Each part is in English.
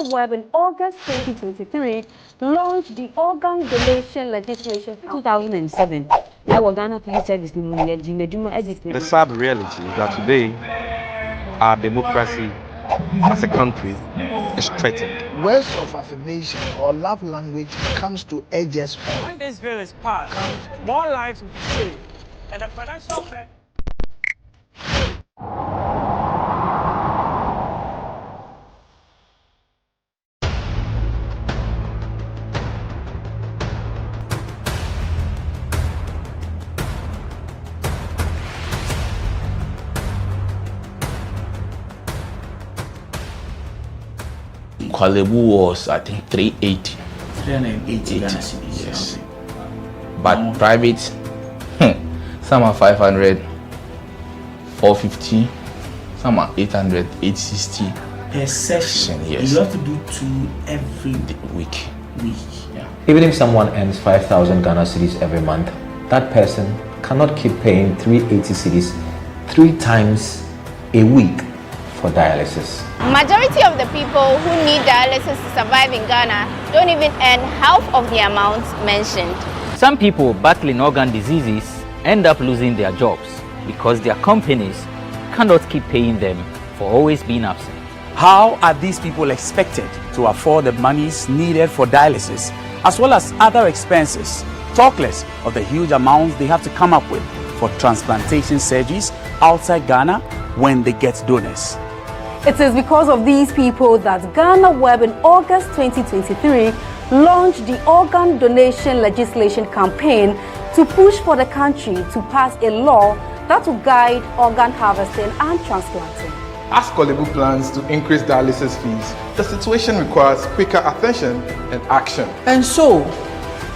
GhanaWeb in August 2023 launched the organ donation legislation 2007. The sad reality is that today, our democracy as a country is threatened. Words of affirmation or love language comes to edge us. When this bill is passed, more lives will be saved, and the financial fair. Kwalebu was, I think, 380. 380 Ghana cedis. Yes. But private, some are 500, 450, some are 800, 860. Per session, yes. You have to do 2 every week. Yeah. Even if someone earns 5,000 Ghana cedis every month, that person cannot keep paying 380 cedis 3 times a week for dialysis. Majority of the people who need dialysis to survive in Ghana don't even earn half of the amount mentioned. Some people battling organ diseases end up losing their jobs because their companies cannot keep paying them for always being absent. How are these people expected to afford the monies needed for dialysis as well as other expenses, talk less of the huge amounts they have to come up with for transplantation surgeries outside Ghana when they get donors? It is because of these people that GhanaWeb in August 2023 launched the organ donation legislation campaign to push for the country to pass a law that will guide organ harvesting and transplanting. As Kolebu plans to increase dialysis fees, the situation requires quicker attention and action. And so,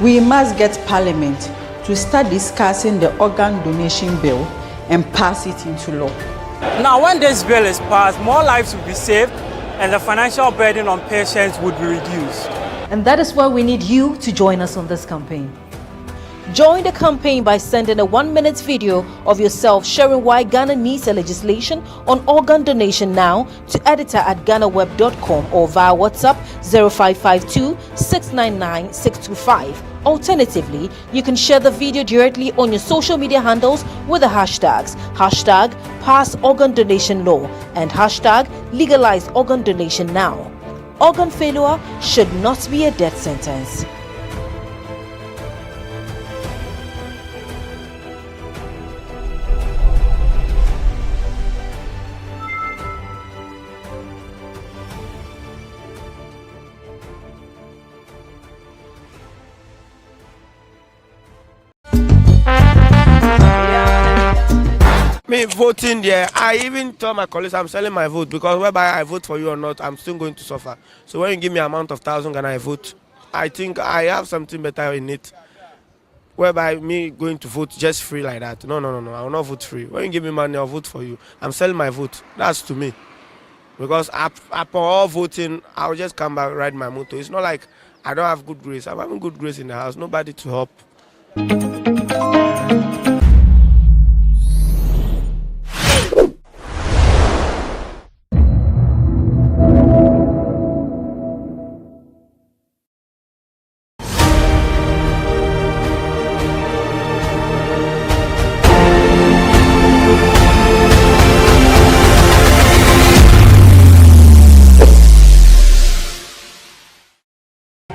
we must get Parliament to start discussing the organ donation bill and pass it into law. Now, when this bill is passed, more lives will be saved, and the financial burden on patients would be reduced. And that is why we need you to join us on this campaign. Join the campaign by sending a 1-minute video of yourself sharing why Ghana needs a legislation on organ donation now to editor@ghanaweb.com or via WhatsApp 0552 699 625. Alternatively, you can share the video directly on your social media handles with the hashtags #PassOrganDonationLaw and #LegalizeOrganDonationNow. Organ failure should not be a death sentence. Me voting there, I even told my colleagues I'm selling my vote because whether I vote for you or not, I'm still going to suffer. So when you give me an amount of 1,000 and I vote, I think I have something better in it. Whereby me going to vote just free like that. No, I will not vote free. When you give me money, I'll vote for you. I'm selling my vote. That's to me. Because after all voting, I'll just come back, ride my motor. It's not like I don't have good grace. I'm having good grace in the house. Nobody to help.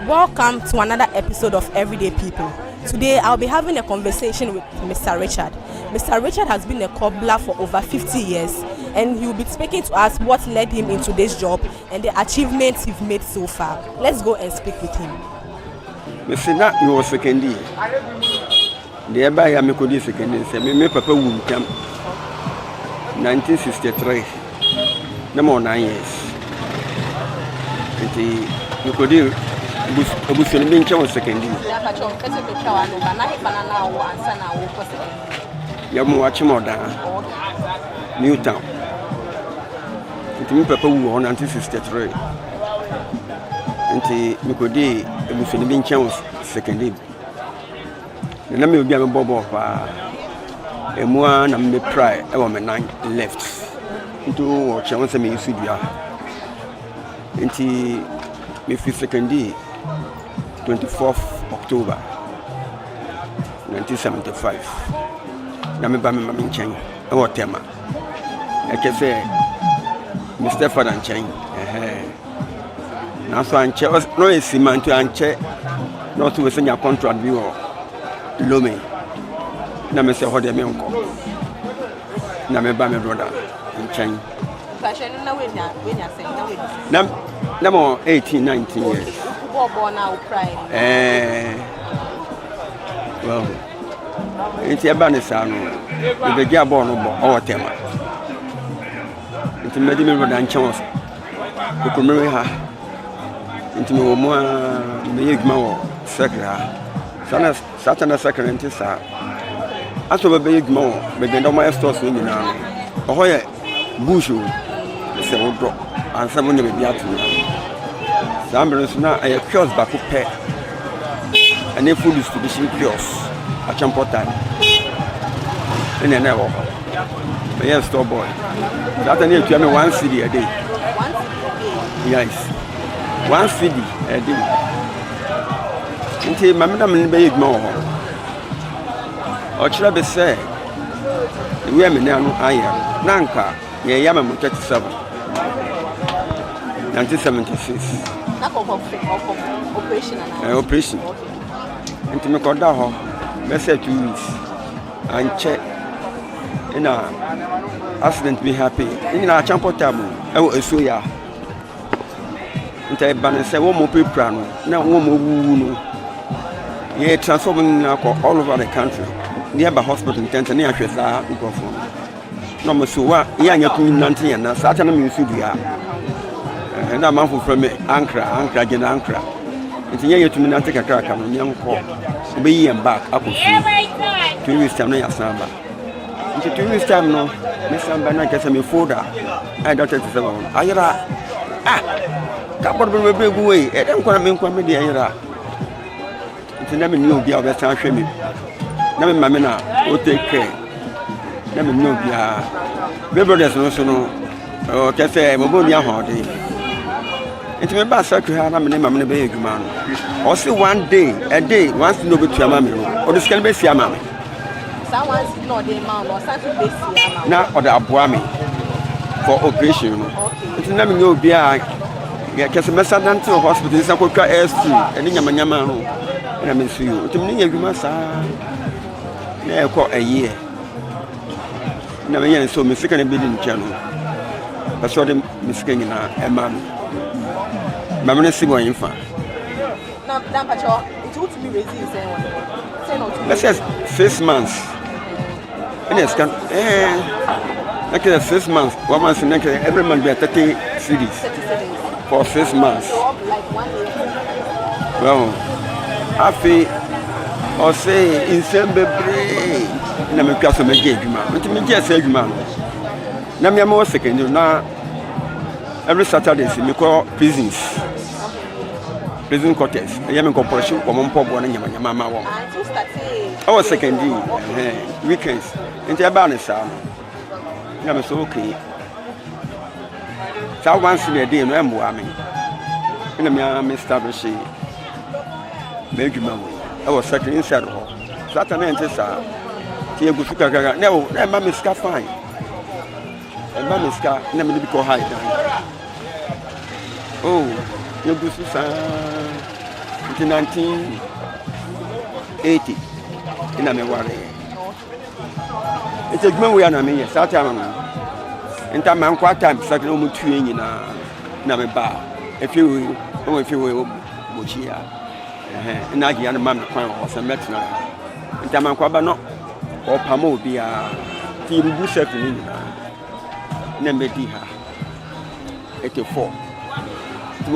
Welcome to another episode of Everyday People. Today I'll be having a conversation with Mr. Richard. Mr. Richard has been a cobbler for over 50 years and he will be speaking to us what led him into this job and the achievements he's made so far. Let's go and speak with him. Mr. Nat, you were second year. The by Amikodi second year, me papa would come 1963. No more 9 years. You could do. Abusuani bencha was second year. Yamu Achimoda, Newtown. It means Papa who on 1963. And Mikodi, Abusuani bencha was second year. The name will be a bob of a one and me try, I want 9 left. Into what I want to make you see. me fi second day 24th October 1975 na me ba me mama nchen e wo tema e ke se Mr. Father nchen na so anche no esimanto anche no to we senya contract bi wo Lome na me se ho de me nko na me ba me brother nchen na mo 18 19 years well it's eba ne sa no e be gia bo no bo o tema nti me di me brother nchen wo ko me ha nti me wo mo me yegma wo sekra sana satana sekra nti sa aso be yegma wo be ndo ma stores ni na no o hoye bush o se wo do ansa mo ne be biatu zambre so na ay kiosk ba ko pe ane food distribution kiosk a champortan ene na wo be yes store boy that na etua me 1 cedi a day yes 1 cedi a day nti mamina me be yegma wo o chira be say we me na no aya nanka ye yama mo 37 1976 na operation na operation nti me koda ho me say 2 weeks anche ina accident be happy ina champortable e wo eso ya nti ba ne say wo mo prepare no na wo mo wu no ye transform na ko all over the country nearby hospital tent na ahwe saa nkofo no mo so wa ya anya tun nante na saa ta na me nsu bia na man from Ankara gena Ankara nti nye yetumi nante kakra ka no nyanko obe yi em back akofu 2 weeks time na yasamba nti 2 weeks time no me samba na kesa me folder I don't tell you ayira ka bodo be gu we e den kwara me nkwa me de ayira nti na me ni obi a obe san hwe me na me mame na o take care na me ni obi a be brothers no so no o kese mo bo ni ahode it me ba secretary na me mama ne be adwuma no o say one day a day once no be to ama me o de scan be sia ama me someone no dey ma no say to be sia ama na o da aboa me for operation no it na me no bi a ya kese me sadante hospital sa ko twa S2 ene nyama nyama no na me su yo it me ne adwuma sa na e ko aye na me yen so me fika ne be din chano so de me fika ni na e ma Mamma si buon infa. Na pacho, it would be resist say no to. Let's say 6 months. And it's can like 6 months. 1 month next every month be 30 cedis. For 6 months. Like 1 day. Well, happy or say in Sembebre. Na me kwa so me ge adwuma. Nti me ge say adwuma no. Na me am second na every Saturday me call prison quarters. I am in corporation for one pop one and Yamama. I was second weekends. Into a balance. I'm so okay. So once in a day, no more. I mean, in a establishing major memory. I was second inside of her. Saturday and Tessa. Tia Gufuka. No, that mammy scar fine. And mammy scar never be called high down. Oh, you go to 1980 in a memory. It's a good way, I mean, South America. And time quite time, second almost 2 in Namaba. If you will, Buchia. And I get a man or some metal. And time Quabano or Pamo be a team Bushek in Nemediha 84. Up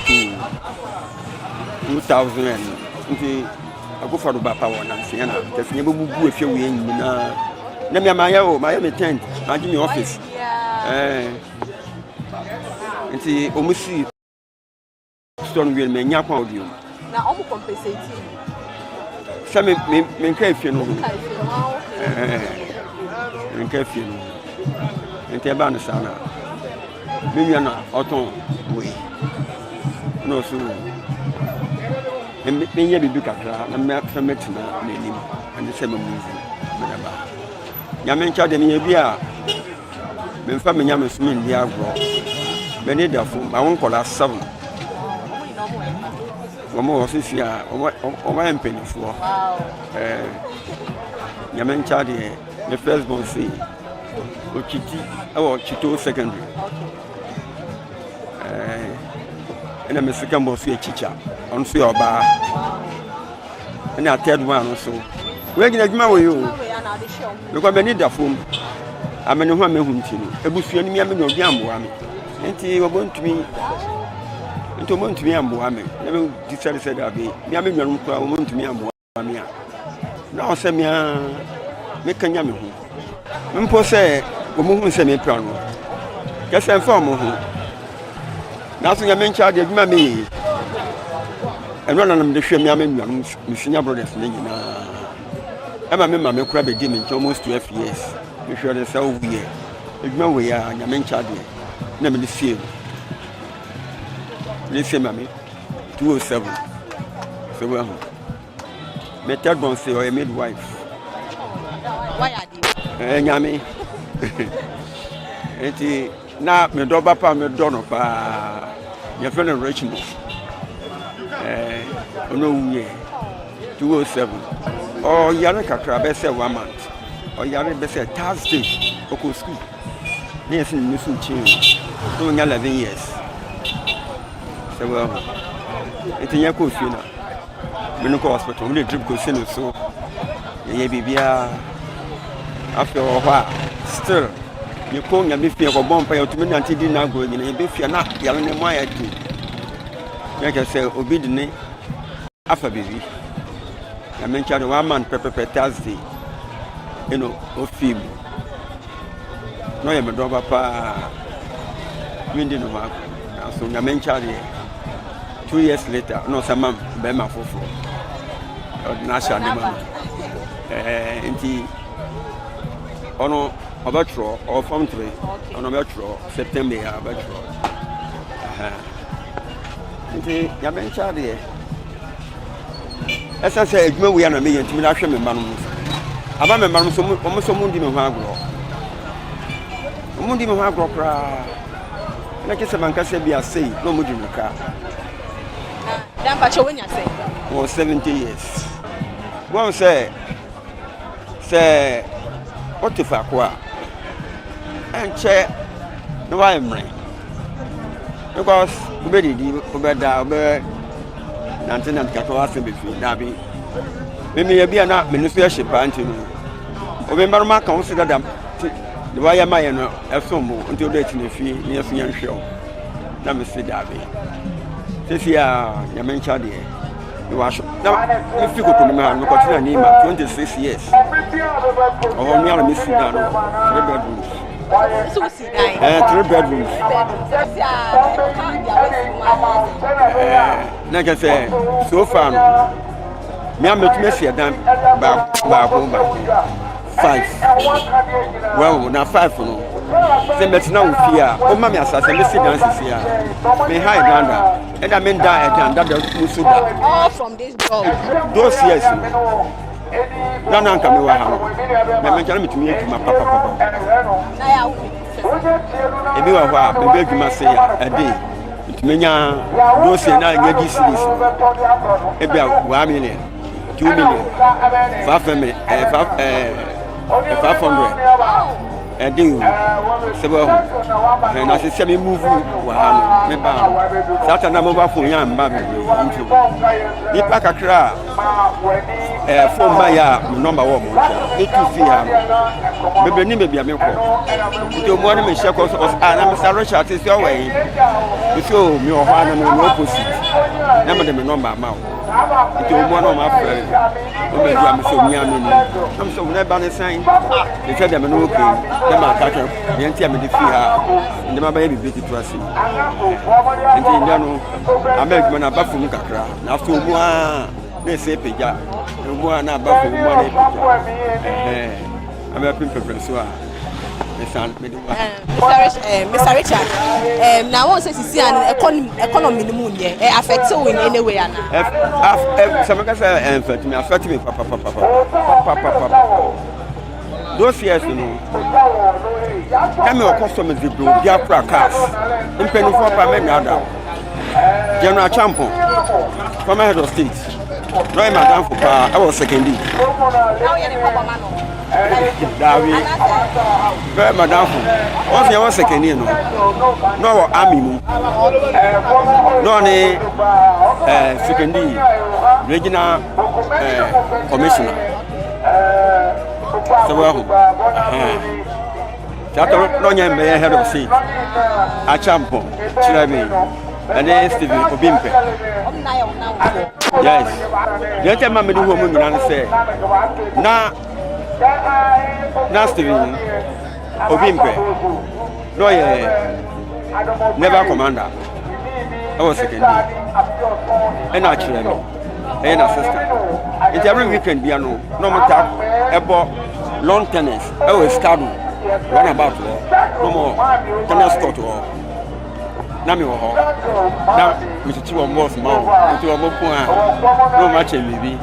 to 2000 Akufo-Addo power na Siena. Just never move if you win. Let me my tent. I give me office. And see, almost stone will make your audio. Now, I'm compensating. Some men care, you know. Men care, you know. And Tabana Sana. Maybe an autumn way. No, so. And maybe be big and map from it and the same movie. Yamen Chad and Yabia. Ben family Yamas mean the agro. Benida from I won't call us 7. One more office here, or my penny for. Yamen Chad, the first born say, or Chiti, or Chito secondary. And I'm a second born say teacher on your bar. And I third one also. Where can I go with you? Look at Benida from. I'm a woman who a bush enemy, I'm no damn woman. And he was going to me. Into one to me, I'm woman. Never decided said I'll be. Yamin, I want to me, I'm woman. Now, send me a make a yammy. Mpo say, woman send me piano. Guess I'm from who. Nothing I mentioned, the mammy. And run on the shame Yamin, Miss Brothers. I'm a member of Crabby Dimmy almost 12 years. You sure they sell weird. If no way, Yamin Chadi. Never the same. Listen, mammy. 207. So well. My third one say, or a midwife. Why are you? Yammy. Now, my daughter, my donor, your friend Richmond. No, yeah. 207. Or Yanaka Crabessa 1 month. Or Yanaka Thursday, Oko school. Yes, in Missing Change. Doing 11 years. So, well, it's a Yako Fina. Medical hospital, only drip cosino, so. Ye be after a while. Still, you call your beefy or bomb by to me until dinner going in a beefy and not yelling in my head. Like I say, obedient after baby. I mentioned 1 month pepper Thursday, you know, or film. No, I'm a dog papa. Windy no work. So I mentioned 2 years later, no, some man, Bema for national demand. And he on a battery or from 3 on a battery, September, a battery. And he, I mentioned as I said, we are a million to me. I should remember. I remember almost a Mundi Mahagro. Mundi Mahagro cry. Like a Samanka said, be a say, no Mundi car. Then, but when you say, or 70 years. One say, what if I qua? And chair, no, I am right. Because, Betty, Nantin and Catoas between Nabi. Maybe be an administration panting. Remember, my consider them the way I might have some more until dating a fee near Fian show. Now, Mr. Darby. This year, Yaman you are now, if you go to the man, because I need 26 years. Oh, near Miss Sidano, 3 bedrooms. 3 bedrooms. Like I say, so far, me and Messi are done back 5. Well, now 5 for no. Say, but now fear. Oh, mammy, as I say, Messi dances here. Me high down, and I mean, die and that Musuda. all from this job. Those years, no, come away. I mentioned to me, my papa. If you are a baby, must say a day. Menya those na nyadi series e bia 1 million 2 million 500 e dey sebo ho na se me move wa ha me ba sata na mo ba fo yan mba me into ni pa kakra phone ba ya number 1 mo e tu fi ha bebe ni me bia me ko nto mo na me share ko na me Mr. Richard is your way so me o ha na me opposite na me de me number ma nto mo na ma friend o me do am so mi am ni am so na ba ne sign they said them no okay them attack the enti am de fi ha ndema ba bi beti to asi enti ndano ameg me na ba fu mu kakra na so mu a na se peja mu a na ba fu mu na peja ame pimpe so a Mr. Richard, now once you see an economy in the moon, affect you in any way. Some affect me, papa. Those years, you know, your customers will be Biafra cars. In penny for Pamela, General Champion, former head of state. No, madam, for I was second. Very madam, what's your second year? No, army. No, second regional commissioner. So, no, head of state. A champion, and then Stephen Obimpe. Yes. The time I do woman and say, now Stephen Obimpe. No, never commander. I was second. And actually, an assistant. It's every weekend, no matter about long tennis. I was starting run about no more tennis court or. Na me wo ho na me tutu wo boss ma wo tutu wo ko a no ma che mi bi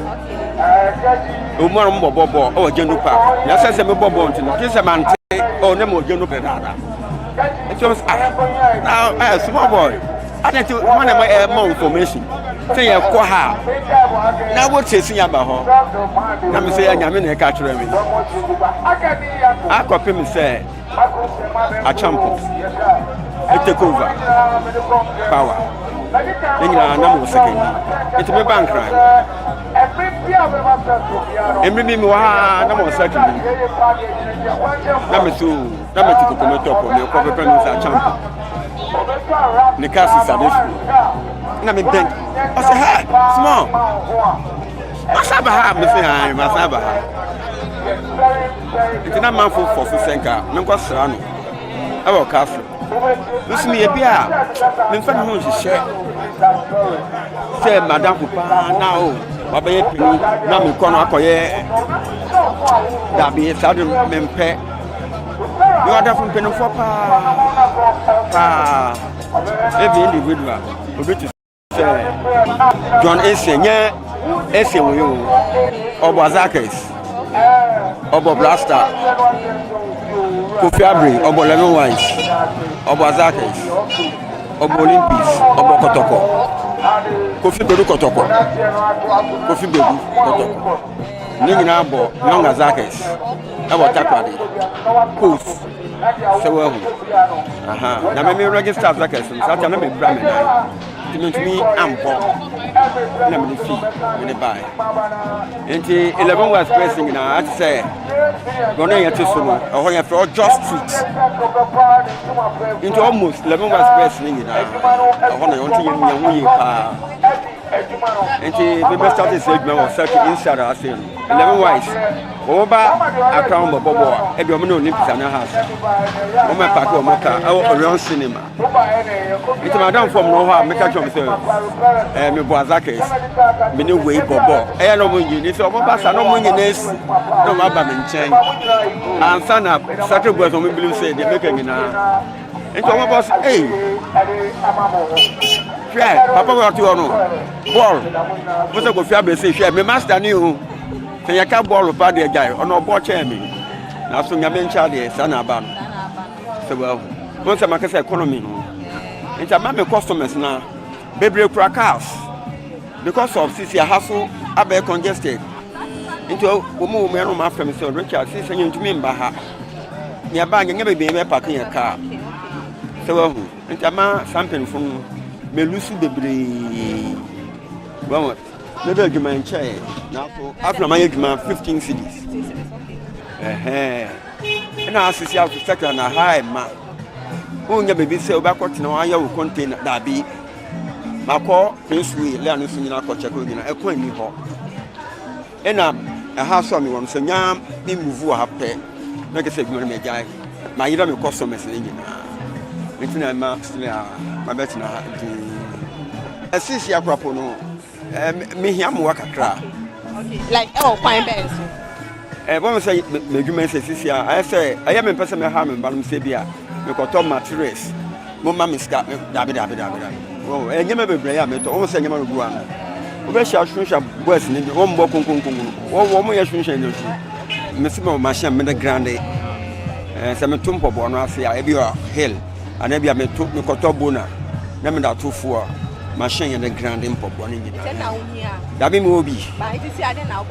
o mo ro bobo o Jenu Park ya se me bobo nti no kise man te o ne mo Jenu Park dada it was now small boy I need to one more information say ye ko ha na wo chesi ya ba ho na me say ya nyame na e ka kire mi akope mi say a champion it take over power. Then you are second. It's a bank crime. Every me number second. Number two, number two, come top of your cover premiums are champion. The cast is additional. And I mean, then I say, hey, small. Masaba, Mr. Masaba. It's not man for Senka, Number Serrano. Our castle. Listen me a beer. Me fan home she share. Say Madame Papa now. Baba ye pini na me kono akoye. Da be sadu mempe. You are from peni for pa. Every individual. Obi to say John Esenye Esenwo Obo Zakes. Obo Blaster. Kofi-Addo, Obo Lemon Wines, Obo Zakes, Obo Olympics, Obo Kotoko, Kofi Bedu Kotoko, Kofi Bedu Kotoko, Nina Bo, Young Zakes, Obo Takwadi, Kuf, Sewahu. Now, maybe register Zakes, such a name is Brahmin. To me, I'm poor. Let me see when they buy. And 11 was pressing now, I'd say, going to Sulu, or for just streets. Into almost 11 was pressing now. I want to and the best of the segment was circuit inside our scene. 11 wise. Over a crown of Bobo, a domino Olympics and a house. Oma Paco Moka, around cinema. It's a madam from Noha, make a job, sir. And Boazakis, many way Bobo. I don't know you, it's over Bass, I don't know you, no Mabam chain. And son up, such a person we believe say they're making in a. It's almost, hey, Papa, what you know? Ball. What's a good family say? My master knew. Say, I can't ball about the guy or no ball chair me. Now, soon you mentioned the son about. So, well, once I make an economy, it's a mammy customers now. Baby crack house. Because of CC hustle, I be congested. Into a woman on my family, so Richard, since you to me, Baha. Nearby, you never be parking a car. So, it's a man something from. Me lusu bebre well never argument chair now after my argument 15 cities and I see how to second a high man who never be say back what no I will contain that be my call Prince we learn to in our culture a coin you ho and a house on me one so yam me move happy make a segment me guy my either customers in it's not my better I see your proper no me here more kakra. Like fine bears. When say measurement say I say I am in person me harm but me say bia me ko to materials mo ma me ska dabi. Oh enyema bebre ya me to o say enyema rugu an o be sha shusha boys ni bi o mbo konkon wo mo ye shusha ni so me se me machine me the grande se me tumpo bo no ase ya e bi o hill ana bia me to me ko to bona na me da to fo machine ye the grande mpo bo ni nyina dabi me obi ba it is ade na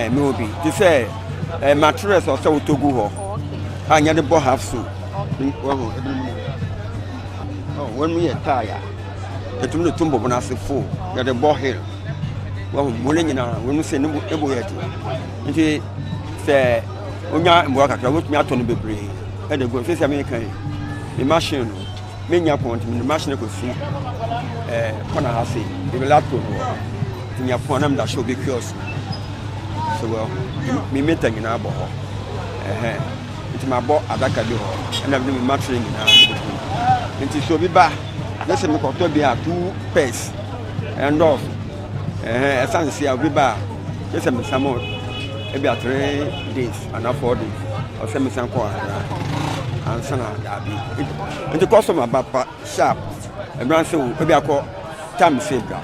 me obi ti say materials or so to go ho anya the bo half so when we are tired etum no tumbo bona se fo ya the bo hill mo le nyina when say no ebo yeti nti se onya mbo akaka wo tumi ato no bebre e de go say me kan the machine me nya point me machine ko fi kona ha say the laptop nya point am da show be kiosk so well me meta nyina abo ho nti ma bo adaka bi ho na bi me matching nyina nti so bi ba let's say me ko to be a 2 pairs and off essence ya bi ba let's say me samo e be a 3 days and 4 days or say me san ko and sana da bi nti customer ba sharp e bran say e be akọ time save ga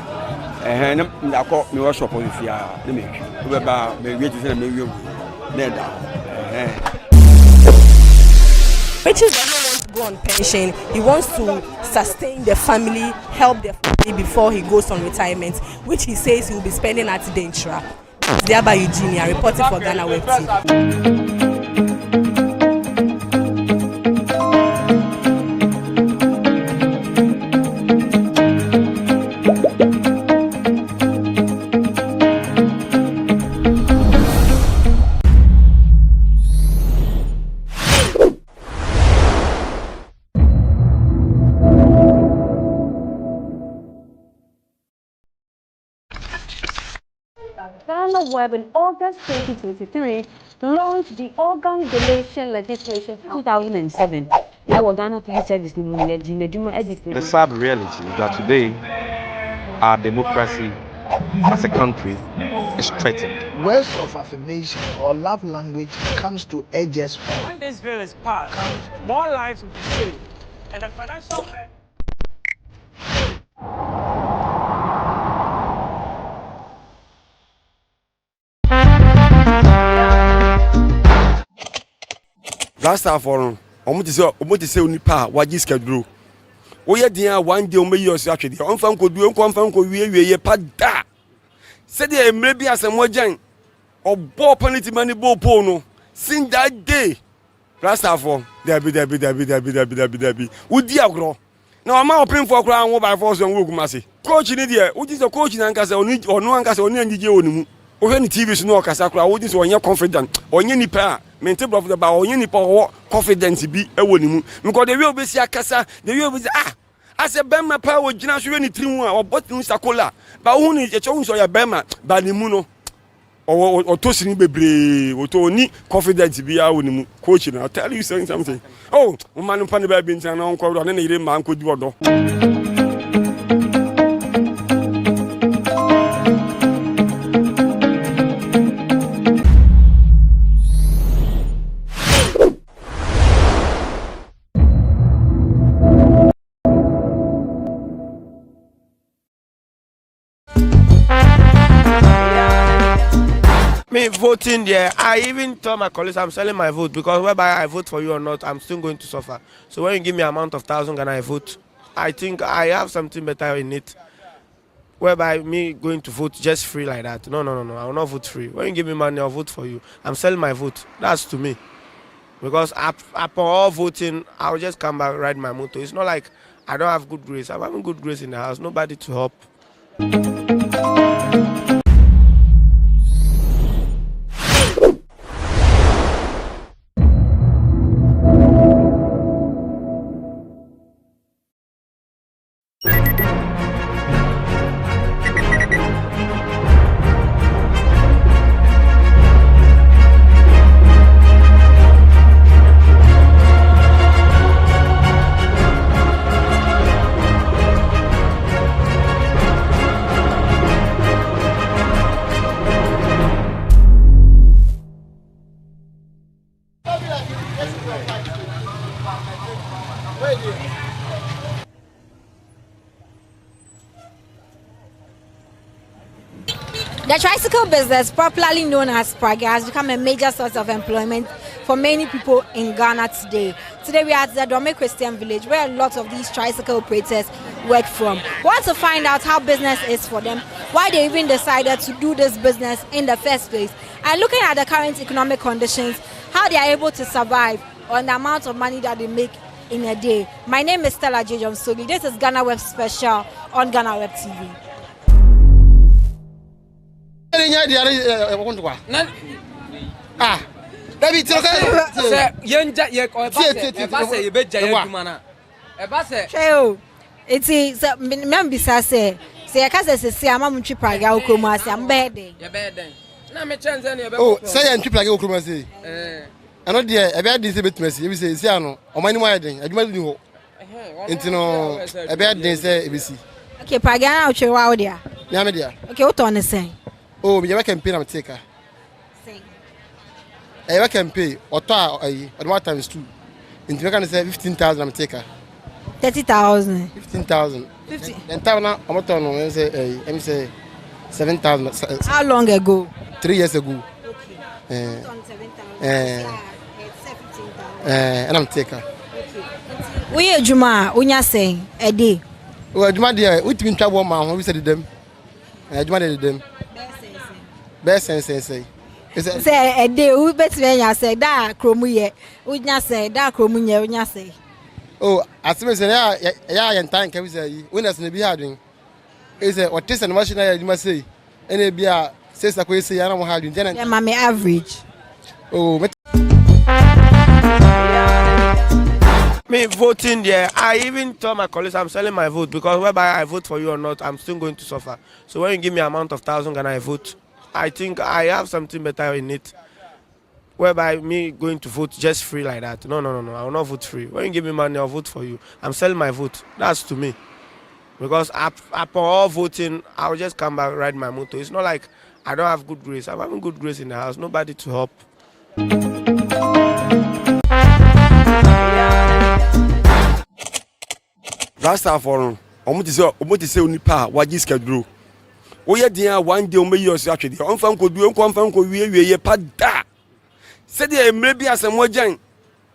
na akọ me workshop on fia na me we ba me we ti say me we na da Richard doesn't want to go on pension. He wants to sustain the family, help the family before he goes on retirement, which he says he will be spending at Dentra. Thereby Eugenia, reporting for GhanaWeb TV. GhanaWeb in August 2023 launched the organ donation legislation 2007. Ghana Police Service. The sad reality is that today our democracy as a country is threatened. Words of affirmation or love language comes to edges. When this bill is passed, more lives will be saved, and the financial last time for omo ti say onipa waji schedule wo ye dia one day omo yi oso atwede on fa nkodu nko wie pada say the emre bi asemo jan obo penalty money bo po no since that day last time for dabi wo di agro na ma open for kra anwo by force on wogumase coach ni dia wo ti say coach na nka say onu anka say onu angije onimu wo hwe ni TV so no okasa kra wo ti say onye confident onye nipa maintain of the ba onye nipa wo confidence bi e wonimu because the way obesi akasa the way obesi as a bema pa wo gina so ni trimu a obotinu sakola ba wo ni echo so ya bema ba ni mu no o to sini bebre o to ni confidence bi a wonimu coach na tell you something oh man pa ne ba bi ntan na onko do na ire ma anko di odo. Me voting there, I even told my colleagues I'm selling my vote because whether I vote for you or not, I'm still going to suffer. So when you give me an amount of 1,000 and I vote, I think I have something better in it. Whereby me going to vote just free like that. No, I will not vote free. When you give me money, I'll vote for you. I'm selling my vote. That's to me. Because after all voting, I'll just come back, ride my motor. It's not like I don't have good grace. I'm having good grace in the house. Nobody to help. The tricycle business, popularly known as Prague, has become a major source of employment for many people in Ghana today. Today we are at the Dome Christian Village, where a lot of these tricycle operators work from. We want to find out how business is for them, why they even decided to do this business in the first place, and looking at the current economic conditions, how they are able to survive on the amount of money that they make in a day. My name is Stella J. Johnsoli. This is GhanaWeb Special on GhanaWeb TV. Oh, say I'm triple like Okroma say. I know there, I be this bit messy. You say ano, o mani mo yedin, adwuma ni ho. Enti no, I be den say ebisi. Okay, Pagana uche wa o dia. Na me dia. Okay, what on say? Oh, me campaign am take her. Say. I can pay oto ayi, odma times 2. Enti me can say 15,000 am take her. 30,000. 15,000. 50. Then time na omoto no, me say 7,000. How long ago? 3 years ago. Okay. And I'm taker. We are Juma, Unya saying a day. Well, Juma, dear, we think trouble, man. We said them. Juma did them. Best sense, say. Say a day, we bet when you say that Cromuye, Unya say that Cromuye, Unya say. Oh, as soon as yeah, and time can we say, when there's no be having. Is it what is an machine you must say? Any beer says that we say, I don't have you. Yeah, mammy average. Oh, me voting there. I even told my colleagues I'm selling my vote because whether I vote for you or not, I'm still going to suffer. So when you give me an amount of 1,000 and I vote, I think I have something better in it. Whereby me going to vote just free like that. No. I will not vote free. When you give me money, I'll vote for you. I'm selling my vote. That's to me. Because after all voting, I'll just come back, ride my motor. It's not like I don't have good grace. I'm having good grace in the house. Nobody to help. Rasta for omo say onipa waji schedule. Oye dia one day o me years atwede. Onfa nkodu onfa wie pada. Say dey emre bi asem wajan.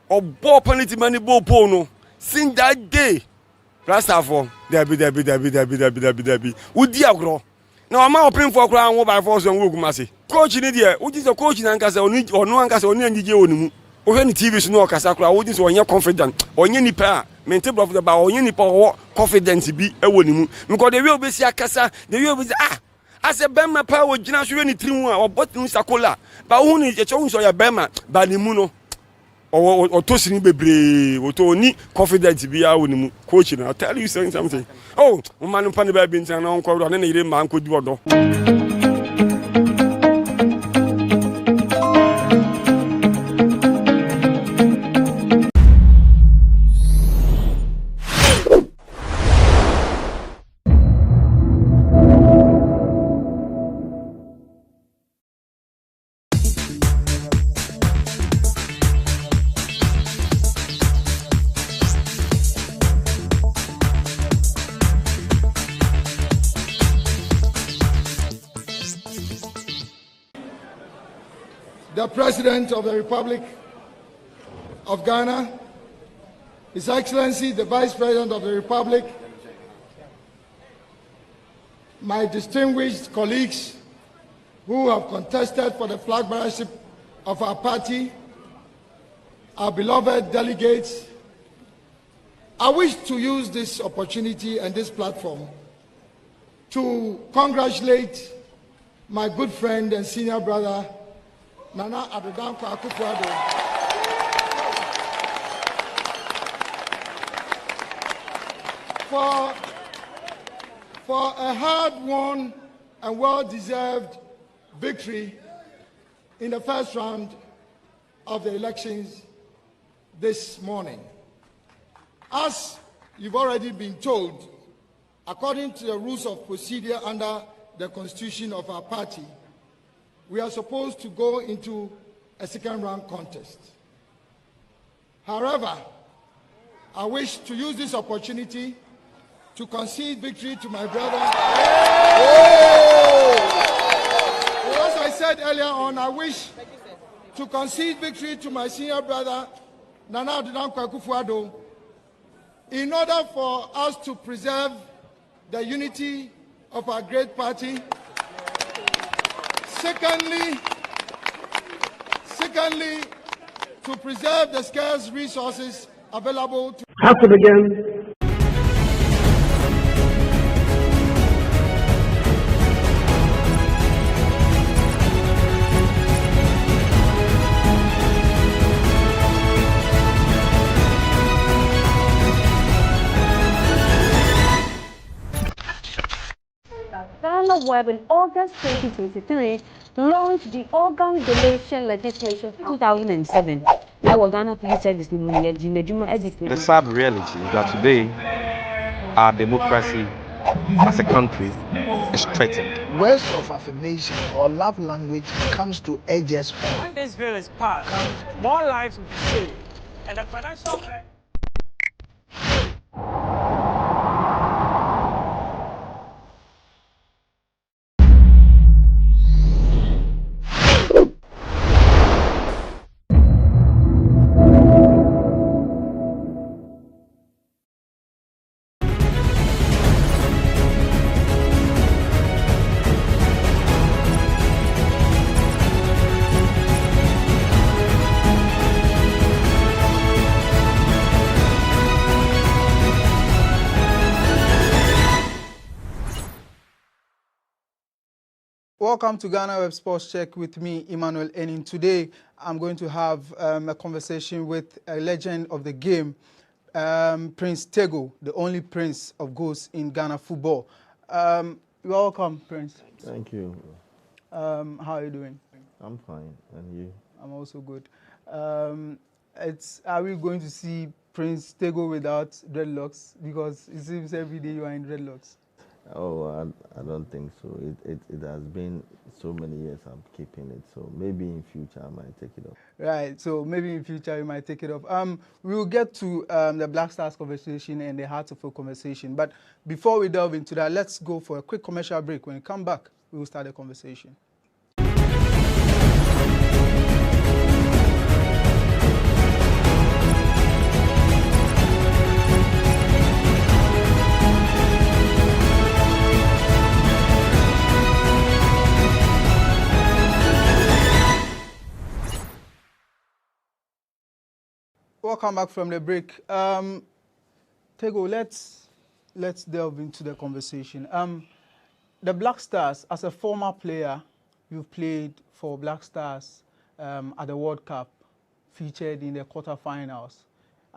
Obo penalty money bo po no. Since that day Rasta for Debi. Udi agro. Na ma open for kra anwo by force nwo ogumase. Coach ni there, udi so coach na nkasa onu ankasa oni angije onimu. Ohwe ni TV so no okasa kra udi so onye confident. Onye nipa maintain of the ba onye nipa wo confidence bi ewo nimu. Because the way obesi akasa, the way obesi as a bema pa wo gina so ni trimu a obotun sakola. Ba hu ni je cho so ya bema ba nimu no. Or tossing bebre, or to confidence be our coach. I'll tell you something. Oh, man, Panny Baby and Uncle, and any man could do. The President of the Republic of Ghana, His Excellency, the Vice President of the Republic, my distinguished colleagues who have contested for the flag bearership of our party, our beloved delegates, I wish to use this opportunity and this platform to congratulate my good friend and senior brother, Nana Adodanko Akufo-Addo, for a hard-won and well-deserved victory in the first round of the elections this morning. As you've already been told, according to the rules of procedure under the constitution of our party, we are supposed to go into a second round contest. However, I wish to use this opportunity to concede victory to my brother. As I said earlier on, I wish to concede victory to my senior brother, Nana Akufo-Addo, in order for us to preserve the unity of our great party. Secondly, to preserve the scarce resources available to begin. GhanaWeb in August 2023 launched the organ donation legislation. 2007. I was Ghana Police Service. The sad reality is that today our democracy as a country is threatened. Words of affirmation or love language comes to edge us. When this bill is passed, more lives will be saved, and the financial Welcome to GhanaWeb Sports Check with me, Emmanuel Enin. Today, I'm going to have a conversation with a legend of the game, Prince Tego, the only prince of goals in Ghana football. Welcome, Prince. Thank you. How are you doing? I'm fine, and you? I'm also good. Are we going to see Prince Tego without dreadlocks? Because it seems every day you are in dreadlocks. Oh, I don't think so. It has been so many years I'm keeping it. So maybe in future I might take it off. Right. So maybe in future you might take it off. We will get to the Black Stars conversation and the Heart of Folk conversation. But before we delve into that, let's go for a quick commercial break. When we come back, we will start the conversation. Welcome back from the break. Tego, let's delve into the conversation. The Black Stars, as a former player, you've played for Black Stars at the World Cup, featured in the quarterfinals.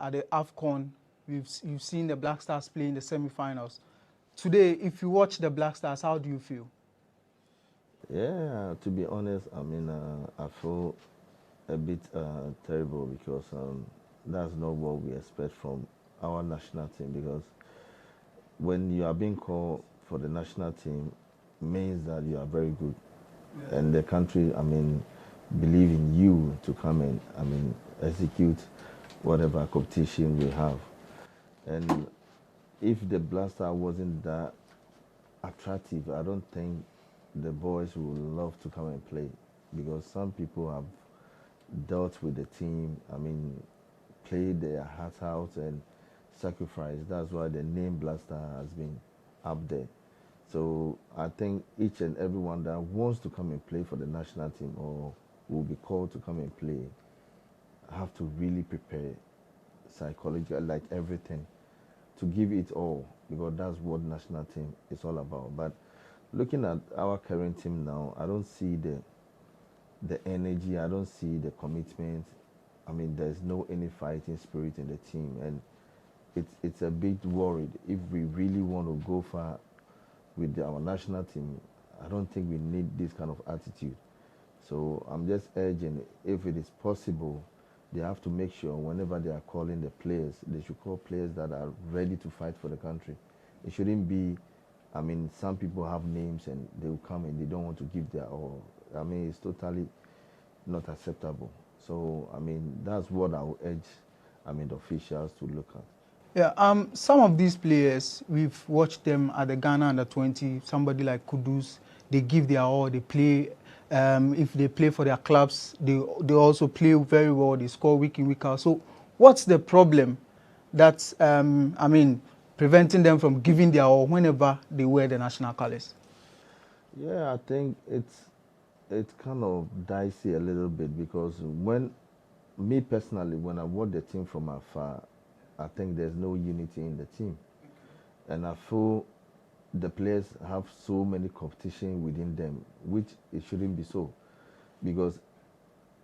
At the AFCON, you've seen the Black Stars play in the semifinals. Today, if you watch the Black Stars, how do you feel? Yeah, to be honest, I mean, I feel a bit terrible because that's not what we expect from our national team, because when you are being called for the national team means that you are very good. Yeah. And the country, I mean, believe in you to come and, I mean, execute whatever competition we have. And if the Blaster wasn't that attractive, I don't think the boys would love to come and play, because some people have dealt with the team, I mean, played their heart out and sacrificed. That's why the name Blaster has been up there. So I think each and everyone that wants to come and play for the national team or will be called to come and play have to really prepare psychologically, like everything, to give it all, because that's what national team is all about. But looking at our current team now, I don't see the energy, I don't see the commitment. I mean, there's no any fighting spirit in the team, and it's a bit worried. If we really want to go far with our national team, I don't think we need this kind of attitude. So I'm just urging, if it is possible, they have to make sure whenever they are calling the players, they should call players that are ready to fight for the country. It shouldn't be, I mean, some people have names and they will come and they don't want to give their all. I mean, it's totally not acceptable. So, I mean, that's what I will urge the officials to look at. Yeah, some of these players, we've watched them at the Ghana under-20, somebody like Kudus, they give their all, they play, if they play for their clubs, they also play very well, they score week in, week out. So what's the problem that's, preventing them from giving their all whenever they wear the national colors? Yeah, I think it's kind of dicey a little bit, because me personally, when I watch the team from afar, I think there's no unity in the team. And I feel the players have so many competition within them, which it shouldn't be so. Because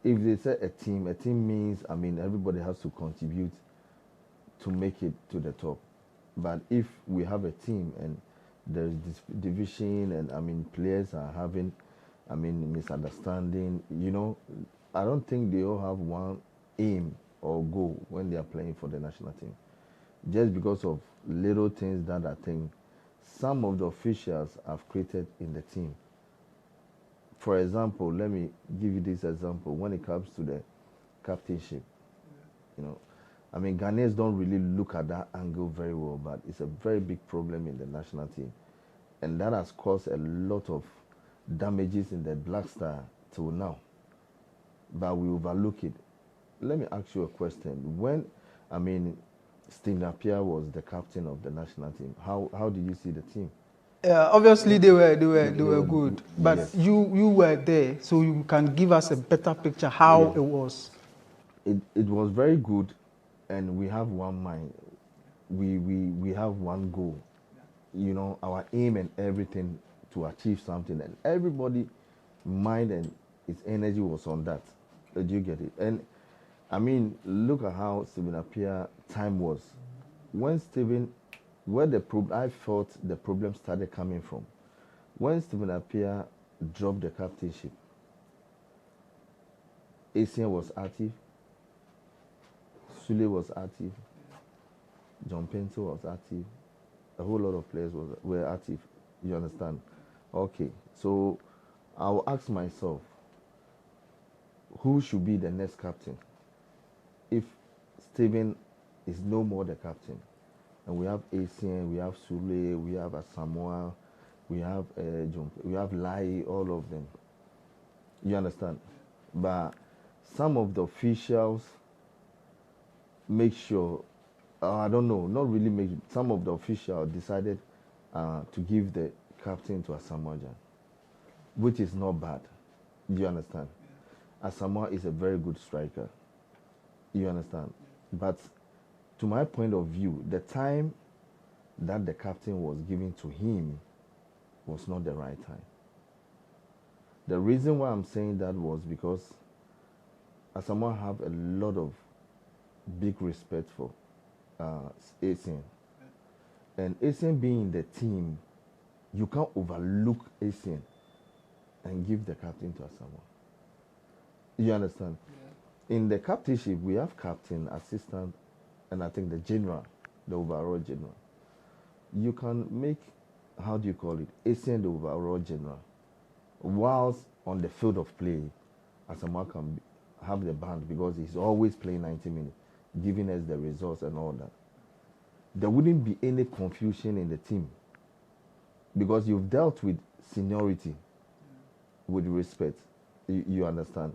if they say a team means, everybody has to contribute to make it to the top. But if we have a team and there's this division and players are having misunderstanding, I don't think they all have one aim or goal when they are playing for the national team. Just because of little things that I think some of the officials have created in the team. For example, let me give you this example. When it comes to the captainship, Ghanaians don't really look at that angle very well, but it's a very big problem in the national team. And that has caused a lot of damages in the Black Star till now. But we overlook it. Let me ask you a question. When, Steve Napier was the captain of the national team, how did you see the team? Obviously they were good, but yes. you were there, so you can give us a better picture how it was. It was very good, and we have one mind. We have one goal. Our aim and everything to achieve something, and everybody mind and its energy was on that. Did you get it? And look at how Stephen Appiah time was. When Stephen, I felt the problem started coming from, when Stephen Appiah dropped the captainship, Asian was active, Sule was active, John Pento was active, a whole lot of players were active. You understand? Okay, so I will ask myself, who should be the next captain? If Stephen is no more the captain, and we have Asian, we have Sule, we have Asamoah, we have John, we have Lai, all of them. You understand? But some of the officials make sure, I don't know, not really make, some of the officials decided to give the captain to Asamoah, which is not bad. Do you understand? Asamoah is a very good striker. You understand? But to my point of view, the time that the captain was given to him was not the right time. The reason why I'm saying that was because Asamoah have a lot of big respect for Asian. And Asian being in the team, you can't overlook Asian and give the captain to Asamoah. You understand? Yeah. In the captainship, we have captain, assistant, and I think the general, the overall general. You can make, how do you call it, Asian the overall general. Whilst on the field of play, Asamoah can have the band because he's always playing 90 minutes, giving us the results and all that. There wouldn't be any confusion in the team because you've dealt with seniority with respect. You understand?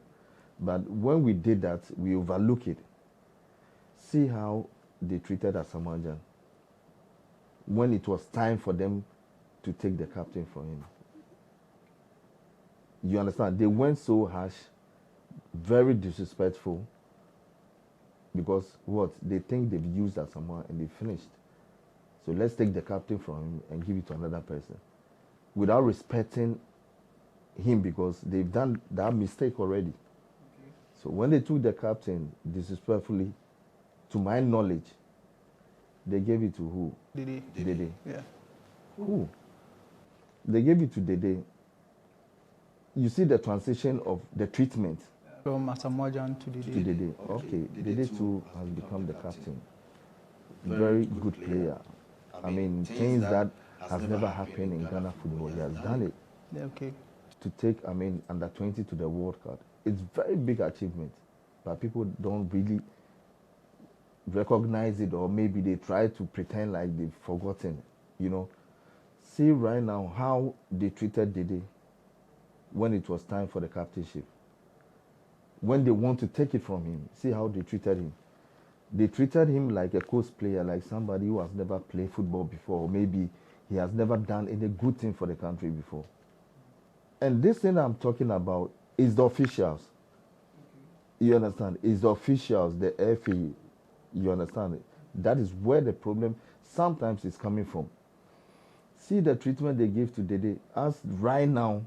But when we did that, we overlook it. See how they treated Asamoah when it was time for them to take the captain from him. You understand? They went so harsh, very disrespectful, because what? They think they've used Asamoah and they finished. So let's take the captain from him and give it to another person without respecting him because they've done that mistake already. So when they took the captain disrespectfully, to my knowledge, they gave it to who? Dede. Yeah. Who? They gave it to Dede. You see the transition of the treatment. From Asamoah to Dede. To Dede. Okay, Dede too has become the captain. Very good player. Things that has never happened in Ghana football. He has done it. Yeah, okay. To take, under 20 to the World Cup. It's very big achievement, but people don't really recognize it, or maybe they try to pretend like they've forgotten, you know. See right now how they treated Dede when it was time for the captainship. When they want to take it from him, see how they treated him. They treated him like a coast player, like somebody who has never played football before, or maybe he has never done any good thing for the country before. And this thing I'm talking about is the officials. You understand? It's the officials, the FA. You understand? That is where the problem sometimes is coming from. See the treatment they give to Dede. As right now,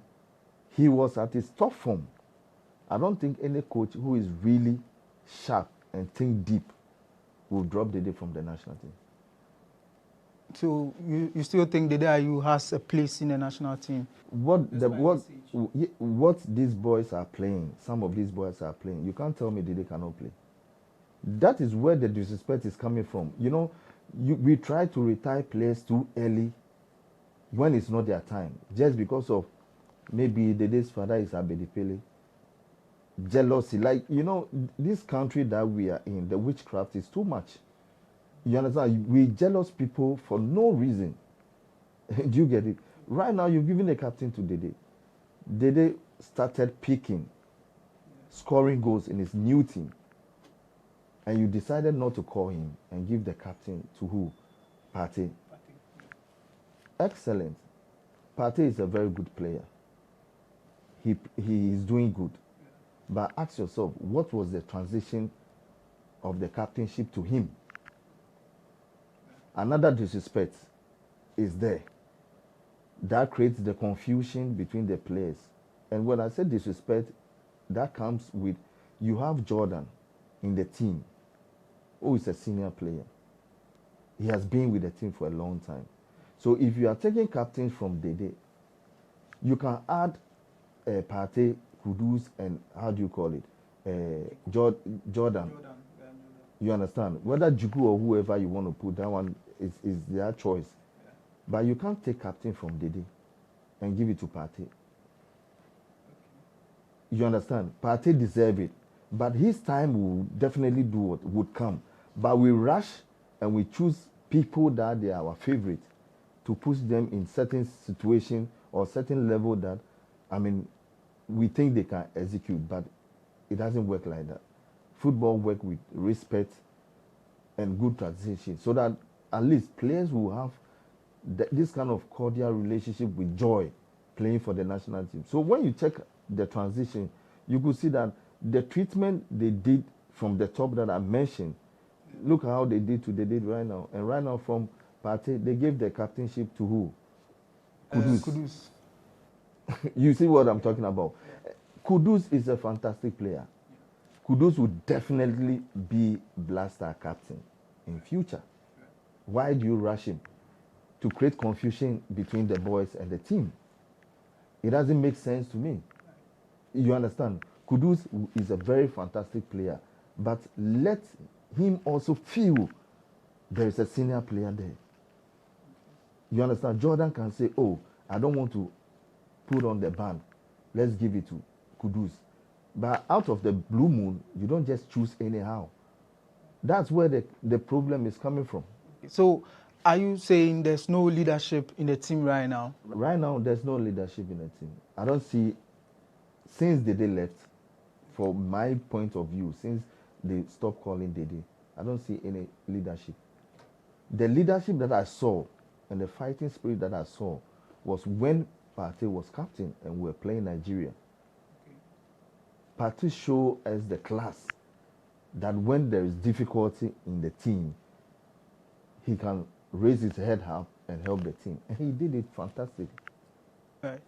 he was at his top form. I don't think any coach who is really sharp and think deep will drop Dede from the national team. So you still think Dede Ayew has a place in the national team? What these boys are playing, some of these boys are playing, you can't tell me Dede cannot play. That is where the disrespect is coming from. You know, we try to retire players too early when it's not their time, just because of maybe Dede's father is Abedipele. Jealousy, like, you know, this country that we are in, the witchcraft is too much. You understand? We jealous people for no reason. Do you get it? Right now, you've given the captain to Dede. Dede started peaking, scoring goals in his new team. And you decided not to call him and give the captain to who? Partey. Excellent. Partey is a very good player. He is doing good. But ask yourself, what was the transition of the captainship to him? Another disrespect is there. That creates the confusion between the players. And when I say disrespect, that comes with, you have Jordan in the team, who is a senior player. He has been with the team for a long time. So if you are taking captains from Dede, you can add Partey, Kudus, and how do you call it? Jordan. You understand? Whether Juku or whoever you want to put, that one is their choice. Yeah. But you can't take captain from Dede and give it to Partey. Okay. You understand? Partey deserves it. But his time will definitely do what would come. But we rush and we choose people that they are our favorite to push them in certain situation or certain level that, I mean, we think they can execute, but it doesn't work like that. Football work with respect and good transition, so that at least players will have this kind of cordial relationship with joy playing for the national team. So when you check the transition, you could see that the treatment they did from the top that I mentioned, look how they did to Dede right now. And right now from Partey, they gave the captainship to who? Kudus. You see what I'm talking about? Kudus is a fantastic player. Kudus would definitely be Black Star captain in future. Why do you rush him? To create confusion between the boys and the team. It doesn't make sense to me. You understand? Kudus is a very fantastic player, but let him also feel there is a senior player there. You understand? Jordan can say, oh, I don't want to put on the band. Let's give it to Kudus. But out of the blue moon, you don't just choose anyhow. That's where the problem is coming from. So are you saying there's no leadership in the team right now? Right now, there's no leadership in the team. I don't see, since Dede left, from my point of view, since they stopped calling Dede, I don't see any leadership. The leadership that I saw and the fighting spirit that I saw was when Partey was captain and we were playing Nigeria. Partey showed us the class that when there is difficulty in the team, he can raise his head up and help the team. And he did it fantastic. Right.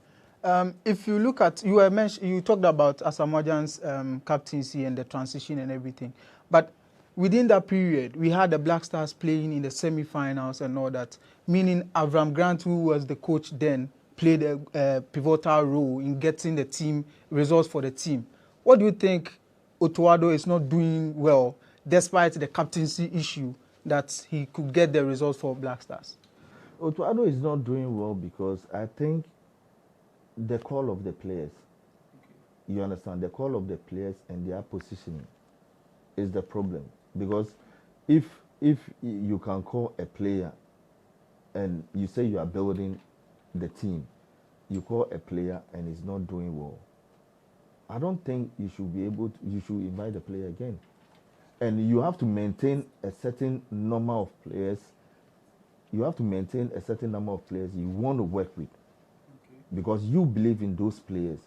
If you look at, you talked about Asamoah's captaincy and the transition and everything. But within that period, we had the Black Stars playing in the semi-finals and all that, meaning Avram Grant, who was the coach then, played a pivotal role in getting the team results for the team. What do you think Akufo-Addo is not doing well, despite the captaincy issue, that he could get the results for Black Stars? Akufo-Addo is not doing well because I think the call of the players, you understand, the call of the players and their positioning is the problem. Because if you can call a player and you say you are building the team, you call a player and he's not doing well, I don't think you should be able to, you should invite the player again. And you have to maintain a certain number of players. You have to maintain a certain number of players you want to work with, because you believe in those players.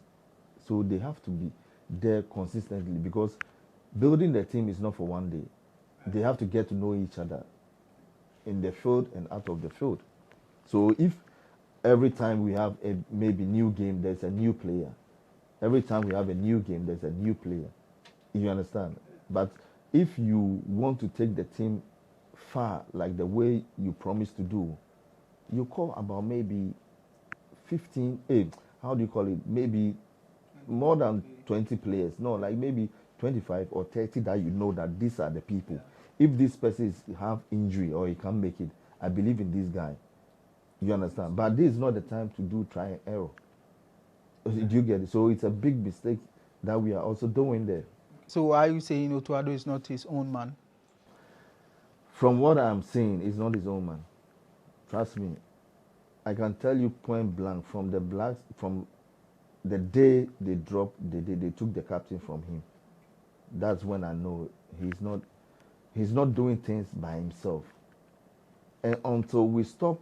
So they have to be there consistently, because building the team is not for one day. They have to get to know each other in the field and out of the field. So if every time we have a maybe new game, there's a new player. Every time we have a new game, there's a new player. You understand? But if you want to take the team far, like the way you promised to do, you call about maybe 15, how do you call it? Maybe more than 20 players. No, like maybe 25 or 30 that you know that these are the people. If this person have injury or he can't make it, I believe in this guy. You understand? But this is not the time to do try and error. Do you get it? So it's a big mistake that we are also doing there. So are you saying Akufo-Addo is not his own man? From what I'm seeing, he's not his own man. Trust me. I can tell you point blank, from the Blacks, from the day they dropped, they took the captain from him. That's when I know he's not doing things by himself. And until we stop,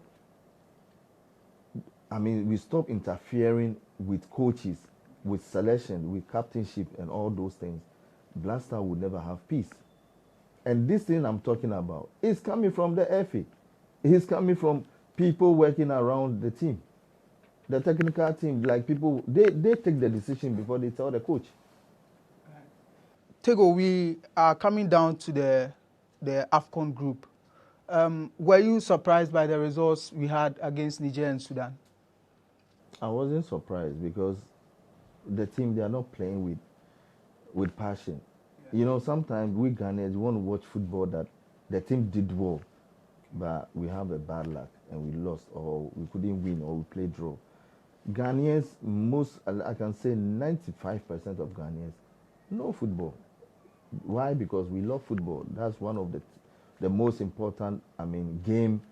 we stop interfering with coaches, with selection, with captainship and all those things, Black Star will never have peace. And this thing I'm talking about is coming from the FA. It's coming from people working around the team. The technical team, like people, they take the decision before they tell the coach. Tego, we are coming down to the AFCON group. Were you surprised by the results we had against Niger and Sudan? I wasn't surprised, because the team, they are not playing with passion. Yeah. You know, sometimes we Ghanaians want to watch football that the team did well, but we have a bad luck and we lost, or we couldn't win, or we played draw. Ghanaians, I can say 95% of Ghanaians know football. Why? Because we love football. That's one of the most important, game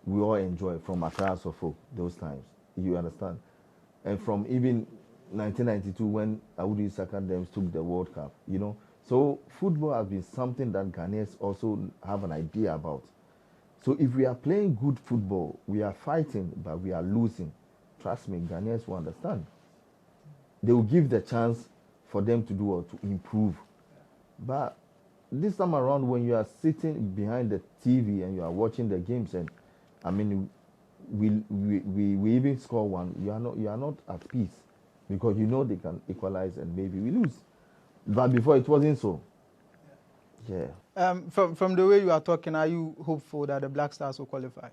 we all enjoy from Accra Suffolk, those times. You understand? And from even 1992 when Awudu Sakandem took the World Cup, you know. So football has been something that Ghanaians also have an idea about. So if we are playing good football, we are fighting, but we are losing, trust me, Ghanaians will understand. They will give the chance for them to do or to improve. But this time around, when you are sitting behind the TV and you are watching the games, and we even score one, you are not at peace, because you know they can equalize and maybe we lose. But before it wasn't so. Yeah. From the way you are talking, are you hopeful that the Black Stars will qualify?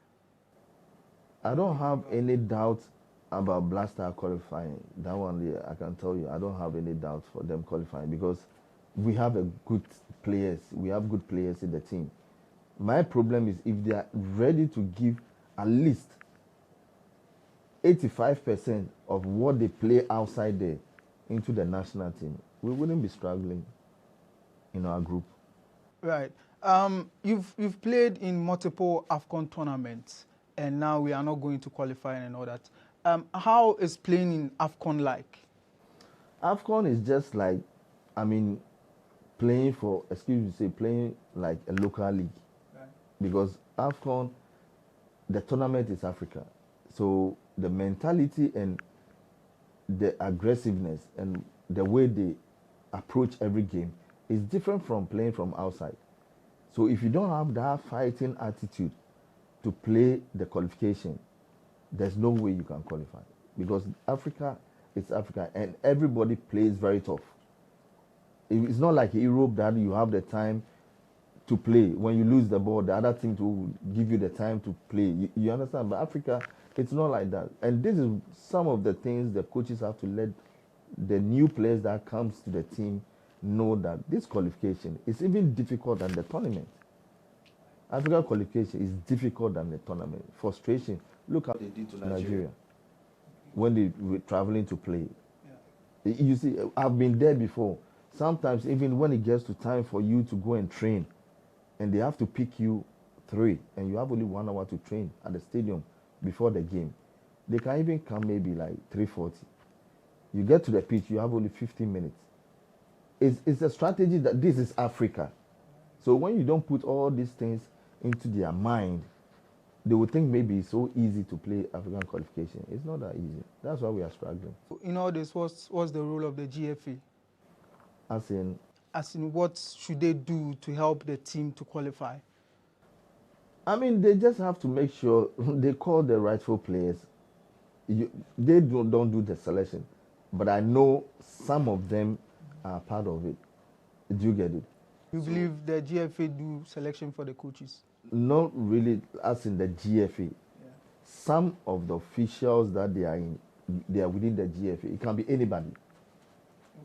I don't have any doubt about Black Star qualifying. That one, I can tell you, I don't have any doubt for them qualifying, because we have good players. We have good players in the team. My problem is if they are ready to give at least 85% of what they play outside there into the national team, we wouldn't be struggling in our group. Right. You've played in multiple AFCON tournaments, and now we are not going to qualify and all that. How is playing in AFCON like? AFCON is just like, playing like a local league. Right. Because AFCON, the tournament is Africa. So the mentality and the aggressiveness and the way they approach every game is different from playing from outside. So if you don't have that fighting attitude to play the qualification, there's no way you can qualify. Because Africa is Africa and everybody plays very tough. It's not like Europe that you have the time to play. When you lose the ball, the other team will give you the time to play. You understand? But Africa, it's not like that. And this is some of the things the coaches have to let the new players that comes to the team know, that this qualification is even difficult than the tournament. Africa qualification is difficult than the tournament. Frustration. Look how they did to Nigeria when they were traveling to play. Yeah. You see, I've been there before. Sometimes even when it gets to time for you to go and train and they have to pick you 3, and you have only 1 hour to train at the stadium before the game. They can even come maybe like 3:40. You get to the pitch, you have only 15 minutes. It's a strategy that this is Africa. So when you don't put all these things into their mind, they would think maybe it's so easy to play African qualification. It's not that easy. That's why we are struggling. In all this, what's the role of the GFA? As in what should they do to help the team to qualify? I mean, they just have to make sure they call the rightful players. They don't do the selection, but I know some of them are part of it. Do you get it? You believe the GFA do selection for the coaches? Not really, as in the GFA. Yeah. Some of the officials that they are within the GFA. It can be anybody.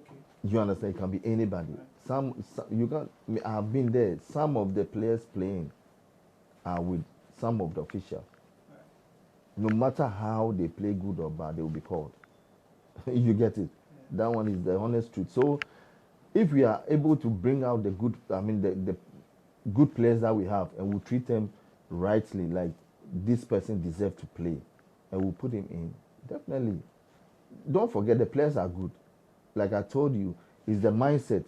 Okay. You understand? It can be anybody. Some you can. I've been there. Some of the players playing are with some of the officials. No matter how they play good or bad, they will be called. You get it? Yeah. That one is the honest truth. So, if we are able to bring out the good, the good players that we have, and we treat them rightly, like this person deserves to play, and we'll put him in, definitely. Don't forget, the players are good. Like I told you, it's the mindset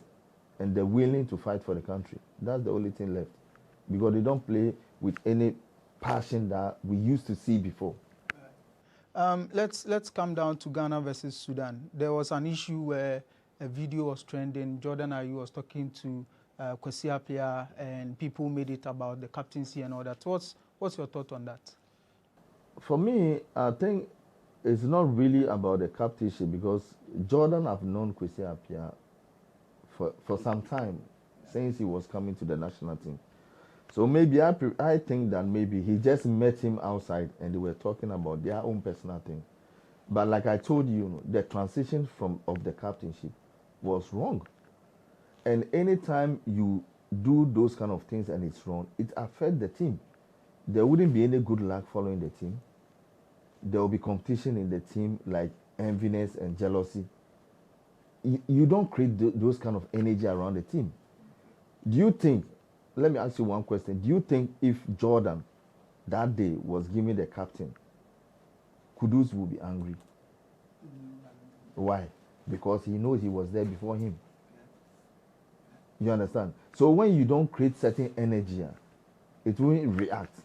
and the willing to fight for the country. That's the only thing left. Because they don't play with any passion that we used to see before. Let's come down to Ghana versus Sudan. There was an issue where a video was trending. Jordan Ayew was talking to Kwesi Appiah, and people made it about the captaincy and all that. What's your thought on that? For me, I think it's not really about the captainship, because Jordan have known Kwesi Appiah for some time, since he was coming to the national team. So maybe I think that maybe he just met him outside and they were talking about their own personal thing. But like I told you, the transition of the captainship was wrong. And anytime you do those kind of things and it's wrong, it affects the team. There wouldn't be any good luck following the team. There will be competition in the team, like enviness and jealousy. You don't create those kind of energy around the team. Do you think, let me ask you one question. Do you think if Jordan that day was given the captain, Kudus would be angry? Why? Because he knows he was there before him. You understand? So when you don't create certain energy, it won't react.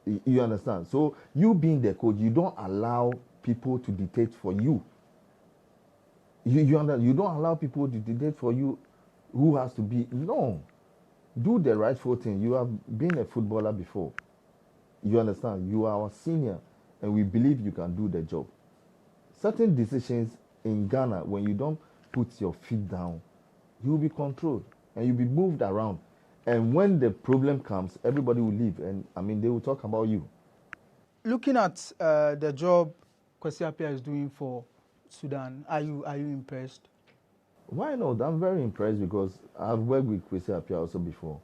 You understand? So you being the coach, you don't allow people to dictate for you. You understand? You don't allow people to dictate for you who has to be. No. Do the rightful thing. You have been a footballer before. You understand? You are our senior, and we believe you can do the job. Certain decisions in Ghana, when you don't put your feet down, you'll be controlled and you'll be moved around. And when the problem comes, everybody will leave, and they will talk about you. Looking at the job Kwesi Appiah is doing for Sudan, are you impressed? Why not? I'm very impressed, because I've worked with Kwesi Appiah also before,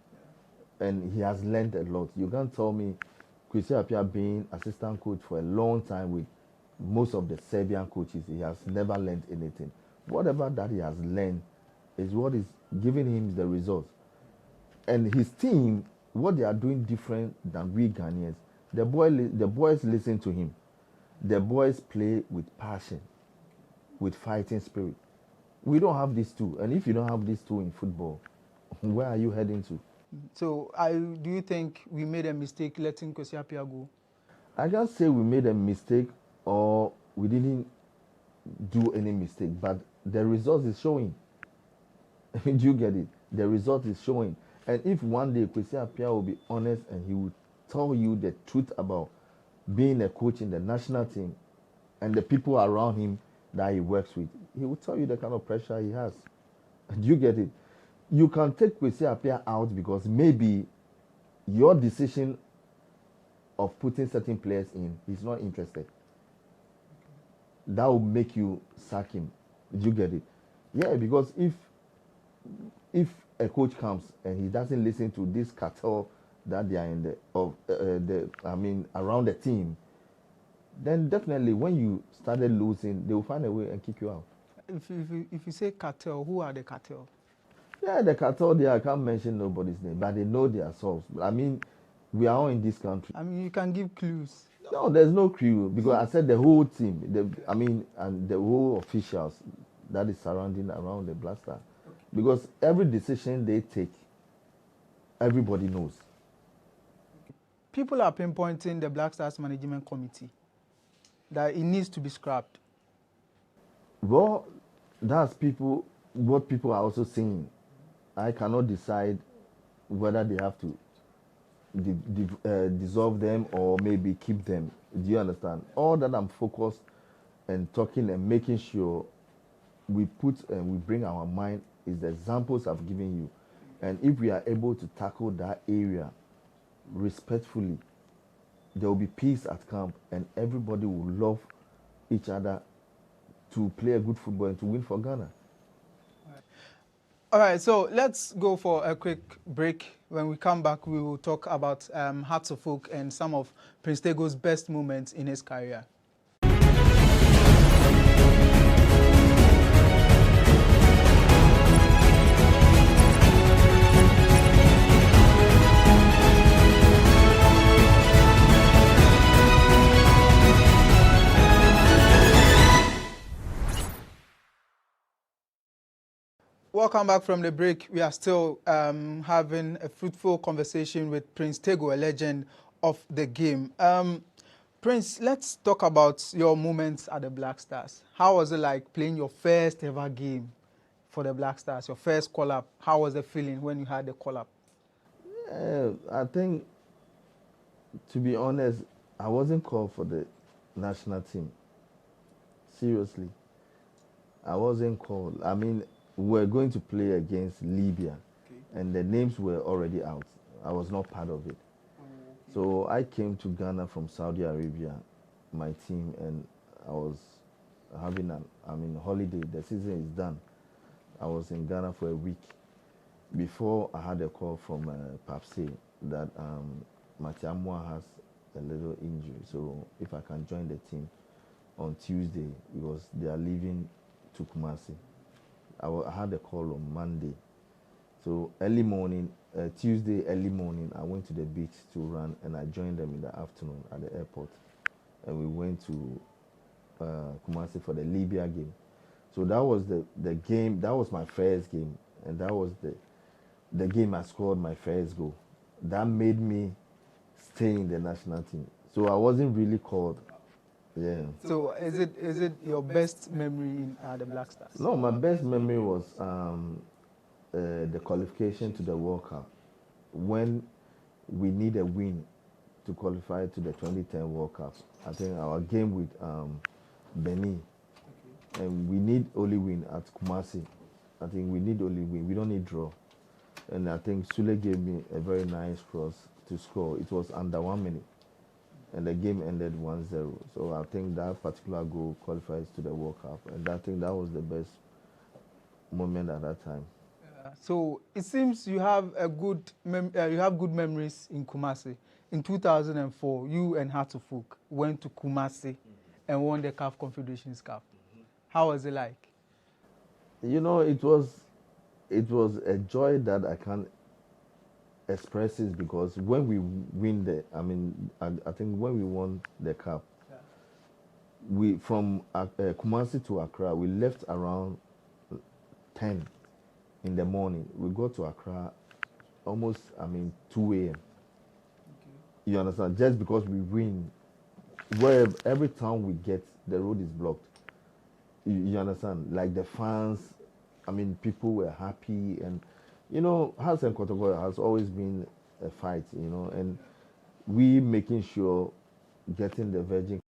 and he has learned a lot. You can't tell me Kwesi Appiah being assistant coach for a long time with most of the Serbian coaches, he has never learned anything. Whatever that he has learned is what is giving him the results. And his team, what they are doing different than we Ghanaians, the boys listen to him. The boys play with passion, with fighting spirit. We don't have these two, and if you don't have these two in football, where are you heading to? So, do you think we made a mistake letting Kwesi Appiah go? I can't say we made a mistake or we didn't do any mistake, but the result is showing. Do you get it? The result is showing. And if one day Kwesi Appiah will be honest and he will tell you the truth about being a coach in the national team and the people around him that he works with, he will tell you the kind of pressure he has. Do you get it? You can take Kwesi Appiah out because maybe your decision of putting certain players in, he's not interested. That will make you sack him. Do you get it? Yeah, because if a coach comes and he doesn't listen to this cartel that they are in around the team, then definitely when you started losing, they will find a way and kick you out. If you say cartel, who are the cartel? Yeah, the cartel there, I can't mention nobody's name, but they know their source. I mean, we are all in this country. I mean, you can give clues. No, there's no clue because I said the whole team, and the whole officials that is surrounding around the Black Star. Because every decision they take, everybody knows. People are pinpointing the Black Stars Management Committee that it needs to be scrapped. Well, that's what people are also saying. I cannot decide whether they have to dissolve them or maybe keep them. Do you understand? All that I'm focused and talking and making sure we put and we bring our mind is the examples I've given you. And if we are able to tackle that area respectfully, there will be peace at camp and everybody will love each other to play a good football and to win for Ghana. All right, so let's go for a quick break. When we come back, we will talk about Hearts of Oak and some of Prince Tego's best moments in his career. Welcome back from the break. We are still having a fruitful conversation with Prince Tego, a legend of the game. Prince, let's talk about your moments at the Black Stars. How was it like playing your first ever game for the Black Stars, your first call-up? How was the feeling when you had the call-up? I think, to be honest, I wasn't called for the national team. Seriously. I wasn't called. I mean, we're going to play against Libya, and the names were already out. I was not part of it. So I came to Ghana from Saudi Arabia, my team, and I was having holiday. The season is done. I was in Ghana for a week before I had a call from Papse that Matiamwa has a little injury. So if I can join the team on Tuesday, because they are leaving to Kumasi. I had a call on Monday. So early morning, Tuesday early morning, I went to the beach to run and I joined them in the afternoon at the airport. And we went to Kumasi for the Libya game. So that was the game, that was my first game. And that was the game I scored my first goal. That made me stay in the national team. So I wasn't really called. Yeah. So is it your best memory in the Black Stars? No, my best memory was the qualification to the World Cup. When we need a win to qualify to the 2010 World Cup. I think our game with Benin, and we need only win at Kumasi. I think we need only win. We don't need draw. And I think Sule gave me a very nice cross to score. It was under 1 minute. And the game ended 1-0. So I think that particular goal qualifies to the World Cup. And I think that was the best moment at that time. So it seems you have good memories in Kumasi. In 2004, you and Hearts of Oak went to Kumasi and won the CAF Confederations Cup. How was it like? You know, it was a joy that I can't express it, because when we win I think when we won the cup, we from Kumasi to Accra, we left around 10 in the morning. We got to Accra almost 2 a.m. You understand? Just because we win, where every town we get, the road is blocked. You understand? Like the fans, people were happy, and Hearts and Kotogo has always been a fight, and we making sure getting the Virgin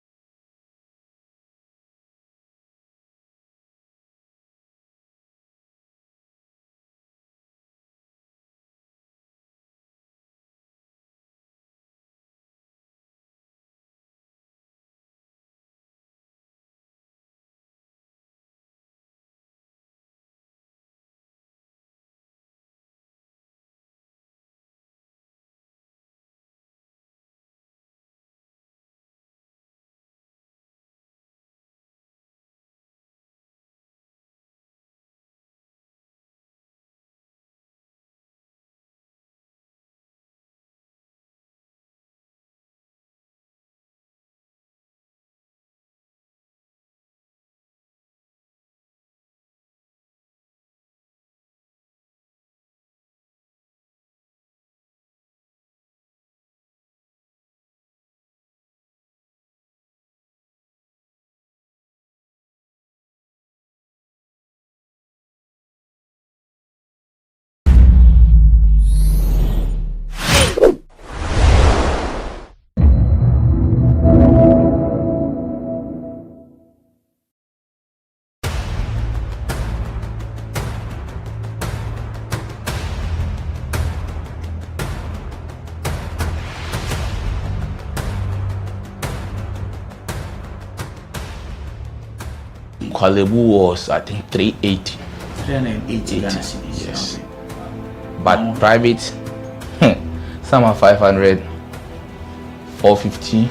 Korle Bu was, I think, 380. 380 Ghana cedis. Yes. But private, some are 500, 450,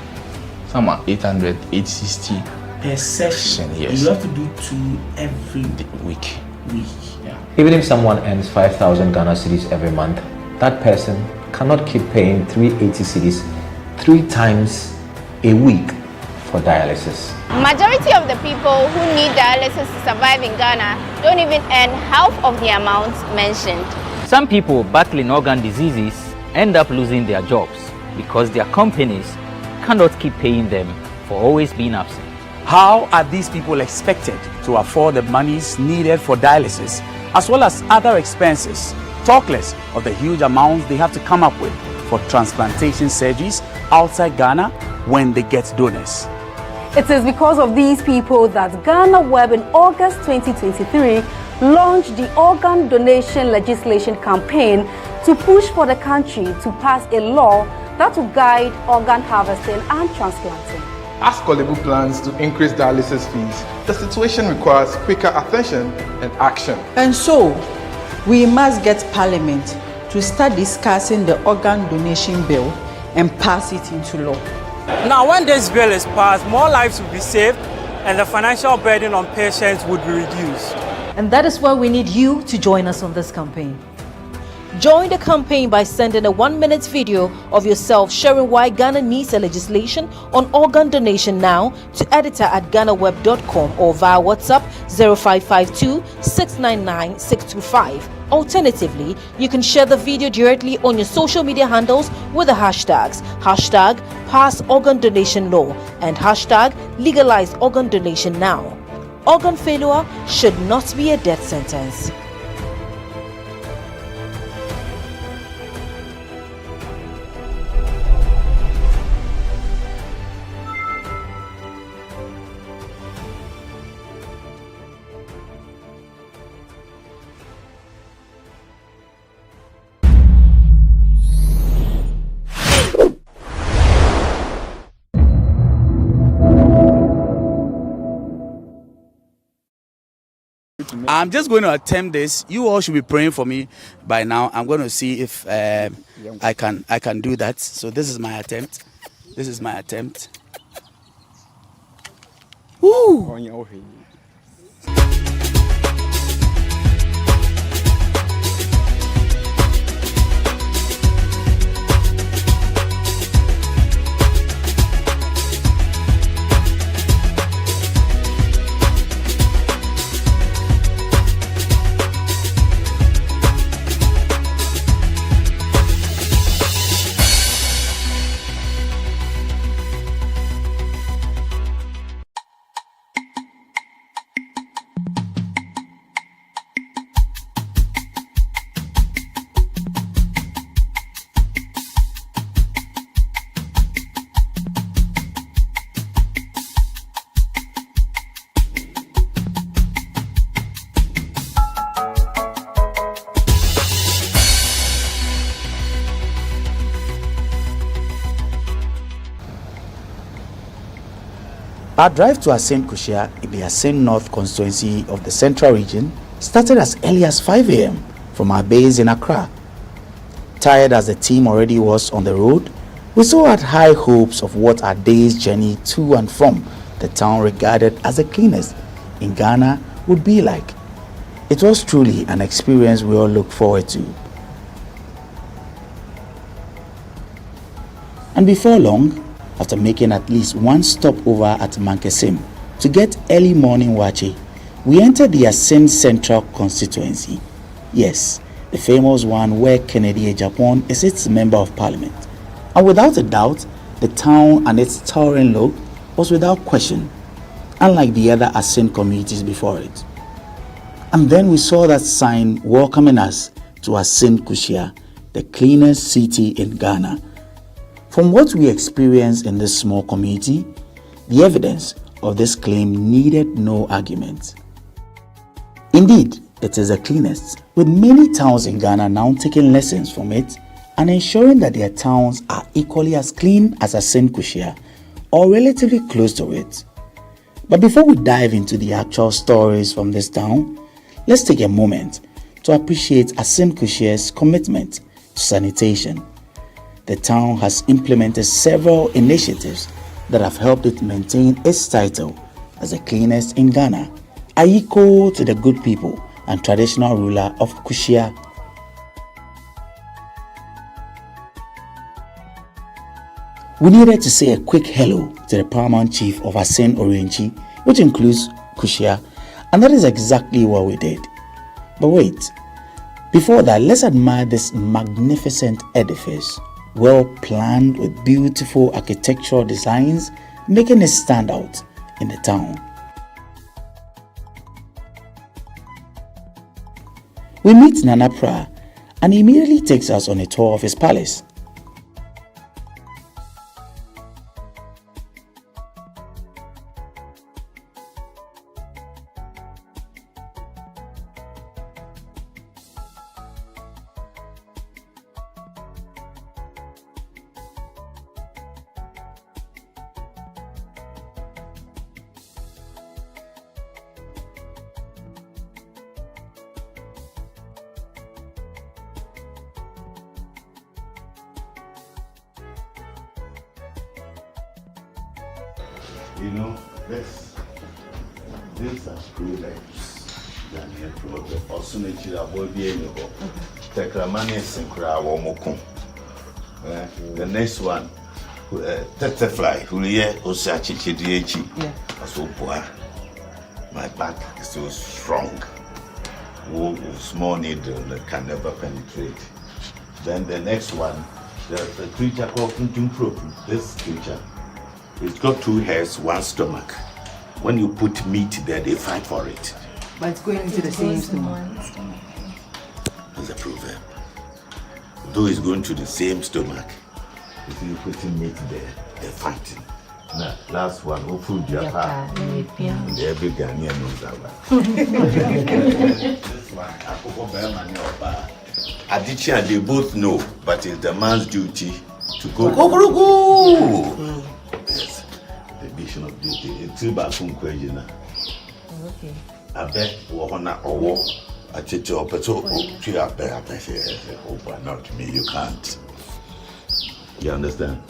some are 800, 860. Per session, yes. You have to do 2 every week. Yeah. Even if someone earns 5,000 Ghana cedis every month, that person cannot keep paying 380 cedis 3 times a week for dialysis. Majority of the people who need dialysis to survive in Ghana don't even earn half of the amount mentioned. Some people battling organ diseases end up losing their jobs because their companies cannot keep paying them for always being absent. How are these people expected to afford the monies needed for dialysis as well as other expenses, talk less of the huge amounts they have to come up with for transplantation surgeries outside Ghana when they get donors? It is because of these people that GhanaWeb in August 2023 launched the organ donation legislation campaign to push for the country to pass a law that will guide organ harvesting and transplanting. As Korle Bu plans to increase dialysis fees, the situation requires quicker attention and action. And so, we must get Parliament to start discussing the organ donation bill and pass it into law. Now, when this bill is passed, more lives will be saved and the financial burden on patients would be reduced. And that is why we need you to join us on this campaign. Join the campaign by sending a 1-minute video of yourself sharing why Ghana needs a legislation on organ donation now to editor@ghanaweb.com or via WhatsApp 0552 699 625. Alternatively, you can share the video directly on your social media handles with the hashtags #PassOrganDonationLaw and #LegalizeOrganDonationNow. Organ failure should not be a death sentence. I'm just going to attempt this. You all should be praying for me by now. I'm going to see if I can do that. So this is my attempt. This is my attempt. Woo! Our drive to Asin Kushia in the Asin North constituency of the Central Region started as early as 5 a.m. from our base in Accra. Tired as the team already was on the road, we still had high hopes of what our day's journey to and from the town regarded as the cleanest in Ghana would be like. It was truly an experience we all looked forward to. And before long, after making at least one stopover at Mankesim to get early morning wache, we entered the Asin Central constituency. Yes, the famous one where Kennedy Japan is its member of parliament. And without a doubt, the town and its towering look was without question, unlike the other Asin communities before it. And then we saw that sign welcoming us to Asin Kushia, the cleanest city in Ghana. From what we experienced in this small community, the evidence of this claim needed no argument. Indeed, it is the cleanest, with many towns in Ghana now taking lessons from it and ensuring that their towns are equally as clean as Asin Kushia or relatively close to it. But before we dive into the actual stories from this town, let's take a moment to appreciate Asin Kushia's commitment to sanitation. The town has implemented several initiatives that have helped it maintain its title as the cleanest in Ghana, a equal to the good people and traditional ruler of Kushia. We needed to say a quick hello to the paramount chief of Asin Orenchi, which includes Kushia, and that is exactly what we did. But wait, before that, let's admire this magnificent edifice, well planned with beautiful architectural designs, making it stand out in the town. We meet Nana Pra, and he immediately takes us on a tour of his palace. You know, these are screw legs. Also, the next one, Tetefly, my back is so strong. Small needle that can never penetrate. Then the next one, the creature called this creature. It's got two heads, one stomach. When you put meat there, they fight for it. But it's going into the same stomach. That's a proverb. Though it's going to the same stomach, if you put meat there, they're fighting. Now, last one, who food Japan? And every Ghanaian knows that one. This one, Akufo-Addo. Adichie, they both know, but it's the man's duty to go. Yes, the vision of duty. It's about Funkwejina. Okay. I bet Wahona or I tell you, but so not me, you can't. You understand?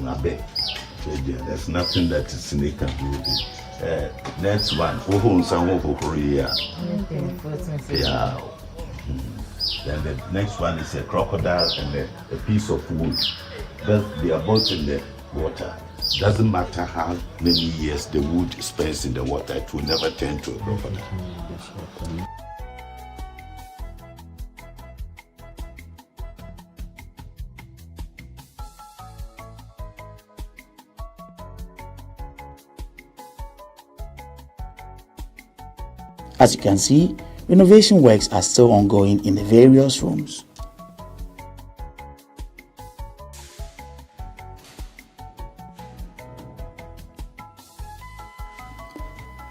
I bet. There's nothing that a snake can do with it. Next one, yeah. Then the next one is a crocodile and a piece of wood. But they are both in the water. Doesn't matter how many years the wood spends in the water, it will never turn to a crocodile. As you can see, renovation works are still ongoing in the various rooms.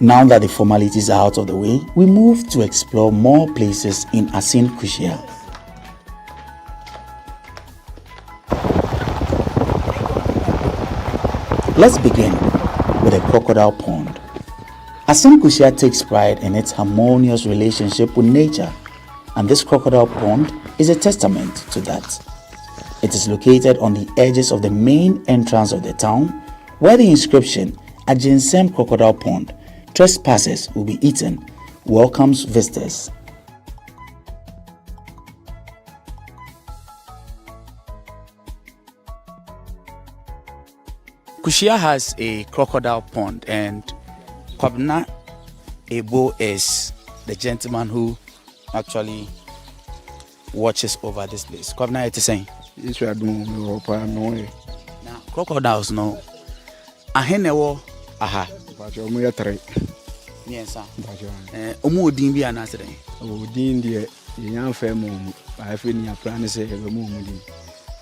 Now that the formalities are out of the way, we move to explore more places in Asin Kushia. Let's begin with a crocodile pond. Asin Kushia takes pride in its harmonious relationship with nature, and this crocodile pond is a testament to that. It is located on the edges of the main entrance of the town, where the inscription "Ajinsem Crocodile Pond, trespassers will be eaten," welcomes visitors. Kushia has a crocodile pond, and Kwabna Ebo is the gentleman who actually watches over this place. Kwabna, it's saying. Now, crocodiles, no. Ahenewo, aha. Yes, sir. Omu din bi anase den. Odin de yan fa mu. Ba fa ni plan say e mu din.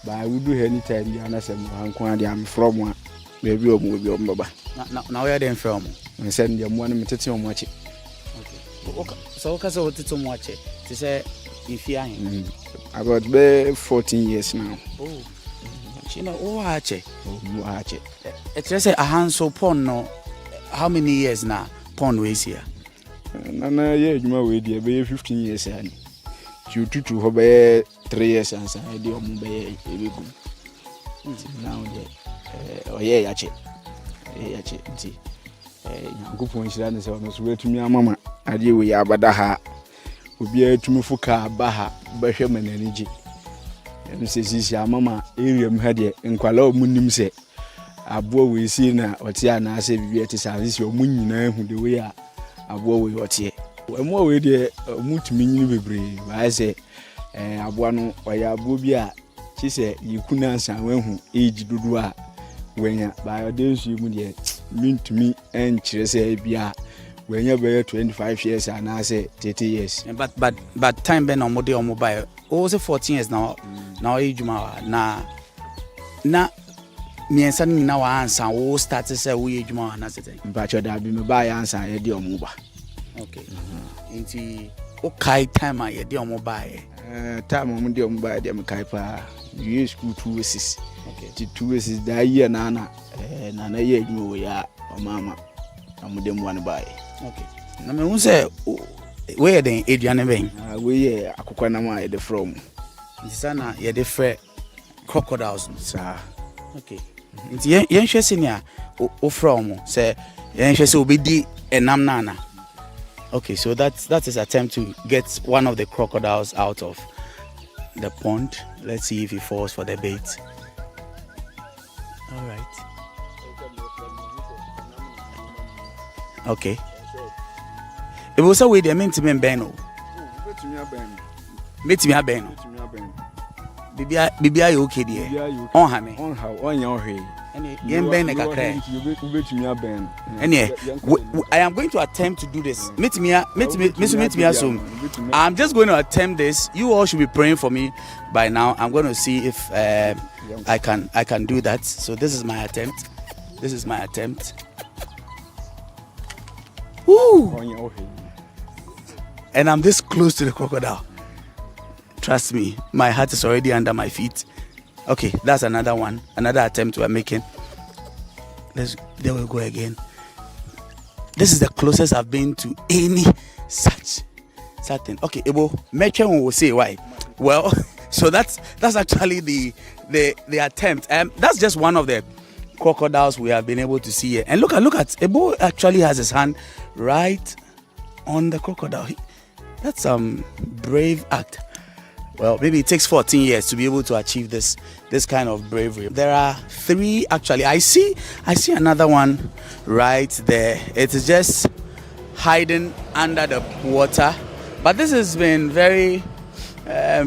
Ba wudu he ni time bi anase mu anko ade am from a baby omu bi omu baba. Na we dem fa omu. Me say ndem mo na metete omu achi. Okay. So ka say otete omu achi. Ti say if you are about 14 years now. Oh. Chino o achi. Oh achi. It say a hands so pon no how many years now pond ways here? Nana, yeah, you know, we did 15 years. And you two for 3 years and I did on be now. Oh, yeah, yache. Good point. She doesn't say, "Where to me, Mamma? I deal with Abadaha. We'll be able to move for car, Baha, Bashaman energy." And says, "Your Mamma, Arium had it, and Qualo Mundim say, Abo we see now, what Yana said, we at this your moon, who the way Abo we what here. And more with the moot meaning brave. I say, Abuano, or Yabubia, she said, you couldn't answer when who age do. When you by your days, you would mean to me and say, when you're 25 years and I say 30 years. But time been on mobile. Also 14 years now. Now age na me and son now answer. We start to say we age more. But your dad be me buy answer. I did on mobile. Okay. Inti okay time I did on mobile. Time on the mobile. Dem kaipa. You school 2 weeks. Okay. 2 weeks that year nana year you ya mama. I'm them one buy. Okay. Na me say where the Adrian ben? We akukwana ma the from. Sana ye the fair crocodiles sir. Okay. Nti yen hwe senior o from say yen hwe say obedi enam nana. Okay, so that's his attempt to get one of the crocodiles out of the pond. Let's see if he falls for the bait. All right. Okay. It was a way they meant to be Beno. Meet me a Beno. Bibi, are you okay, dear? On Hammy. On how? On your way. Yen Ben, I am going to attempt to do this. Meet me soon. I'm just going to attempt this. You all should be praying for me by now. I'm going to see if I can do that. So this is my attempt. Woo! And I'm this close to the crocodile. Trust me, my heart is already under my feet. Okay, that's another one. Another attempt we're making. There we go again. This is the closest I've been to any such thing. Okay, Ebo, Mechen will say why. Well, so that's actually the attempt. That's just one of the crocodiles we have been able to see here. And look at Ebo actually has his hand right on the crocodile. That's brave act. Well, maybe it takes 14 years to be able to achieve this kind of bravery. There are 3 actually. I see another one right there. It is just hiding under the water. But this has been very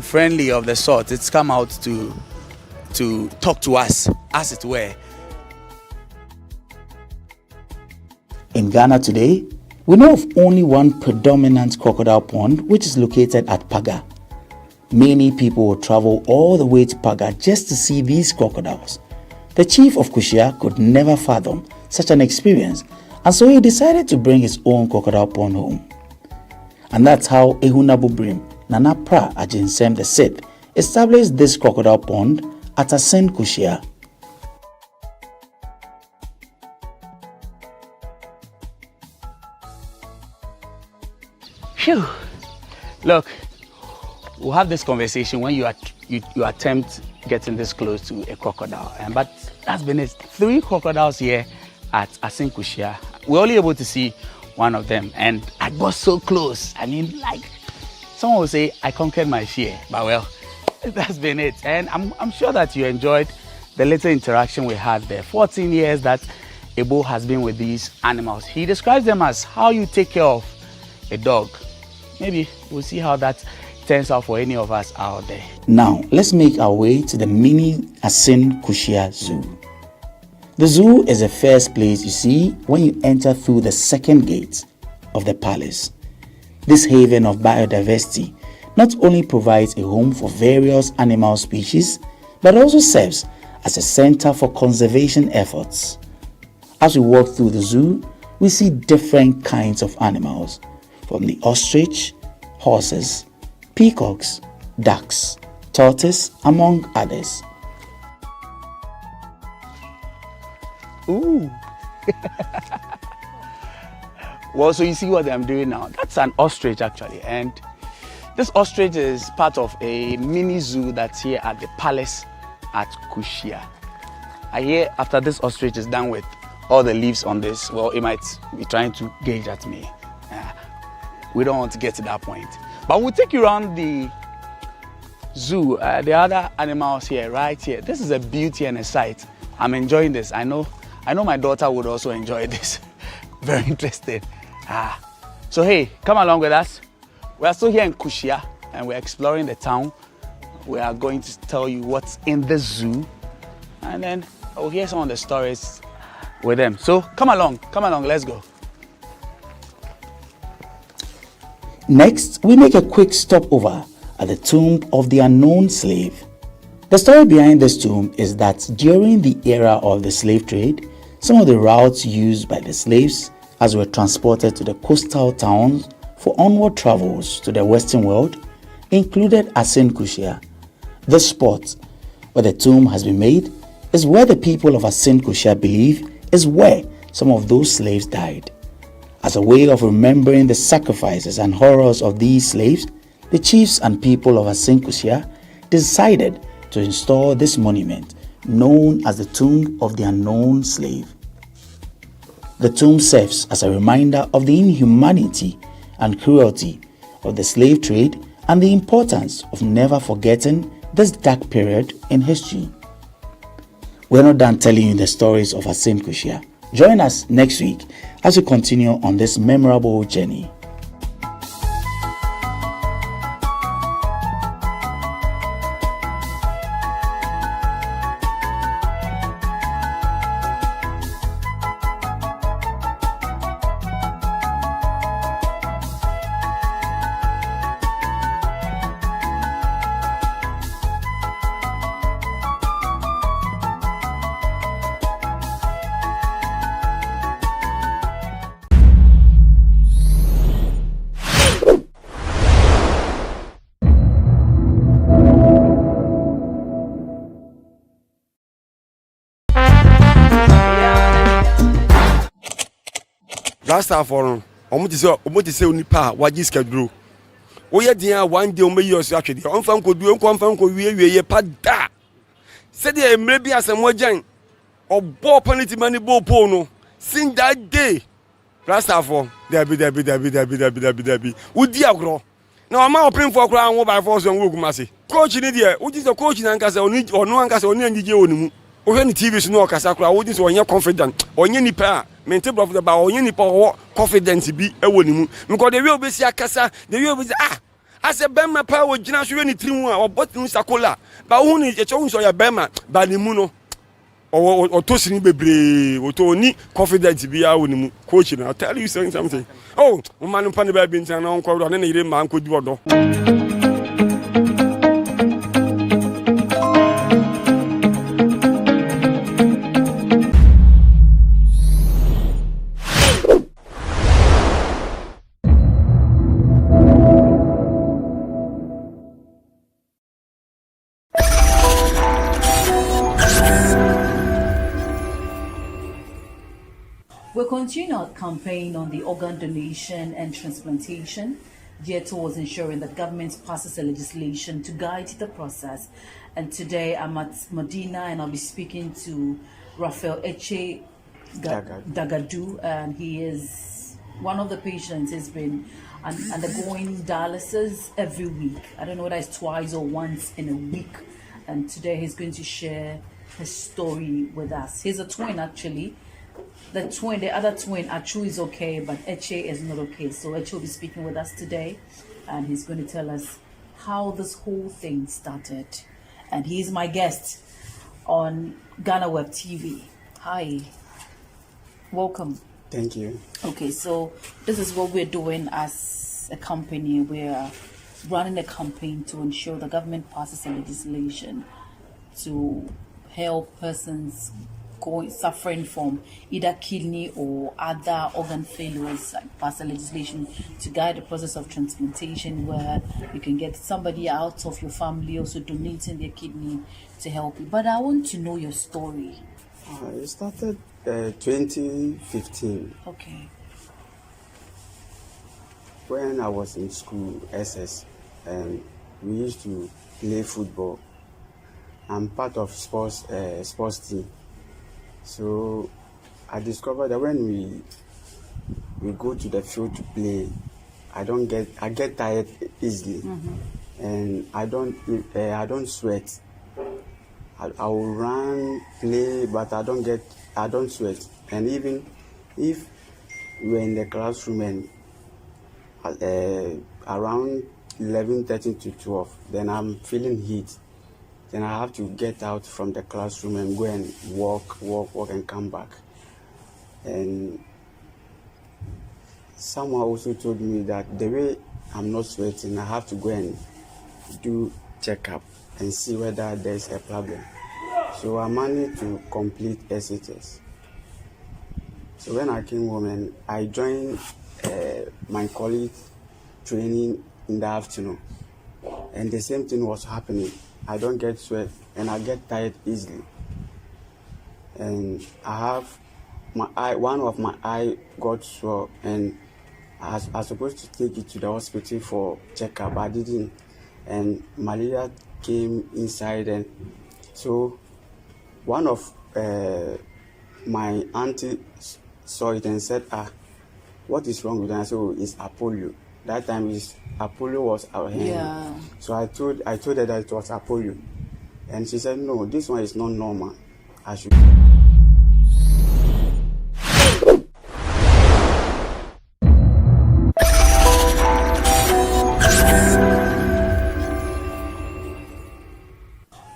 friendly of the sort. It's come out to talk to us, as it were. In Ghana today, we know of only one predominant crocodile pond, which is located at Paga. Many people will travel all the way to Paga just to see these crocodiles. The chief of Kushia could never fathom such an experience, and so he decided to bring his own crocodile pond home. And that's how Ehunabu Brim Nana Pra Ajinsem VI established this crocodile pond at Asen Kushia. Phew. Look, we'll have this conversation when you attempt getting this close to a crocodile. But that's been it. 3 crocodiles here at Asen Kushia. We're only able to see one of them, and I got so close. I mean, like, someone will say I conquered my fear, but well, that's been it. And I'm sure that you enjoyed the little interaction we had there. 14 years that Ebo has been with these animals. He describes them as how you take care of a dog. Maybe we'll see how that turns out for any of us out there. Now, let's make our way to the mini Asen Kushia Zoo. The zoo is the first place you see when you enter through the second gate of the palace. This haven of biodiversity not only provides a home for various animal species, but also serves as a center for conservation efforts. As we walk through the zoo, we see different kinds of animals, from the ostrich, horses, peacocks, ducks, tortoise, among others. Ooh. Well, so you see what I'm doing now. That's an ostrich actually, and this ostrich is part of a mini zoo that's here at the palace at Kushia. I hear after this ostrich is done with all the leaves on this, well, it might be trying to gauge at me. We don't want to get to that point. But we'll take you around the zoo, the other animals here, right here. This is a beauty and a sight. I'm enjoying this. I know my daughter would also enjoy this. Very interested. So hey, come along with us. We are still here in Kushia and we're exploring the town. We are going to tell you what's in the zoo and then we'll hear some of the stories with them. So come along, let's go. Next, we make a quick stopover at the tomb of the unknown slave. The story behind this tomb is that during the era of the slave trade, some of the routes used by the slaves as were transported to the coastal towns for onward travels to the Western world included Asin Kushia. This spot where the tomb has been made is where the people of Asin Kushia believe is where some of those slaves died. As a way of remembering the sacrifices and horrors of these slaves, the chiefs and people of Asin Kushia decided to install this monument known as the Tomb of the Unknown Slave. The tomb serves as a reminder of the inhumanity and cruelty of the slave trade and the importance of never forgetting this dark period in history. We're not done telling you the stories of Asin Kushia. Join us next week as we continue on this memorable journey. Last time for omo ti say onipa waji schedule oye dia one day omo yi oso atwede onfa nko wie pa da said the emre bi asemo jan obo penalty money bo po no since that day last time for dabi udi agro na o ma open for kra anwo by force on ogumase coach ni there udi the coach na nkasa oni ono ankasa oni angije onimu o he ni TV so no okasa kra udi so onye confident onye nipa mente bro for the ba onye nipa wo confidence bi e woni mu because the way obesi akasa the way obesi as a bema pa wo gina so ni trimu a obotinu sakola ba hu ni e chewu so ya bema ba ni mu no o to sini bebre o to ni confidence bi a woni mu coach na tell you something oh man pa ne ba bi ntan na onko do na ire ma anko di odo. We're continuing our campaign on the organ donation and transplantation, geared towards ensuring that government passes a legislation to guide the process. And today I'm at Medina and I'll be speaking to Raphael Eche Dagadu, and he is one of the patients. He's been undergoing dialysis every week. I don't know whether it's twice or once in a week. And today he's going to share his story with us. He's a twin actually. The other twin, Achu, is okay, but Eche is not okay. So Eche will be speaking with us today, and he's going to tell us how this whole thing started. And he's my guest on GhanaWeb TV. Hi, welcome. Thank you. Okay, so this is what we're doing as a company. We're running a campaign to ensure the government passes a legislation to help persons suffering from either kidney or other organ failures, pass a legislation to guide the process of transplantation, where you can get somebody out of your family also donating their kidney to help you. But I want to know your story. It started 2015. Okay. When I was in school, SS, we used to play football. I'm part of sports team. So I discovered that when we go to the field to play, I get tired easily, and I don't sweat. I will run, play, but I don't sweat. And even if we're in the classroom and around 11:30 to 12, then I'm feeling heat. Then I have to get out from the classroom and go and walk and come back. And someone also told me that the way I'm not sweating, I have to go and do checkup and see whether there's a problem. So I managed to complete SHS. So when I came home and I joined my colleague training in the afternoon, and the same thing was happening. I don't get sweat and I get tired easily. And I have one of my eye got sore, and I was supposed to take it to the hospital for checkup. I didn't, and malaria came inside, and so one of my auntie saw it and said, what is wrong with that? So it's Apollo. That time Apollo was our hand. Yeah. So I told her that it was Apollo, and she said, no, this one is not normal. I should.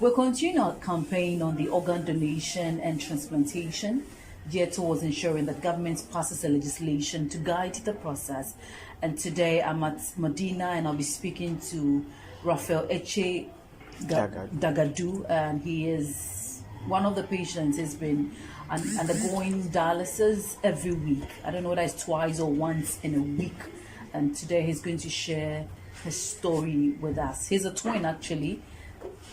We're continuing our campaign on the organ donation and transplantation, geared towards ensuring that government passes a legislation to guide the process. And today I'm at Medina, and I'll be speaking to Raphael Eche Dagadu, and he is one of the patients. He's been undergoing dialysis every week. I don't know whether it's twice or once in a week. And today he's going to share his story with us. He's a twin, actually.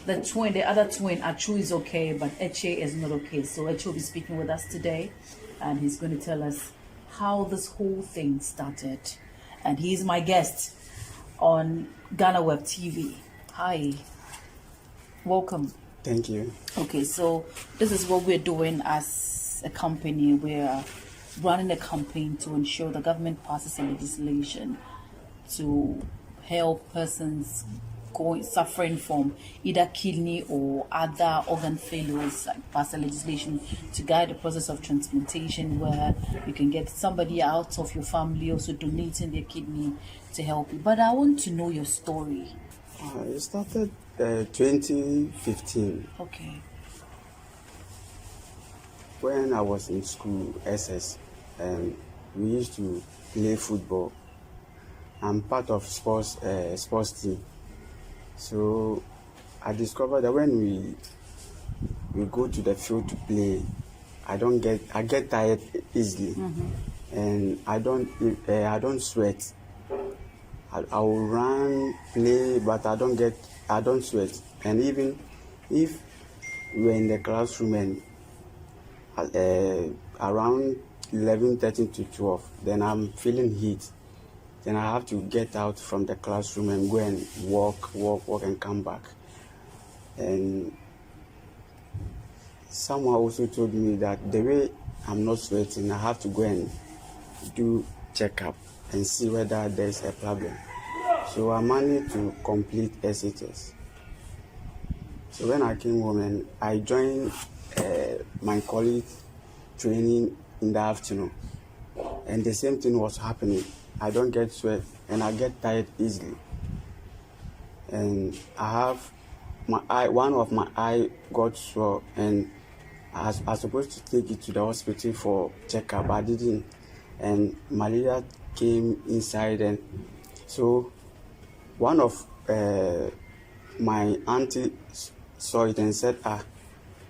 The other twin, Achu, is okay, but Eche is not okay. So Eche will be speaking with us today, and he's going to tell us how this whole thing started. And he's my guest on GhanaWeb TV. Hi. Welcome. Thank you. Okay, so this is what we're doing as a company. We're running a campaign to ensure the government passes a legislation to help persons suffering from either kidney or other organ failures, like pass a legislation to guide the process of transplantation, where you can get somebody out of your family also donating their kidney to help you. But I want to know your story. It started 2015. Okay. When I was in school, SS, we used to play football. I'm part of sports team. So I discovered that when we go to the field to play, I get tired easily, and I don't sweat. I will run, play, but I don't sweat. And even if we're in the classroom and around 11:30 to 12, then I'm feeling heat. Then I have to get out from the classroom and go and walk and come back. And someone also told me that the way I'm not sweating, I have to go and do checkup and see whether there's a problem. So I managed to complete SHS. So when I came home and I joined my colleague training in the afternoon, and the same thing was happening. I don't get sweat and I get tired easily. And I have one of my eye got sore, and I was supposed to take it to the hospital for checkup. I didn't, and malaria came inside, and so one of my auntie saw it and said,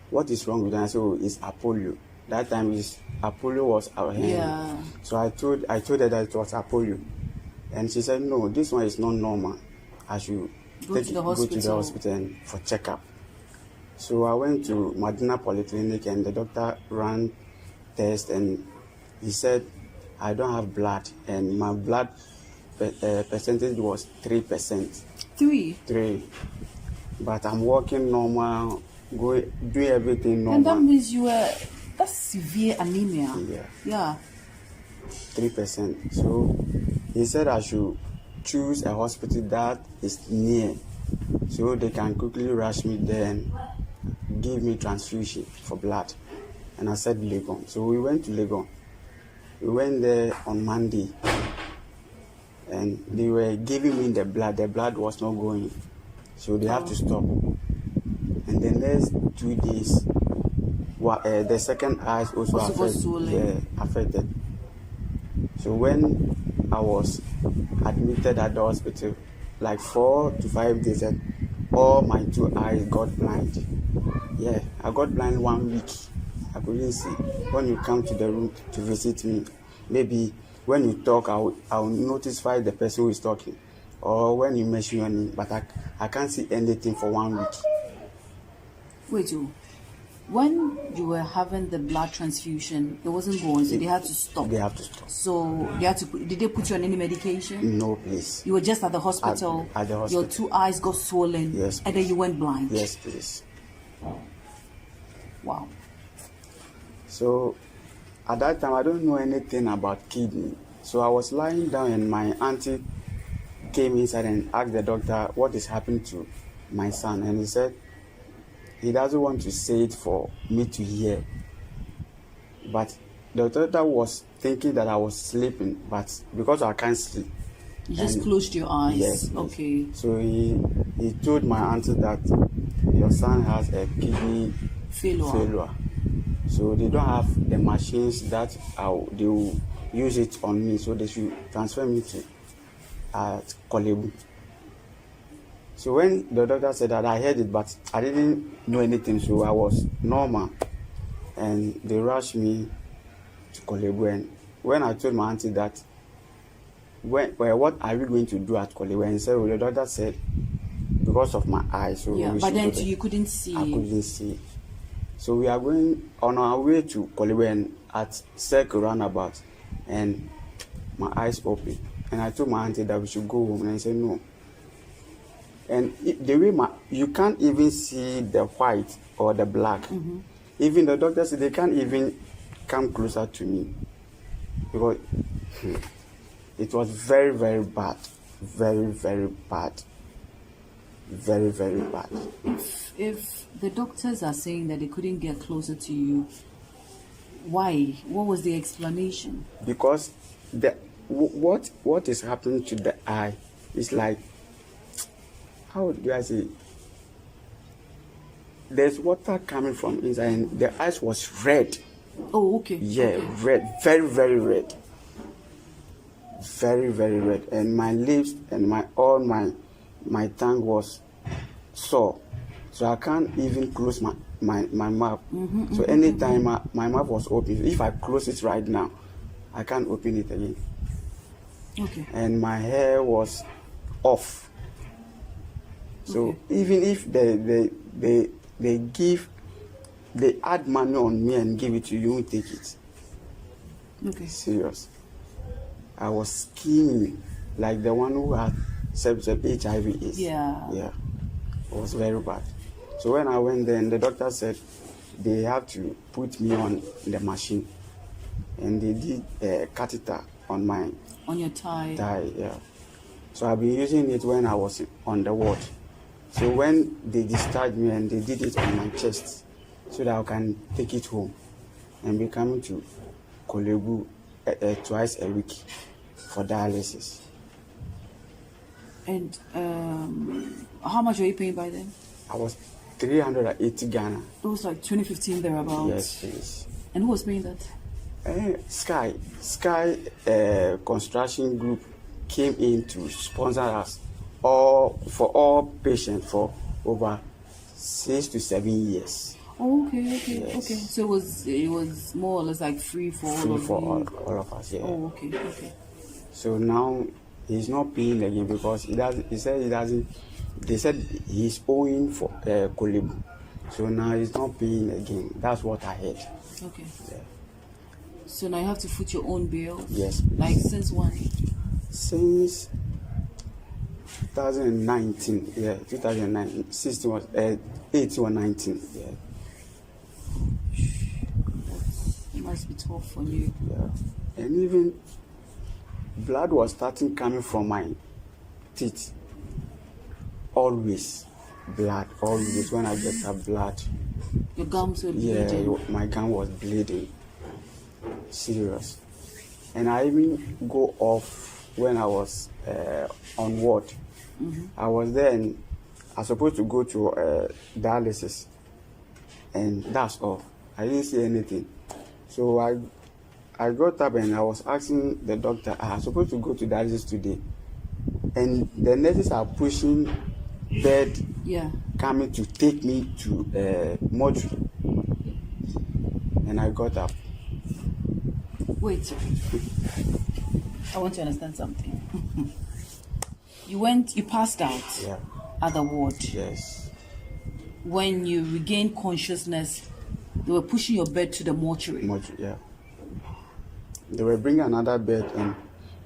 what is wrong with that? So it's Apollo. That time Apollo was our hand. Yeah. So I told her that it was Apollo, and she said, no, this one is not normal. I should go to the hospital for checkup. So I went to Medina Polyclinic, and the doctor ran tests, and he said I don't have blood, and my blood percentage was 3%. 3. But I'm working normal, doing everything normal. And that means that's severe anemia. Yeah. 3%. So he said I should choose a hospital that is near, so they can quickly rush me there and give me transfusion for blood. And I said Legon. So we went to Legon. We went there on Monday, and they were giving me the blood. The blood was not going, so they have to stop. And the next 2 days, the second eye also affected. So when I was admitted at the hospital, like 4 to 5 days, and all my 2 eyes got blind. Yeah, I got blind 1 week. I couldn't see. When you come to the room to visit me, maybe when you talk, I'll notify the person who is talking, or when you mention your name, but I can't see anything for 1 week. Wait, when you were having the blood transfusion, it wasn't going, so they had to stop. They have to stop. So did they put you on any medication? No, please. You were just at the hospital. At the hospital. Your 2 eyes got swollen. Yes. And then you went blind. Yes, please. Wow. So at that time, I don't know anything about kidney. So I was lying down, and my auntie came inside and asked the doctor what is happening to my son. And he said he doesn't want to say it for me to hear. But the doctor was thinking that I was sleeping, but because I can't sleep. You just closed your eyes? Yes. Okay. So he told my auntie that your son has a kidney failure. So they don't have the machines that they will use it on me, so they should transfer me to Kolebu. So when the doctor said that, I heard it, but I didn't know anything, so I was normal. And they rushed me to Kolebu. And when I told my auntie that, what are we going to do at Kolebu? And he said, well, the doctor said, because of my eyes. So yeah, but then you couldn't see. I couldn't see. So we are going on our way to Kolebu, and at Circle Roundabout, and my eyes open. And I told my auntie that we should go home, and I said no. And the way you can't even see the white or the black. Mm-hmm. Even the doctor said they can't even come closer to me, because it was very, very bad. Very, very bad. Very, very bad. If the doctors are saying that they couldn't get closer to you, why? What was the explanation? Because what is happening to the eye is like, how do I say? There's water coming from inside, and the eyes was red. Oh, okay. Yeah, okay. Red, very, very red. Very, very red, and my lips and my tongue was sore, so I can't even close my mouth. Mm-hmm, so anytime my mouth was open, if I close it right now, I can't open it again. Okay. And my hair was off. So even if they add money on me and give it to you, you won't take it. Okay. Serious. I was scheming like the one who had HIV/AIDS. Yeah. Yeah. It was very bad. So when I went there, and the doctor said they have to put me on the machine, and they did a catheter on your thigh. Yeah. So I've been using it when I was on the ward. So when they discharged me, and they did it on my chest, so that I can take it home and be coming to Kolebu twice a week for dialysis. And how much were you paying by then? I was 380 Ghana. It was like 2015 thereabouts. Yes, please. And who was paying that? Sky Construction Group came in to sponsor us for all patients for over 6 to 7 years. Oh, okay. Yes. Okay. So it was more or less like free for all of us. Yeah. Oh, okay. So now he's not paying again because he said he doesn't. They said he's owing for Kolebu. So now he's not paying again. That's what I heard. Okay. Yeah. So now you have to foot your own bill. Yes. Like since when? Since 2019, yeah, 2009, 16 was 18 or 19, yeah. It must be tough for you. Yeah, and even blood was starting coming from my teeth. Always blood, always when I get that blood. Your gums were bleeding? Yeah, my gum was bleeding. Serious. And I even go off when I was on ward. I was there and I was supposed to go to dialysis. And that's all. I didn't see anything. So I got up and I was asking the doctor, I'm supposed to go to dialysis today. And the nurses are pushing bed coming to take me to mortuary. And I got up. Wait. I want to understand something. You passed out at the ward. Yes. When you regained consciousness, they were pushing your bed to the mortuary. Yeah. They were bringing another bed and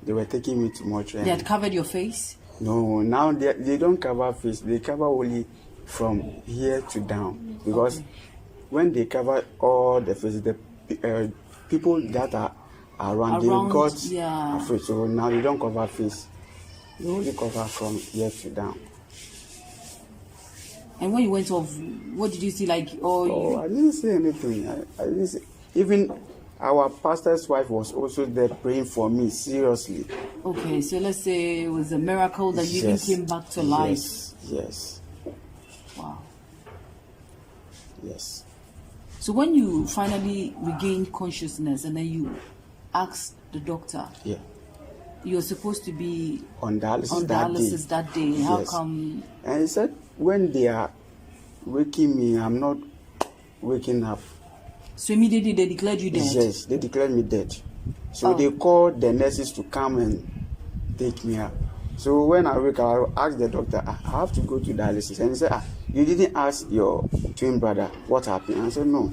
they were taking me to mortuary. They had covered your face? No, now they don't cover face. They cover only from here to down. Because when they cover all the face, the people that are around they got afraid. So now they don't cover face. They only cover from here to down. And when you went off, what did you see? I didn't see anything. I didn't see. Even our pastor's wife was also there praying for me, seriously. Okay, so let's say it was a miracle that you even came back to life. Yes. Wow. Yes. So when you finally regained consciousness and then you asked the doctor, you're supposed to be on dialysis that day. Yes. How come? And he said, when they are waking me, I'm not waking up. So immediately they declared you dead? Yes, they declared me dead. So they called the nurses to come and take me up. So when I wake up, I asked the doctor, I have to go to dialysis. And he said, you didn't ask your twin brother what happened? I said, no.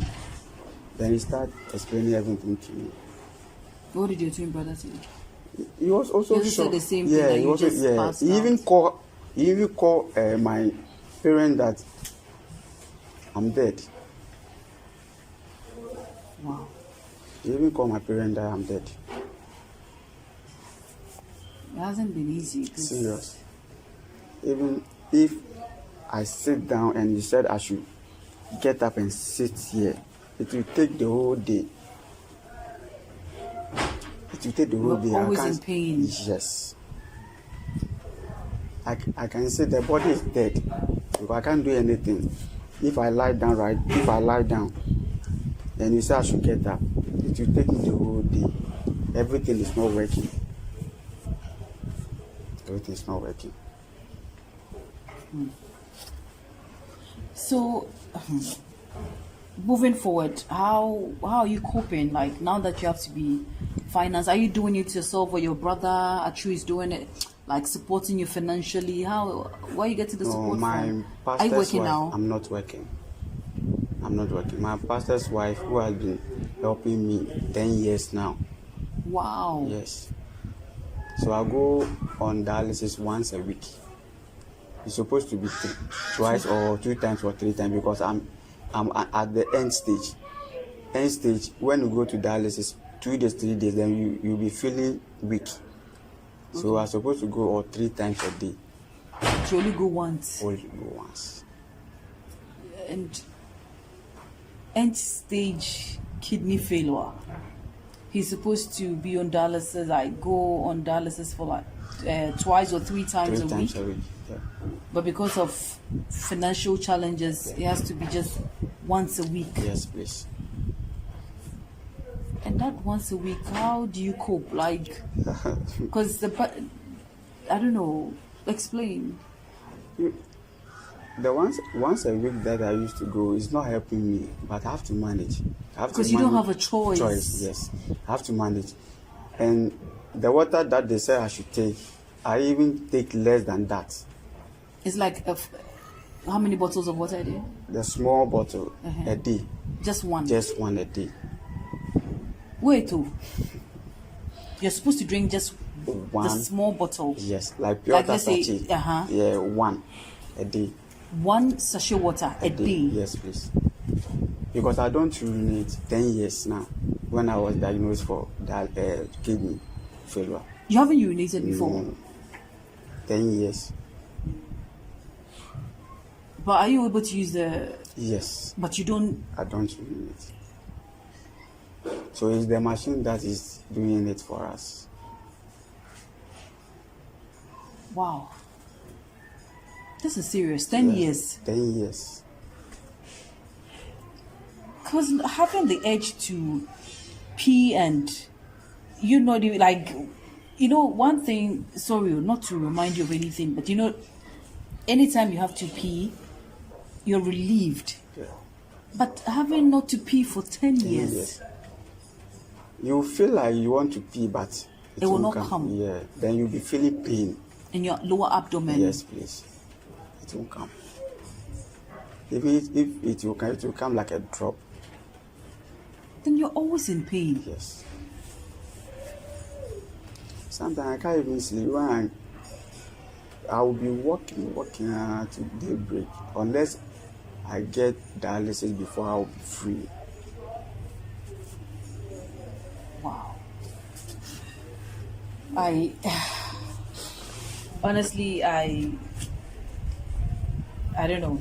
Then he started explaining everything to me. What did your twin brother say? He was also he said the same thing, yeah, that he you also, just yeah. passed He out. even called my parents that I'm dead. Wow. He even called my parents that I'm dead. It hasn't been easy. Serious. Even if I sit down and he said I should get up and sit here, it will take the whole day. It will take the whole day. Always in pain. Yes. I can say the body is dead because I can't do anything. If I lie down, then you say I should get up. It will take me the whole day. Everything is not working. Everything is not working. So, moving forward, how are you coping? Like now that you have to be financed, are you doing it yourself or your brother Achu is doing it? Like supporting you financially? Where you getting the support from? Are you working now? I'm not working. My pastor's wife, who has been helping me 10 years now. Wow. Yes. So I go on dialysis once a week. It's supposed to be twice or 2 times or 3 times because I'm at the end stage. End stage, when you go to dialysis, 2 days, 3 days, then you'll be feeling weak. So I'm supposed to go 3 times a day. You only go once? Only go once. And end stage kidney failure. He's supposed to be on dialysis. I go on dialysis for like twice or 3 times a week. Yeah. But because of financial challenges, it has to be just once a week. Yes, please. And that once a week, how do you cope? Like, because I don't know. Explain. The once a week that I used to go is not helping me, but I have to manage. Because you don't have a choice. Yes, I have to manage. And the water that they say I should take, I even take less than that. It's like how many bottles of water a day? The small bottle a day. Just one. Just one a day. Wait, you're supposed to drink just The small bottles. Yes, like pure like let's say, sachet. uh-huh. Yeah, 1 a day. 1 sachet water a day. Yes, please. Because I don't urinate 10 years now. When I was diagnosed for that kidney failure. You haven't urinated before? No. 10 years. But are you able to use the... Yes. But you don't... I don't urinate. So it's the machine that is doing it for us. Wow. This is serious. 10 years. 10 years. Because having the urge to pee and you know, like, you know, one thing, sorry, not to remind you of anything, but you know, anytime you have to pee, you're relieved. Yeah. But having not to pee for 10 years. You feel like you want to pee, but it will not come. Yeah. Then you'll be feeling pain. In your lower abdomen? Yes, please. It won't come. Even if it will come like a drop. Then you're always in pain. Yes. Sometimes I can't even sleep. When I will be walking to daybreak. Unless I get dialysis before I will be free. Wow. Honestly, I don't know.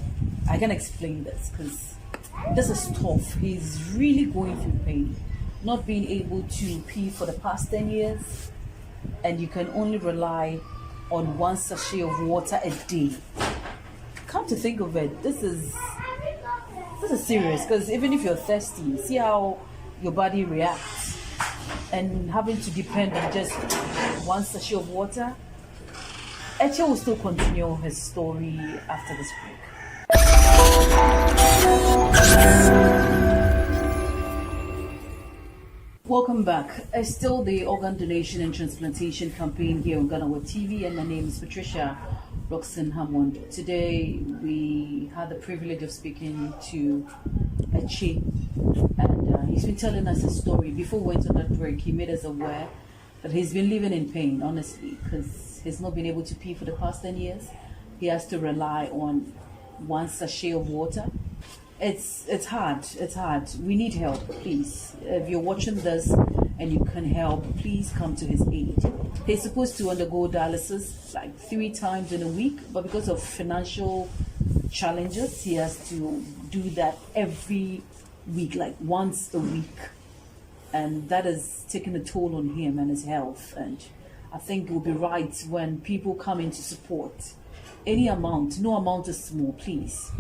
I can't explain this because this is tough. He's really going through pain. Not being able to pee for the past 10 years, and you can only rely on 1 sachet of water a day. Come to think of it, this is serious because even if you're thirsty, see how your body reacts, and having to depend on just 1 sachet of water. Eche will still continue his story after this break. Welcome back. It's still the organ donation and transplantation campaign here on GhanaWeb TV, and my name is Patricia Roxanne Hammond. Today we had the privilege of speaking to Eche, and he's been telling us his story. Before we went on that break, he made us aware that he's been living in pain, honestly, because he's not been able to pee for the past 10 years. He has to rely on 1 sachet of water. It's hard. We need help, please. If you're watching this and you can help, please come to his aid. He's supposed to undergo dialysis like 3 times in a week, but because of financial challenges, he has to do that every week, like once a week. And that is taking a toll on him and his health. And I think it would be right when people come in to support. Any amount, no amount is small, please.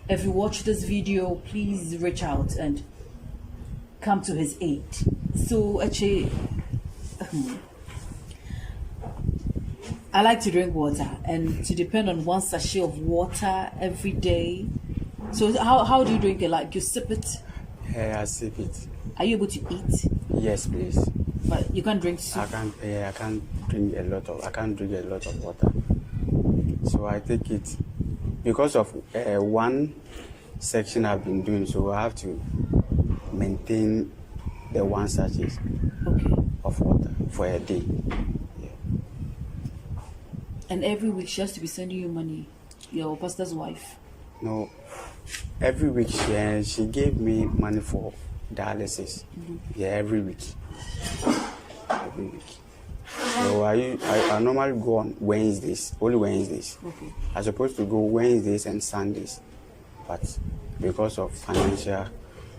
If you watch this video, please reach out and come to his aid. So actually, I like to drink water, and to depend on 1 sachet of water every day. So how do you drink it? Like you sip it? Yeah, I sip it. Are you able to eat? Yes, please. But you can't drink soup? I can't drink a lot of water. So I take it because of one section I've been doing, so I have to maintain the 1 sachet of water for a day. Yeah. And every week she has to be sending you money, your pastor's wife? No, every week she gave me money for dialysis. Mm-hmm. Yeah, every week. So I normally go on Wednesdays, only Wednesdays. Okay. I'm supposed to go Wednesdays and Sundays, but because of financial,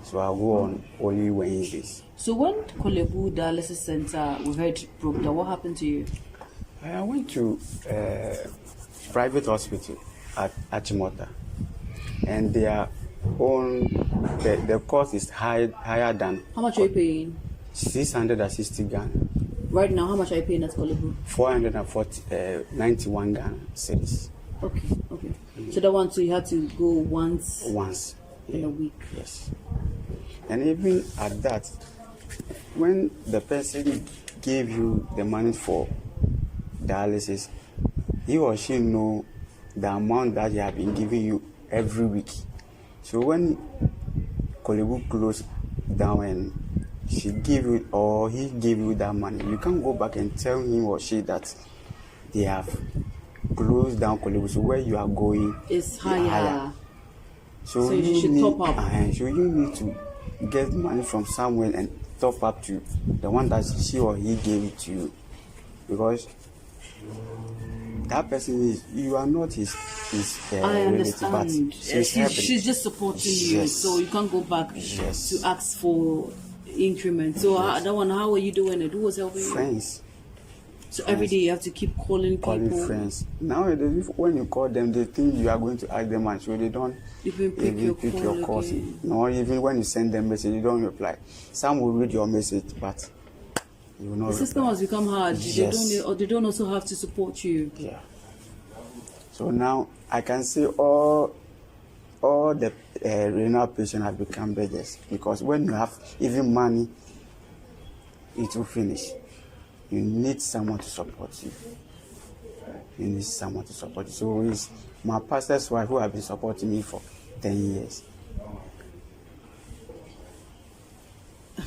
so I go on only Wednesdays. So when Kolebu Dialysis Center we heard broke down, what happened to you? I went to private hospital at Achimota, and their own the cost is higher than. How much are you paying? 660 Ghana. Right now, how much are you paying at Kolebu? 491 Ghana cedis. Okay. So that one, so you had to go once in a week. Yes. And even at that, when the person gave you the money for dialysis, he or she know the amount that he have been giving you every week. So when Kolebu closed down and she give you or he gave you that money, you can't go back and tell him or she that they have closed down colleagues. So where you are going is higher. So you should need, top up. So you need to get money from somewhere and top up to the one that she or he gave it to you, because that person is, you are not his I relative, but understand. She's just supporting you, so you can't go back to ask for increment. So that one, how are you doing it? Who was helping you? Friends. So every day you have to keep calling friends. Nowadays, when you call them, they think you are going to ask them, and so they don't even pick your calls. No, even when you send them message, you don't reply. Some will read your message, but you will not. The system has become hard. Yes. They don't also have to support you. Yeah. So now I can say all the renal patients have become beggars, because when you have even money, it will finish. You need someone to support you. You need someone to support you. So it's my pastor's wife who has been supporting me for 10 years. I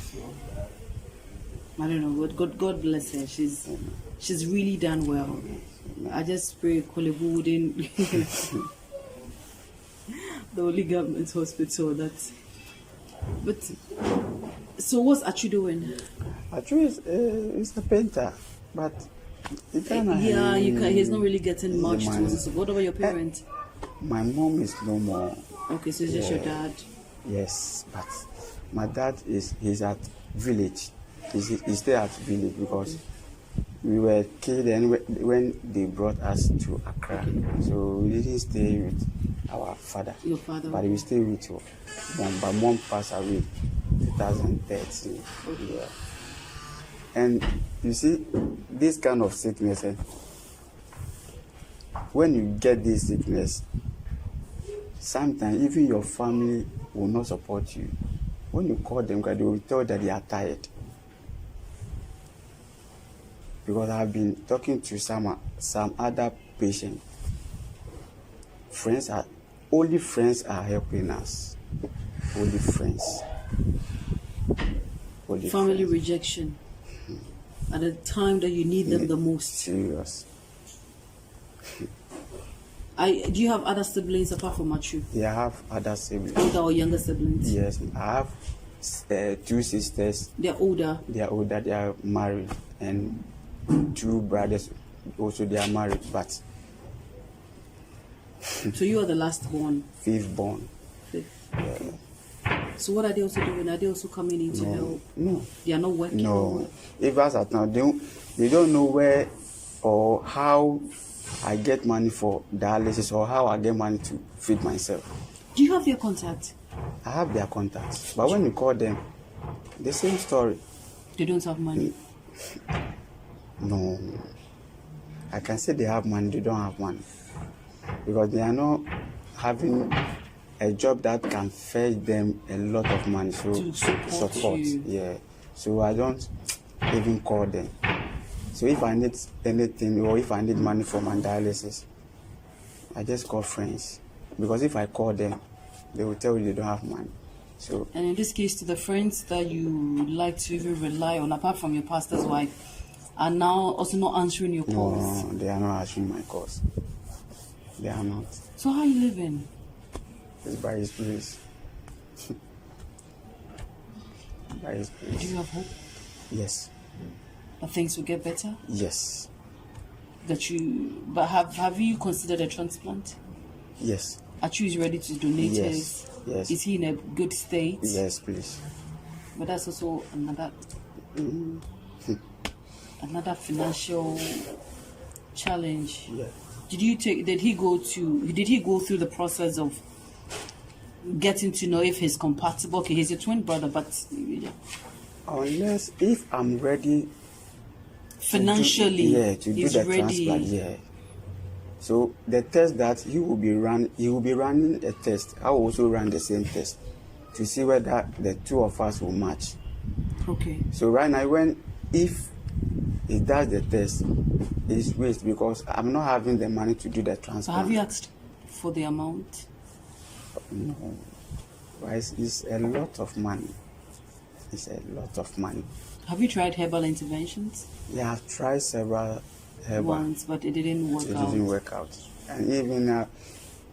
don't know. God bless her. She's really done well. I just pray Kolebu wouldn't the only government hospital that. But so what's Achu doing? Achu is a painter, but he can't. Yeah, he's not really getting much towards. What about your parents? My mom is no more. Okay, so it's just your dad. Yes, but my dad he's at village. He's still at village because we were kids and when they brought us to Accra. So we didn't stay with our father. Your father. But we stayed with mom. But mom passed away 2013. Okay. Yeah. And you see, this kind of sickness, when you get this sickness, sometimes even your family will not support you. When you call them, they will tell that they are tired. Because I've been talking to some other patients. Only friends are helping us. Only friends. Family rejection. At the time that you need them the most. Serious. Do you have other siblings apart from Achu? Yeah, I have other siblings. Older or younger siblings? Yes, I have 2 sisters. They're older? They are older, they are married. And 2 brothers, also they are married, but... So you are the last born? 5th born. 5th. Yeah. So what are they also doing? Are they also coming in to help? No. They are not working? No. Even at now, they don't know where or how I get money for dialysis or how I get money to feed myself. Do you have their contact? I have their contacts. But when you call them, the same story. They don't have money? No. I can say they have money, they don't have money. Because they are not having a job that can fetch them a lot of money. So to support you. Yeah. So I don't even call them. So if I need anything or if I need money for my dialysis, I just call friends. Because if I call them, they will tell you they don't have money. So. And in this case, to the friends that you like to even rely on, apart from your pastor's wife, are now also not answering your calls? No, they are not answering my calls. They are not. So how are you living? It's by His grace. By His grace. Do you have hope? Yes. That things will get better? Yes. But have you considered a transplant? Yes. Achu is ready to donate his. Yes. Is he in a good state? Yes, please. But that's also another financial challenge. Yeah. Did he go through the process of getting to know if he's compatible? Okay, he's your twin brother, but unless if I'm ready financially, to do the transplant, yeah. So the test that he will be running a test. I will also run the same test to see whether the 2 of us will match. Okay. So right now, if he does the test, it's waste because I'm not having the money to do the transplant. So have you asked for the amount? No. It's a lot of money. it's a lot of money. Have you tried herbal interventions? Yeah, I've tried several herbal. Once, but it didn't work out. It didn't work out. And even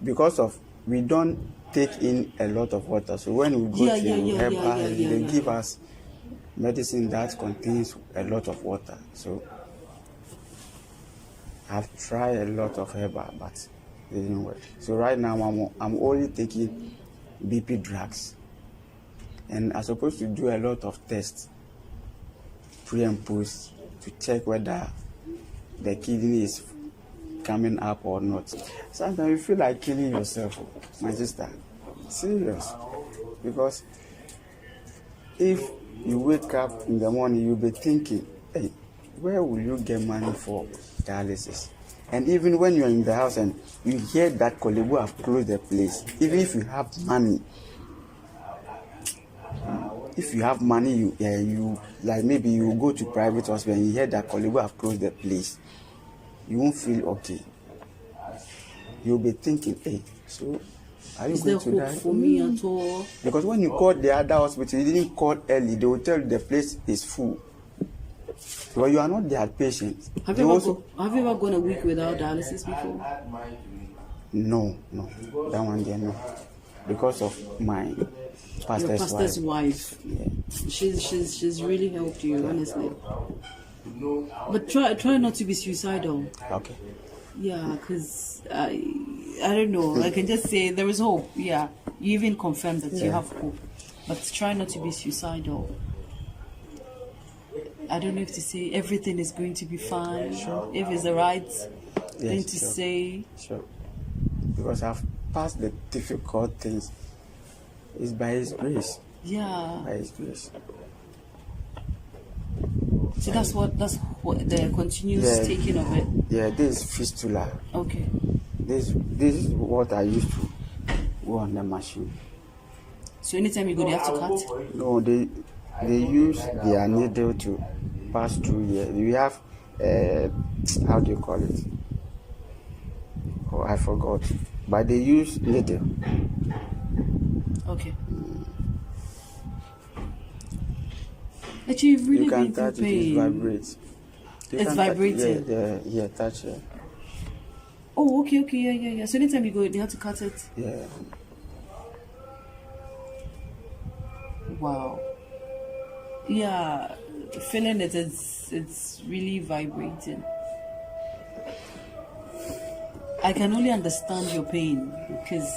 because of we don't take in a lot of water, so when we go to herbal, they give us medicine that contains a lot of water. So I've tried a lot of herbal, but it didn't work. So right now I'm only taking BP drugs, and I'm supposed to do a lot of tests, pre and post, to check whether the kidney is coming up or not. Sometimes you feel like killing yourself, my sister. Serious. Because if you wake up in the morning, you'll be thinking, hey, where will you get money for dialysis? And even when you're in the house and you hear that Kolebu have closed the place, even if you have money, you like maybe you go to private hospital and you hear that Kolebu have closed the place, you won't feel okay. You'll be thinking, hey, so are you going to die? Is there hope for me at all? Because when you call the other hospital, you didn't call early, they will tell you the place is full. But you are not their patient. Have you ever gone a week without dialysis before? No. That one there, no. Because of my pastor's wife. Yeah. She's really helped you, honestly. But try not to be suicidal. Okay. Yeah, because I don't know. I can just say there is hope. Yeah, you even confirmed that you have hope. But try not to be suicidal. I don't know if to say everything is going to be fine. Sure. If it's the right thing to say. Sure. Because I've passed the difficult things. It's by His grace. Yeah. By His grace. So that's what the continuous taking of it. Yeah, this is fistula. Okay. This is what I used to go on the machine. So anytime you go, they have to cut? No, they use their needle to pass through here. We have how do you call it? Oh, I forgot. But they use needle. Okay. Actually, you've really been through pain. It vibrates. It's vibrating. Yeah, touch it. Oh, okay, yeah. So anytime you go, they have to cut it. Yeah. Wow. Yeah, feeling it, it's really vibrating. I can only understand your pain because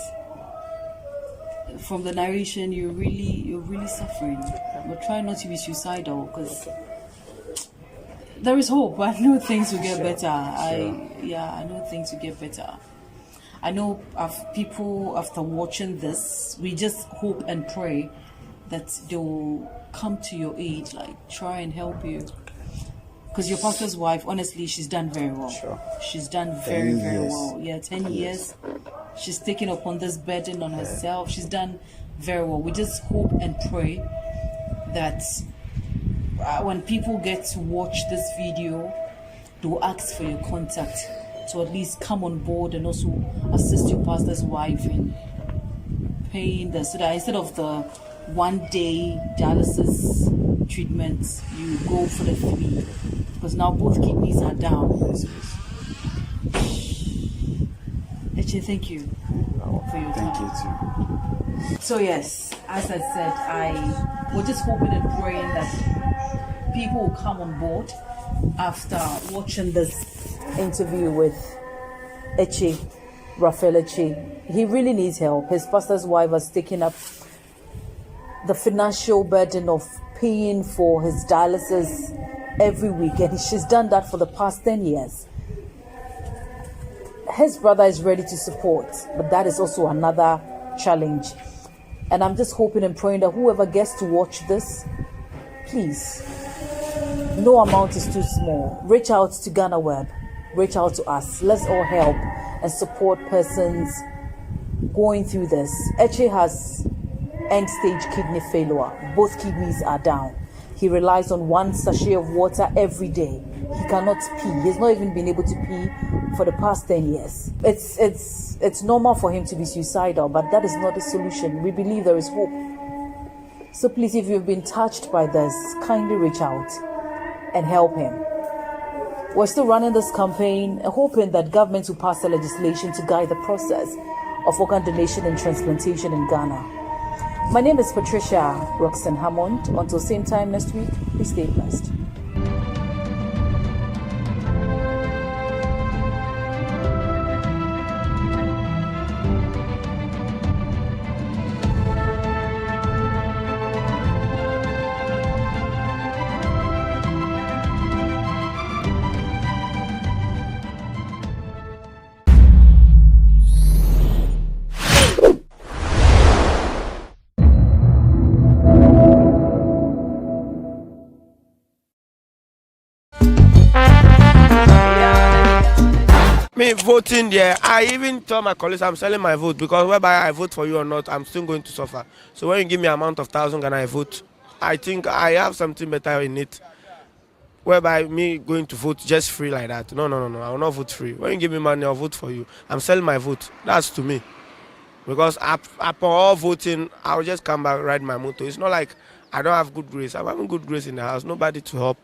from the narration you're really suffering. But try not to be suicidal because there is hope. I know things will get better. I know things will get better. I know people after watching this, we just hope and pray that they will come to your aid, like try and help you. Because your pastor's wife, honestly, she's done very well. Sure. She's done very well. Yeah, 10 years. She's taken upon this burden on herself. She's done very well. We just hope and pray that when people get to watch this video, they'll ask for your contact to at least come on board and also assist your pastor's wife in paying so that instead of the 1 day dialysis treatment, you go for the 3, because now both kidneys are down. Eche, thank you for your time. Thank you too. So yes, as I said, we're just hoping and praying that people will come on board after watching this interview with Eche, Raphael Eche. He really needs help. His pastor's wife has taken up the financial burden of paying for his dialysis every week, and she's done that for the past 10 years. His brother is ready to support, but that is also another challenge. And I'm just hoping and praying that whoever gets to watch this, please, no amount is too small. Reach out to GhanaWeb, reach out to us. Let's all help and support persons going through this. Eche has end-stage kidney failure. Both kidneys are down. He relies on 1 sachet of water every day. He cannot pee. He's not even been able to pee for the past 10 years. It's normal for him to be suicidal, but that is not the solution. We believe there is hope. So please, if you've been touched by this, kindly reach out and help him. We're still running this campaign, hoping that government will pass the legislation to guide the process of organ donation and transplantation in Ghana. My name is Patricia Roxanne Hammond. Until same time next week, please stay blessed. Me voting there, I even told my colleagues I'm selling my vote because whether I vote for you or not, I'm still going to suffer. So when you give me an amount of 1,000 and I vote, I think I have something better in it. Whereby me going to vote just free like that. No, I will not vote free. When you give me money, I'll vote for you. I'm selling my vote. That's to me. Because after all voting, I'll just come back, ride my motor. It's not like I don't have good grace. I'm having good grace in the house. Nobody to help.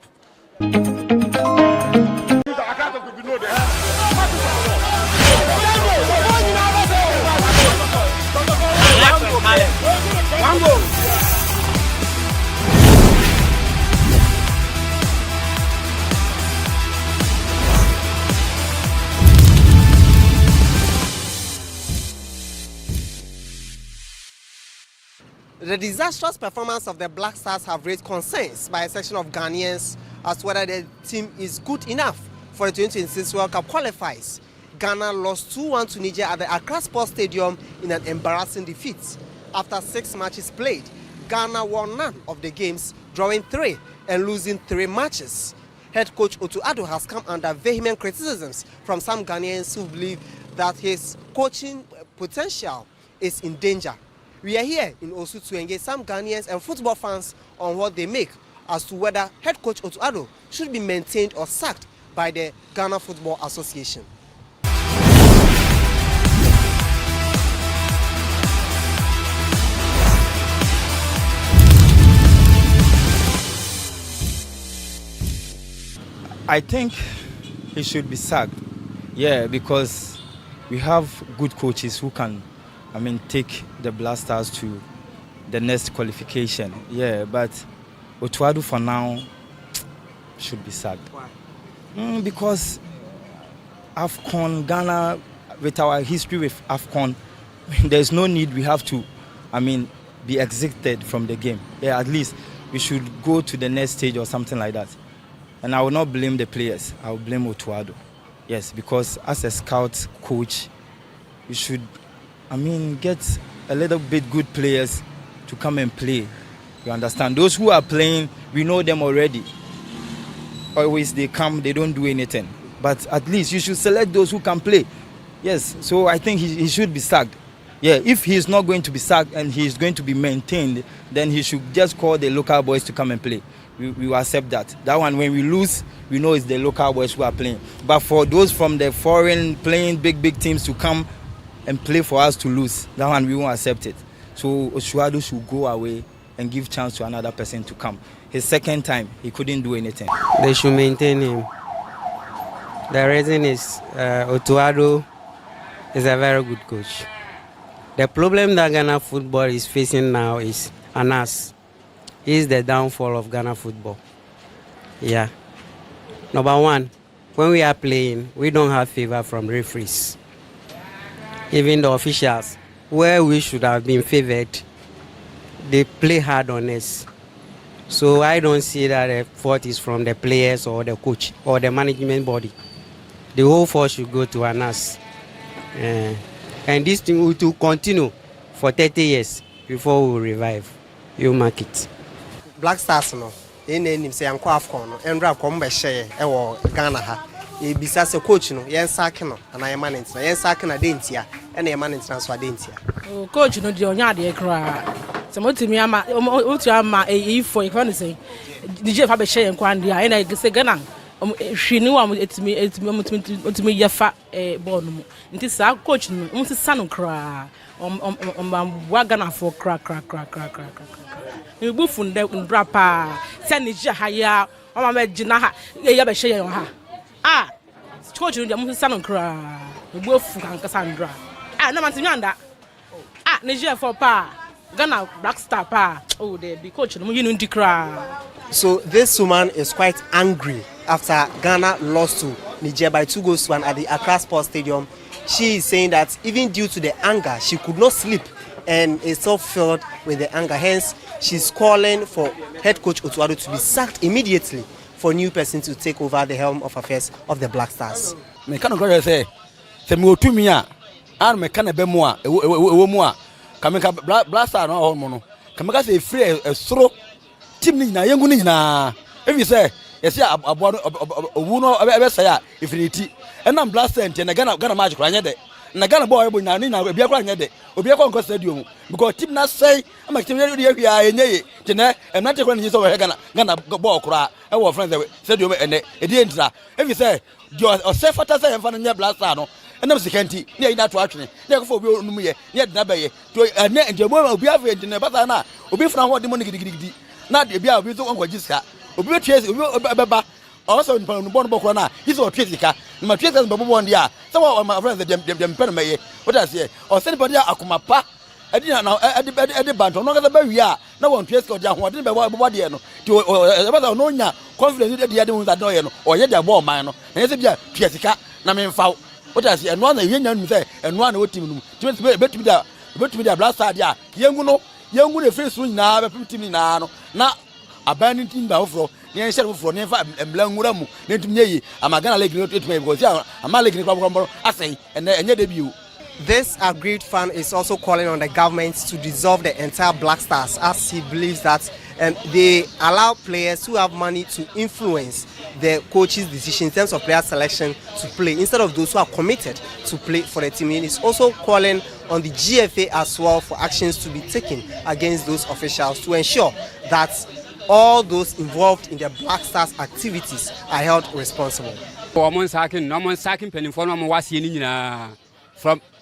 The disastrous performance of the Black Stars have raised concerns by a section of Ghanaians as to whether the team is good enough for the 2026 World Cup qualifiers. Ghana lost 2-1 to Niger at the Accra Sports Stadium in an embarrassing defeat. After 6 matches played, Ghana won none of the games, drawing 3 and losing 3 matches. Head coach Akufo-Addo has come under vehement criticisms from some Ghanaians who believe that his coaching potential is in danger. We are here in Osu to engage some Ghanaians and football fans on what they make as to whether head coach Akufo-Addo should be maintained or sacked by the Ghana Football Association. I think he should be sacked. Yeah, because we have good coaches who can, take the Black Stars to the next qualification. Yeah, but Akufo-Addo for now should be sacked. Why? Because AFCON, Ghana, with our history with AFCON, there's no need we have to, be exited from the game. Yeah, at least we should go to the next stage or something like that. And I will not blame the players. I will blame Akufo-Addo. Yes, because as a scout coach, we should, get a little bit good players to come and play. You understand? Those who are playing, we know them already. Always they come, they don't do anything. But at least you should select those who can play. Yes, so I think he should be sacked. Yeah, if he's not going to be sacked and he's going to be maintained, then he should just call the local boys to come and play. We will accept that. That one, when we lose, we know it's the local boys who are playing. But for those from the foreign playing big teams to come and play for us to lose, that one we won't accept it. So Akufo-Addo should go away and give chance to another person to come. His second time, he couldn't do anything. They should maintain him. The reason is Akufo-Addo is a very good coach. The problem that Ghana football is facing now is Anas. Is the downfall of Ghana football. Yeah. Number one, when we are playing, we don't have favor from referees. Even the officials, where we should have been favored, they play hard on us. So I don't see that the fault is from the players or the coach or the management body. The whole fault should go to Anas. And this thing will continue for 30 years before we revive. You mark it. Black Stars no name say anko AFCON no enra kom be share e wo Ghana ha e bisa se coach no yen sack no ana yen manage na yen sack na dentia e na yen manage na so dentia coach no de onya de kra se motimi ama otu ama e for e kan say DJ fa be share enko ande a na se Ghana hwini wa etimi yefa ball no nti sa coach no mo se sanu kra Ghana for crack. You go from the brapa, send it higher, or my Jinaha, Yabasha. Ah, coach, you must stand cry. You go from Cassandra. Ah, no man's yonder. Ah, Niger for pa. Ghana Black Star pa. Oh, they be coach, you know, cry. So this woman is quite angry after Ghana lost to Niger by 2-1 at the Accra Sports Stadium. She is saying that even due to the anger, she could not sleep and is so filled with the anger. Hence, she's calling for head coach Akufo-Addo to be sacked immediately for a new person to take over the helm of affairs of the Black Stars. Me kan go say me otumi a an me kan be mu a ewo mu a kameka Black Star no ho mo no kameka say free esoro team ni na yengu ni na if you say yes abo owu no be say a ifiriti enam Black Star ente na Ghana match kra nya de na Ghana boy ebo na bia kra nya de obi akwa nko stadium because team na say ama team dey dey hia enye te na emnate kra ni so we Ghana ball kra e wo friends stadium ene e dey entra if you say o say fata say emfa nya Black Star no enam sekanti na ina to atwene na ekofo obi onum ye na de na be ye to ene ente mo obi afa ente na bata na obi funa ho de mo gidigidi na de bia obi so onko giska obi betwese obi beba also in born bokro na he's a twesika na twesika babo bon dia so my friends dem pen meye what I say or send body akoma pa edi na edi banto no ga ba wi a na won twesika dia ho de be babo dia no ti e ba no nya confidence de dia de hunza do ye no o ye de ball man no na se bia twesika na me mfa what I say eno na ye nya nu say eno na wotim nu ti betumi da Black Star dia yengu ne free so nyina be tim nyina no na abandon team ba ofro ni share ofro ni fa embla nwura mu na ntum nyeyi amagana league no to because ama league ni kwabro asai enye de biu. This aggrieved fan is also calling on the government to dissolve the entire Black Stars, as he believes that they allow players who have money to influence the coach's decision in terms of player selection to play instead of those who are committed to play for the team. He is also calling on the GFA as well for actions to be taken against those officials to ensure that all those involved in the Black Stars activities are held responsible.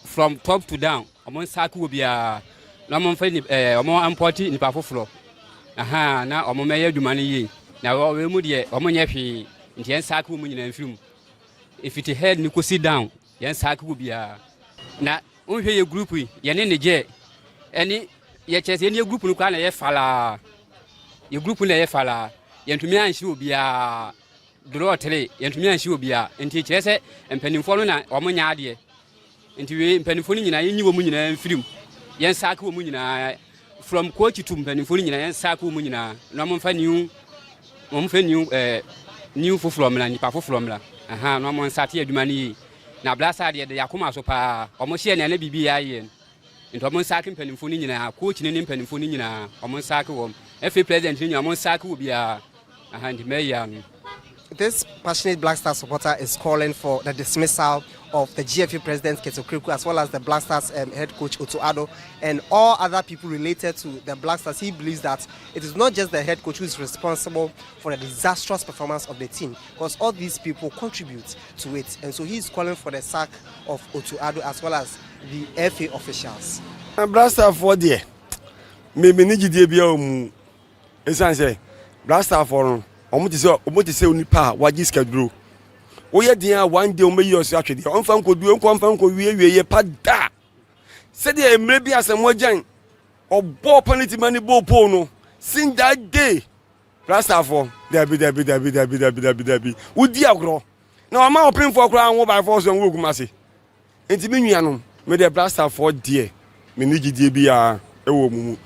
From top to down, among Saku will be a no friend, importing in Pafoflo. Aha, now a moment you money. Now, we would ye, Omonyafi, in the Saku Munion and film. If it had you could sit down, Yan Saku will be a. Now, only your group, Yan in the J. Any yet, any group who can a falla. Your group in a falla, Yan to me and she will be a draw tele, Yan to me and she will be a, and teach and penny following or Monyadi. Into penifoni nyina yenyi wo mu nyina film yen saku wo mu nyina from coach to penifoni nyina yen saku mu nyina na mo fa new foforo mla nipa foforo mla aha no mo nsate aduma ni na blasa de yakoma so pa o mo hye na bibi ya yen into mo saku penifoni nyina coach ne penifoni nyina o mo saku wo FA president nyina mo saku wo bia aha ndi meya no. This passionate Black Stars supporter is calling for the dismissal of the GFA president Ketokriku as well as the Black Stars head coach Akufo-Addo and all other people related to the Black Stars. He believes that it is not just the head coach who is responsible for the disastrous performance of the team, because all these people contribute to it, and so he is calling for the sack of Akufo-Addo as well as the FA officials. Black Stars for there, maybe niji dey bia omu. Esan say Black Stars for omo ti say onipa waji schedule. Oye dia one day o me yo so atwede on fa nkodu on fa nko wie pada said the emre bi asemo jan obo penalty money ball po no since that day rasta for dabi udi agro na o ma open for kra anwo by force on wogumase enti me nuanom me the blaster for there me nigidie bia e wo mumu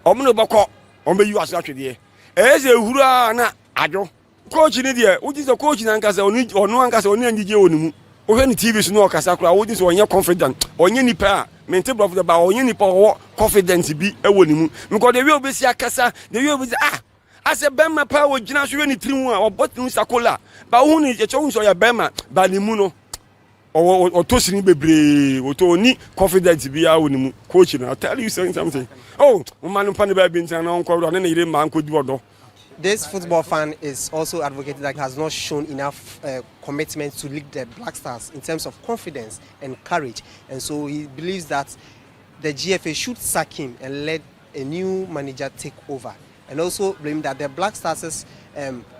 o me no boko o me yu aso atwede eze hura na ajo coach ni there what is the coach na nkasa oni ono ankasa oni angije onimu o hwe ni TV so no okasa kra what is onye confident onye nipa a maintain of the ba onye nipa o confidence bi e wonimu because the way obesi akasa the way obesi as a bema pa wo gina so ni trimu a obot nu sakola ba hu ni je cho so ya bema ba ni mu no o to sini bebre o to ni confidence bi a wonimu coach na I tell you something oh man pa ni ba bi ntan na onko do na ire ma nko di odo. This football fan is also advocating that has not shown enough commitment to lead the Black Stars in terms of confidence and courage, and so he believes that the GFA should sack him and let a new manager take over. And also blame that the Black Stars'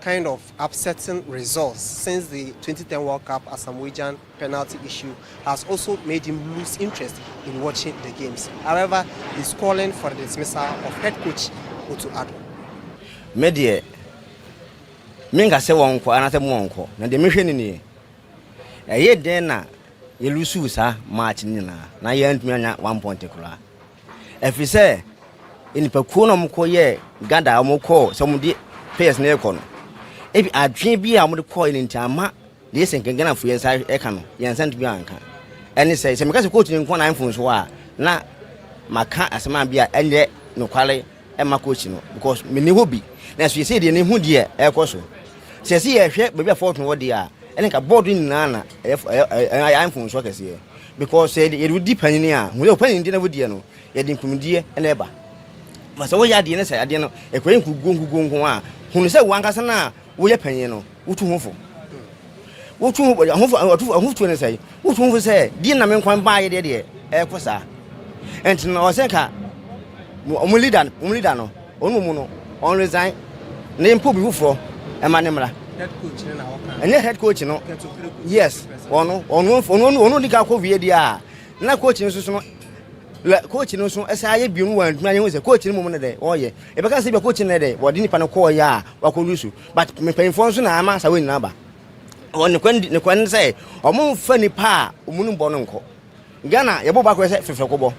kind of upsetting results since the 2010 World Cup Asamoah penalty issue has also made him lose interest in watching the games. However, he's calling for the dismissal of head coach Akufo-Addo. Media Minga se wonko anate mu wonko na de mehwe ni eye den na ye lusu sa match ni na ye antumi anya 1 point kura efise enipa kuo no mko ye gada mko so mu di players na ekono ebi adwen bi a mu de ko ni ntama de yesen gana fu yensa eka no yensa ntumi anka eni se meka se coach ni nko na info so a na maka asema bi a enye no kwale e ma coach no because me ni hobi na so yesi de ni hu de e ko so se si ye hwe be fortune wo de a eni ka board ni na I info so kase because say ye do deep ani a hu ye pani ndi na wo de no ye de nkumdie na eba masa wo ya de ne say ade no e kwen kugongo a hunu se wankasa na wo ye pani no wutu hofo wutu hofo ne say wutu hofo say di na me nkwan ba ye de e ko sa enti na o se ka omu leader no onu mu no on resign na impo bi hufo e ma ne mra Head coach na waka. Enye head coach no. Yes. Onu di ka ko wie dia. Na coach no so no. La coach no so esa ye biunu wan duma ye se coach no mu ne de. Oye. E be ka se be coach ne de. Wo di nipa no ko ya wa ko lusu. But me penfo so na ama sa we na ba. Oni kwan say omo fa nipa omunu bo no nko. Ghana ye bo ba ko se fefe ko bo.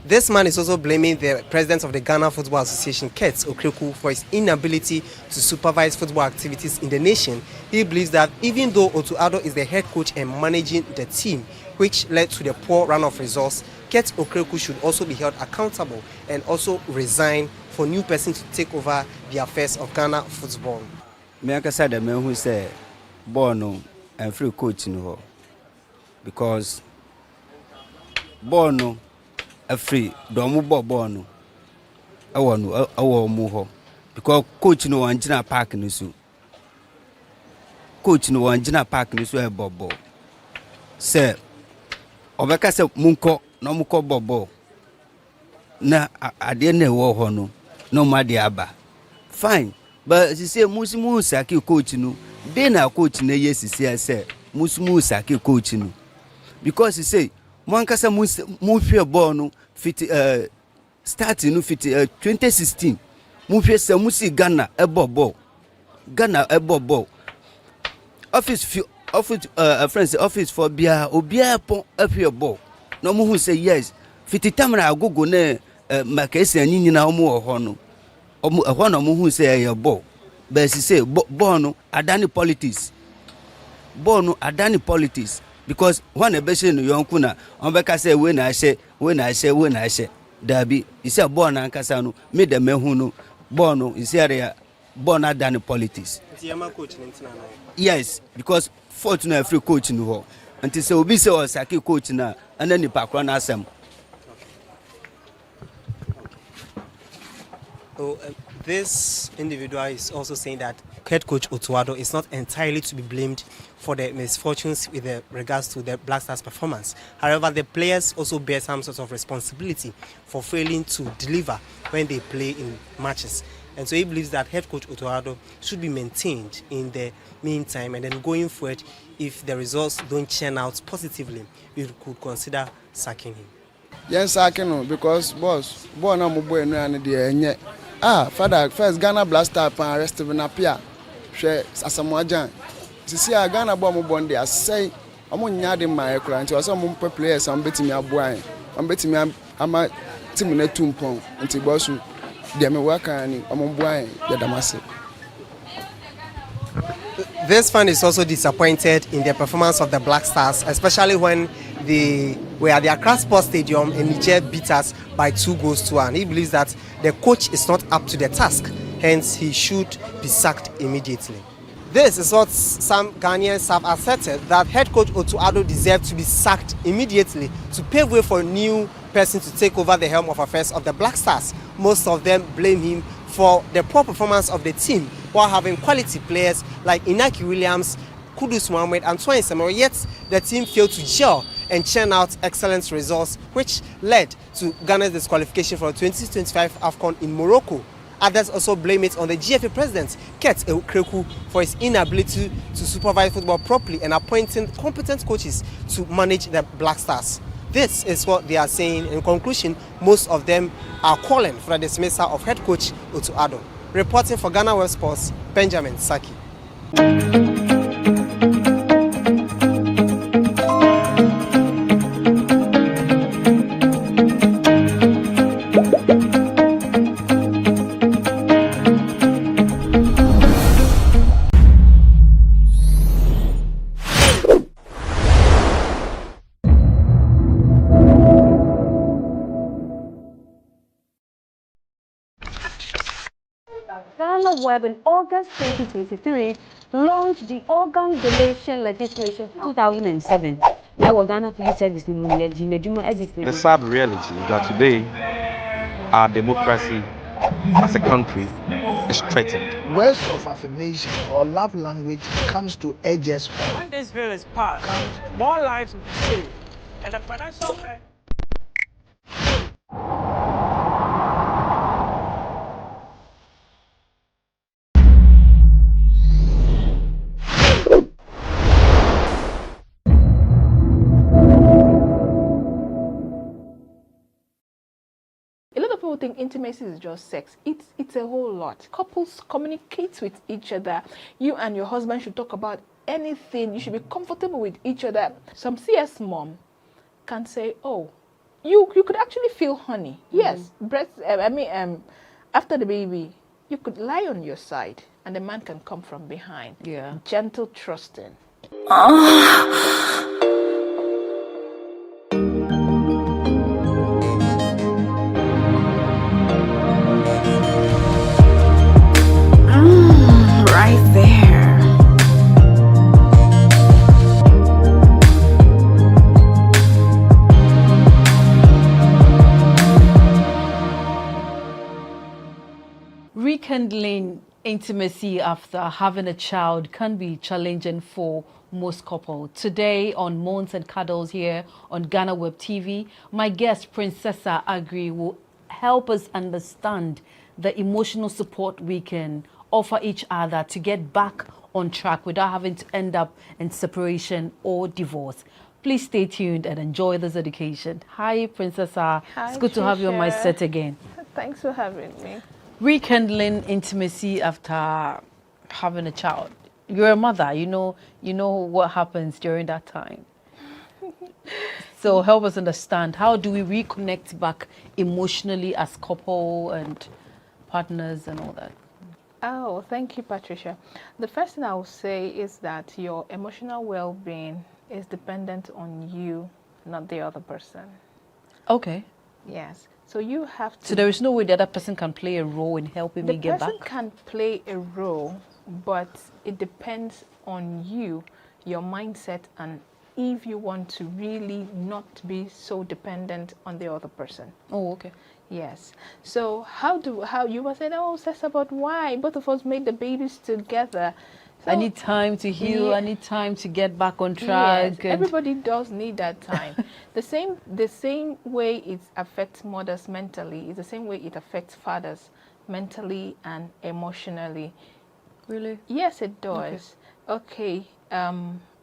This man is also blaming the president of the Ghana Football Association, Kets Okreku, for his inability to supervise football activities in the nation. He believes that even though Akufo-Addo is the head coach and managing the team, which led to the poor run of results, Kets Okreku should also be held accountable and also resign for new person to take over the affairs of Ghana football. Me akasa the man who say Bono and free coach no, because Bono a free domu ball no awo mu ho because coach no wanjina park no so coach no wanjina park no so e bobo say obeka say munko no muko bobo na ade na wo ho no ma de aba fine but she say musimu saki coach no dey na coach na yesisi say musimu saki coach no because he say Mwankasa mu hwe ball no fit starting no fit 2016 mu hwe se mu si Ghana e ball office for bia obia pon hwe ball no mu hu say yes fit tamra agogo na makesi anyina omu ho no omu ho no mu hu say e ball but say ball no adani politics because when a person yonku na onbeka say we na hye dabi ise born na nkasa no me de mehu no born no ise area born na than politics. Yes, because fortune free coach no ho until say obi say o saki coach na ana ni pakro na asem. So this individual is also saying that head coach Akufo-Addo is not entirely to be blamed for the misfortunes with regards to the Black Stars' performance. However, the players also bear some sort of responsibility for failing to deliver when they play in matches. And so he believes that head coach Akufo-Addo should be maintained in the meantime, and then going forward, if the results don't churn out positively, we could consider sacking him. Yes, sacking him because boss, boy no boy no and the father first Ghana Black Star pan rest of appear. She Asamoah sisi a Ghana boy mo bonde asai omo nya de my kura nti oso mo players am betimi aboan am betimi ama team na tumpon nti bosu de me waka ani omo boan de damase. This fan is also disappointed in the performance of the Black Stars, especially when they were at the Accra Sports Stadium and Niger beat us by 2-1. He believes that the coach is not up to the task, hence he should be sacked immediately. This is what some Ghanaians have asserted, that head coach Akufo-Addo deserves to be sacked immediately to pave way for a new person to take over the helm of affairs of the Black Stars. Most of them blame him for the poor performance of the team while having quality players like Inaki Williams, Kudus Mohammed and Twain Samaro, yet the team failed to gel and churn out excellent results, which led to Ghana's disqualification for the 2025 AFCON in Morocco. Others also blame it on the GFA president, Ket Kreku, for his inability to supervise football properly and appointing competent coaches to manage the Black Stars. This is what they are saying. In conclusion, most of them are calling for the dismissal of head coach Akufo-Addo. Reporting for GhanaWeb Sports, Benjamin Saki. GhanaWeb in August 2023 launched the organ donation legislation 2007. The sad reality is that today our democracy as a country is threatened. Words of affirmation or love language comes to edges. When this bill is passed, more lives will be saved, and the financial A lot of people think intimacy is just sex. It's a whole lot. Couples communicate with each other. You and your husband should talk about anything. You should be comfortable with each other. Some CS mom can say, "Oh, you could actually feel honey." Yes, breast. After the baby, you could lie on your side, and the man can come from behind. Yeah, gentle, trusting. Right there. Rekindling intimacy after having a child can be challenging for most couples. Today on Moans and Cuddles here on GhanaWeb TV, my guest Princessa Agri will help us understand the emotional support we can offer each other to get back on track without having to end up in separation or divorce. Please stay tuned and enjoy this education. Hi, Princessa. Hi, it's good to have you on my Trisha. set again. Thanks for having me. Rekindling intimacy after having a child. You're a mother. You know what happens during that time. So help us understand, how do we reconnect back emotionally as couple and partners and all that? Oh, thank you, Patricia. The first thing I will say is that your emotional well-being is dependent on you, not the other person. Okay. Yes. So you have to... So there is no way the other person can play a role in helping me get back? The person can play a role, but it depends on you, your mindset, and if you want to really not be so dependent on the other person. Oh, okay. Yes. So how you were saying, oh, says about why both of us made the babies together. So, I need time to heal. Yeah. I need time to get back on track. Yes, everybody does need that time. the same way it affects mothers mentally is the same way it affects fathers mentally and emotionally. Really? Yes, it does. Okay.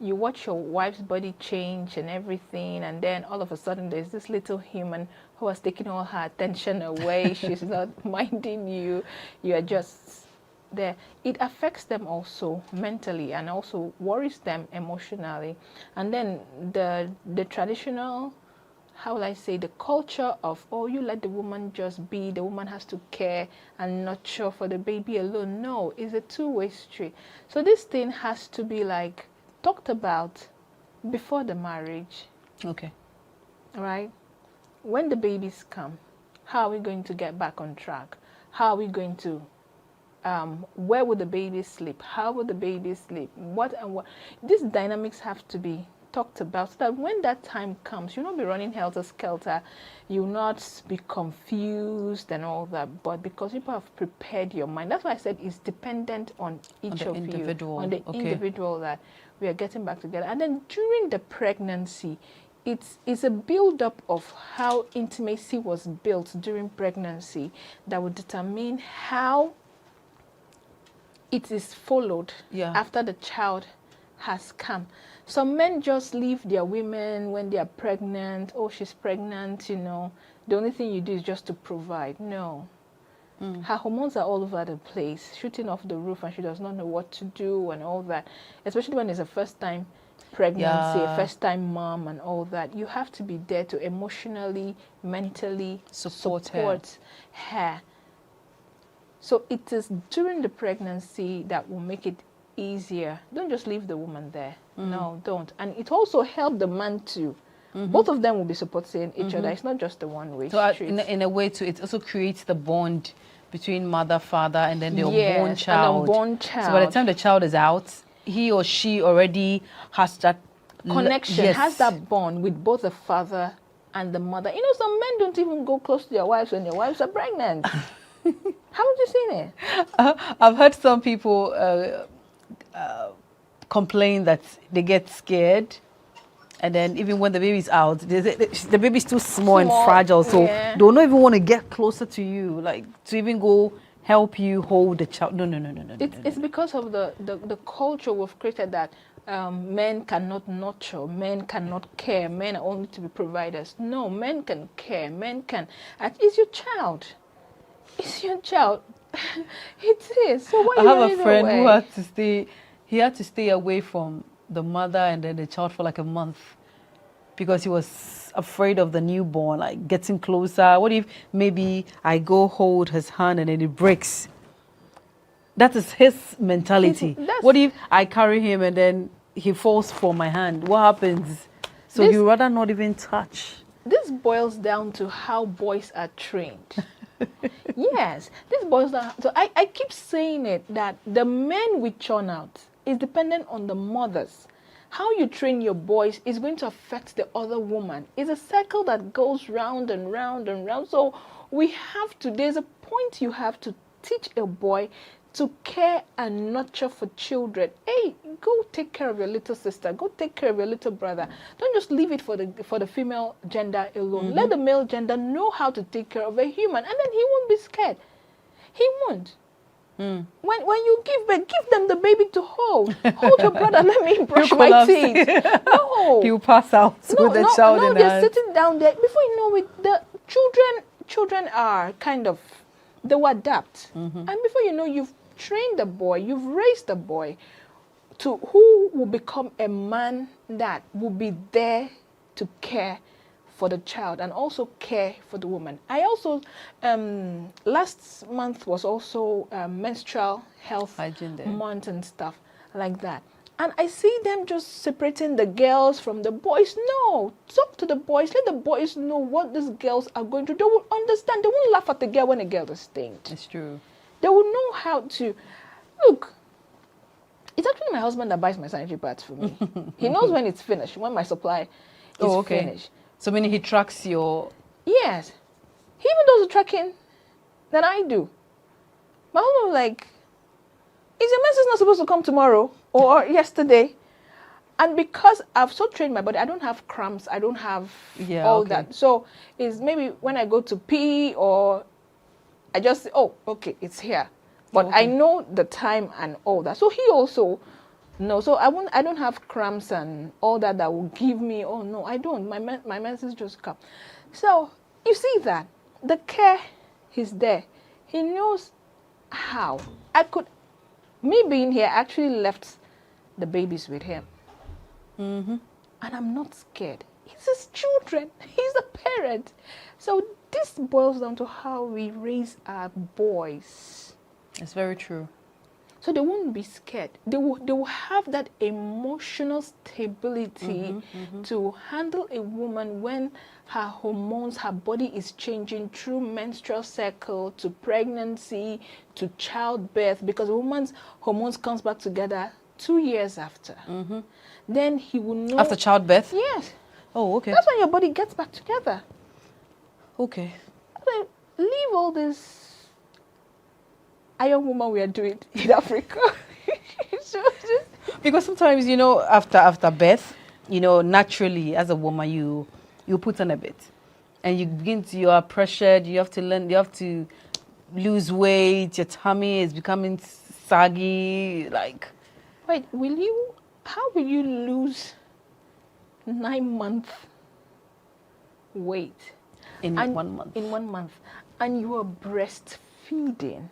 You watch your wife's body change and everything, and then all of a sudden there's this little human who has taken all her attention away. She's not minding you. You are just there. It affects them also mentally and also worries them emotionally. And then the traditional, how will I say, the culture of, oh, you let the woman just be, the woman has to care and nurture for the baby alone. No, it's a two-way street. So this thing has to be like talked about before the marriage. Okay. Right? When the babies come, how are we going to get back on track? How are we going to, where would the baby sleep? How would the baby sleep? What and what? These dynamics have to be talked about so that when that time comes, you'll not be running helter-skelter, you'll not be confused and all that, but because people have prepared your mind. That's why I said it's dependent on each of you, on the individual that we are getting back together. And then during the pregnancy, it's a build-up of how intimacy was built during pregnancy that would determine how it is followed after the child has come. Some men just leave their women when they are pregnant. Oh, she's pregnant, you know. The only thing you do is just to provide. No. Her hormones are all over the place, shooting off the roof, and she does not know what to do and all that, especially when it's a first-time pregnancy, a first-time mom and all that. You have to be there to emotionally, mentally support her. So it is during the pregnancy that will make it easier. Don't just leave the woman there. No, don't. And it also helps the man too. Both of them will be supporting each other. It's not just the one-way street. In a way too, it also creates the bond between mother, father, and then the unborn child. An unborn child. So by the time the child is out, he or she already has that connection, has that bond with both the father and the mother. You know, some men don't even go close to their wives when their wives are pregnant. Haven't you seen it? I've heard some people complain that they get scared, and then even when the baby's out, the baby's too small and fragile, so they don't even want to get closer to you, like to even go help you hold the child. No. It's because of the culture we've created that men cannot nurture, men cannot care, men are only to be providers. No, men can care, men can. It's your child. It's your child. It is. So why I have a friend away? who had to stay. He had to stay away from the mother and then the child for like a month because he was afraid of the newborn, like getting closer. What if maybe I go hold his hand and then it breaks? That is his mentality. What if I carry him and then he falls from my hand? What happens? So he would rather not even touch. This boils down to how boys are trained. Yes, this boils down. So I keep saying it, that the men we churn out is dependent on the mothers. How you train your boys is going to affect the other woman. It's a cycle that goes round and round and round. So there's a point you have to teach a boy to care and nurture for children. Hey, go take care of your little sister. Go take care of your little brother. Don't just leave it for the female gender alone. Let the male gender know how to take care of a human, and then he won't be scared. He won't. When you give birth, give them the baby to hold. Hold your brother. Let me brush my teeth. No. He'll pass out with the child in they're hand. sitting down there. Before you know it, the children are kind of, they will adapt. And before you know, you've trained the boy, you've raised the boy to who will become a man that will be there to care for the child and also care for the woman. I also, last month was also menstrual health month and stuff like that. And I see them just separating the girls from the boys. No, talk to the boys. Let the boys know what these girls are going through. They will understand. They won't laugh at the girl when a girl is stained. It's true. They will know how to. Look, it's actually my husband that buys my sanitary pads for me. He knows when it's finished, when my supply is finished. So meaning he tracks your... Yes. He even does the tracking than I do. My husband was like, is your menses not supposed to come tomorrow or yesterday? And because I've so trained my body, I don't have cramps, I don't have all that. So it's maybe when I go to pee or I just, it's here. But I know the time and all that. So he also knows. So I don't have cramps and all that will give me, oh no, I don't. My menses just come. So you see that the care is there. He knows how. Me being here actually left the babies with him. And I'm not scared. It's his children. He's a parent. So this boils down to how we raise our boys. It's very true. So they won't be scared. They will have that emotional stability to handle a woman when her hormones, her body is changing through menstrual cycle to pregnancy to childbirth, because a woman's hormones comes back together 2 years after. Then he will know. After childbirth? Yes. Oh, okay. That's when your body gets back together. Okay. So leave all this Iron Woman we are doing in Africa. Because sometimes, after birth, you know, naturally as a woman, you put on a bit, and you are pressured. You have to learn. You have to lose weight. Your tummy is becoming saggy. Like, wait, how will you lose 9 months weight in 1 month? In 1 month, and you are breastfeeding,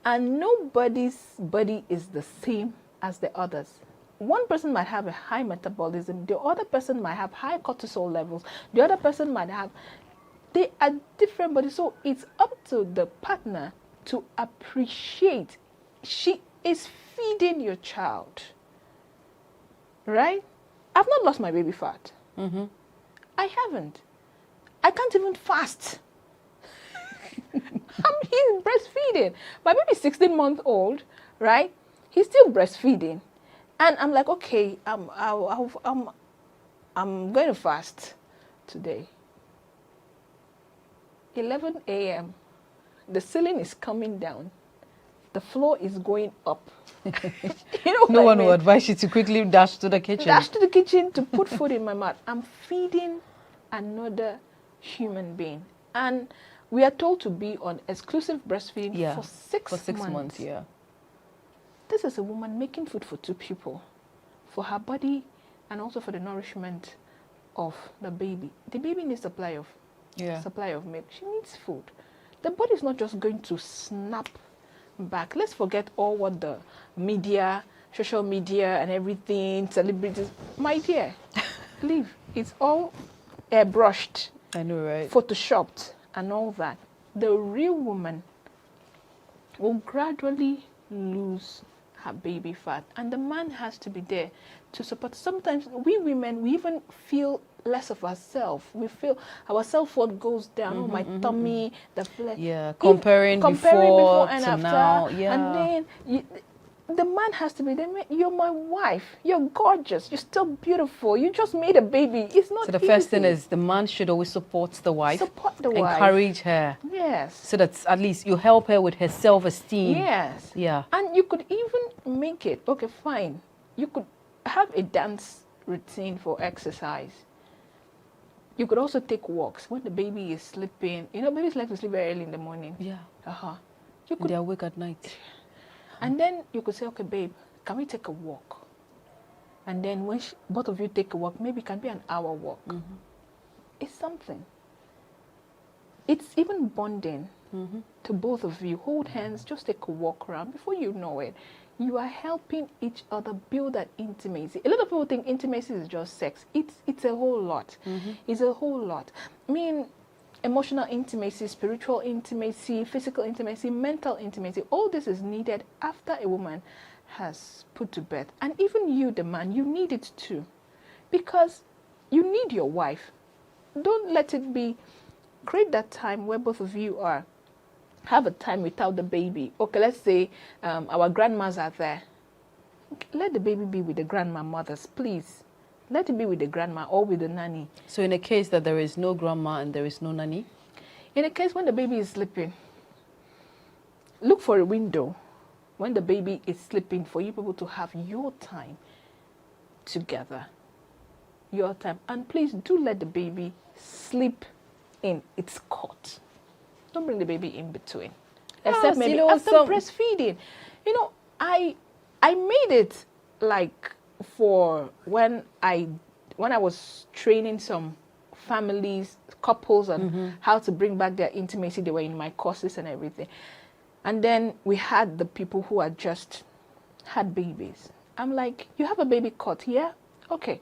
and nobody's body is the same as the others. One person might have a high metabolism, the other person might have high cortisol levels, the other person might have, they are different bodies. So it's up to the partner to appreciate she is feeding your child, right? I've not lost my baby fat. I haven't. I can't even fast. He's breastfeeding. My baby's 16 months old, right? He's still breastfeeding. And I'm like, okay, I'm going to fast today. 11 a.m. The ceiling is coming down. The floor is going up. You know No one will advise you to quickly dash to the kitchen. Dash to the kitchen to put food in my mouth. I'm feeding another human being. And we are told to be on exclusive breastfeeding for 6 months. Yeah. This is a woman making food for 2 people, for her body and also for the nourishment of the baby. The baby needs supply of milk. She needs food. The body is not just going to snap back. Let's forget all what the media, social media and everything, celebrities, my dear, leave. It's all airbrushed. I know, right? Photoshopped and all that. The real woman will gradually lose her baby fat, and the man has to be there to support. Sometimes we women, we even feel less of ourselves. We feel our self-worth goes down. Oh, my tummy, the flesh. Yeah, comparing before and after. Now. Yeah. And then the man has to be there. You're my wife. You're gorgeous. You're still beautiful. You just made a baby. It's not So the easy. first thing is the man should always support the wife. Support the wife. Encourage her. Yes. So that at least you help her with her self-esteem. Yes. Yeah. And you could even make it, okay, fine. You could have a dance routine for exercise. You could also take walks when the baby is sleeping. You know, babies like to sleep very early in the morning. Yeah. You could, they're awake at night. And then you could say, okay, babe, can we take a walk? And then when both of you take a walk, maybe it can be an hour walk. It's something. It's even bonding to both of you. Hold hands, just take a walk around. Before you know it, you are helping each other build that intimacy. A lot of people think intimacy is just sex. It's a whole lot. It's a whole lot. I mean, emotional intimacy, spiritual intimacy, physical intimacy, mental intimacy, all this is needed after a woman has put to bed. And even you, the man, you need it too. Because you need your wife. Don't let it be, create that time where both of you have a time without the baby. Okay, let's say our grandmas are there. Let the baby be with the grandmothers, please. Let it be with the grandma or with the nanny. So in a case that there is no grandma and there is no nanny? In a case when the baby is sleeping, look for a window when the baby is sleeping for you people to have your time together. Your time. And please do let the baby sleep in its cot. Don't bring the baby in between. Except maybe after breastfeeding. You know, I made it like for when I was training some families, couples on how to bring back their intimacy. They were in my courses and everything. And then we had the people who had just had babies. I'm like, you have a baby cot, yeah? Okay.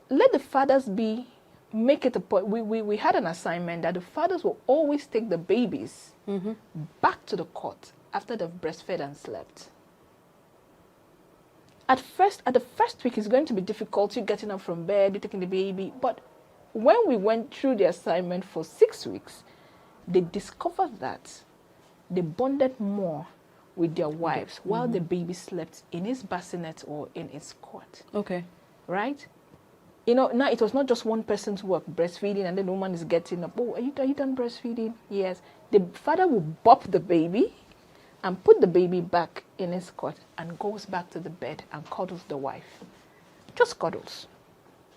Let the fathers make it a point. We had an assignment that the fathers will always take the babies back to the cot after they've breastfed and slept. At the first week, it's going to be difficult. You getting up from bed, you taking the baby. But when we went through the assignment for 6 weeks, they discovered that they bonded more with their wives while the baby slept in his bassinet or in his cot. Okay. Right? You know, now it was not just one person's work, breastfeeding, and then the woman is getting up. Oh, are you done breastfeeding? Yes. The father will bop the baby and put the baby back in his cot and goes back to the bed and cuddles the wife. just cuddles.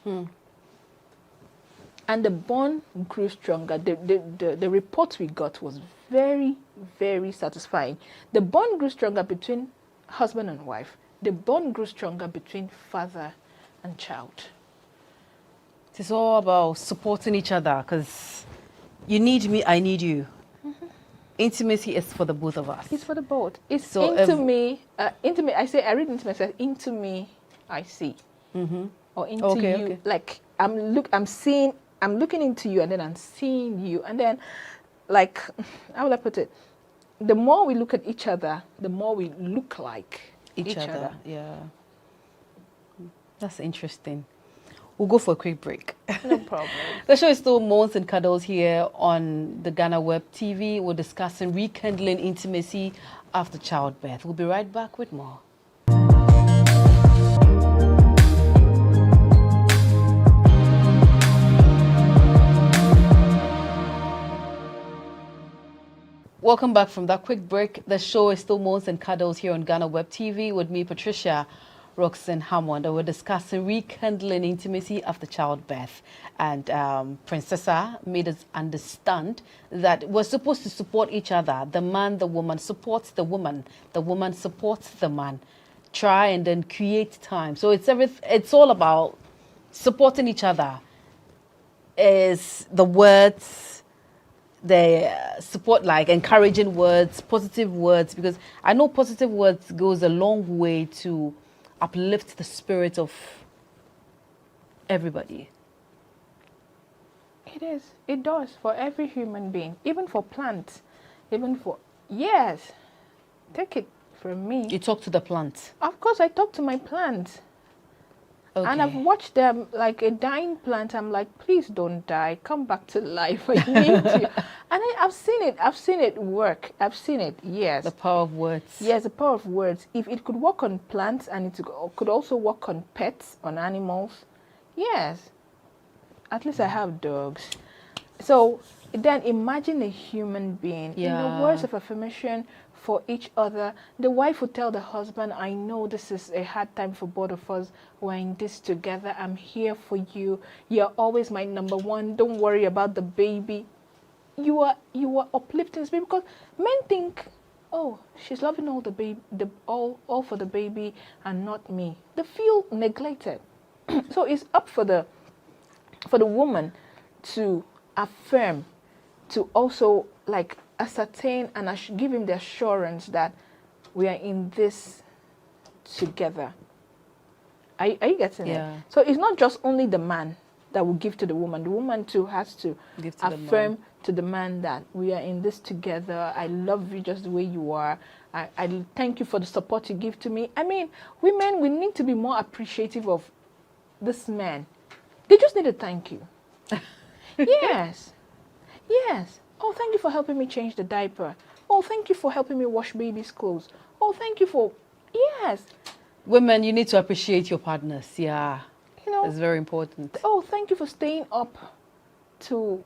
And the bond grew stronger. The report we got was very, very satisfying. The bond grew stronger between husband and wife. The bond grew stronger between father and child. It's all about supporting each other, because you need me, I need you. Intimacy is for the both of us. It's for the both. It's so into me. I read intimacy as into me, I see. Or into you. Okay. Like I'm looking into you, and then I'm seeing you, and then, like, how will I put it? The more we look at each other, the more we look like each other. Yeah. That's interesting. We'll go for a quick break. No problem. The show is still Moans and Cuddles here on the GhanaWeb TV. We're discussing rekindling intimacy after childbirth. We'll be right back with more. Welcome back from that quick break. The show is still Moans and Cuddles here on GhanaWeb TV with me, Patricia Roxanne Hammond, and we're discussing rekindling intimacy after childbirth. And Princessa made us understand that we're supposed to support each other. The man, the woman supports the woman supports the man. Try and then create time. So it's all about supporting each other. Is the words, the support, like encouraging words, positive words, because I know positive words goes a long way to uplift the spirit of everybody. It is. It does for every human being, even for plants, even for, yes, take it from me. You talk to the plants? Of course, I talk to my plants. Okay. And I've watched them like a dying plant. I'm like, please don't die. Come back to life. I need you. And I've seen it. I've seen it work. I've seen it. Yes. The power of words. Yes, the power of words. If it could work on plants and it could also work on pets, on animals, yes. At least I have dogs. So then imagine a human being. Yeah. In the words of affirmation for each other. The wife would tell the husband, I know this is a hard time for both of us. We're in this together. I'm here for you. You're always my number one. Don't worry about the baby. You are uplifting this baby, because men think, oh, she's loving all the baby, all for the baby and not me. They feel neglected. So it's up for the woman to affirm, to also like ascertain and give him the assurance that we are in this together. Are you getting Yeah. it? So it's not just only the man that will give to the woman. The woman too has to Give to the affirm man. to the man that we are in this together. I love you just the way you are. I thank you for the support you give to me. I mean, women, we need to be more appreciative of this man. They just need a thank you. Yes. Yes. Oh, thank you for helping me change the diaper. Oh, thank you for helping me wash baby's clothes. Oh, thank you for... Yes. Women, you need to appreciate your partners. Yeah. You know, it's very important. Oh, thank you for staying up to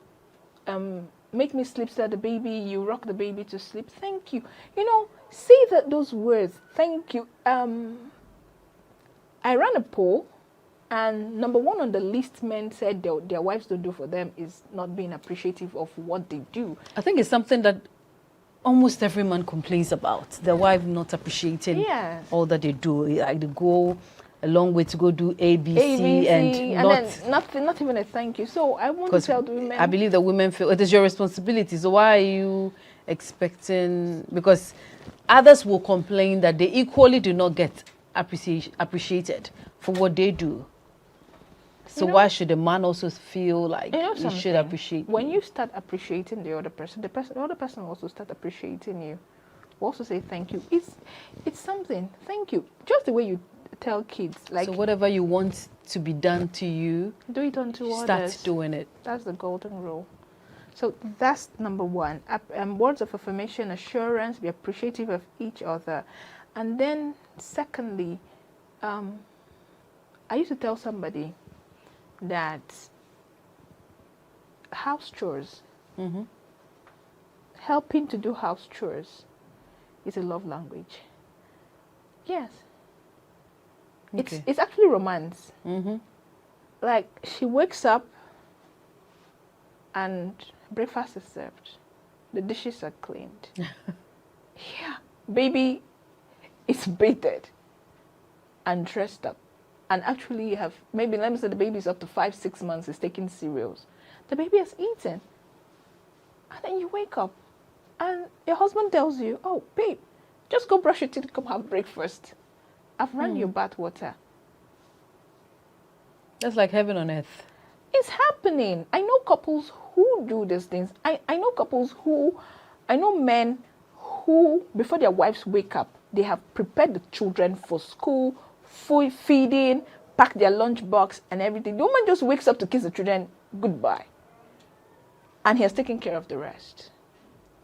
make me sleep so that the baby, you rock the baby to sleep. Thank you. You know, say those words. Thank you. I ran a poll, and number one on the list, men said their wives don't do for them is not being appreciative of what they do. I think it's something that almost every man complains about. Their wife not appreciating Yes. all that they do. Like they go a long way to go do ABC, ABC, and not even a thank you. So I want to tell the women. I believe that women feel it is your responsibility. So why are you expecting? Because others will complain that they equally do not get appreciated for what they do. So why should a man also feel like you should appreciate? When you start appreciating the other person, the other person will also start appreciating you. Will also say thank you. It's something. Thank you. Just the way you tell kids, like, so whatever you want to be done to you, do it unto start others. doing it. That's the golden rule. So that's number one. Words of affirmation, assurance, be appreciative of each other. And then secondly, I used to tell somebody that house chores, helping to do house chores is a love language. Yes. It's actually romance. Like, she wakes up and breakfast is served. The dishes are cleaned. Yeah. Baby is bathed and dressed up. And actually you have, maybe let me say the baby is up to 5-6 months, is taking cereals. The baby has eaten. And then you wake up and your husband tells you, oh, babe, just go brush your teeth, come have breakfast. I've run your bath water. That's like heaven on earth. It's happening. I know couples who do these things. I know men who, before their wives wake up, they have prepared the children for school, food, feeding, pack their lunch box and everything. The woman just wakes up to kiss the children goodbye. And he has taken care of the rest.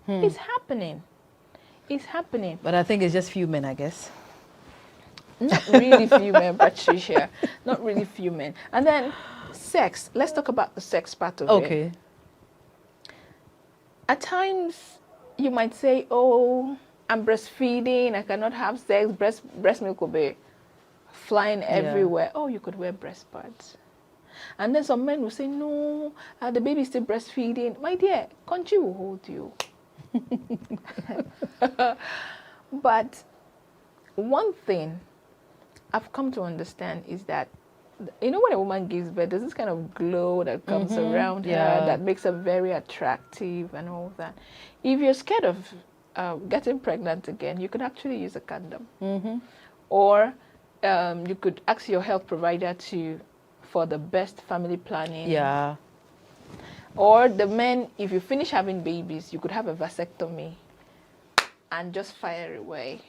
It's happening. It's happening. But I think it's just few men, I guess. Not really few men, Patricia. Not really few men. And then sex. Let's talk about the sex part of it. Okay. At times, you might say, oh, I'm breastfeeding, I cannot have sex, breast milk will be flying everywhere. Oh, you could wear breast pads. And then some men will say, no, the baby is still breastfeeding. My dear, country will hold you. But one thing I've come to understand is that, you know, when a woman gives birth, there's this kind of glow that comes around her that makes her very attractive and all that. If you're scared of getting pregnant again, you could actually use a condom. Or you could ask your health provider for the best family planning. Yeah. Or the men, if you finish having babies, you could have a vasectomy and just fire away.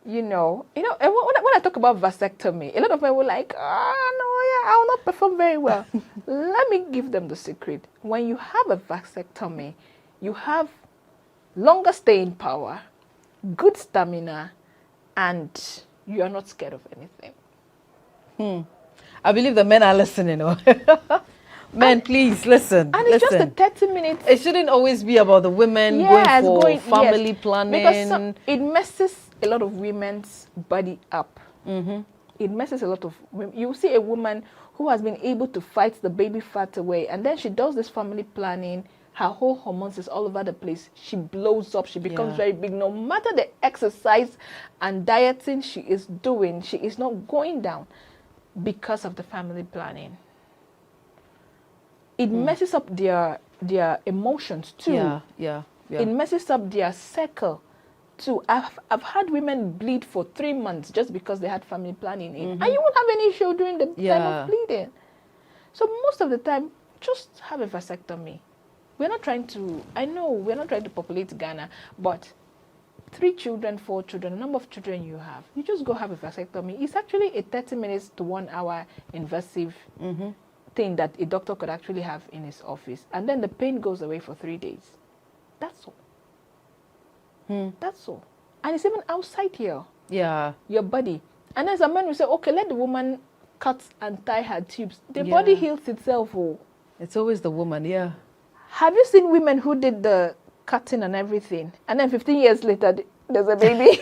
You know, and when I talk about vasectomy, a lot of men were like, I will not perform very well. Let me give them the secret. When you have a vasectomy, you have longer staying power, good stamina, and you are not scared of anything. I believe the men are listening. Men, please listen. And it's just a 30 minutes. It shouldn't always be about the women going for family planning. Because it messes a lot of women's body up. It messes a lot of women. You see a woman who has been able to fight the baby fat away, and then she does this family planning. Her whole hormones is all over the place. She blows up. She becomes very big. No matter the exercise and dieting she is doing, she is not going down because of the family planning. It messes up their emotions too. It messes up their cycle too. I've had women bleed for 3 months just because they had family planning in. And you won't have any issue during the time of bleeding. So most of the time, just have a vasectomy. We're not trying to, I know we're not trying to populate Ghana, but 3 children, 4 children, the number of children you have, you just go have a vasectomy. It's actually a 30 minutes to 1 hour invasive thing that a doctor could actually have in his office. And then the pain goes away for 3 days. That's all. That's all. And it's even outside here. Your body. And then some men will say, okay, let the woman cut and tie her tubes. The body heals itself. It's always the woman, Have you seen women who did the cutting and everything, and then 15 years later, there's a baby?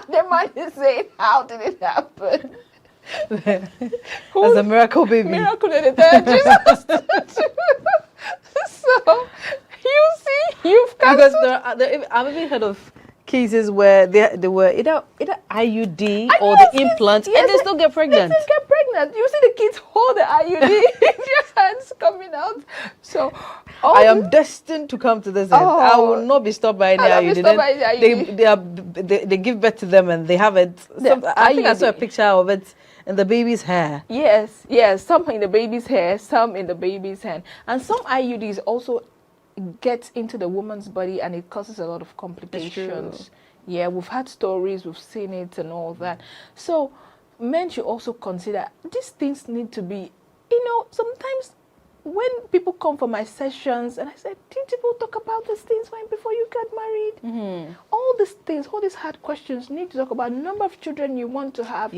The man is saying, how did it happen? As a miracle baby. Miracle in the Jesus. So, you see, you've got because I've even heard of cases where they were either IUD or the implant, and they still get pregnant. They still get pregnant. You see the kids hold the IUD in their hands coming out. So I am destined to come to this end. I will not be stopped by any IUD. They give birth to them and they have it. I think I saw a picture of it in the baby's hair. Yes, some in the baby's hair, some in the baby's hand, and some IUDs also gets into the woman's body and it causes a lot of complications. Yeah, we've had stories, we've seen it and all that. So men should also consider these things need to be, sometimes when people come for my sessions and I said, did people talk about these things before you got married? All these things, all these hard questions, you need to talk about number of children you want to have,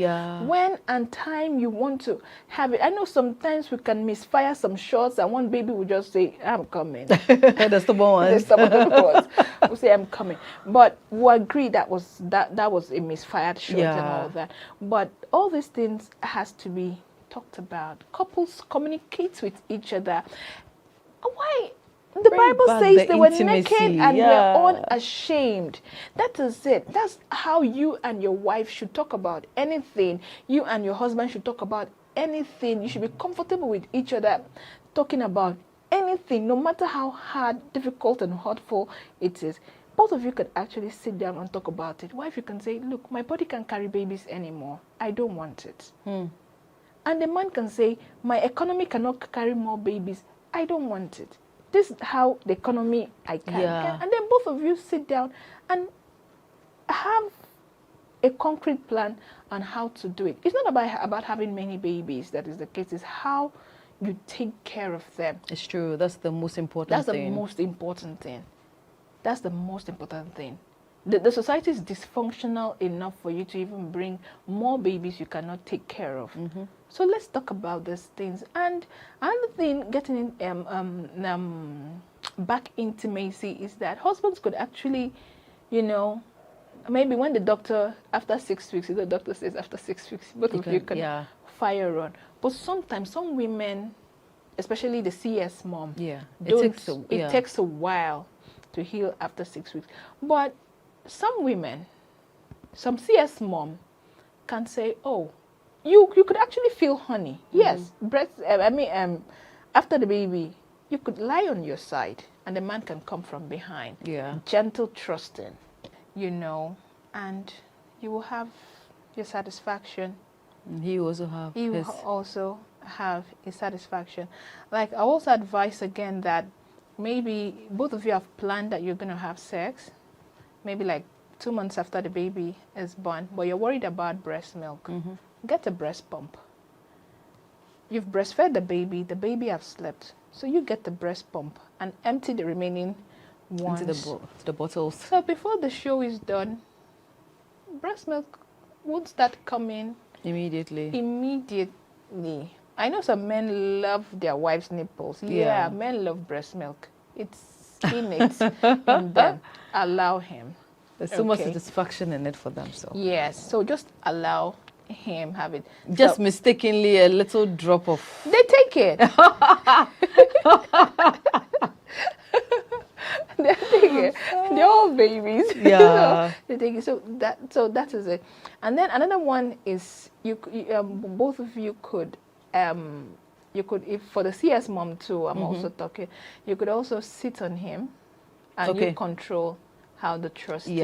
when and time you want to have it. I know sometimes we can misfire some shots and one baby will just say, I'm coming. The stubborn ones. The stubborn ones will say, I'm coming. But we agree that was a misfired shot and all that. But all these things has to be talked about. Couples communicate with each other. Why? The Bible says they were naked and were unashamed. That is it. That's how you and your wife should talk about anything. You and your husband should talk about anything. You should be comfortable with each other talking about anything, no matter how hard, difficult, and hurtful it is. Both of you could actually sit down and talk about it. Wife, you can say, look, my body can't carry babies anymore. I don't want it. And the man can say, my economy cannot carry more babies. I don't want it. This is how the economy I can. And then both of you sit down and have a concrete plan on how to do it. It's not about having many babies. That is the case. It's how you take care of them. It's true. That's the most important thing. That's the most important thing. That's the most important thing. The society is dysfunctional enough for you to even bring more babies you cannot take care of. So let's talk about these things. And another thing, getting in, back intimacy is that husbands could actually, you know, maybe when the doctor, after 6 weeks, the doctor says after 6 weeks, both of you can fire on. But sometimes some women, especially the CS mom, it takes a while to heal after 6 weeks. But some women, some CS mom can say, oh, you could actually feel honey. Yes, breast, after the baby, you could lie on your side and the man can come from behind. Gentle, trusting, you know, and you will have your satisfaction. He will also have his satisfaction. Like, I also advise again that maybe both of you have planned that you're going to have sex, maybe like 2 months after the baby is born, but you're worried about breast milk. Get a breast pump. You've breastfed the baby has slept. So you get the breast pump and empty the remaining ones into the bottles. So before the show is done, breast milk won't start coming immediately. I know some men love their wives' nipples. Yeah, men love breast milk. It's innate in them. Allow him. There's so much satisfaction in it for them. So yes, so just allow him have it. Just mistakenly a little drop of. They take it. They take it. They're all babies. Yeah. They take it. So that is it. And then another one is both of you could. If for the CS mom too, I'm also talking. You could also sit on him, and you control how the trusting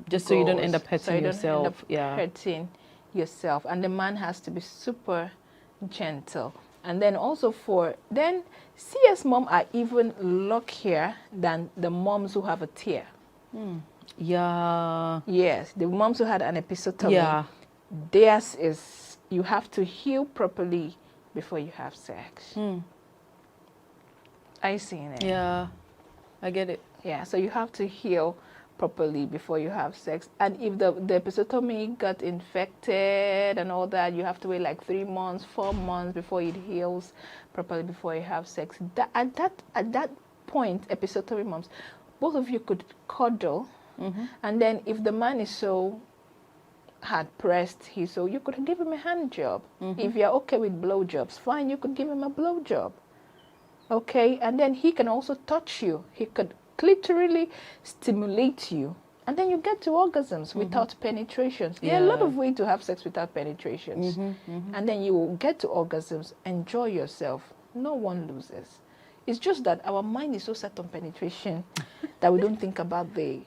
just so you don't end up hurting yourself. Hurting yourself, and the man has to be super gentle. And then also CS mom are even luckier than the moms who have a tear. Yes, the moms who had an episiotomy. Theirs is, you have to heal properly before you have sex. I seen it. Yeah, I get it. Yeah, so you have to heal properly before you have sex. And if the episiotomy got infected and all that, you have to wait like 3 months, 4 months before it heals properly before you have sex. At that point, episiotomy moms, both of you could cuddle. And then if the man is so hard-pressed, you could give him a hand job. If you're okay with blowjobs, fine, you could give him a blowjob. Okay, and then he can also touch you. He could clitorally stimulate you, and then you get to orgasms without penetrations. There are a lot of ways to have sex without penetrations. And then you will get to orgasms, enjoy yourself. No one loses. It's just that our mind is so set on penetration that we don't think about the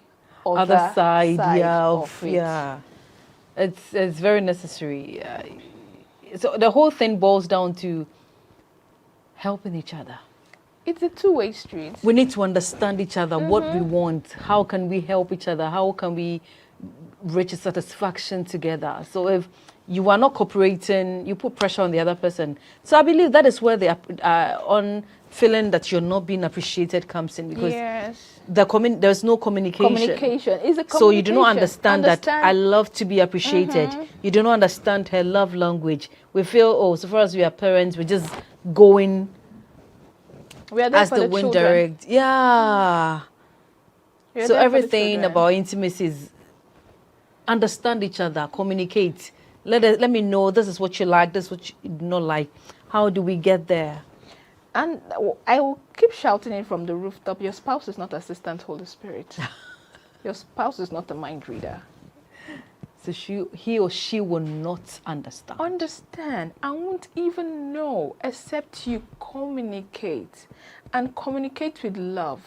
other side of it. It's very necessary. So the whole thing boils down to helping each other. It's a two-way street. We need to understand each other, what we want, how can we help each other, how can we reach a satisfaction together. So if you are not cooperating, you put pressure on the other person. So I believe that is where the on feeling that you're not being appreciated comes in, because there's no communication. Communication is a communication. So you do not understand that I love to be appreciated. You do not understand her love language. We feel, oh, so far as we are parents, we're just going we are there as for the the wind children. direct. Yeah. You're So there for the everything children. about intimacy is understand each other, communicate. Let me know this is what you like, this is what you do not like. How do we get there? And I will keep shouting it from the rooftop. Your spouse is not Assistant Holy Spirit. Your spouse is not a mind reader. So he or she will not understand. Understand. I won't even know except you communicate. And communicate with love.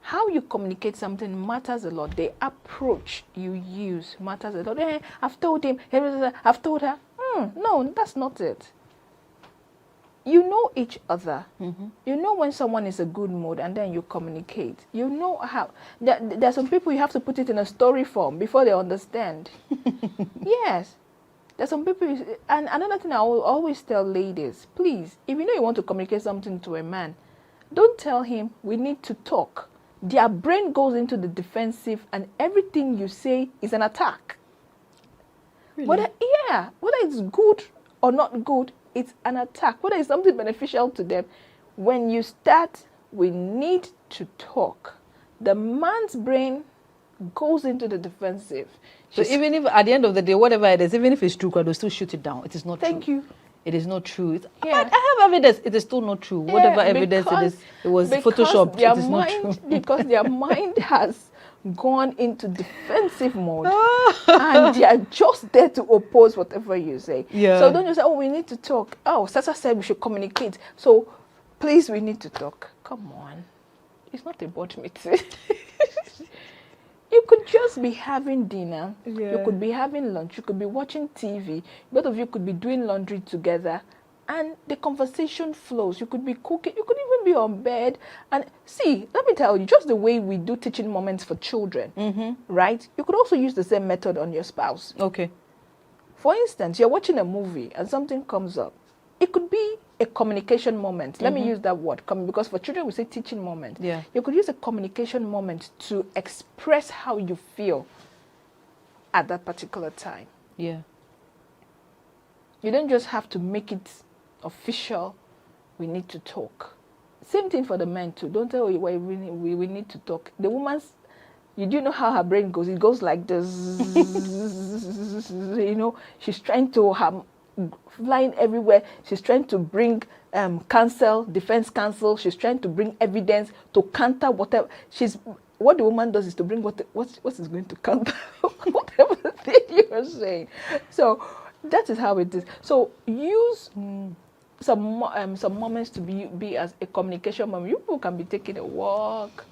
How you communicate something matters a lot. The approach you use matters a lot. Hey, I've told him. I've told her. No, that's not it. You know each other. You know when someone is a good mood, and then you communicate. You know how. There are some people you have to put it in a story form before they understand. Yes. There's some people, and another thing I will always tell ladies, please, if you know you want to communicate something to a man, don't tell him we need to talk. Their brain goes into the defensive, and everything you say is an attack. Really? Whether it's good or not good, it's an attack. Whether it's something beneficial to them, when you start, we need to talk, the man's brain goes into the defensive. So even if at the end of the day, whatever it is, even if it's true, they'll still shoot it down. It is not true. Thank you. It is not true. I have evidence. It is still not true. Whatever evidence it is, it was photoshopped. It is not true. Because their mind has gone into defensive mode and they are just there to oppose whatever you say. Yeah. So don't just say, oh, we need to talk. Oh, Sasa said we should communicate. So please, we need to talk. Come on. It's not a board meeting. You could just be having dinner. You could be having lunch. You could be watching TV. Both of you could be doing laundry together. And the conversation flows. You could be cooking. You could even be on bed. And see, let me tell you, just the way we do teaching moments for children, right? You could also use the same method on your spouse. Okay. For instance, you're watching a movie and something comes up. It could be a communication moment. Let me use that word, because for children we say teaching moment. Yeah. You could use a communication moment to express how you feel at that particular time. Yeah. You don't just have to make it official. We need to talk. Same thing for the men too. Don't tell you why we need to talk. The woman's, you do know how her brain goes. It goes like this. You know, she's trying to have flying everywhere. She's trying to bring defense counsel. She's trying to bring evidence to counter whatever. What the woman does is to bring what is going to counter whatever thing you're saying. So that is how it is. So use some moments to be as a communication moment. You people can be taking a walk,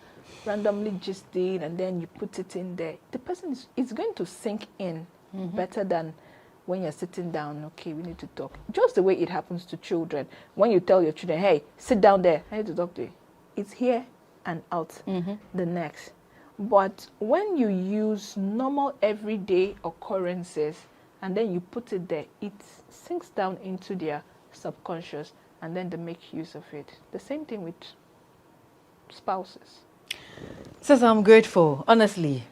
randomly gisting, and then you put it in there. The person is going to sink in better than when you're sitting down. Okay, we need to talk. Just the way it happens to children. When you tell your children, hey, sit down there, I need to talk to you. It's here and out the next. But when you use normal everyday occurrences and then you put it there, it sinks down into their subconscious and then they make use of it. The same thing with spouses. Sis, I'm grateful. Honestly,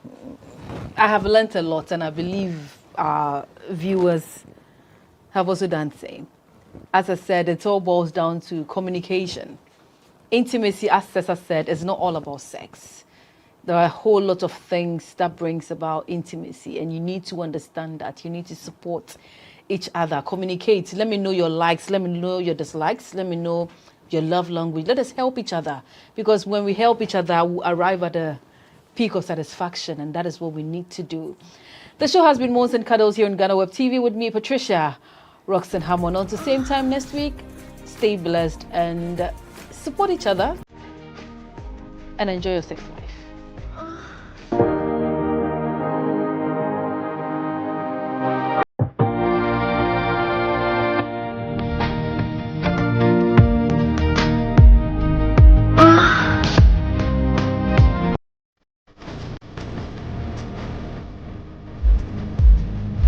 I have learned a lot, and I believe our viewers have also done the same. As I said, it all boils down to communication. Intimacy, as Cesar said, is not all about sex. There are a whole lot of things that brings about intimacy, and you need to understand that. You need to support each other, communicate. Let me know your likes, let me know your dislikes, let me know your love language. Let us help each other, because when we help each other, we arrive at a peak of satisfaction, and that is what we need to do. The show has been Moans and Cuddles here on GhanaWeb TV with me, Patricia, Roxanne Hammond. Until the same time next week, stay blessed and support each other and enjoy your sex life.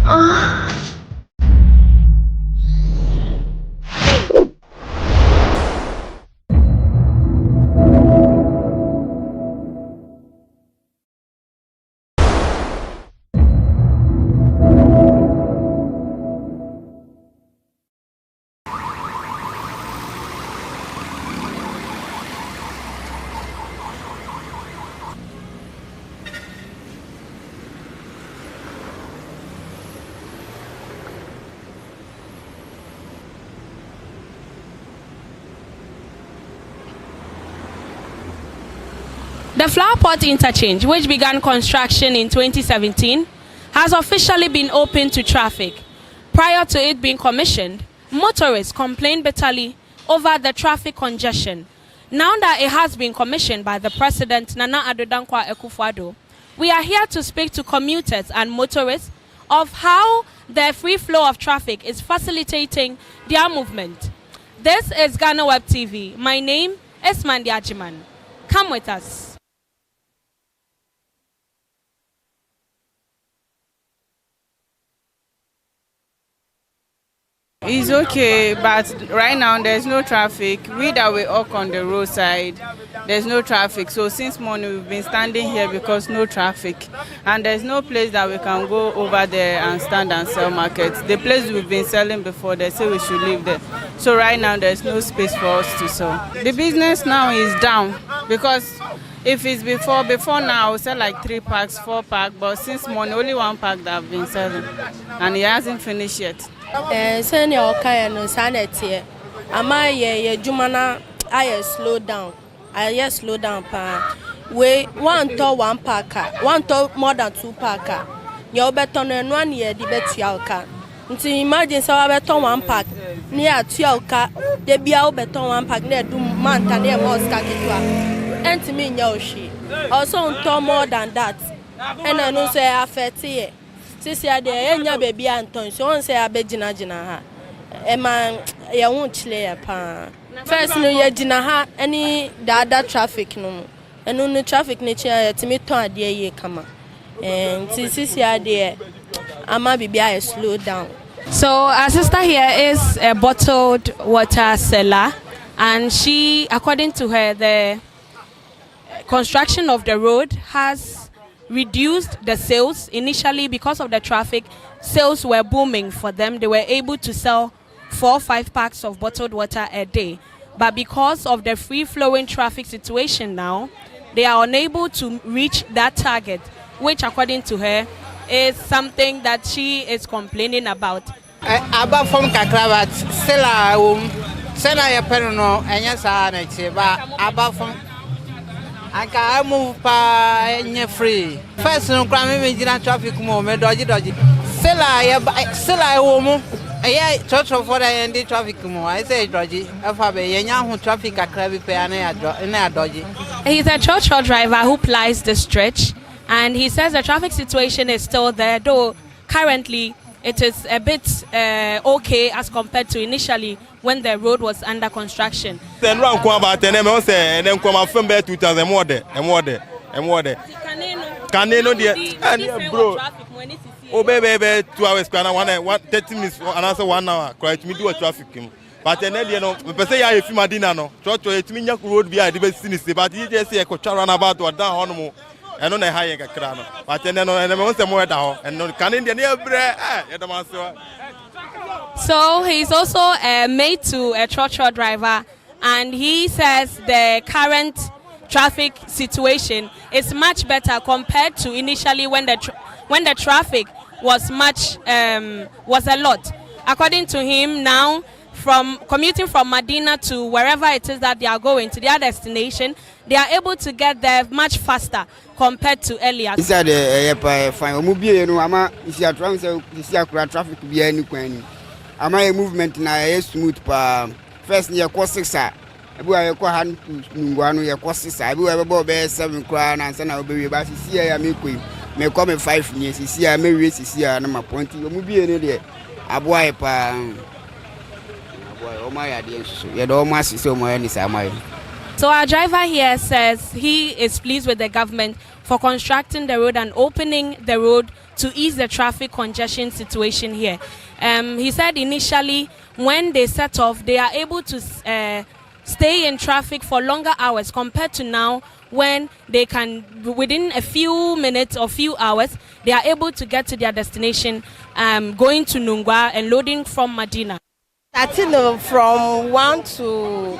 Ah. The Port Interchange, which began construction in 2017, has officially been opened to traffic. Prior to it being commissioned, motorists complained bitterly over the traffic congestion. Now that it has been commissioned by the President Nana Addo Akufo-Addo, we are here to speak to commuters and motorists of how the free flow of traffic is facilitating their movement. This is GhanaWeb TV. My name is Mandy Ajiman. Come with us. It's okay, but right now there's no traffic. We that we walk on the roadside, there's no traffic. So since morning we've been standing here because no traffic. And there's no place that we can go over there and stand and sell markets. The place we've been selling before, they say we should leave there. So right now there's no space for us to sell. The business now is down because if it's before now, we sell like 3 packs, 4 packs, but since morning only 1 pack that I've been selling and it hasn't finished yet. Senior okay no sanity. Ama ye jumana I slow down. I slow down pa. We 1 to 1 pack. 1 to more than 2 pack. You better no one year the bet yalka. Until imagine so I better 1 pack. Near 2 yalka. They be out better 1 pack near do month and they was kakitwa. And to me yoshi. Also to more than that. And I know say affect it. Sisi ade enya baby Anton so on say abegina ha e man ya won chile pa first no ya gina ha any the other traffic no enu no traffic ne chia ya timi ton ade ye kama sisi ade ama bibia slow down. So our sister here is a bottled water seller, and she, according to her, the construction of the road has reduced the sales. Initially, because of the traffic, sales were booming for them. They were able to sell 4 or 5 packs of bottled water a day. But because of the free-flowing traffic situation now, they are unable to reach that target, which, according to her, is something that she is complaining about. About from Kakrabat, Sela Yaperno, and yes, about from I can move by free. First, no crime, we did traffic more, dodgy. Sela woman, a church of what I ended traffic more. I say dodgy, a young traffic at Crabby Piano dodgy. He's a church driver who plies the stretch, and he says the traffic situation is still there, though currently it is a bit okay as compared to initially when the road was under construction. Then round Kwamba, and then come from there 2000 more there. Caneno, dear, and bro. Oh, baby, 2 hours, 30 minutes, and answer 1 hour. Cry to me do a traffic. But then, you know, per se, I feel my dinner, no. Church to me, road be a debate, but you just say a coach run about or down on more. I don't know how you get crown. But then, I want some more down, and no Canadian near bread. So he's also a mate to a trotro driver, and he says the current traffic situation is much better compared to initially when the traffic was was a lot. According to him, now from commuting from Medina to wherever it is that they are going to their destination, they are able to get there much faster compared to earlier. Is that a fine mobile? Ama is your traffic be any kind? Ama a movement na smooth pa first year course 6 ebu ayekwa han ngwanu ye course 6 ebu ebe be 7 kwa na nsa na obewe ba sisi ya mekoi me come 5 years sisi ya mewe sisi ya na maponti mobile ne de aboa e pa aboa o ma ya de nso ye do ma sisi o ma ya ni sa ma. So our driver here says he is pleased with the government for constructing the road and opening the road to ease the traffic congestion situation here. He said initially when they set off, they are able to stay in traffic for longer hours compared to now when they can, within a few minutes or few hours, they are able to get to their destination going to Nungwa and loading from Medina. I think from 1 to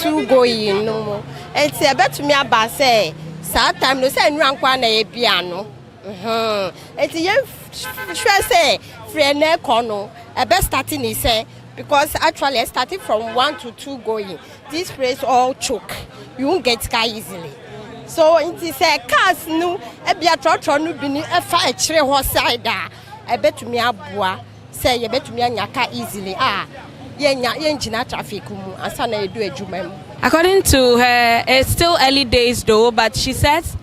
2 going no more. And say about me about say time no say nran kwa na e piano. And you sure say friend e kono e be starting is say because actually I started from 1 to 2 going. This place all choke. You won't get car easily. So it is a cars no e bia trotro no bi ni e fa e kire ho side e betumi aboa say ye betumi anya car easily ye engina traffic mu asa na edu adwuma mu. According to her, it's still early days though, but she says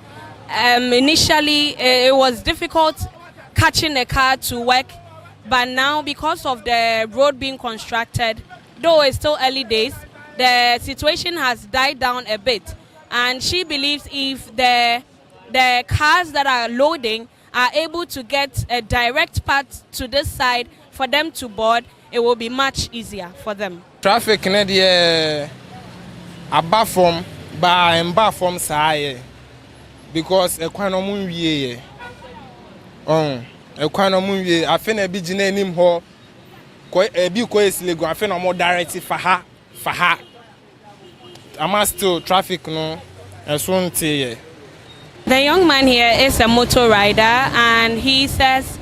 initially it was difficult catching a car to work, but now because of the road being constructed, though it's still early days, the situation has died down a bit. And she believes if the cars that are loading are able to get a direct path to this side for them to board, it will be much easier for them. Traffic in the above from by and back from side because a kind of moon ye a kind of moon ye I think a big name ho quite a big legal I think more directly for her I must still traffic no as soon to The young man here is a motor rider and he says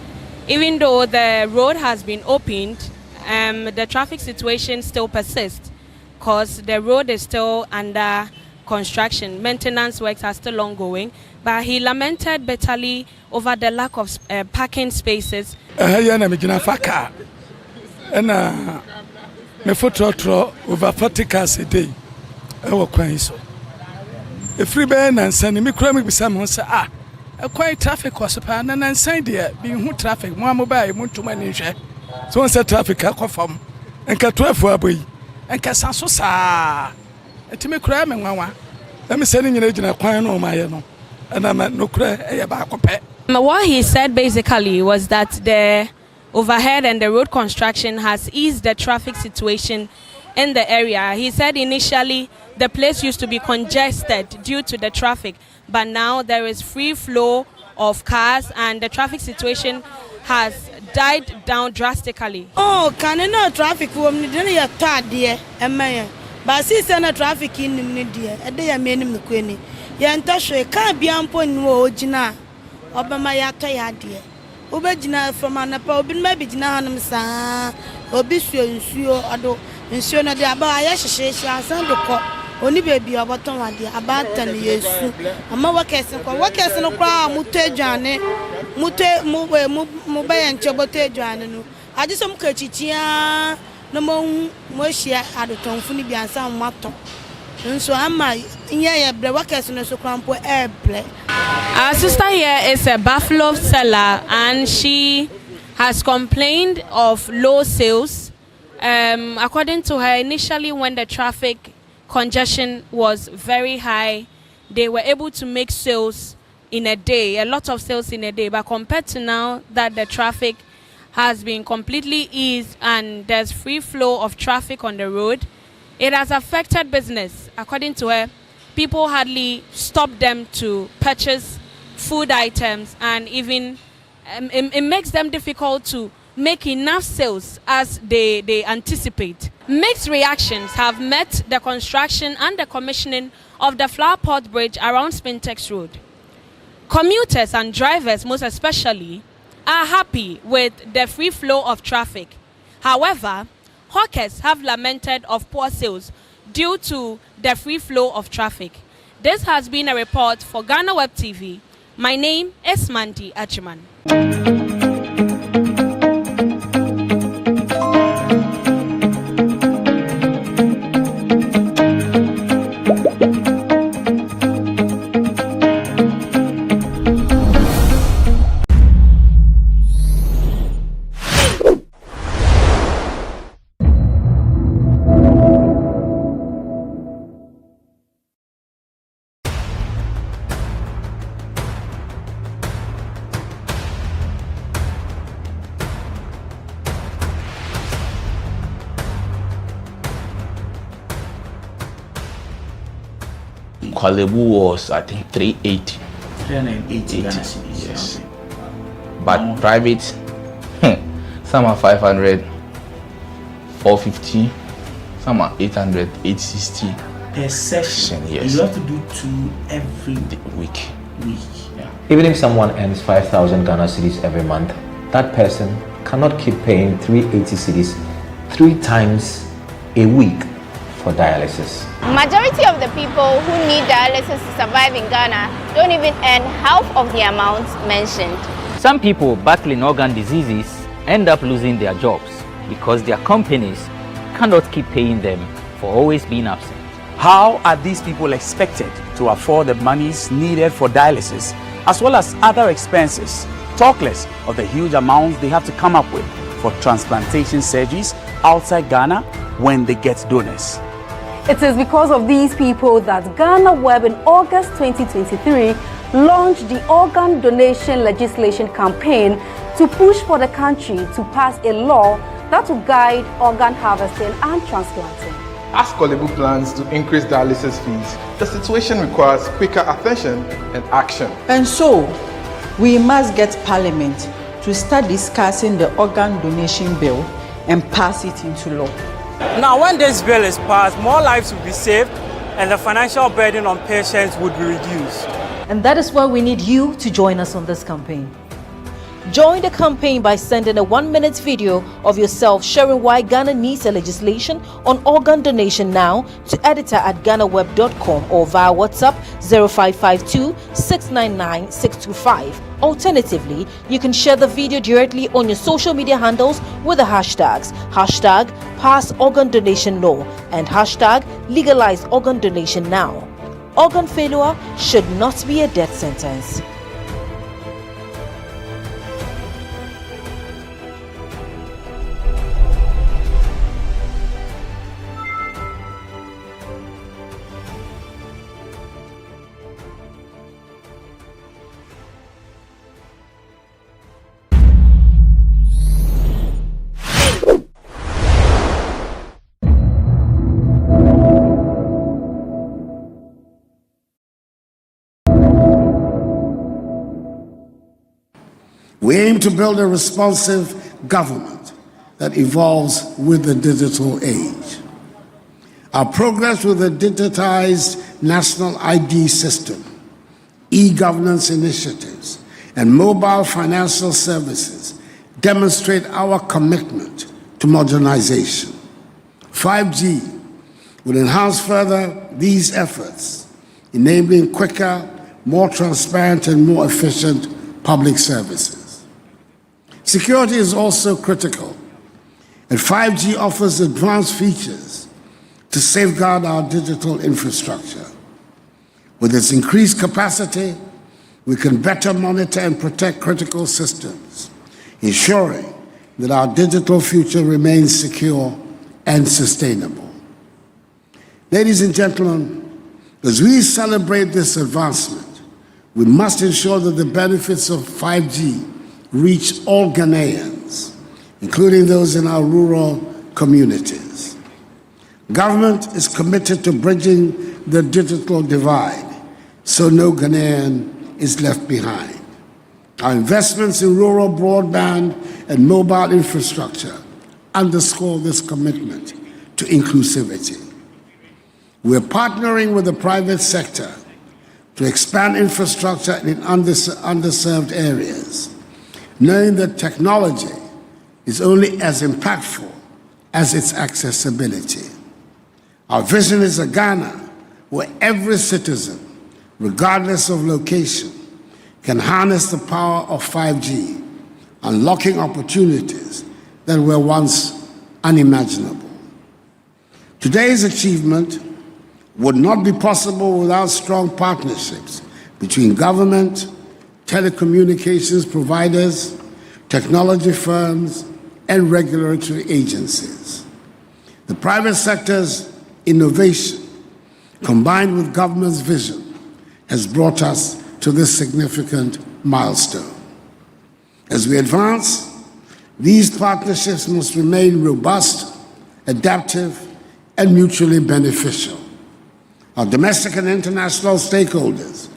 even though the road has been opened, the traffic situation still persists because the road is still under construction. Maintenance works are still ongoing, but he lamented bitterly over the lack of parking spaces. Me phototro over 40 cars a day. A free band and sending me cramming with someone say, a quiet traffic was a pan and sign there being who traffic, more mobile, more to manage. So once a traffic I confirm and cat 12 for a boy and Cassasso sa. And to me cramming one. Let me sending an agent a quiet no my and I'm at no cray about compare. What he said basically was that the overhead and the road construction has eased the traffic situation in the area. He said initially the place used to be congested due to the traffic, but now there is free flow of cars and the traffic situation has died down drastically. Oh, can you know traffic woman didn't you start there but see send traffic in the a day I made him the queenie. Yantashe can't be on point no jina Obama yata dear. Obejina from Anapa, Obi maybe Jinahanum sa, Obisio, Ado, and Siona de Abayashe, and the cop, only baby about about 10 years. A more case and no crowd, Mute Jane, Mute Mube and Chobote Jane. I just some Kachia, no more Moshia at the Tonfuni and some mato. And so am I, yeah, the workers in the Socrampo airplay. Our sister here is a buffalo seller and she has complained of low sales. According to her, initially when the traffic congestion was very high, they were able to make sales in a day, a lot of sales in a day. But compared to now that the traffic has been completely eased and there's free flow of traffic on the road, it has affected business. According to her, people hardly stop them to purchase food items, and even it makes them difficult to make enough sales as they anticipate. Mixed reactions have met the construction and the commissioning of the Flower Pot Bridge around Spintex Road. Commuters and drivers, most especially, are happy with the free flow of traffic. However, hawkers have lamented of poor sales due to the free flow of traffic. This has been a report for GhanaWeb TV. My name is Mandy Achiman. Kwalebu was, I think, 380. 380 yes. But private, some are 500, 450, some are 800, 860. Per session, yes. You have to do 2 every week. Yeah. Even if someone earns 5,000 Ghana cedis every month, that person cannot keep paying 380 cedis 3 times a week for dialysis. Majority of the people who need dialysis to survive in Ghana don't even earn half of the amount mentioned. Some people battling organ diseases end up losing their jobs because their companies cannot keep paying them for always being absent. How are these people expected to afford the monies needed for dialysis as well as other expenses, talk less of the huge amounts they have to come up with for transplantation surgeries outside Ghana when they get donors? It is because of these people that GhanaWeb in August 2023 launched the organ donation legislation campaign to push for the country to pass a law that will guide organ harvesting and transplanting. As Kolebu plans to increase dialysis fees, the situation requires quicker attention and action. And so, we must get Parliament to start discussing the organ donation bill and pass it into law. Now, when this bill is passed, more lives will be saved and the financial burden on patients would be reduced. And that is why we need you to join us on this campaign. Join the campaign by sending a 1-minute video of yourself sharing why Ghana needs a legislation on organ donation now to editor@ghanaweb.com or via WhatsApp 0552 699 625. Alternatively, you can share the video directly on your social media handles with the hashtags #PassOrganDonationLaw and #LegalizeOrganDonationNow. Organ failure should not be a death sentence. We aim to build a responsive government that evolves with the digital age. Our progress with the digitized national ID system, e-governance initiatives, and mobile financial services demonstrate our commitment to modernization. 5G will enhance further these efforts, enabling quicker, more transparent, and more efficient public services. Security is also critical, and 5G offers advanced features to safeguard our digital infrastructure. With its increased capacity, we can better monitor and protect critical systems, ensuring that our digital future remains secure and sustainable. Ladies and gentlemen, as we celebrate this advancement, we must ensure that the benefits of 5G reach all Ghanaians, including those in our rural communities. Government is committed to bridging the digital divide so no Ghanaian is left behind. Our investments in rural broadband and mobile infrastructure underscore this commitment to inclusivity. We're partnering with the private sector to expand infrastructure in underserved areas, knowing that technology is only as impactful as its accessibility. Our vision is a Ghana where every citizen, regardless of location, can harness the power of 5G, unlocking opportunities that were once unimaginable. Today's achievement would not be possible without strong partnerships between government, telecommunications providers, technology firms, and regulatory agencies. The private sector's innovation, combined with government's vision, has brought us to this significant milestone. As we advance, these partnerships must remain robust, adaptive, and mutually beneficial. Our domestic and international stakeholders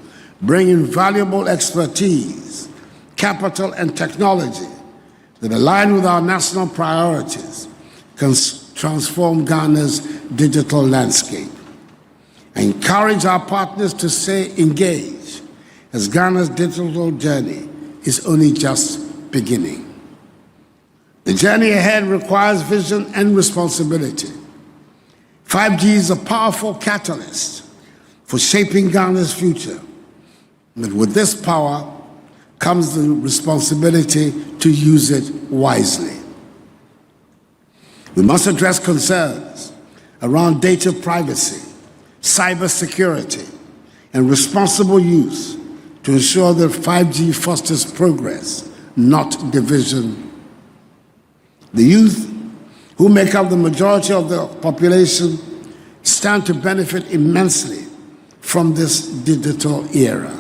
bring in valuable expertise, capital, and technology that align with our national priorities, can transform Ghana's digital landscape. I encourage our partners to stay engaged, as Ghana's digital journey is only just beginning. The journey ahead requires vision and responsibility. 5G is a powerful catalyst for shaping Ghana's future. But with this power comes the responsibility to use it wisely. We must address concerns around data privacy, cybersecurity, and responsible use to ensure that 5G fosters progress, not division. The youth, who make up the majority of the population, stand to benefit immensely from this digital era.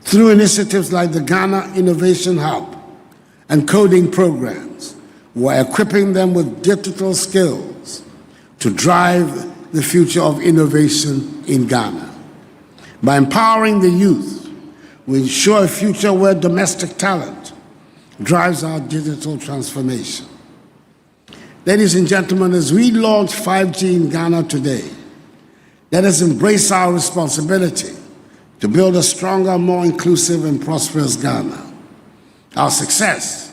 Through initiatives like the Ghana Innovation Hub and coding programs, we're equipping them with digital skills to drive the future of innovation in Ghana. By empowering the youth, we ensure a future where domestic talent drives our digital transformation. Ladies and gentlemen, as we launch 5G in Ghana today, let us embrace our responsibility to build a stronger, more inclusive and prosperous Ghana. Our success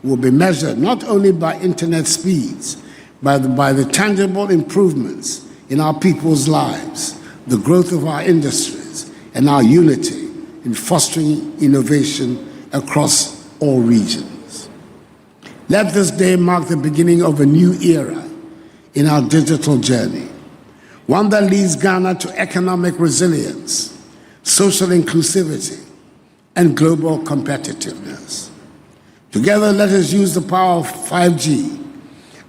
will be measured not only by internet speeds, but by the tangible improvements in our people's lives, the growth of our industries, and our unity in fostering innovation across all regions. Let this day mark the beginning of a new era in our digital journey, one that leads Ghana to economic resilience, social inclusivity, and global competitiveness. Together, let us use the power of 5G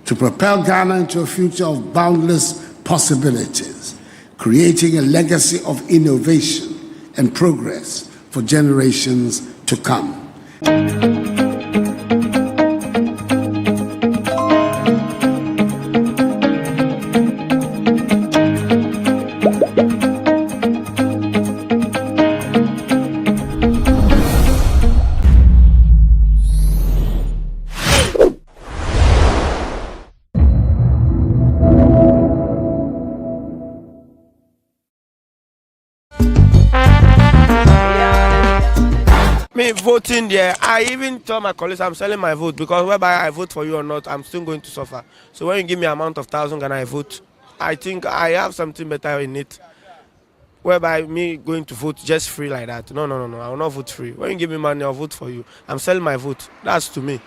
to propel Ghana into a future of boundless possibilities, creating a legacy of innovation and progress for generations to come. Voting there, I even tell my colleagues I'm selling my vote, because whether I vote for you or not, I'm still going to suffer. So when you give me an amount of 1,000 and I vote, I think I have something better in it. Whereby me going to vote just free like that. No, I will not vote free. When you give me money, I'll vote for you. I'm selling my vote. That's to me.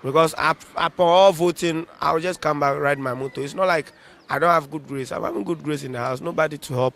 Because after all voting, I'll just come back, ride my motor. It's not like I don't have good grace. I'm having good grace in the house. Nobody to help.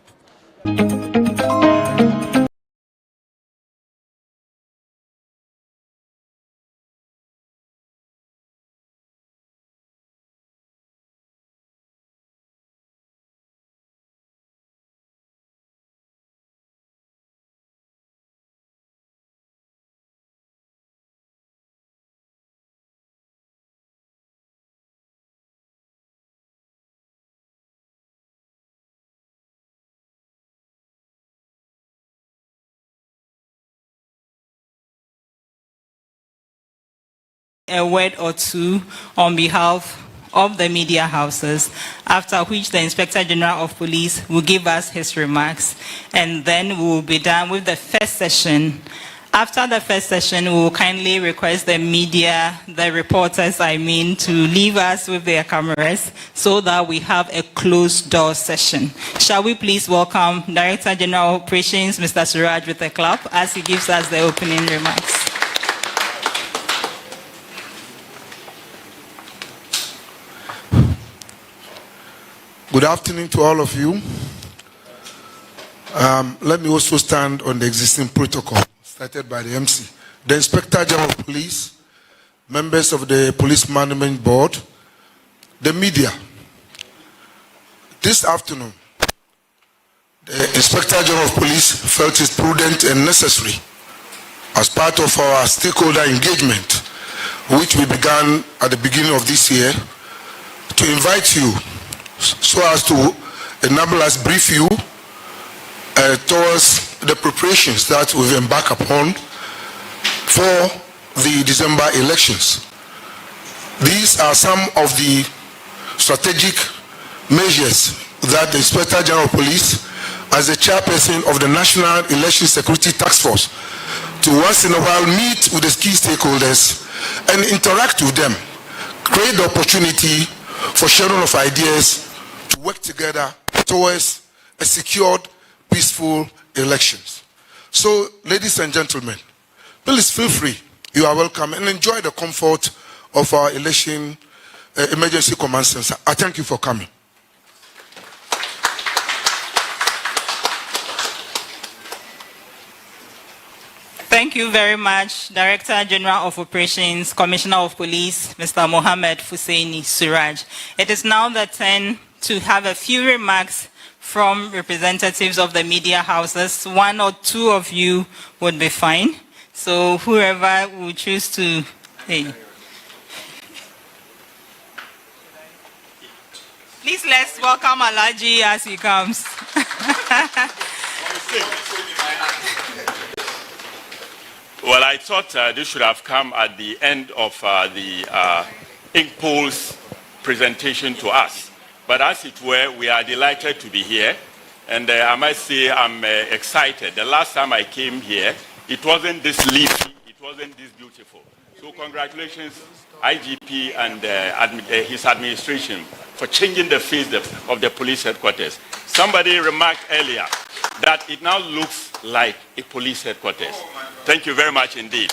A word or two on behalf of the media houses, after which the Inspector General of Police will give us his remarks, and then we will be done with the first session. After the first session, we will kindly request the media, the reporters to leave us with their cameras so that we have a closed door session. Shall we please welcome Director General Operations, Mr. Suraj, with a clap as he gives us the opening remarks. Good afternoon to all of you. Let me also stand on the existing protocol started by the MC. The Inspector General of Police, members of the Police Management Board, the media. This afternoon, the Inspector General of Police felt it prudent and necessary as part of our stakeholder engagement, which we began at the beginning of this year, to invite you so as to enable us brief you towards the preparations that we've embarked upon for the December elections. These are some of the strategic measures that the Inspector General of Police, as the chairperson of the National Election Security Task Force, to once in a while meet with the key stakeholders and interact with them, create the opportunity for sharing of ideas work together towards a secured, peaceful elections. So, ladies and gentlemen, please feel free. You are welcome and enjoy the comfort of our election emergency command center. I thank you for coming. Thank you very much, Director General of Operations, Commissioner of Police, Mr. Mohammed Husseini Suraj. It is now the turn to have a few remarks from representatives of the media houses. One or two of you would be fine. So whoever will choose to... Hey. Please let's welcome Alaji as he comes. Well, I thought this should have come at the end of the Inkpool's presentation to us. But as it were, we are delighted to be here. And I must say I'm excited. The last time I came here, it wasn't this leafy, it wasn't this beautiful. So congratulations, IGP and his administration for changing the face of the police headquarters. Somebody remarked earlier that it now looks like a police headquarters. Thank you very much indeed.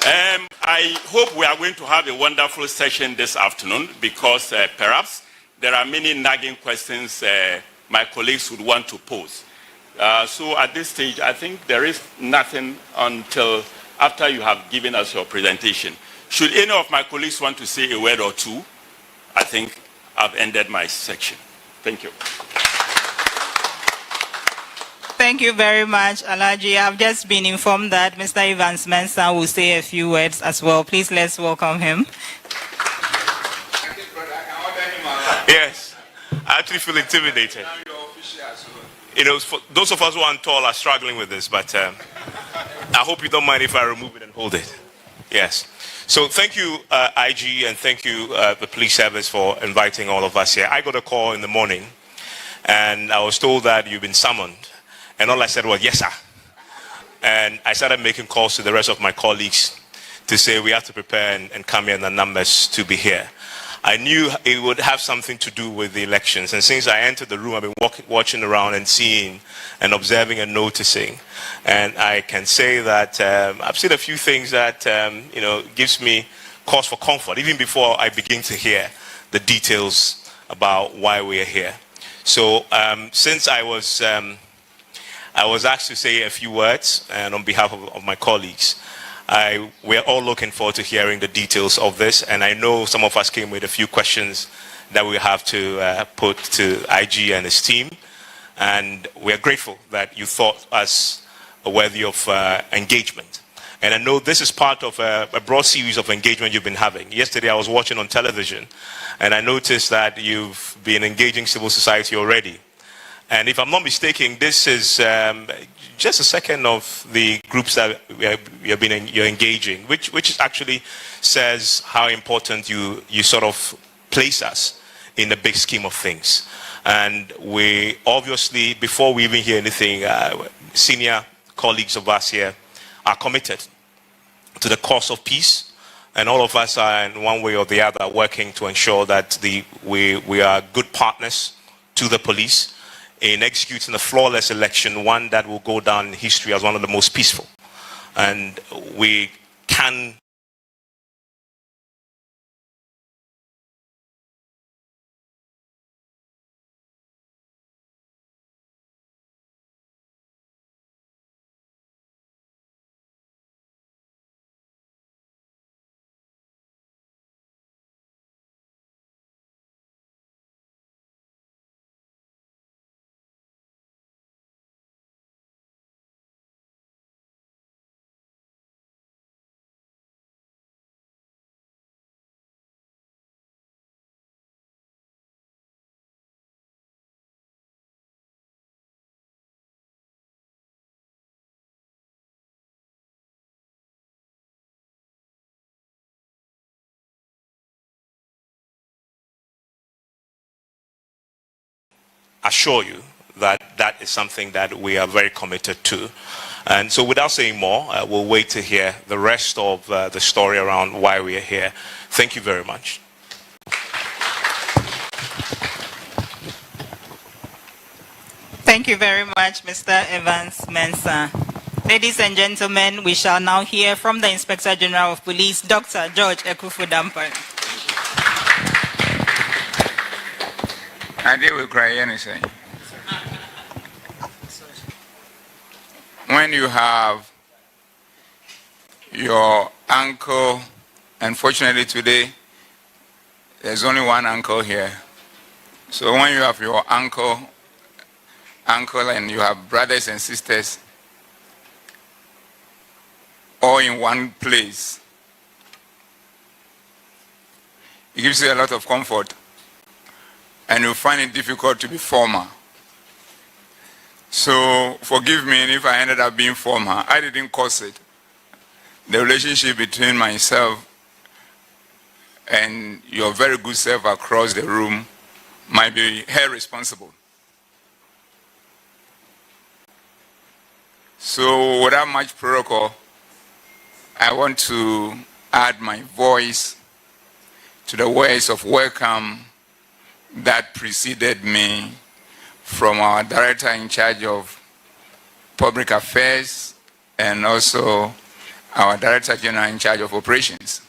I hope we are going to have a wonderful session this afternoon because perhaps there are many nagging questions my colleagues would want to pose. So at this stage, I think there is nothing until after you have given us your presentation. Should any of my colleagues want to say a word or two, I think I've ended my section. Thank you. Thank you very much, Alaji. I've just been informed that Mr. Evans Mensah will say a few words as well. Please let's welcome him. Yes, I actually feel intimidated. You know, for those of us who aren't tall are struggling with this, but I hope you don't mind if I remove it and hold it. Yes. So thank you, IG, and thank you, the police service, for inviting all of us here. I got a call in the morning, and I was told that you've been summoned. And all I said was, yes, sir. And I started making calls to the rest of my colleagues to say we have to prepare and come here in the numbers to be here. I knew it would have something to do with the elections. And since I entered the room, I've been watching around and seeing and observing and noticing. And I can say that I've seen a few things that, you know, gives me cause for comfort, even before I begin to hear the details about why we are here. So since I was asked to say a few words, and on behalf of my colleagues, we're all looking forward to hearing the details of this. And I know some of us came with a few questions that we have to put to IG and his team. And we're grateful that you thought us worthy of engagement. And I know this is part of a broad series of engagement you've been having. Yesterday I was watching on television, and I noticed that you've been engaging civil society already. And if I'm not mistaken, this is just a second of the groups that you're engaging, which actually says how important you sort of place us in the big scheme of things. And we obviously, before we even hear anything, senior colleagues of us here are committed to the cause of peace. And all of us are in one way or the other working to ensure that we are good partners to the police in executing a flawless election, one that will go down in history as one of the most peaceful. And we can assure you that that is something that we are very committed to. And so without saying more, we'll wait to hear the rest of the story around why we are here. Thank you very much. Thank you very much, Mr. Evans Mensah. Ladies and gentlemen, we shall now hear from the Inspector General of Police, Dr. George Akufo-Addo. I deal with cry anything. When you have your uncle, unfortunately today, there's only one uncle here. So when you have your uncle and you have brothers and sisters all in one place, it gives you a lot of comfort, and you find it difficult to be formal. So forgive me if I ended up being formal. I didn't cause it. The relationship between myself and your very good self across the room might be held responsible. So without much protocol, I want to add my voice to the words of welcome that preceded me from our Director in charge of Public Affairs and also our Director General in charge of Operations.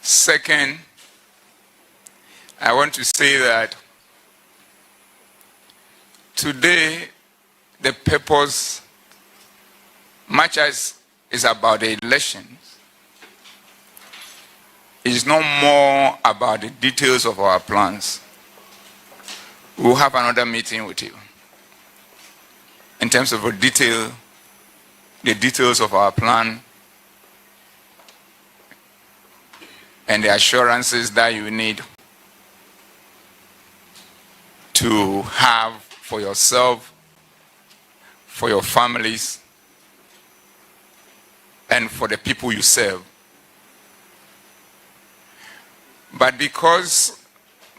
Second, I want to say that today the purpose, much as is about the elections, is no more about the details of our plans. We'll have another meeting with you in terms of the details of our plan and the assurances that you need to have for yourself, for your families, and for the people you serve. But because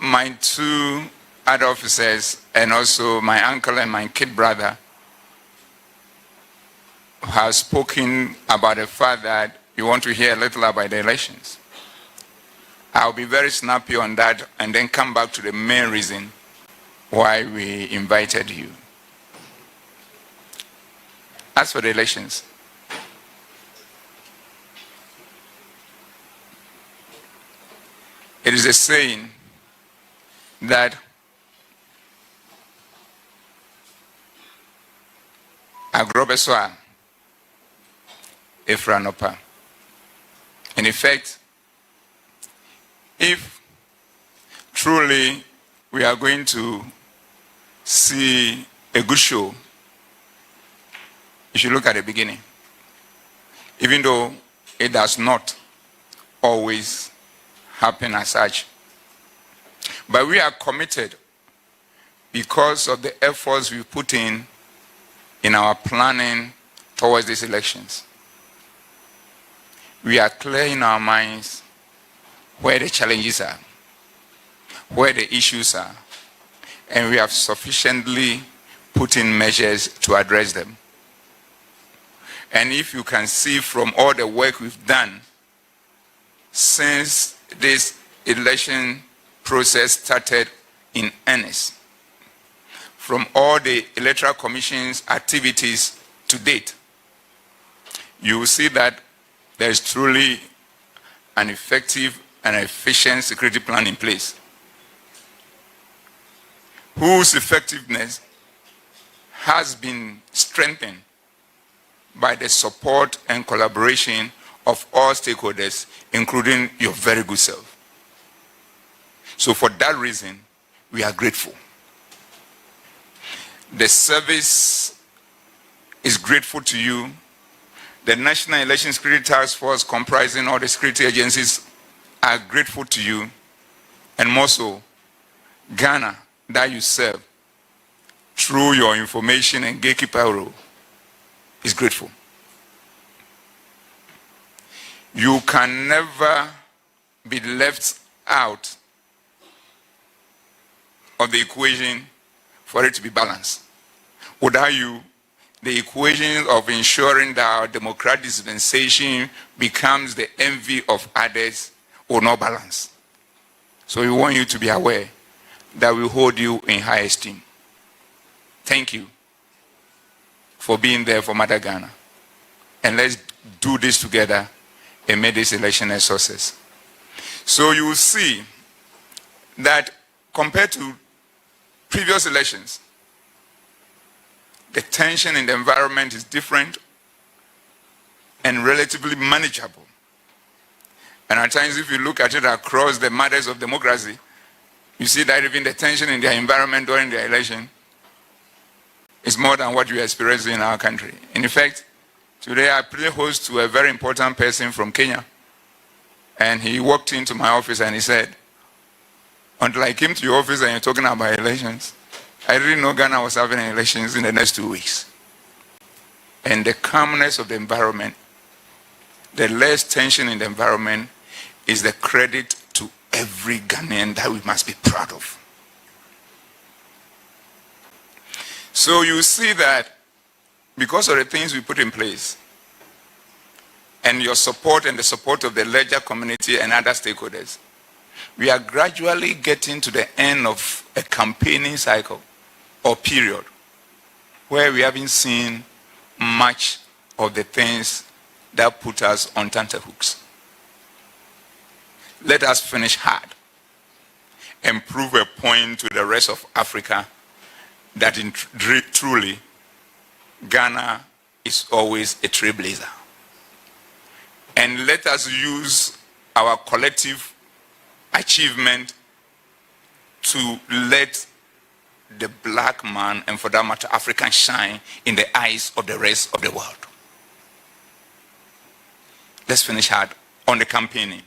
my two other officers and also my uncle and my kid brother have spoken about the fact that you want to hear a little about the elections, I'll be very snappy on that and then come back to the main reason why we invited you. As for the elections, it is a saying that agrobeswa efranopa. In effect, if truly we are going to see a good show, you should look at the beginning, even though it does not always happen as such. But we are committed because of the efforts we put in our planning towards these elections. We are clear in our minds where the challenges are, where the issues are, and we have sufficiently put in measures to address them. And if you can see from all the work we've done since this election process started in earnest, from all the Electoral Commission's activities to date, you will see that there is truly an effective and efficient security plan in place, whose effectiveness has been strengthened by the support and collaboration of all stakeholders, including your very good self. So for that reason, we are grateful. The service is grateful to you. The National Election Security Task Force, comprising all the security agencies, are grateful to you. And more so, Ghana, that you serve, through your information and gatekeeper role, is grateful. You can never be left out of the equation for it to be balanced. Without you, the equation of ensuring that our democratic dispensation becomes the envy of others will not balance. So we want you to be aware that will hold you in high esteem. Thank you for being there for Mother Ghana. And let's do this together and make this election a success. So you will see that compared to previous elections, the tension in the environment is different and relatively manageable. And at times, if you look at it across the matters of democracy, you see that even the tension in the environment during the election is more than what we experience in our country. In fact, today I played host to a very important person from Kenya. And he walked into my office and he said, until I came to your office and you're talking about elections, I didn't know Ghana was having elections in the next 2 weeks. And the calmness of the environment, the less tension in the environment, is the credit to every Ghanaian that we must be proud of. So you see that because of the things we put in place, and your support and the support of the larger community and other stakeholders, we are gradually getting to the end of a campaigning cycle or period where we haven't seen much of the things that put us on tenterhooks. Let us finish hard and prove a point to the rest of Africa that truly Ghana is always a trailblazer. And let us use our collective achievement to let the black man, and for that matter, African, shine in the eyes of the rest of the world. Let's finish hard on the campaigning.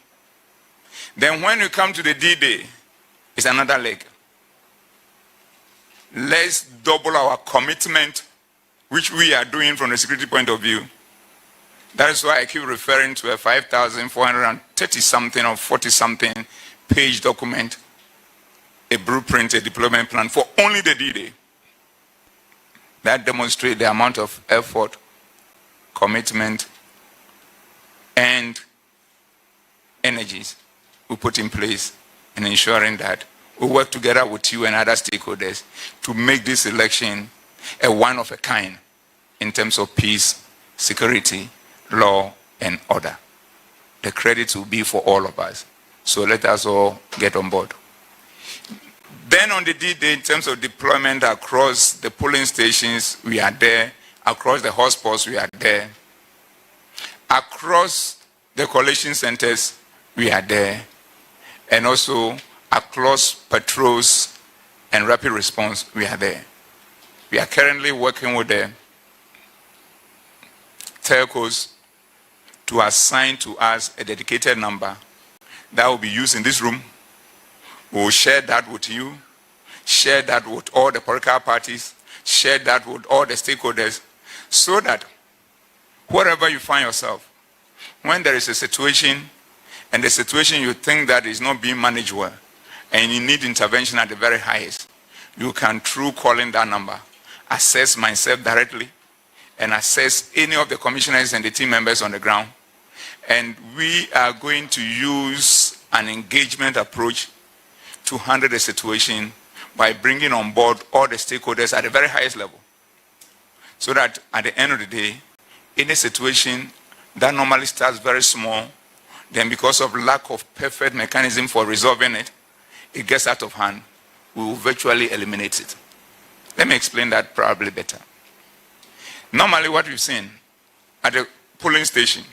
Then when we come to the D-Day, it's another leg. Let's double our commitment, which we are doing from the security point of view. That is why I keep referring to a 5,430-something or 40-something page document, a blueprint, a deployment plan for only the D-Day. That demonstrates the amount of effort, commitment, and energies we put in place in ensuring that we work together with you and other stakeholders to make this election a one of a kind in terms of peace, security, law, and order. The credit will be for all of us. So let us all get on board. Then on the D-Day, in terms of deployment across the polling stations, we are there. Across the hotspots, we are there. Across the collation centers, we are there. And also across patrols and rapid response, we are there. We are currently working with the telcos to assign to us a dedicated number that will be used in this room. We will share that with you, share that with all the political parties, share that with all the stakeholders, so that wherever you find yourself, when there is a situation, and the situation you think that is not being managed well, and you need intervention at the very highest, you can, through calling that number, assess myself directly, and assess any of the commissioners and the team members on the ground. And we are going to use an engagement approach to handle the situation by bringing on board all the stakeholders at the very highest level. So that at the end of the day, any situation that normally starts very small, then because of lack of perfect mechanism for resolving it, it gets out of hand, we will virtually eliminate it. Let me explain that probably better. Normally what we've seen at the polling station,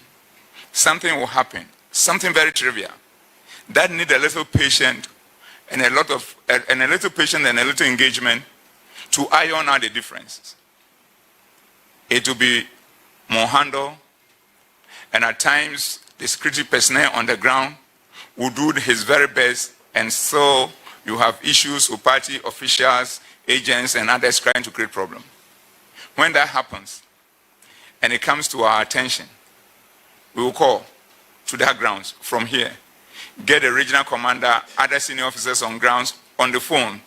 something will happen, something very trivial, that need a little patience and a little engagement to iron out the differences. It will be more handled, and at times the security personnel on the ground will do his very best, and so you have issues with party officials, agents, and others trying to create problems. When that happens, and it comes to our attention, we will call to that grounds from here, get the regional commander, other senior officers on grounds on the phone,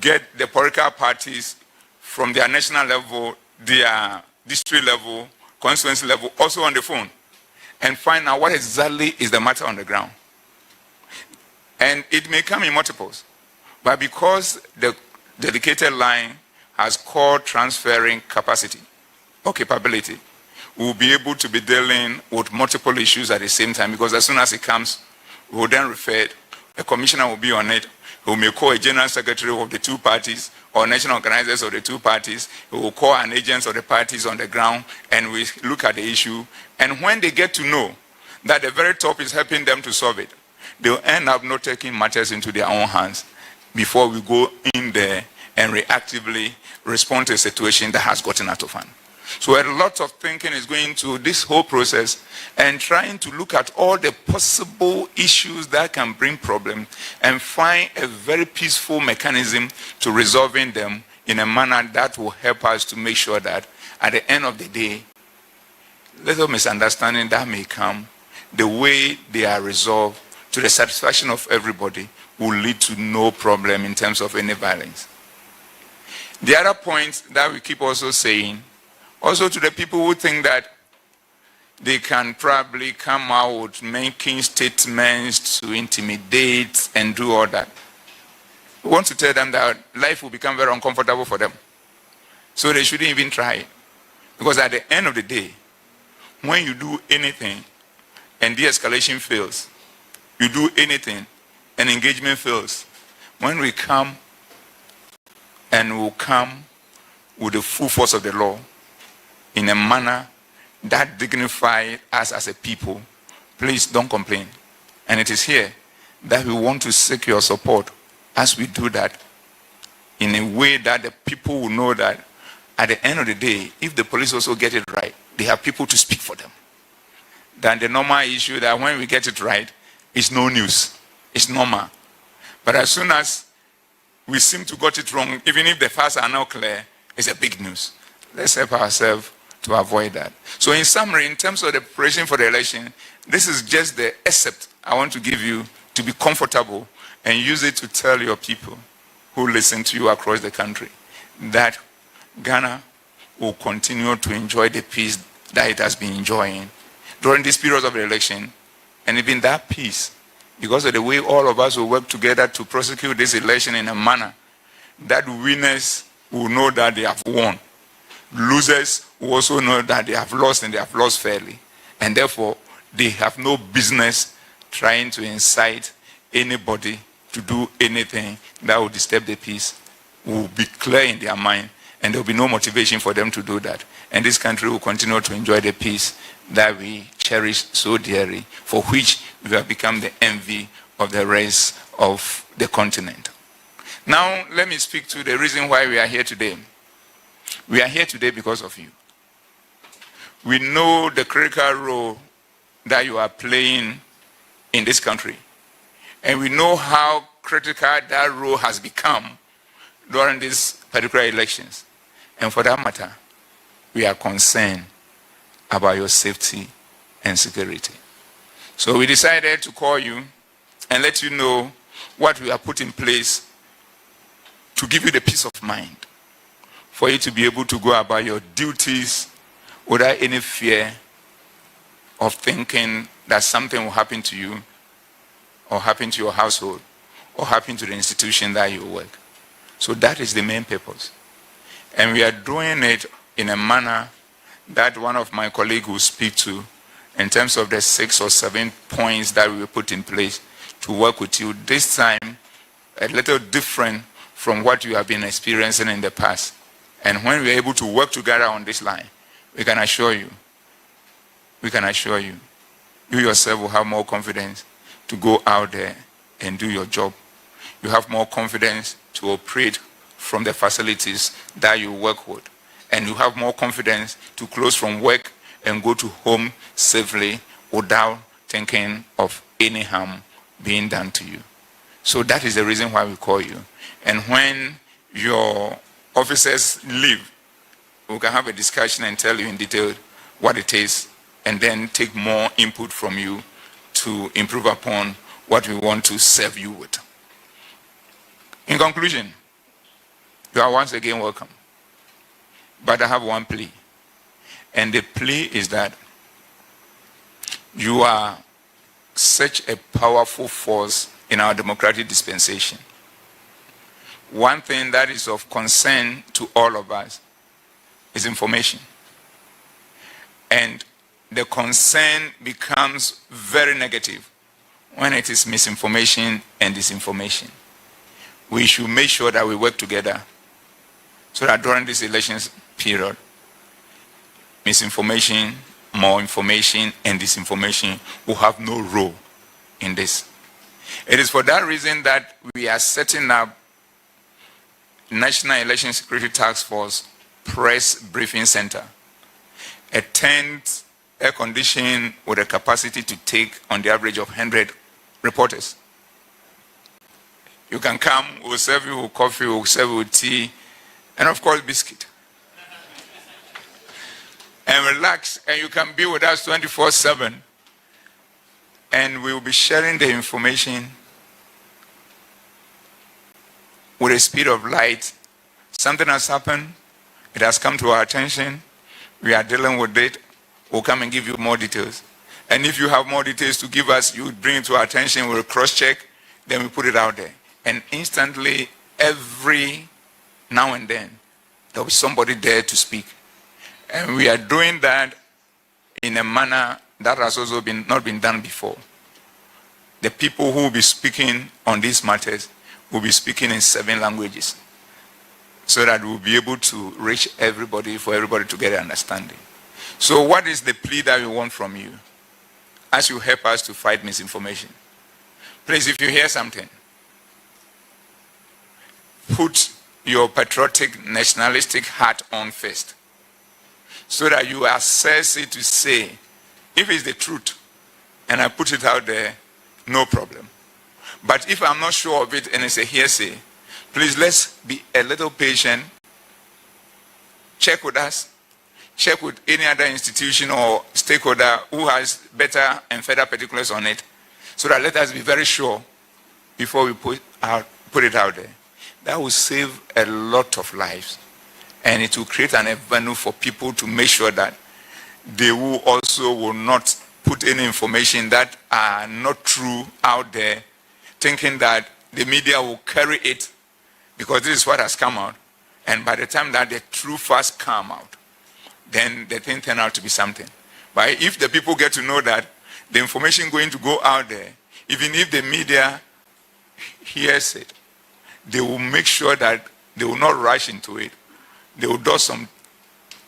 get the political parties from their national level, their district level, constituency level, also on the phone, and find out what exactly is the matter on the ground. And it may come in multiples. But because the dedicated line has core transferring capacity or capability, we'll be able to be dealing with multiple issues at the same time, because as soon as it comes, we will then refer it. A commissioner will be on it. He may call a general secretary of the two parties or national organizers of the two parties. He will call an agent of the parties on the ground, and we look at the issue. And when they get to know that the very top is helping them to solve it, they'll end up not taking matters into their own hands before we go in there and reactively respond to a situation that has gotten out of hand. So a lot of thinking is going into this whole process and trying to look at all the possible issues that can bring problems and find a very peaceful mechanism to resolving them in a manner that will help us to make sure that at the end of the day, little misunderstanding that may come, the way they are resolved to the satisfaction of everybody will lead to no problem in terms of any violence. The other point that we keep also saying, also to the people who think that they can probably come out making statements to intimidate and do all that, we want to tell them that life will become very uncomfortable for them. So they shouldn't even try it. Because at the end of the day, when you do anything and de-escalation fails, you do anything and engagement fails, when we come and will come with the full force of the law in a manner that dignifies us as a people, please don't complain. And it is here that we want to seek your support as we do that in a way that the people will know that at the end of the day, if the police also get it right, they have people to speak for them. Than the normal issue that when we get it right, it's no news. It's normal. But as soon as we seem to got it wrong, even if the facts are not clear, it's a big news. Let's help ourselves to avoid that. So in summary, in terms of the preparation for the election, this is just the excerpt I want to give you to be comfortable and use it to tell your people who listen to you across the country that Ghana will continue to enjoy the peace that it has been enjoying during this period of the election. And even that peace, because of the way all of us will work together to prosecute this election in a manner that winners will know that they have won. Losers will also know that they have lost, and they have lost fairly. And therefore, they have no business trying to incite anybody to do anything that will disturb the peace. Will be clear in their mind, and there will be no motivation for them to do that. And this country will continue to enjoy the peace that we cherish so dearly, for which we have become the envy of the rest of the continent. Now, let me speak to the reason why we are here today. We are here today because of you. We know the critical role that you are playing in this country. And we know how critical that role has become during these particular elections. And for that matter, we are concerned about your safety and security. So we decided to call you and let you know what we have put in place to give you the peace of mind, for you to be able to go about your duties without any fear of thinking that something will happen to you, or happen to your household, or happen to the institution that you work. So that is the main purpose. And we are doing it in a manner that one of my colleagues will speak to in terms of the 6 or 7 points that we will put in place to work with you. This time, a little different from what you have been experiencing in the past. And when we are able to work together on this line, we can assure you, you yourself will have more confidence to go out there and do your job. You have more confidence to operate from the facilities that you work with. And you have more confidence to close from work and go to home safely without thinking of any harm being done to you. So that is the reason why we call you. And when your officers leave, we can have a discussion and tell you in detail what it is, and then take more input from you to improve upon what we want to serve you with. In conclusion, you are once again welcome. But I have one plea. And the plea is that you are such a powerful force in our democratic dispensation. one thing that is of concern to all of us is information. And the concern becomes very negative when it is misinformation and disinformation. We should make sure that we work together so that during this elections period, misinformation, more information, and disinformation will have no role in this. It is for that reason that we are setting up National Election Security Task Force Press Briefing Center, a tent, air conditioned with a capacity to take on the average of 100 reporters. You can come, we'll serve you with coffee, we'll serve you with tea, and of course biscuit. And relax, and you can be with us 24/7. And we will be sharing the information with the speed of light. Something has happened, it has come to our attention, we are dealing with it, we'll come and give you more details. And if you have more details to give us, you bring it to our attention, we'll cross-check, then we put it out there. And instantly, every now and then, there'll be somebody there to speak. And we are doing that in a manner that has also not been done before. The people who will be speaking on these matters will be speaking in 7 languages so that we'll be able to reach everybody, for everybody to get an understanding. So what is the plea that we want from you as you help us to fight misinformation? Please, if you hear something, put your patriotic, nationalistic hat on first so that you assess it to say, if it's the truth and I put it out there, no problem. But if I'm not sure of it and it's a hearsay, please let's be a little patient. Check with us. Check with any other institution or stakeholder who has better and further particulars on it, so that let us be very sure before we put it out there. That will save a lot of lives, and it will create an avenue for people to make sure that they will not put any information that are not true out there, thinking that the media will carry it because this is what has come out. And by the time that the true facts come out, then the thing turns out to be something. But if the people get to know that the information going to go out there, even if the media hears it, they will make sure that they will not rush into it. They will dot some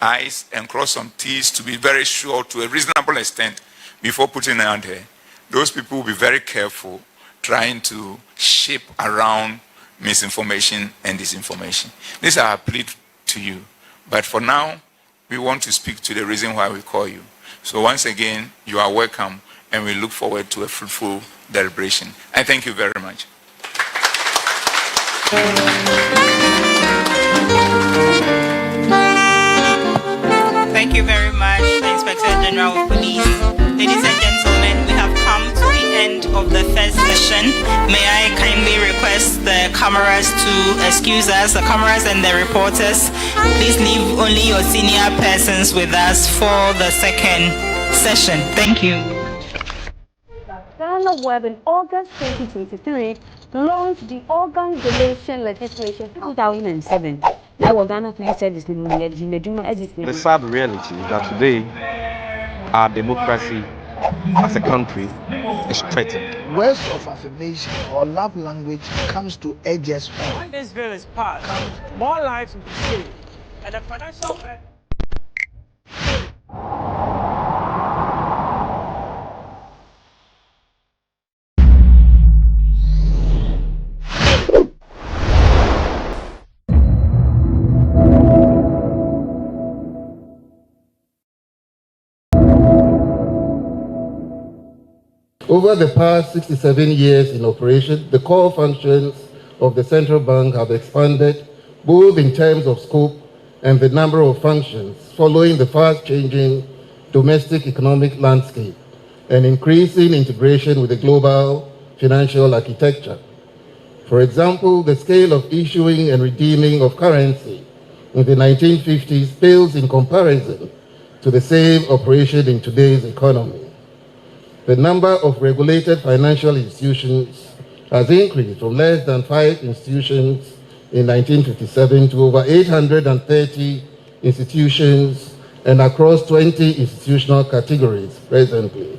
I's and cross some T's to be very sure to a reasonable extent before putting it out there. Those people will be very careful trying to shape around misinformation and disinformation. This is our plea to you. But for now, we want to speak to the reason why we call you. So once again, you are welcome, and we look forward to a fruitful deliberation. I thank you very much. Thank you very much, the Inspector General of Police. Ladies and gentlemen, we have come to the end of the first session. May I kindly request the cameras to excuse us, the cameras and the reporters. Please leave only your senior persons with us for the second session. Thank you. GhanaWeb in August 2023 launched the organ donation legislation 2007. The sad reality is that today our democracy as a country is threatened. Words of affirmation or love language comes to edge us all. When this bill is passed, more lives will be saved, and the financial Over the past 67 years in operation, the core functions of the central bank have expanded both in terms of scope and the number of functions following the fast-changing domestic economic landscape and increasing integration with the global financial architecture. For example, the scale of issuing and redeeming of currency in the 1950s pales in comparison to the same operation in today's economy. The number of regulated financial institutions has increased from less than 5 institutions in 1957 to over 830 institutions and across 20 institutional categories presently.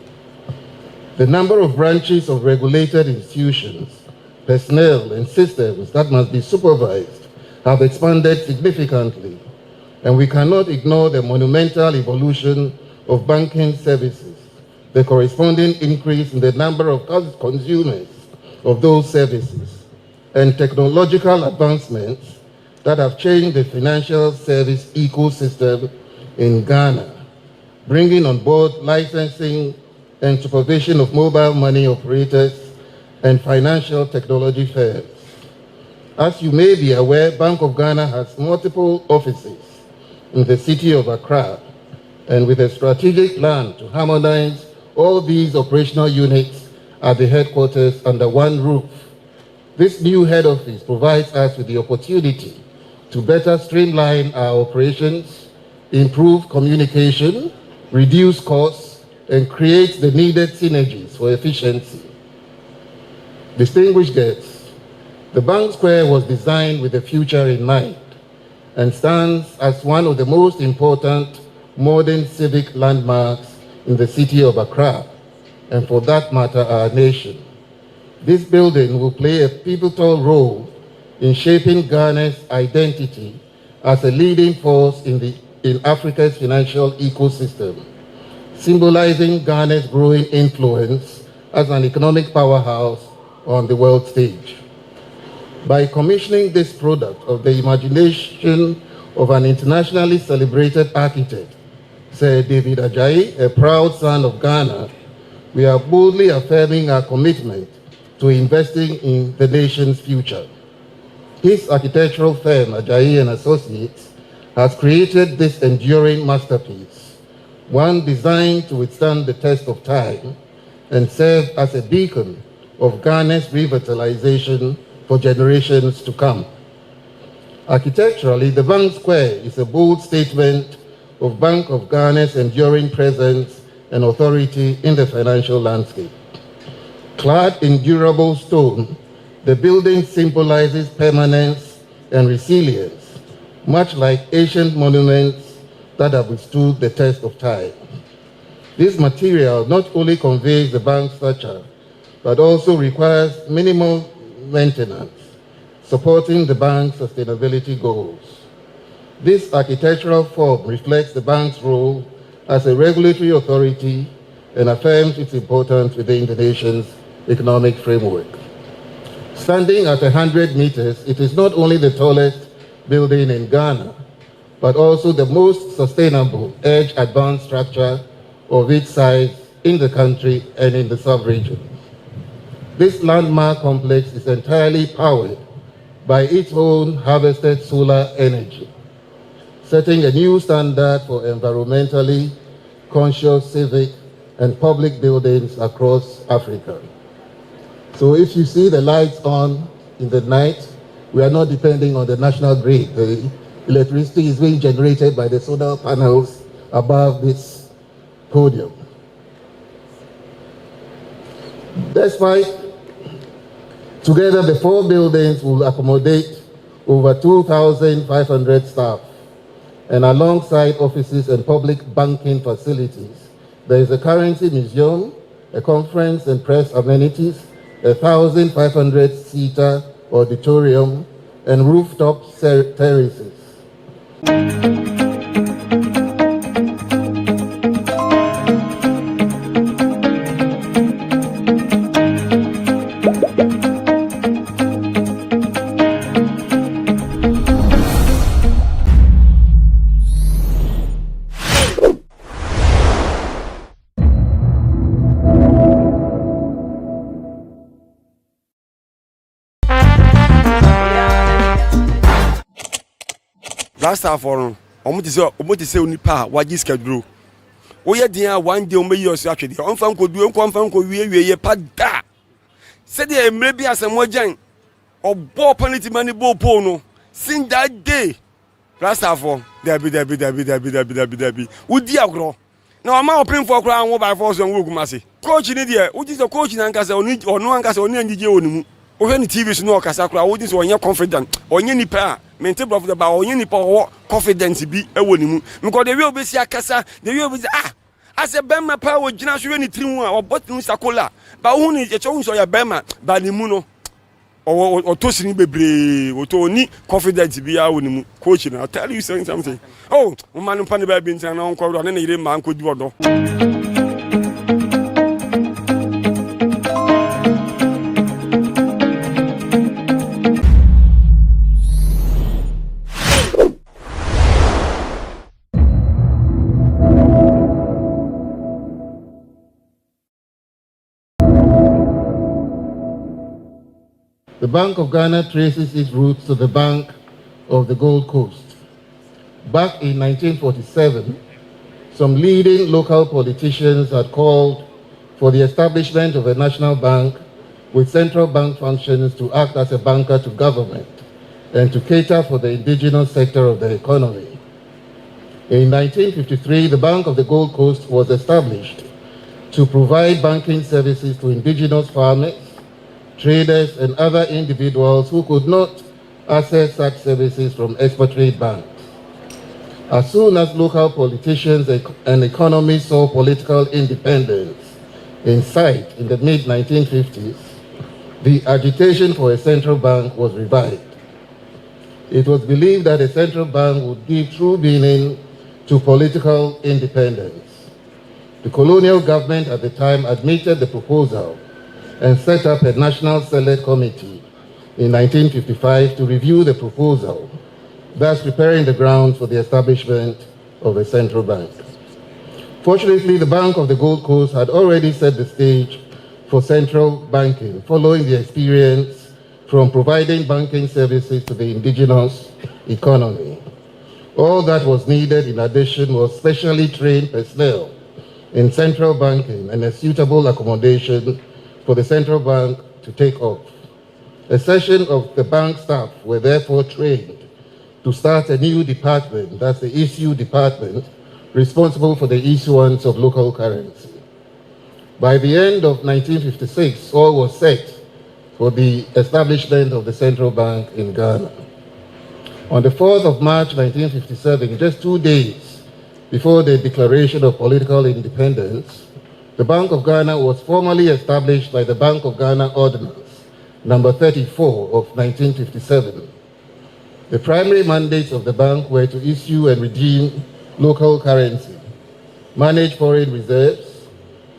The number of branches of regulated institutions, personnel, and systems that must be supervised have expanded significantly, and we cannot ignore the monumental evolution of banking services, the corresponding increase in the number of consumers of those services, and technological advancements that have changed the financial service ecosystem in Ghana, bringing on board licensing and supervision of mobile money operators and financial technology firms. As you may be aware, Bank of Ghana has multiple offices in the city of Accra, and with a strategic plan to harmonize all these operational units at the headquarters under one roof. This new head office provides us with the opportunity to better streamline our operations, improve communication, reduce costs, and create the needed synergies for efficiency. Distinguished guests, the Bank Square was designed with the future in mind and stands as one of the most important modern civic landmarks in the city of Accra, and for that matter, our nation. This building will play a pivotal role in shaping Ghana's identity as a leading force in Africa's financial ecosystem, symbolizing Ghana's growing influence as an economic powerhouse on the world stage. By commissioning this product of the imagination of an internationally celebrated architect, Sir David Ajayi, a proud son of Ghana, we are boldly affirming our commitment to investing in the nation's future. His architectural firm, Ajayi and Associates, has created this enduring masterpiece, one designed to withstand the test of time and serve as a beacon of Ghana's revitalization for generations to come. Architecturally, the Bank Square is a bold statement of Bank of Ghana's enduring presence and authority in the financial landscape. Clad in durable stone, the building symbolizes permanence and resilience, much like ancient monuments that have withstood the test of time. This material not only conveys the bank's stature, but also requires minimal maintenance, supporting the bank's sustainability goals. This architectural form reflects the bank's role as a regulatory authority and affirms its importance within the nation's economic framework. Standing at 100 meters, it is not only the tallest building in Ghana, but also the most sustainable edge-advanced structure of its size in the country and in the sub-region. This landmark complex is entirely powered by its own harvested solar energy, setting a new standard for environmentally conscious civic and public buildings across Africa. So if you see the lights on in the night, we are not depending on the national grid. The electricity is being generated by the solar panels above this podium. Despite, together the four buildings will accommodate over 2,500 staff, and alongside offices and public banking facilities, there is a currency museum, a conference and press amenities, a 1,500-seater auditorium, and rooftop terraces. Rasta for no omo ti say onipa waji schedule oye dia one day omo yi oso atwede onfa nkodu onfa nkowie pa da said the emre bi asemo jan obo penalty money bo po no since that day Rasta for dabi udi agro na o ma open for kra anwo by force on wogumase coach ni de uji so coach na nkasa oni ono nkasa oni angije onimu When the TV is no Casacra, all this one you're confident, or any pair, maintain of the bow, or any power confidence be a winning. Because they will be Siakasa, they will be as a Bema power, Generation Trimua, or Bottom Sacola, but only a choice or a Bema, Balimuno, or Tosini Bebre, or Tony, confidence be our coaching. I'll tell you something. Oh, man, Panny Babins and Uncle, and any man could do. The Bank of Ghana traces its roots to the Bank of the Gold Coast. Back in 1947, some leading local politicians had called for the establishment of a national bank with central bank functions to act as a banker to government and to cater for the indigenous sector of the economy. In 1953, the Bank of the Gold Coast was established to provide banking services to indigenous farmers, traders, and other individuals who could not access such services from expatriate banks. As soon as local politicians and economists saw political independence in sight in the mid-1950s, the agitation for a central bank was revived. It was believed that a central bank would give true meaning to political independence. The colonial government at the time admitted the proposal and set up a National Select Committee in 1955 to review the proposal, thus preparing the ground for the establishment of a central bank. Fortunately, the Bank of the Gold Coast had already set the stage for central banking, following the experience from providing banking services to the indigenous economy. All that was needed in addition was specially trained personnel in central banking and a suitable accommodation for the central bank to take off. A section of the bank staff were therefore trained to start a new department, that's the issue department, responsible for the issuance of local currency. By the end of 1956, all was set for the establishment of the central bank in Ghana. On the 4th of March 1957, just 2 days before the declaration of political independence, the Bank of Ghana was formally established by the Bank of Ghana Ordinance, number 34 of 1957. The primary mandates of the bank were to issue and redeem local currency, manage foreign reserves,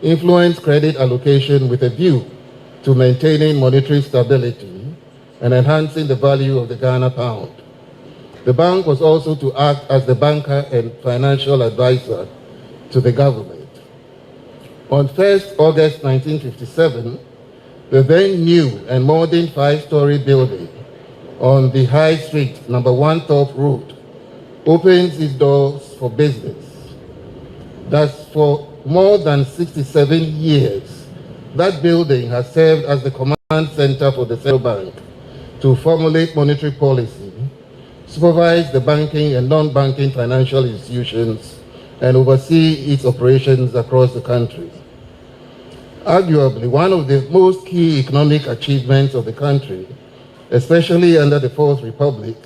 influence credit allocation with a view to maintaining monetary stability and enhancing the value of the Ghana pound. The bank was also to act as the banker and financial advisor to the government. On 1st August 1957, the then new and modern 5-story building on the High Street, number 1 Thorpe Road, opens its doors for business. Thus, for more than 67 years, that building has served as the command center for the central bank to formulate monetary policy, supervise the banking and non-banking financial institutions, and oversee its operations across the country. Arguably, one of the most key economic achievements of the country, especially under the Fourth Republic,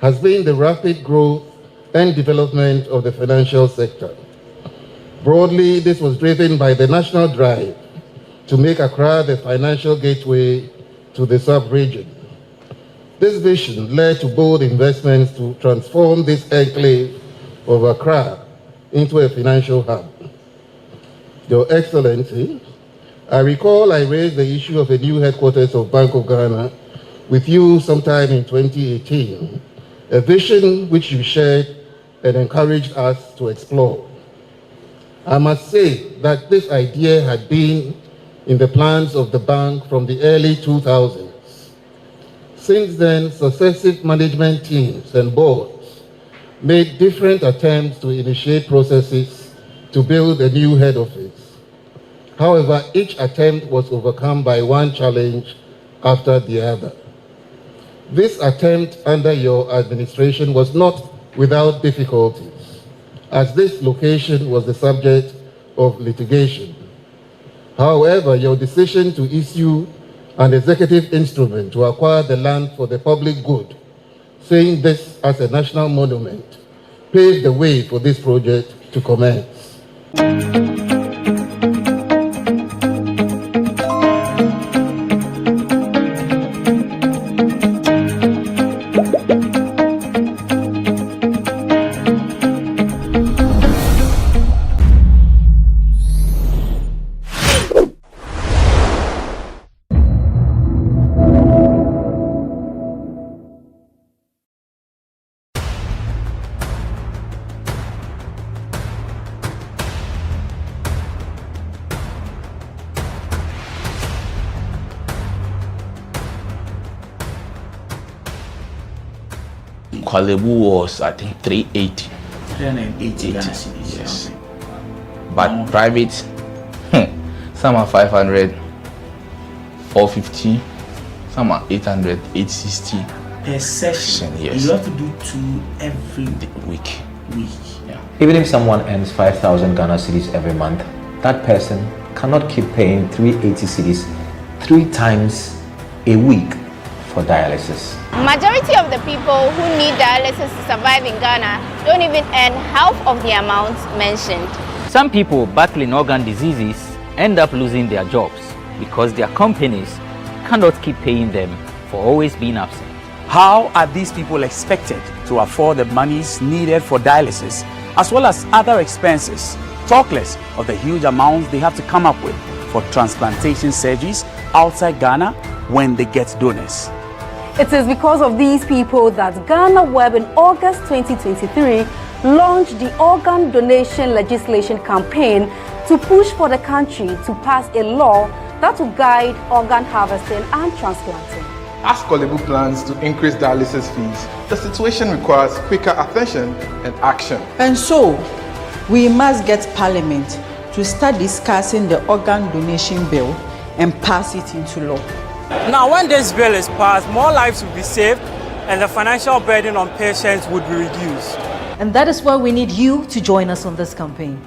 has been the rapid growth and development of the financial sector. Broadly, this was driven by the national drive to make Accra the financial gateway to the sub-region. This vision led to bold investments to transform this enclave of Accra into a financial hub. Your Excellency, I recall I raised the issue of a new headquarters of Bank of Ghana with you sometime in 2018, a vision which you shared and encouraged us to explore. I must say that this idea had been in the plans of the bank from the early 2000s. Since then, successive management teams and boards made different attempts to initiate processes to build a new head office. However, each attempt was overcome by one challenge after the other. This attempt under your administration was not without difficulties, as this location was the subject of litigation. However, your decision to issue an executive instrument to acquire the land for the public good, saying this as a national monument, paved the way for this project to commence. Kwalebu was, I think, 380. 380 Ghana cedis. Yes. But private, some are 500, 450, some are 800, 860. Per session, yes. You have to do 2 every week. Yeah. Even if someone earns 5,000 Ghana cedis every month, that person cannot keep paying 380 cedis 3 times a week for dialysis. Majority of the people who need dialysis to survive in Ghana don't even earn half of the amount mentioned. Some people battling organ diseases end up losing their jobs because their companies cannot keep paying them for always being absent. How are these people expected to afford the monies needed for dialysis as well as other expenses, talk less of the huge amounts they have to come up with for transplantation surgeries outside Ghana when they get donors? It is because of these people that GhanaWeb in August 2023 launched the organ donation legislation campaign to push for the country to pass a law that will guide organ harvesting and transplanting. As Kolebu plans to increase dialysis fees, the situation requires quicker attention and action. And so, we must get Parliament to start discussing the organ donation bill and pass it into law. Now, when this bill is passed, more lives will be saved and the financial burden on patients would be reduced. And that is why we need you to join us on this campaign.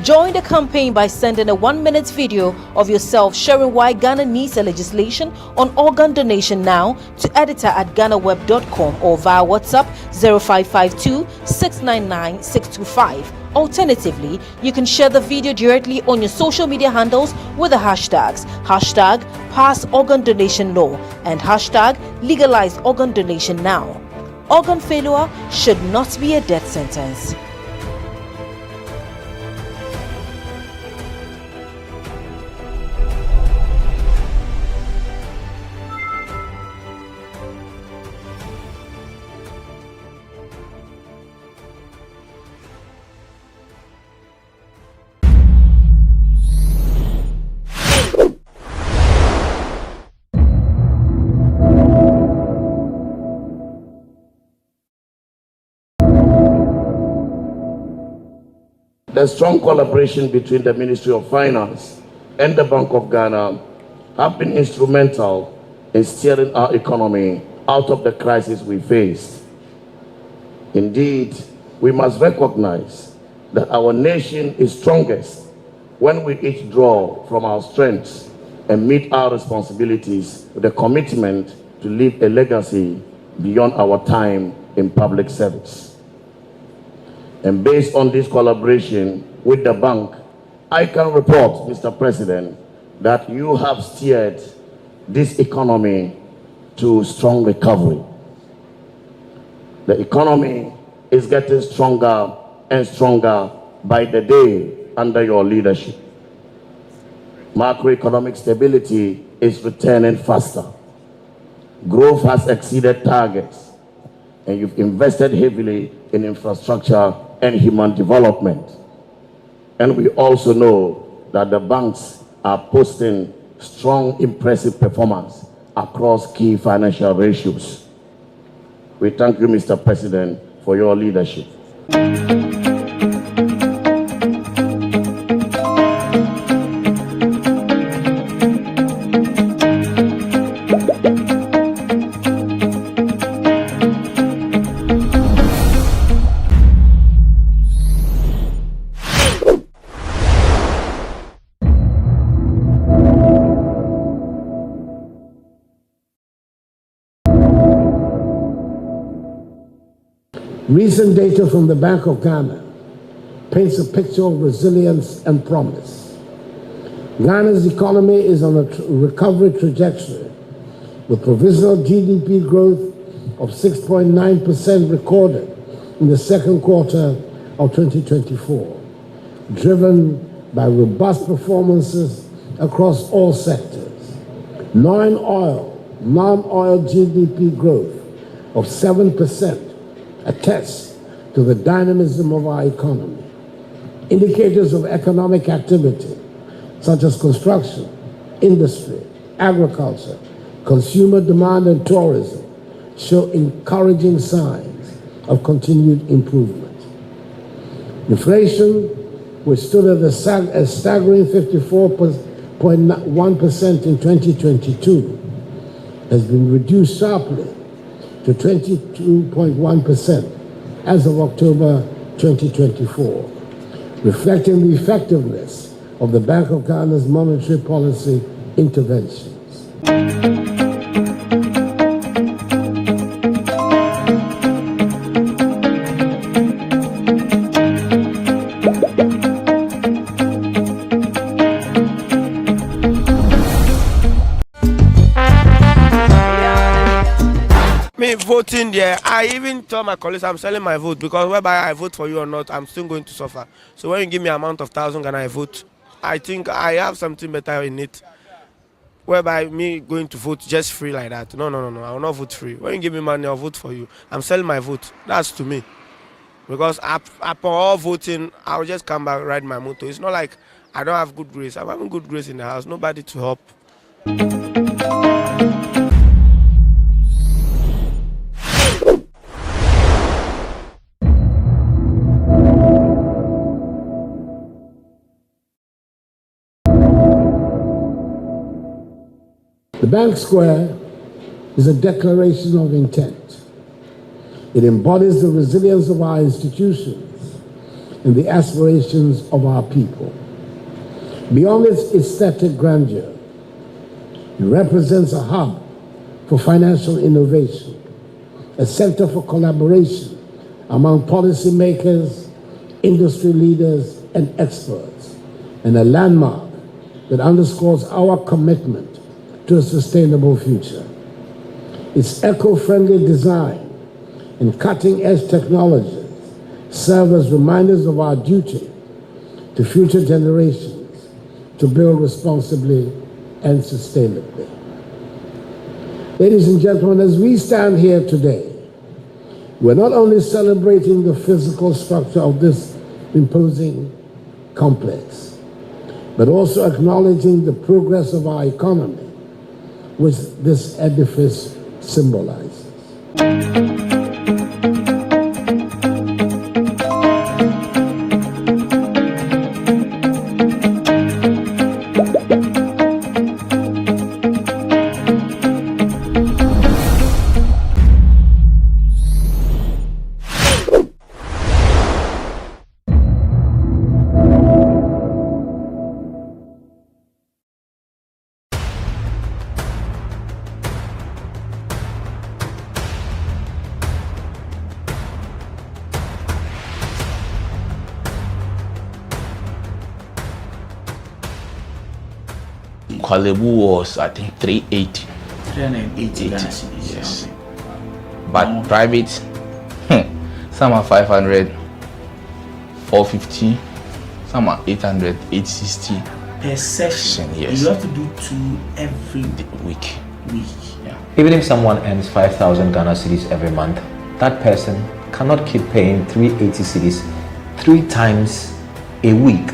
Join the campaign by sending a 1-minute video of yourself sharing why Ghana needs a legislation on organ donation now to editor@ghanaweb.com or via WhatsApp 0552 699 625. Alternatively, you can share the video directly on your social media handles with the hashtags #PassOrganDonationLaw and #LegalizeOrganDonationNow. Organ failure should not be a death sentence. The strong collaboration between the Ministry of Finance and the Bank of Ghana have been instrumental in steering our economy out of the crisis we faced. Indeed, we must recognize that our nation is strongest when we each draw from our strengths and meet our responsibilities with a commitment to leave a legacy beyond our time in public service. And based on this collaboration with the bank, I can report, Mr. President, that you have steered this economy to strong recovery. The economy is getting stronger and stronger by the day under your leadership. Macroeconomic stability is returning faster. Growth has exceeded targets, and you've invested heavily in infrastructure and human development. And we also know that the banks are posting strong, impressive performance across key financial ratios. We thank you, Mr. President, for your leadership. Recent data from the Bank of Ghana paints a picture of resilience and promise. Ghana's economy is on a recovery trajectory, with provisional GDP growth of 6.9% recorded in the second quarter of 2024, driven by robust performances across all sectors. Non-oil GDP growth of 7% attests to the dynamism of our economy. Indicators of economic activity, such as construction, industry, agriculture, consumer demand, and tourism, show encouraging signs of continued improvement. Inflation, which stood at a staggering 54.1% in 2022, has been reduced sharply to 22.1% as of October 2024, reflecting the effectiveness of the Bank of Ghana's monetary policy interventions. Voting there, I even tell my colleagues I'm selling my vote, because whether I vote for you or not, I'm still going to suffer. So when you give me an amount of 1,000 and I vote, I think I have something better in it. Whereby me going to vote just free like that. No, I will not vote free. When you give me money, I'll vote for you. I'm selling my vote. That's to me. Because after all voting, I'll just come back, ride my motor. It's not like I don't have good grace. I'm having good grace in the house. Nobody to help. The Bank Square is a declaration of intent. It embodies the resilience of our institutions and the aspirations of our people. Beyond its aesthetic grandeur, it represents a hub for financial innovation, a center for collaboration among policymakers, industry leaders, and experts, and a landmark that underscores our commitment to a sustainable future. Its eco-friendly design and cutting-edge technologies serve as reminders of our duty to future generations to build responsibly and sustainably. Ladies and gentlemen, as we stand here today, we're not only celebrating the physical structure of this imposing complex, but also acknowledging the progress of our economy, which this edifice symbolizes. Kwalebu was, I think, 380. 380 Ghana cedis. Yes. But private, some are 500, 450, some are 800, 860. Per session, yes. You have to do 2 every week. Yeah. Even if someone earns 5,000 Ghana cedis every month, that person cannot keep paying 380 cedis 3 times a week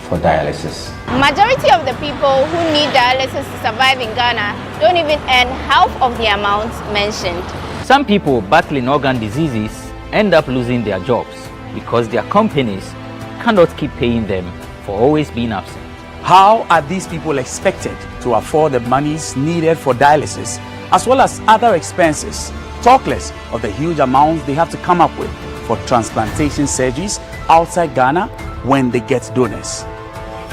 for dialysis. Majority of the people who need dialysis to survive in Ghana don't even earn half of the amount mentioned. Some people battling organ diseases end up losing their jobs because their companies cannot keep paying them for always being absent. How are these people expected to afford the monies needed for dialysis as well as other expenses, talk less of the huge amounts they have to come up with for transplantation surgeries outside Ghana when they get donors?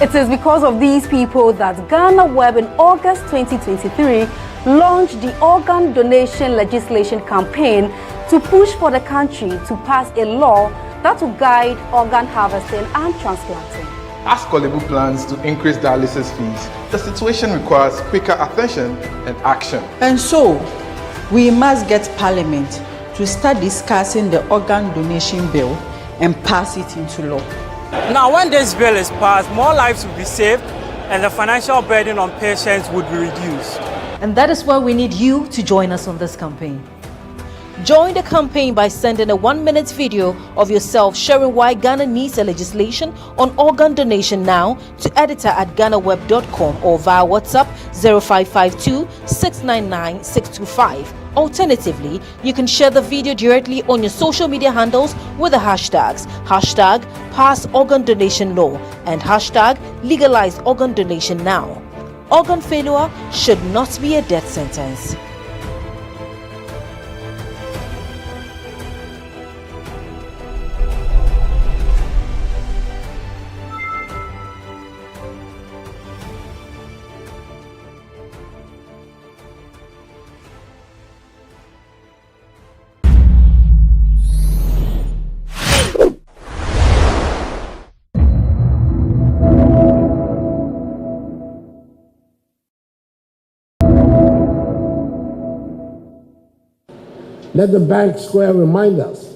It is because of these people that GhanaWeb in August 2023 launched the organ donation legislation campaign to push for the country to pass a law that will guide organ harvesting and transplanting. As Kolebu plans to increase dialysis fees, the situation requires quicker attention and action. And so, we must get Parliament to start discussing the organ donation bill and pass it into law. Now, when this bill is passed, more lives will be saved and the financial burden on patients would be reduced. And that is why we need you to join us on this campaign. Join the campaign by sending a 1-minute video of yourself sharing why Ghana needs a legislation on organ donation now to editor@GhanaWeb.com or via WhatsApp 0552 699 625. Alternatively, you can share the video directly on your social media handles with the hashtags #PassOrganDonationLaw and #LegalizeOrganDonationNow. Organ failure should not be a death sentence. Let the bank square remind us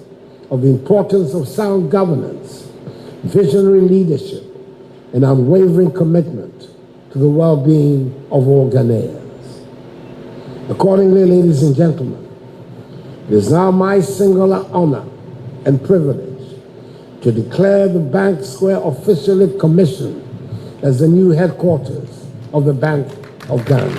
of the importance of sound governance, visionary leadership, and unwavering commitment to the well-being of all Ghanaians. Accordingly, ladies and gentlemen, it is now my singular honor and privilege to declare the bank square officially commissioned as the new headquarters of the Bank of Ghana.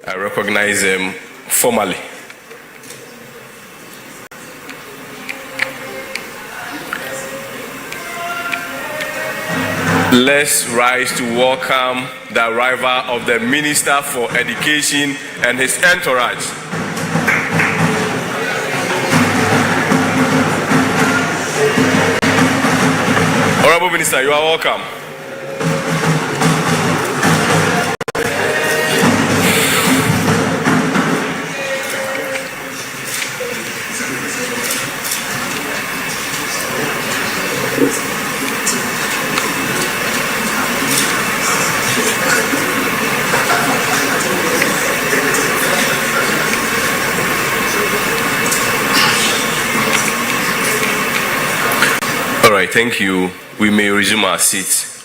I recognize them formally. Let's rise to welcome the arrival of the Minister for Education and his entourage. Honorable Minister, you are welcome. All right, thank you. We may resume our seats.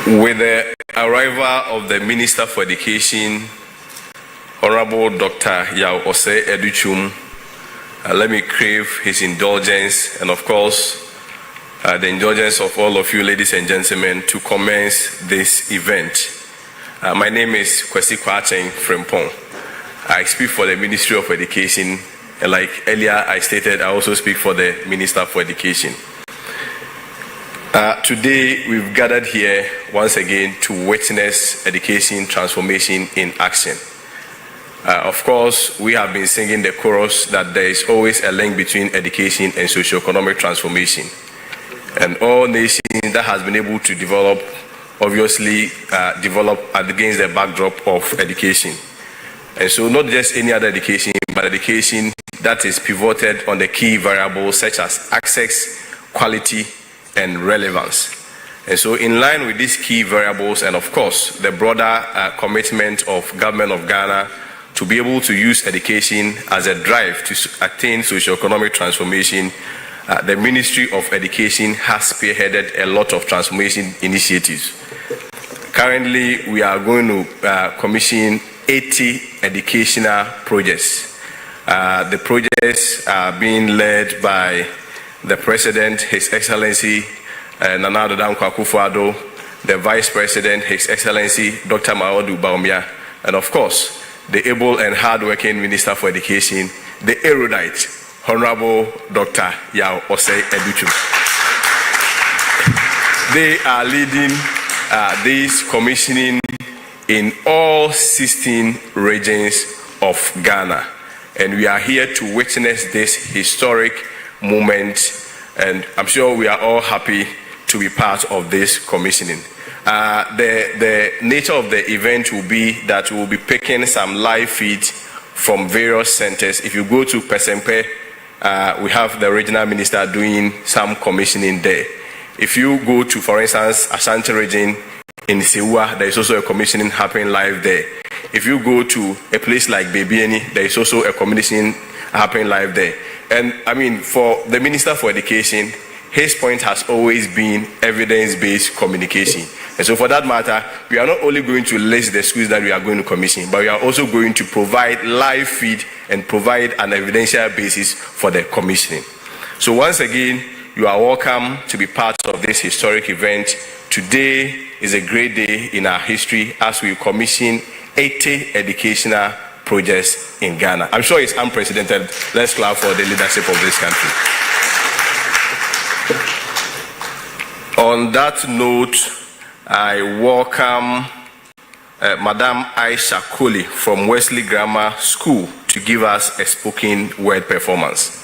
With the arrival of the Minister for Education, Honorable Dr. Yao Osei Educhum, let me crave his indulgence and, of course, the indulgence of all of you, ladies and gentlemen, to commence this event. My name is Kwesi Kwacheng Frempong. I speak for the Ministry of Education, and like earlier I stated, I also speak for the Minister for Education. Today we've gathered here once again to witness education transformation in action. Of course, we have been singing the chorus that there is always a link between education and socio-economic transformation. And all nations that has been able to develop obviously develop against the backdrop of education. And so not just any other education, but education that is pivoted on the key variables such as access, quality, and relevance. And so in line with these key variables and of course the broader commitment of government of Ghana to be able to use education as a drive to attain socio-economic transformation, the Ministry of Education has spearheaded a lot of transformation initiatives. Currently, we are going to commission 80 educational projects. The projects are being led by the President, His Excellency Nana Addo Akufo-Addo, the Vice President, His Excellency Dr. Maodu Bawumia, and of course, the able and hardworking Minister for Education, the erudite, Honorable Dr. Yao Osei Educhum. They are leading this commissioning in all 16 regions of Ghana. And we are here to witness this historic moment, and I'm sure we are all happy to be part of this commissioning. The nature of the event will be that we will be picking some live feeds from various centers. If you go to Pesempe, we have the regional minister doing some commissioning there. If you go to, for instance, Ashanti region in Sewa, there is also a commissioning happening live there. If you go to a place like Bebieni, there is also a commissioning happening live there. And I mean, for the Minister for Education, his point has always been evidence-based communication. And so for that matter, we are not only going to list the schools that we are going to commission, but we are also going to provide live feed and provide an evidential basis for the commissioning. So once again, you are welcome to be part of this historic event. Today is a great day in our history as we commission 80 educational projects in Ghana. I'm sure it's unprecedented. Let's clap for the leadership of this country. On that note, I welcome Madam Aisha Koli from Wesley Grammar School to give us a spoken word performance.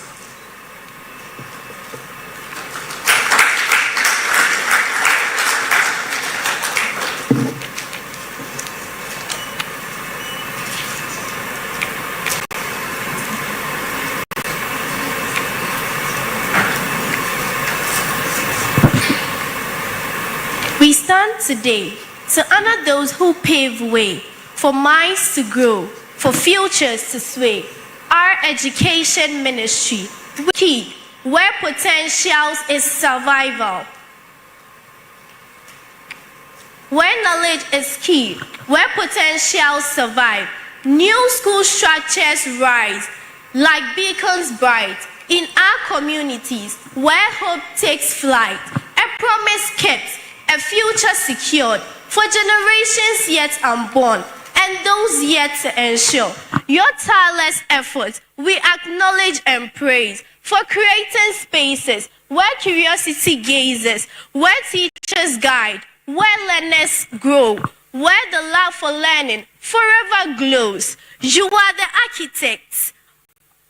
We stand today to honor those who pave way for minds to grow, for futures to sway. Our education ministry, key, where potentials is survival. Where knowledge is key, where potentials survive. New school structures rise like beacons bright. in our communities where hope takes flight, a promise kept, a future secured for generations yet unborn and those yet to ensure. Your tireless efforts we acknowledge and praise for creating spaces where curiosity gazes, where teachers guide, where learners grow, where the love for learning forever glows. You are the architects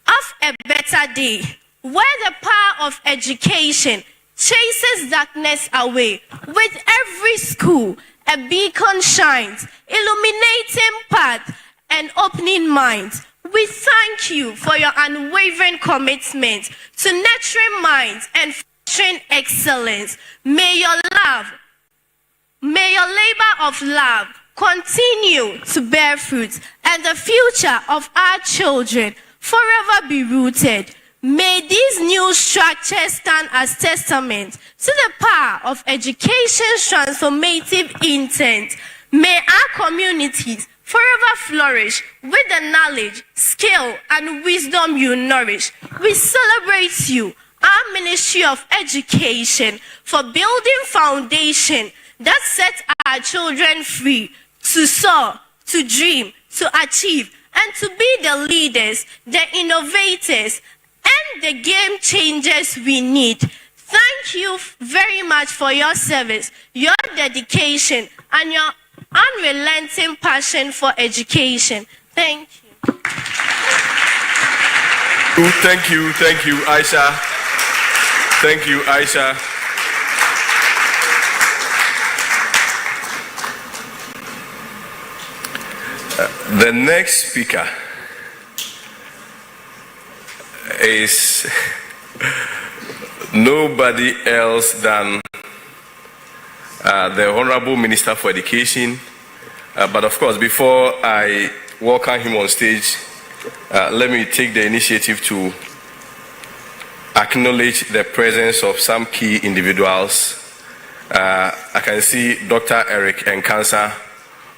of a better day, where the power of education chases darkness away. With every school, a beacon shines, illuminating paths and opening minds. We thank you for your unwavering commitment to nurturing minds and fostering excellence. May your labor of love continue to bear fruit, and the future of our children forever be rooted. May these new structures stand as testament to the power of education's transformative intent. May our communities forever flourish with the knowledge, skill, and wisdom you nourish. We celebrate you, our Ministry of Education, for building foundation that sets our children free to soar, to dream, to achieve, and to be the leaders, the innovators, and the game changers we need. Thank you very much for your service, your dedication, and your unrelenting passion for education. Thank you. Thank you, Aisha. Thank you, Aisha. The next speaker is nobody else than the Honorable Minister for Education. But of course, before I welcome him on stage, let me take the initiative to acknowledge the presence of some key individuals. I can see Dr. Eric Nkansa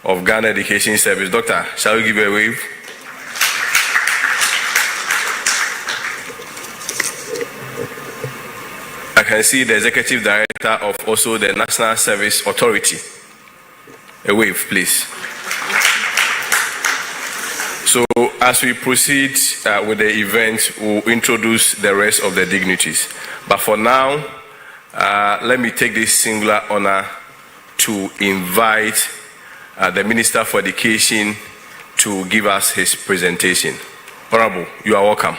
of Ghana Education Service. Doctor, shall we give a wave? I can see the Executive Director of also the National Service Authority. A wave, please. So as we proceed with the event, we'll introduce the rest of the dignitaries. But for now, let me take this singular honor to invite the Minister for Education to give us his presentation. Honorable, you are welcome.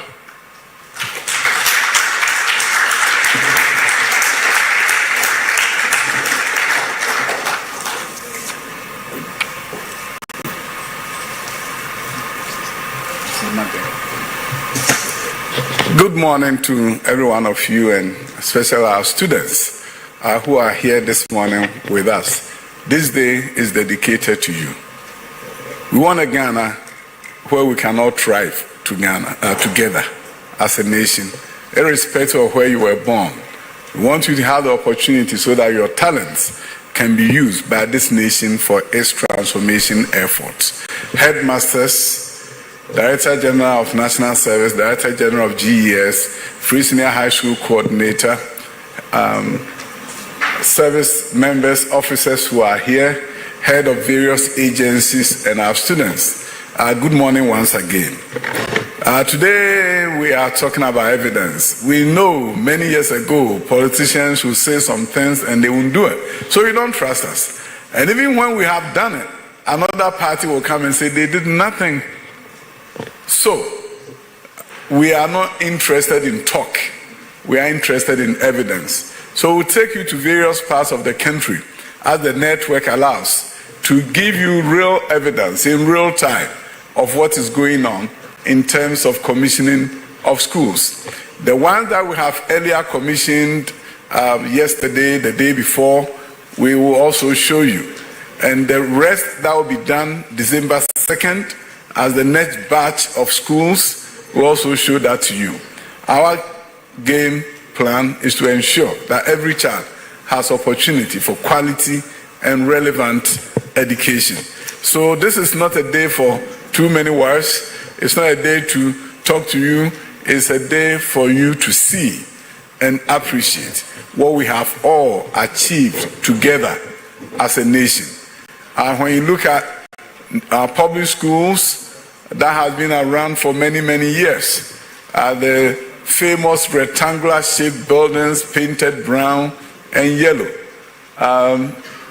Good morning to every one of you, and especially our students who are here this morning with us. This day is dedicated to you. We want a Ghana where we can all thrive together as a nation, irrespective of where you were born. We want you to have the opportunity so that your talents can be used by this nation for its transformation efforts. Headmasters, Director General of National Service, Director General of GES, Free Senior High School Coordinator, service members, officers who are here, head of various agencies, and our students. Good morning once again. Today we are talking about evidence. We know many years ago politicians will say some things and they won't do it. So you don't trust us. And even when we have done it, another party will come and say they did nothing. So we are not interested in talk. We are interested in evidence. So we'll take you to various parts of the country as the network allows to give you real evidence in real time of what is going on in terms of commissioning of schools. The ones that we have earlier commissioned yesterday, the day before, we will also show you. And the rest that will be done December 2nd as the next batch of schools will also show that to you. Our game plan is to ensure that every child has opportunity for quality and relevant education. So this is not a day for too many words. It's not a day to talk to you is a day for you to see and appreciate what we have all achieved together as a nation. And when you look at our public schools, that has been around for many, many years. The famous rectangular shaped buildings painted brown and yellow.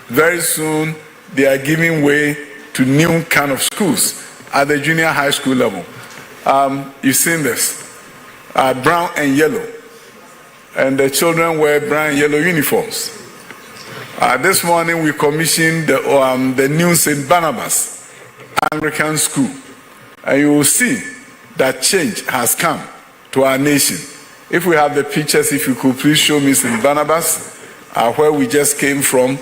Very soon, they are giving way to new kind of schools at the junior high school level. You've seen this, brown and yellow. And the children wear brown and yellow uniforms. This morning, we commissioned the new St. Barnabas Anglican School. And you will see that change has come to our nation. If we have the pictures, if you could please show me St. Barnabas, where we just came from.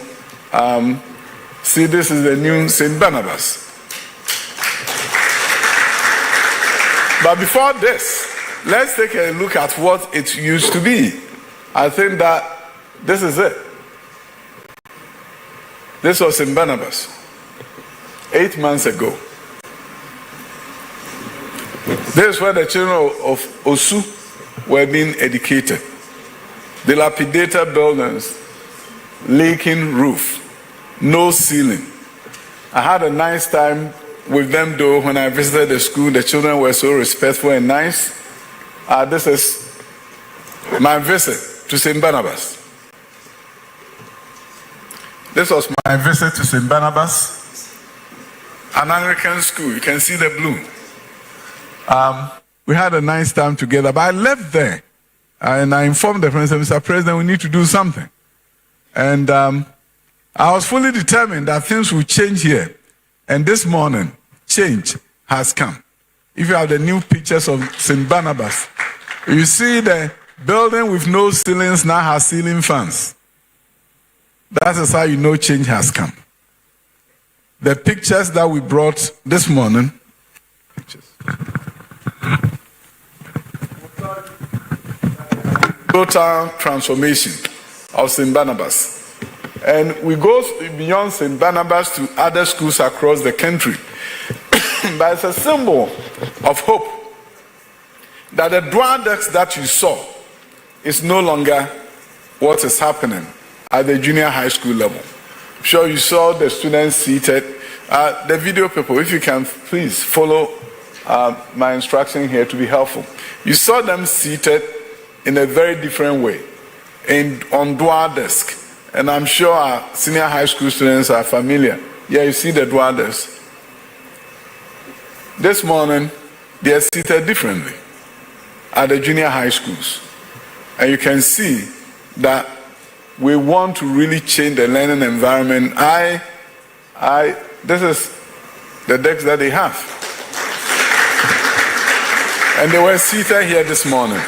See, this is the new St. Barnabas. But before this, let's take a look at what it used to be. I think that this is it. This was St. Barnabas 8 months ago. This is where the children of Osu were being educated. Dilapidated buildings, leaking roof, no ceiling. I had a nice time with them though when I visited the school. The children were so respectful and nice. This is my visit to St. Barnabas. This was my visit to St. Barnabas, an Anglican school. You can see the blue. We had a nice time together, but I left there and I informed the president, Mr. President, we need to do something. And I was fully determined that things will change here. And this morning, change has come. If you have the new pictures of St. Barnabas, you see the building with no ceilings now has ceiling fans. That is how you know change has come. The pictures that we brought this morning, total transformation of St. Barnabas. And we go beyond St. Barnabas to other schools across the country. But it's a symbol of hope that the dual desk that you saw is no longer what is happening at the junior high school level. I'm sure you saw the students seated. The video people, if you can please follow my instruction here to be helpful. You saw them seated in a very different way, on dual desk. And I'm sure our senior high school students are familiar. Yeah, you see the dual desk. This morning, they are seated differently at the junior high schools. And you can see that we want to really change the learning environment. This is the decks that they have. And they were seated here this morning.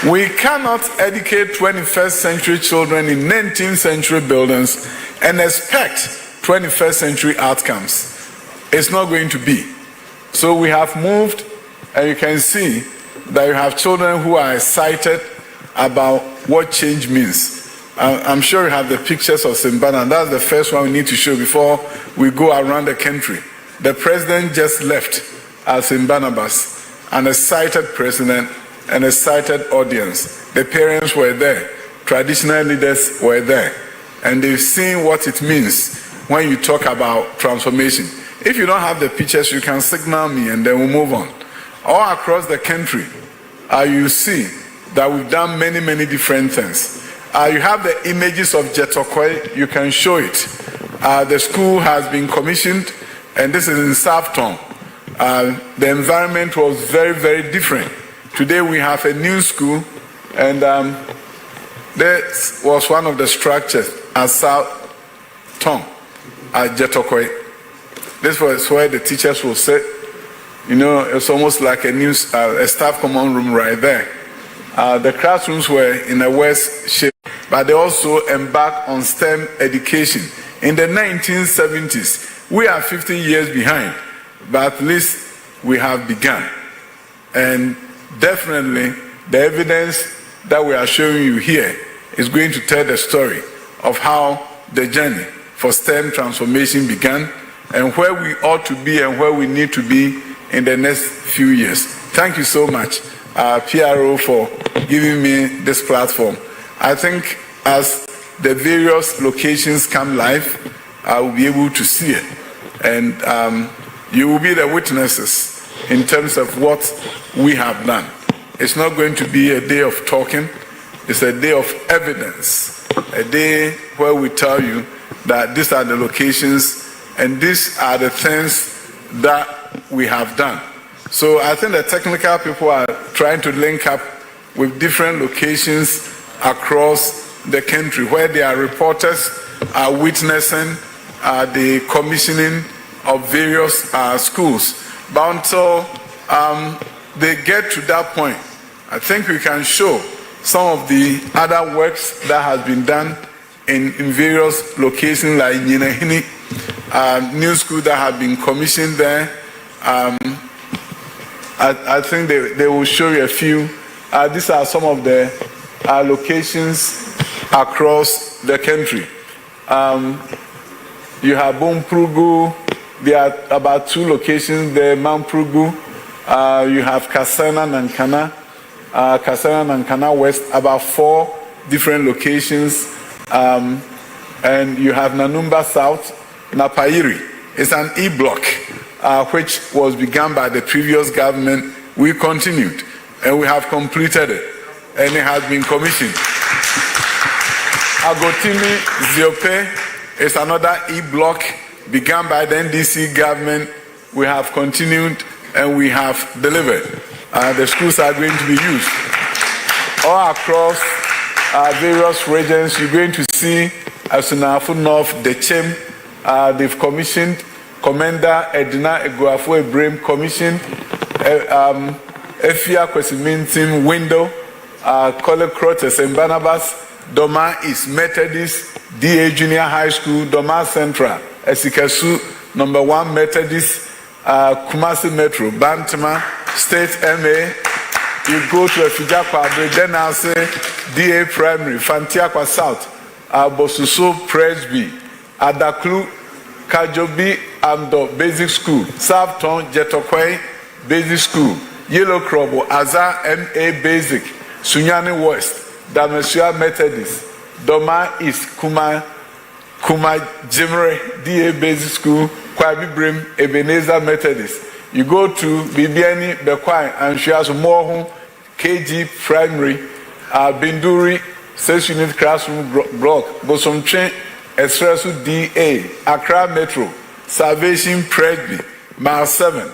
We cannot educate 21st century children in 19th century buildings and expect 21st century outcomes. It's not going to be. So we have moved, and you can see that you have children who are excited about what change means. I'm sure you have the pictures of St. Barnabas. That's the first one we need to show before we go around the country. The president just left at St. Barnabas, an excited president, an excited audience. The parents were there, traditional leaders were there, and they've seen what it means when you talk about transformation. If you don't have the pictures, you can signal me and then we'll move on. All across the country, you see that we've done many, many different things. You have the images of Jetokwe, you can show it. The school has been commissioned, and this is in Southton. The environment was very, very different. Today we have a new school, and this was one of the structures at Southton, at Jetokwe. This was where the teachers will sit. You know, it's almost like a staff common room right there. The classrooms were in a West shape, but they also embarked on STEM education. In the 1970s, we are 15 years behind, but at least we have begun. And definitely, the evidence that we are showing you here is going to tell the story of how the journey for STEM transformation began and where we ought to be and where we need to be in the next few years. Thank you so much. PRO for giving me this platform. I think as the various locations come live, I will be able to see it. And you will be the witnesses in terms of what we have done. It's not going to be a day of talking. It's a day of evidence. A day where we tell you that these are the locations and these are the things that we have done. So I think the technical people are trying to link up with different locations across the country where their reporters are witnessing the commissioning of various schools. But until they get to that point, I think we can show some of the other works that has been done in various locations like Nyinahini, new school that have been commissioned there. I think they will show you a few. These are some of the locations across the country. You have Bomprugu. There are about 2 locations there. Mamprugu. You have Kasana Nankana West. About 4 different locations. And you have Nanumba South, Napairi. It's an E-block, which was begun by the previous government. We continued, and we have completed it, and it has been commissioned. Agotimi Ziope is another E-block begun by the NDC government. We have continued, and we have delivered. The schools are going to be used all across various regions. You're going to see Asunafu North, the Chem, they've commissioned. Commander Edna Eguafo Ibrahim commissioned. Efia Kwesimintin window. College Crotes and Barnabas. Doma is Methodist, DA Junior High School, Doma Central, Esikasu, number 1 Methodist, Kumasi Metro, Bantama, State MA. You go to Efijakwa, then I'll say DA Primary, Fantiakwa South, Bosuso Presby, Adaklu, Kajobi Amdo Basic School, Southton Jetokwe Basic School, Yellow Krobo, Azar MA Basic, Sunyani West, Damesua Methodist, Doma East, Kuma Jimre, DA Basic School, Kwabi Brim, Ebenezer Methodist. You go to Bibiani, Bekwai, and she has more KG Primary, Binduri, 6 unit classroom block, Bosomche, Espresso DA, Accra Metro, Salvation Presby, Mile 7,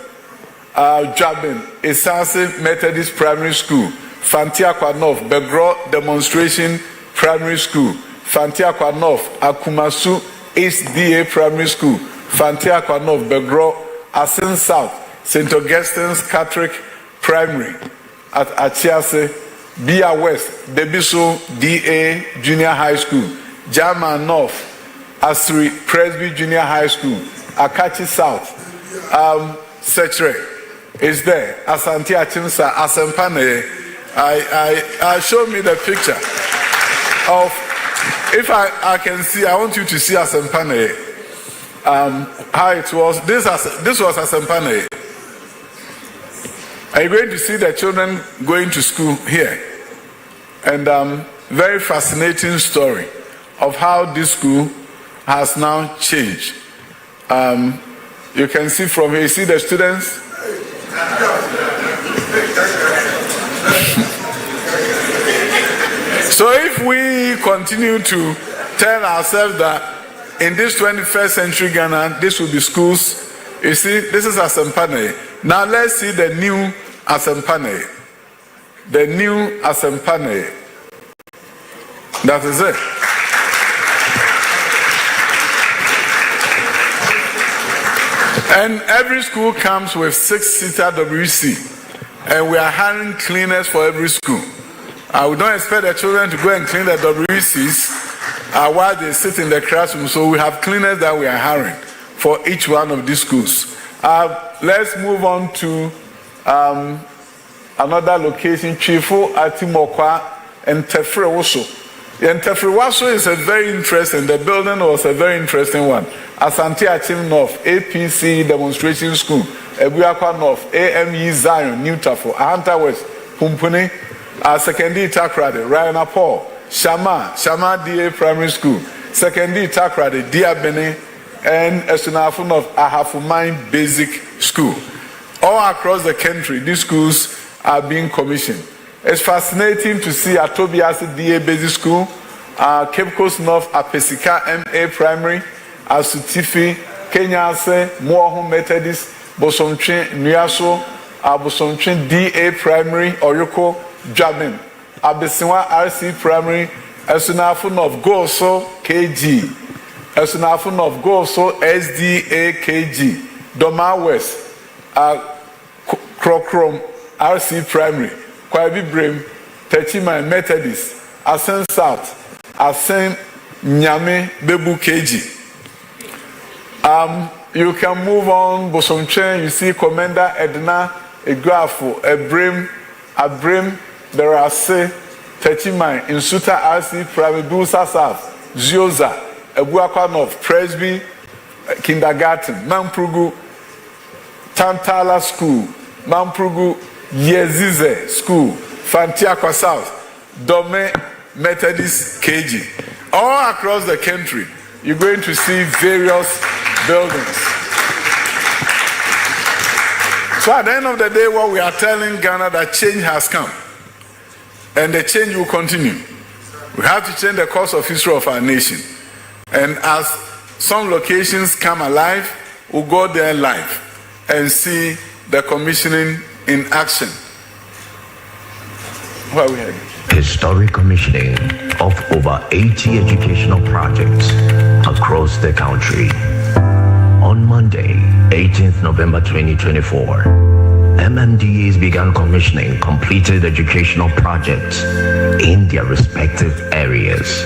Jabin, Esanse Methodist Primary School, Fantiakwa North, Begro Demonstration Primary School, Fantiakwa North, Akumasu East DA Primary School, Fantiakwa North, Begro, Asin South, St. Augustine's Catholic Primary at Achiase, Bia West, Debiso DA Junior High School, Jama North, Asri Presby Junior High School, Akachi South, Setre is there, Asante Achimsa, Asempane. I show me the picture of, if I can see, I want you to see Asempane, how it was. This was Asempane. Are you going to see the children going to school here? And very fascinating story of how this school has now changed. You can see from here, you see the students? So if we continue to tell ourselves that in this 21st century Ghana, this will be schools, you see, this is Asempane. Now let's see the new Asempane. The new Asempane. That is it. And every school comes with 6-seater WC. And we are hiring cleaners for every school. We don't expect the children to go and clean the WCs while they sit in the classroom. So we have cleaners that we are hiring for each one of these schools. Let's move on to another location, Chifu Atimokwa and Tefrewoso. And Tefrewoso is a very interesting, the building was a very interesting one. Asante Achim North, APC Demonstration School, Ebuakwa North, AME Zion, New Tafo, Ahanta West, Pumpuni, secondary Takrade, Ryan Paul, Shama DA Primary School, secondary Takrade, Diabene, and Esunafun of Ahafumine Basic School. All across the country, these schools are being commissioned. It's fascinating to see Atobiasi DA Basic School, Cape Coast North Apesika MA Primary, Asutifi, Kenyase, Moahum Methodist, Bosomtrin Nuaso, Bosomtrin DA Primary, Oyoko, Jabin, Abesiwa RC Primary, Esunafun of Goso KG, Esunafun of Goso SDA KG, Doma West, Krokrom RC Primary, Kwabi Brim, Techima Methodist, Asen South, Asen Nyame Bebu KG. You can move on, Bosomchen, you see Commander Edna, Egrafo, Abrim, there are say, Techima, Insuta RC Primary, Busa South, Zioza, Ebuakwan of Presby, Kindergarten, Mamprugu, Tantala School, Mamprugu, Yezize School, Fantiakwa South, Dome Methodist KG. All across the country, you're going to see various buildings. So at the end of the day, what we are telling Ghana that change has come. And the change will continue. We have to change the course of history of our nation. And as some locations come alive, we'll go there live and see the commissioning in action. Where are we heading? Historic commissioning of over 80 educational projects across the country. On Monday, 18th November 2024, MMDAs began commissioning completed educational projects in their respective areas.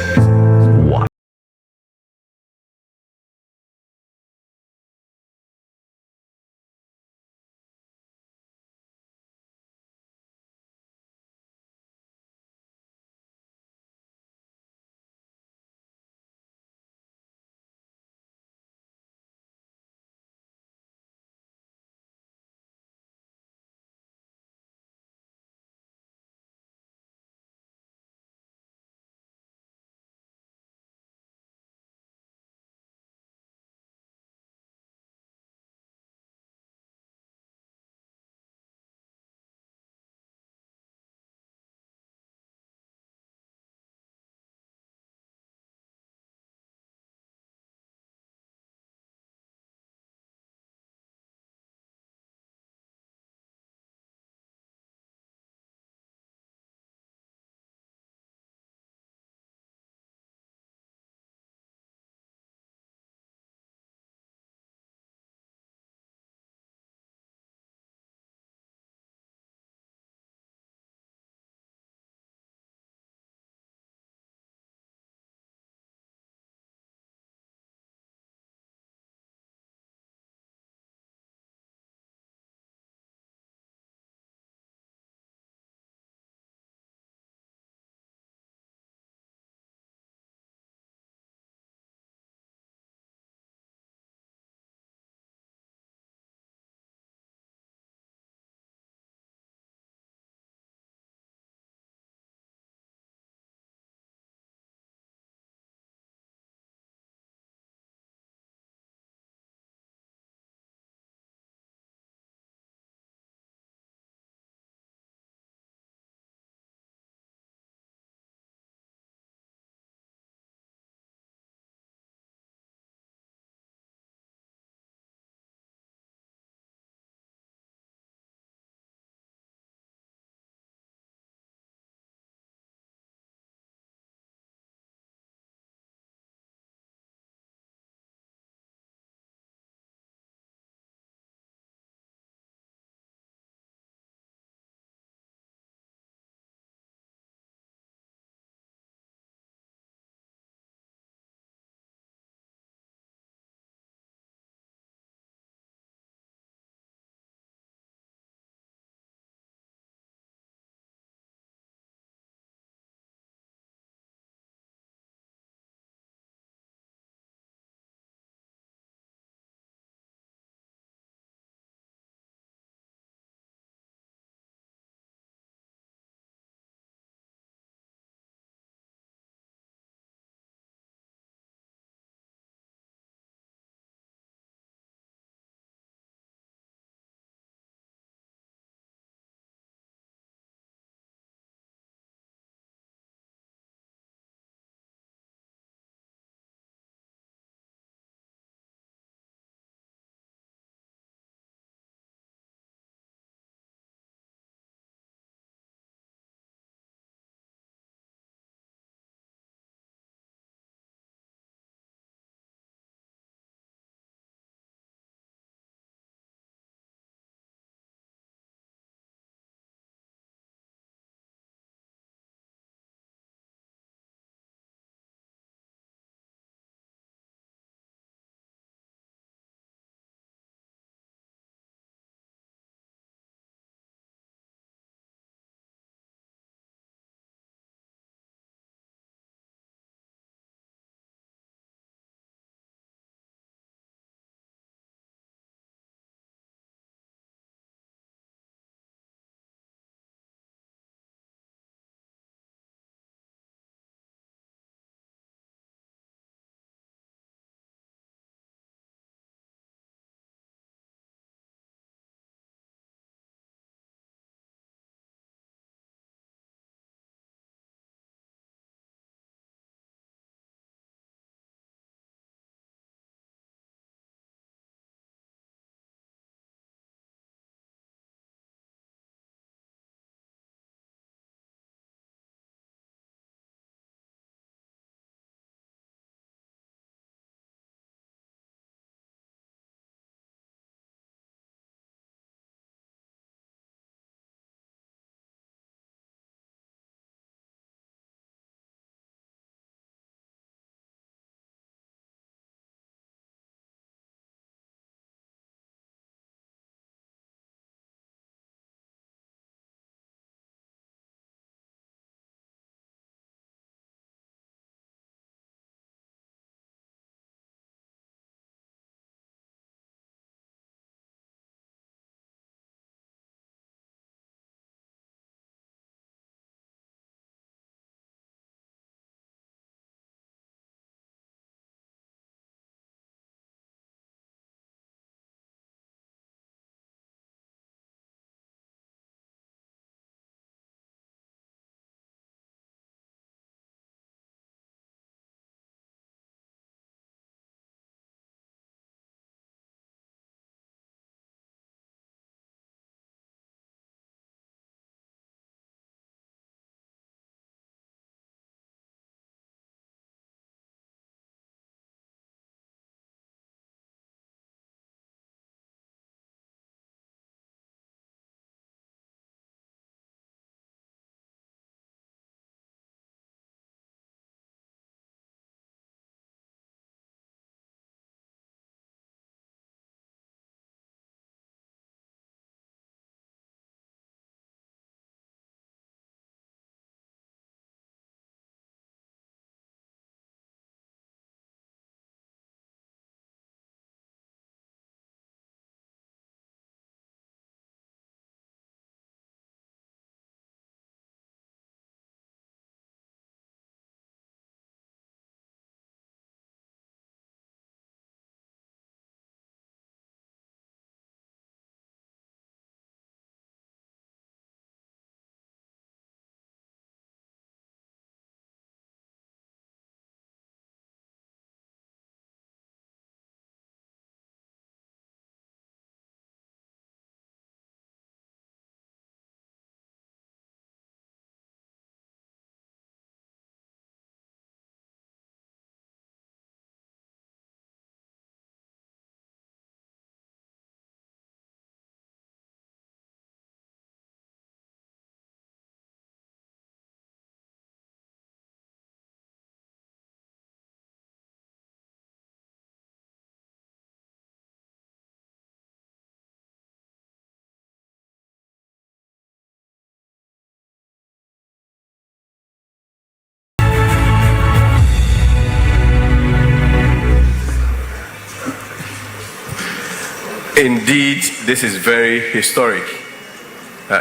Indeed, this is very historic.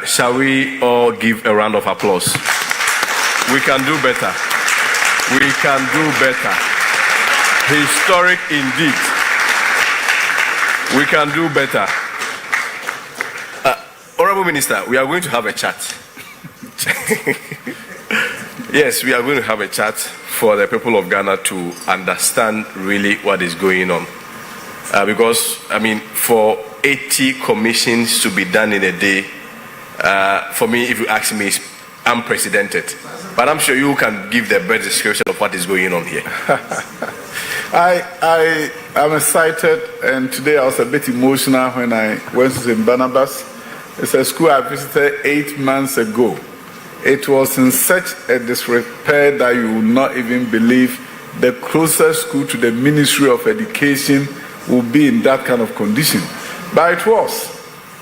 Shall we all give a round of applause? We can do better. We can do better. Historic indeed. We can do better. Honorable Minister, we are going to have a chat. Yes, we are going to have a chat for the people of Ghana to understand really what is going on. Because, I mean, for 80 commissions to be done in a day, for me, if you ask me, it's unprecedented. But I'm sure you can give the best description of what is going on here. I am excited, and today I was a bit emotional when I went to St. Barnabas. It's a school I visited 8 months ago. It was in such a disrepair that you would not even believe the closest school to the Ministry of Education would be in that kind of condition. But it was.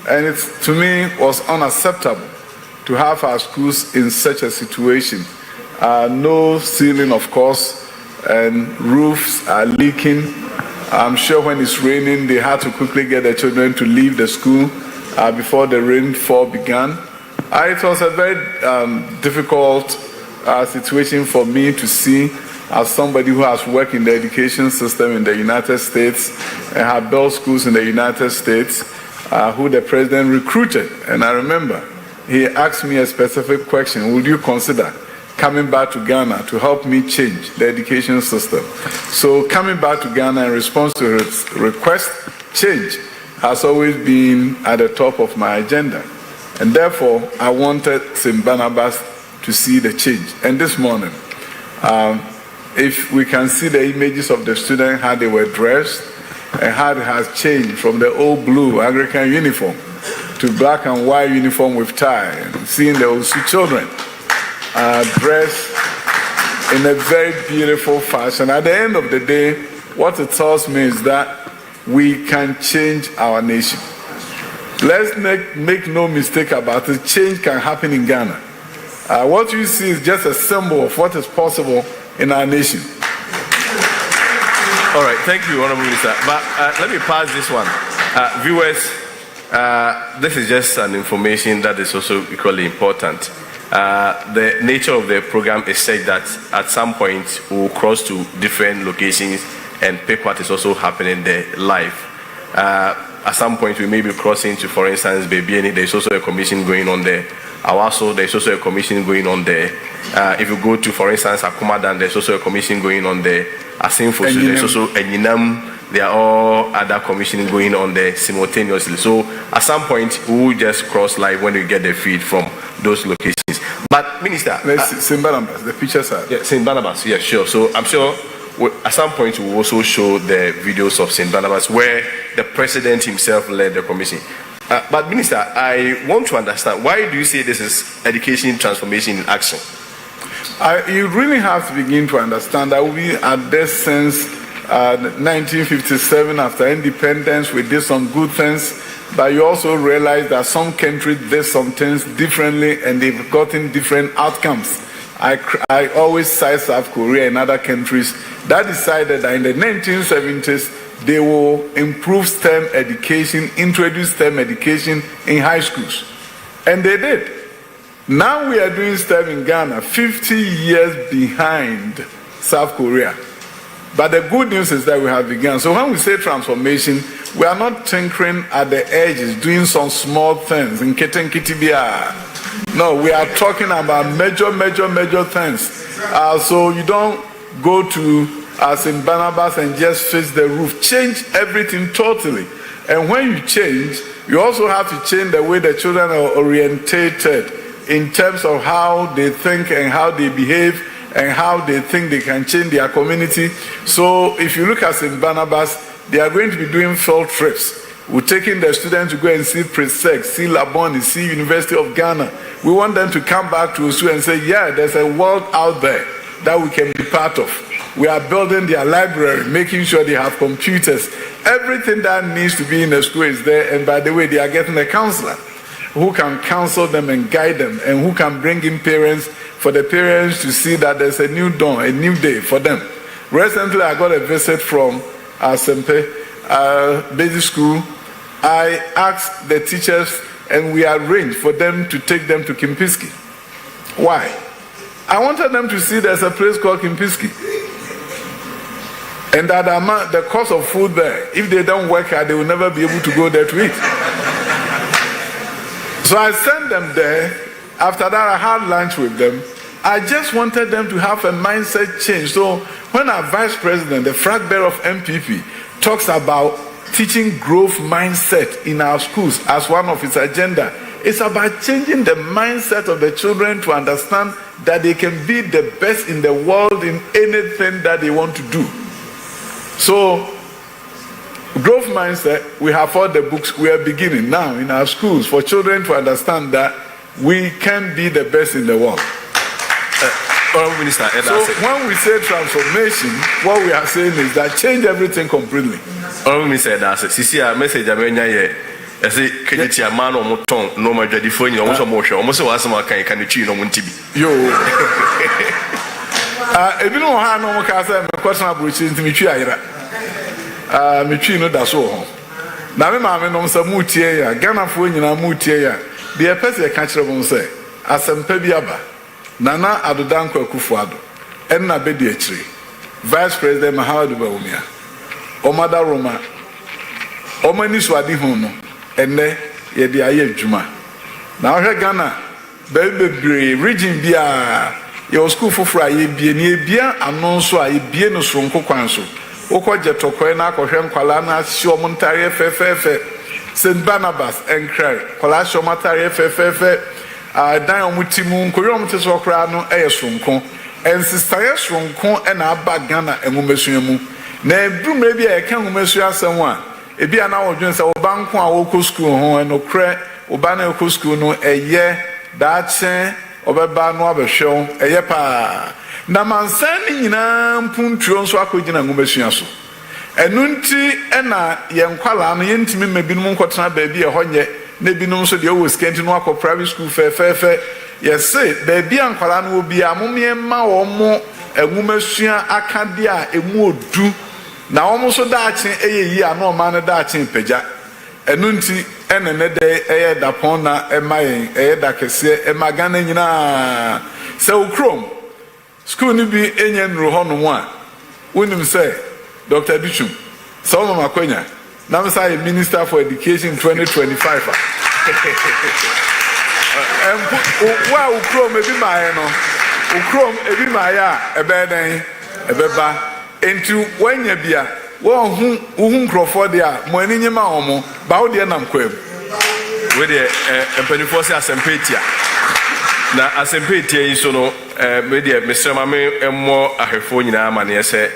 And it, to me, was unacceptable to have our schools in such a situation. No ceiling, of course, and roofs are leaking. I'm sure when it's raining, they had to quickly get the children to leave the school before the rainfall began. It was a very difficult situation for me to see as somebody who has worked in the education system in the United States and have built schools in the United States, who the president recruited. And I remember he asked me a specific question: would you consider coming back to Ghana to help me change the education system? So coming back to Ghana in response to his request, change has always been at the top of my agenda. And therefore, I wanted St. Barnabas to see the change. And this morning, if we can see the images of the students, how they were dressed, and how it has changed from the old blue Anglican uniform to black and white uniform with tie, and seeing the Osu children dressed in a very beautiful fashion. At the end of the day, what it tells me is that we can change our nation. Let's make no mistake about it, change can happen in Ghana. What you see is just a symbol of what is possible in our nation. All right, thank you, Honorable Minister. But let me pass this one. Viewers, this is just an information that is also equally important. The nature of the program is such that at some point we'll cross to different locations and pick what is also happening there live. At some point we may be crossing to, for instance, Baby, there's also a commission going on there. Awaso, there's also a commission going on there. If you go to, for instance, Akumadan, there's also a commission going on there. Asinfosu, there's also Enyinam. There are all other commissions going on there simultaneously. So at some point we will just cross live when we get the feed from those locations. But Minister, St. Barnabas, the pictures are. Yeah, St. Barnabas, yeah, sure. So I'm sure at some point we will also show the videos of St. Barnabas where the president himself led the commission. But Minister, I want to understand, why do you say this is education transformation in action? You really have to begin to understand that we at this since 1957, after independence, we did some good things, but you also realize that some countries did some things differently and they've gotten different outcomes. I always cite South Korea and other countries that decided that in the 1970s they will improve STEM education, introduce STEM education in high schools. And they did. Now we are doing STEM in Ghana 50 years behind South Korea. But the good news is that we have begun. So when we say transformation, we are not tinkering at the edges, doing some small things in Kitenkitibia. No, we are talking about major things. So you don't go to St. Barnabas and just fix the roof. Change everything totally. And when you change, you also have to change the way the children are orientated in terms of how they think and how they behave and how they think they can change their community. So if you look at St. Barnabas, they are going to be doing field trips. We're taking the students to go and see Presec, see Labone, see University of Ghana. We want them to come back to Osu and say, yeah, there's a world out there that we can be part of. We are building their library, making sure they have computers. Everything that needs to be in the school is there. And by the way, they are getting a counselor who can counsel them and guide them, and who can bring in parents, for the parents to see that there's a new dawn, a new day for them. Recently, I got a visit from Sempe Basic School. I asked the teachers and we arranged for them to take them to Kimpiski. Why? I wanted them to see there's a place called Kimpiski. And that the cost of food there, if they don't work hard, they will never be able to go there to eat. So I sent them there. After that, I had lunch with them. I just wanted them to have a mindset change. So when our vice president, the flag bearer of MPP, talks about teaching growth mindset in our schools as one of its agenda, it's about changing the mindset of the children to understand that they can be the best in the world in anything that they want to do. So, growth mindset, we have all the books. We are beginning now in our schools for children to understand that we can be the best in the world. Minister, so when we say transformation, what we are saying is that change everything completely. Minister, that's it. See, a message I mean, I say, can you tell man or tongue, no more ready for you, almost a motion, almost a some can you cheat on one TV? Yo, if you know how no more casa, my question about which is Michia, Michino, that's all. Now, my man on some mutia, Ghana for you, mutia, the person catcher won't say, as some Pebiaba. Nana Adodanko Akufo-Addo, Enna Bediachri, Vice President Mahawadu Baumia, Omada Roma, Omani Swadi Hono, Enne Yedi Aye Juma. Now here Ghana, Baby Region Bia, your school for Fry, Bia, Anonso, I Bieno Sronko Kwanso, Oko Jetokoena, Kohem Kalana, Shomontari FFF, St. Barnabas, and Cry, Kolasho Matari FFF. Dan omutimu nkoyom teso kra no eyesonko ensista yesonko e na abagana enwomesuamu na ebumre bia e kan enwomesu asem a ebi ana wodwen se obanko a woko school ho enokre oba na woko school no eye daache obeba no abehwew eye pa na mansan ni nyina mpuntuo nso akogina enwomesua so enunti e na yenkwala no yentimi mabinum nkotena ba bi e honye na binum so de o skenti no akọ private school fe yes say baby ankwala no obi amomie ma wo mo enwumasua akade a emu odu na wo so daache eyeyi ano ma no daache pagya enunti enene de eye da pon na emayen eye da kese emagana nyina se ukrom school ni bi enye nro ho no a wonim say Dr. Bichum so mama kwanya I'm saying Minister for Education 2025. Wow, Ukrom ebi my no. Ukrom ebi my ya ebeden ebeba. Into when you bia, wo hu Crawford dia, mo ani nyema omo, ba wo de nam kwam. We de empanifo se asempetia. Na asempetia yi so no me de Mr. Mame emmo ahefo nyina ma ne se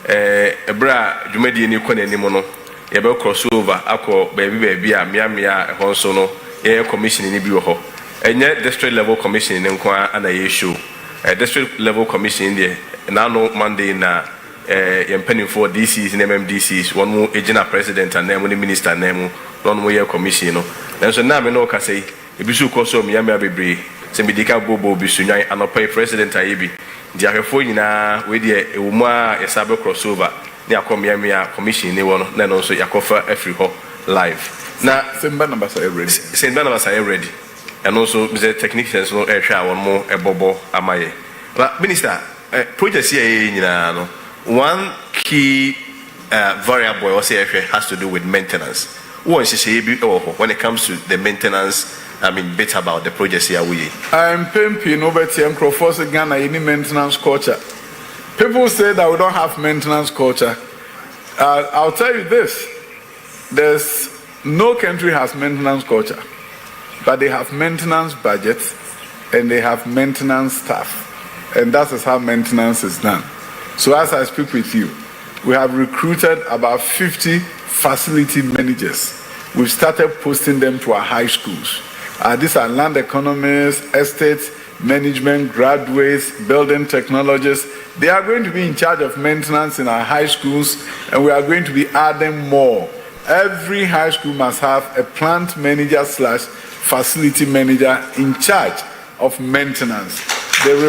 ebra dwumadi ni kɔ n'anim no. Yebe crossover akọ baby a mia ho so no ye commission ni bi wo ho enye district level commission ni nko ana ye show district level commission there na no Monday na yempani for DCs and MMDCs one more regional president and name minister name one more year commission no so na me no ka say e bi su so mia bebre se medika bobo bi su nyan anopai president ayebi dia hefo nyina we de ewumu a yesabe crossover ni akomia commission ni wono na no so yakofa every ho live na Simba number say ready and also the technicians no e hwa won mo ebobo amaye but minister project here nyina no one key variable or say has to do with maintenance one say bi when it comes to the maintenance I mean bit about the project here we I'm pimping over to Akufo-Addo Ghana any maintenance culture. People say that we don't have maintenance culture. I'll tell you this. There's no country has maintenance culture, but they have maintenance budgets and they have maintenance staff. And that is how maintenance is done. So as I speak with you, we have recruited about 50 facility managers. We've started posting them to our high schools. These are land economists, estates, management, graduates, building technologists. They are going to be in charge of maintenance in our high schools, and we are going to be adding more. Every high school must have a plant manager / facility manager in charge of maintenance. They will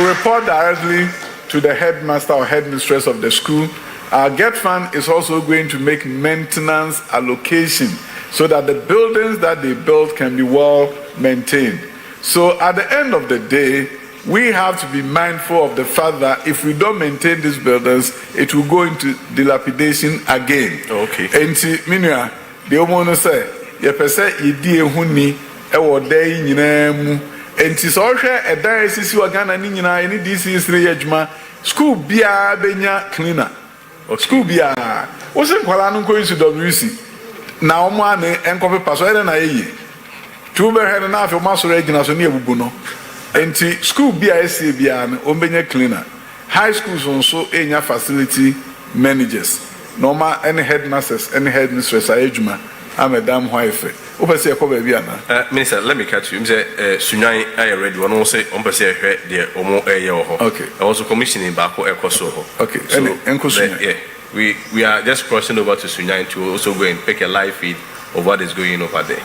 report directly to the headmaster or headmistress of the school, Our GET fund is also going to make maintenance allocation so that the buildings that they build can be well maintained. So at the end of the day, we have to be mindful of the fact that if we don't maintain these buildings, it will go into dilapidation again. Okay. And Minua, the Omono say, ye pese yedi ehuni ewo dai nyina mu. Enti so hwe a dialysis wa Ghana ni nyina ni DC3 adwuma, school bia benya cleaner. School bia. Wo se kwala no nko use WC. Na omo ane enkope paso ene na yeyi. Tuber head na afi maso regina so ne ebubu no. Enti school bia ese bia no ombenya cleaner. High schools also enya facility managers. Normal any headmasters, any headmistress adwuma. Madam wife. Minister, let me catch you. Sunyan I ready one also on per se the omo okay. I also commissioning Bako Ekoso. Okay. So yeah. We are just crossing over to Sunyan to also go and take a live feed of what is going on over there.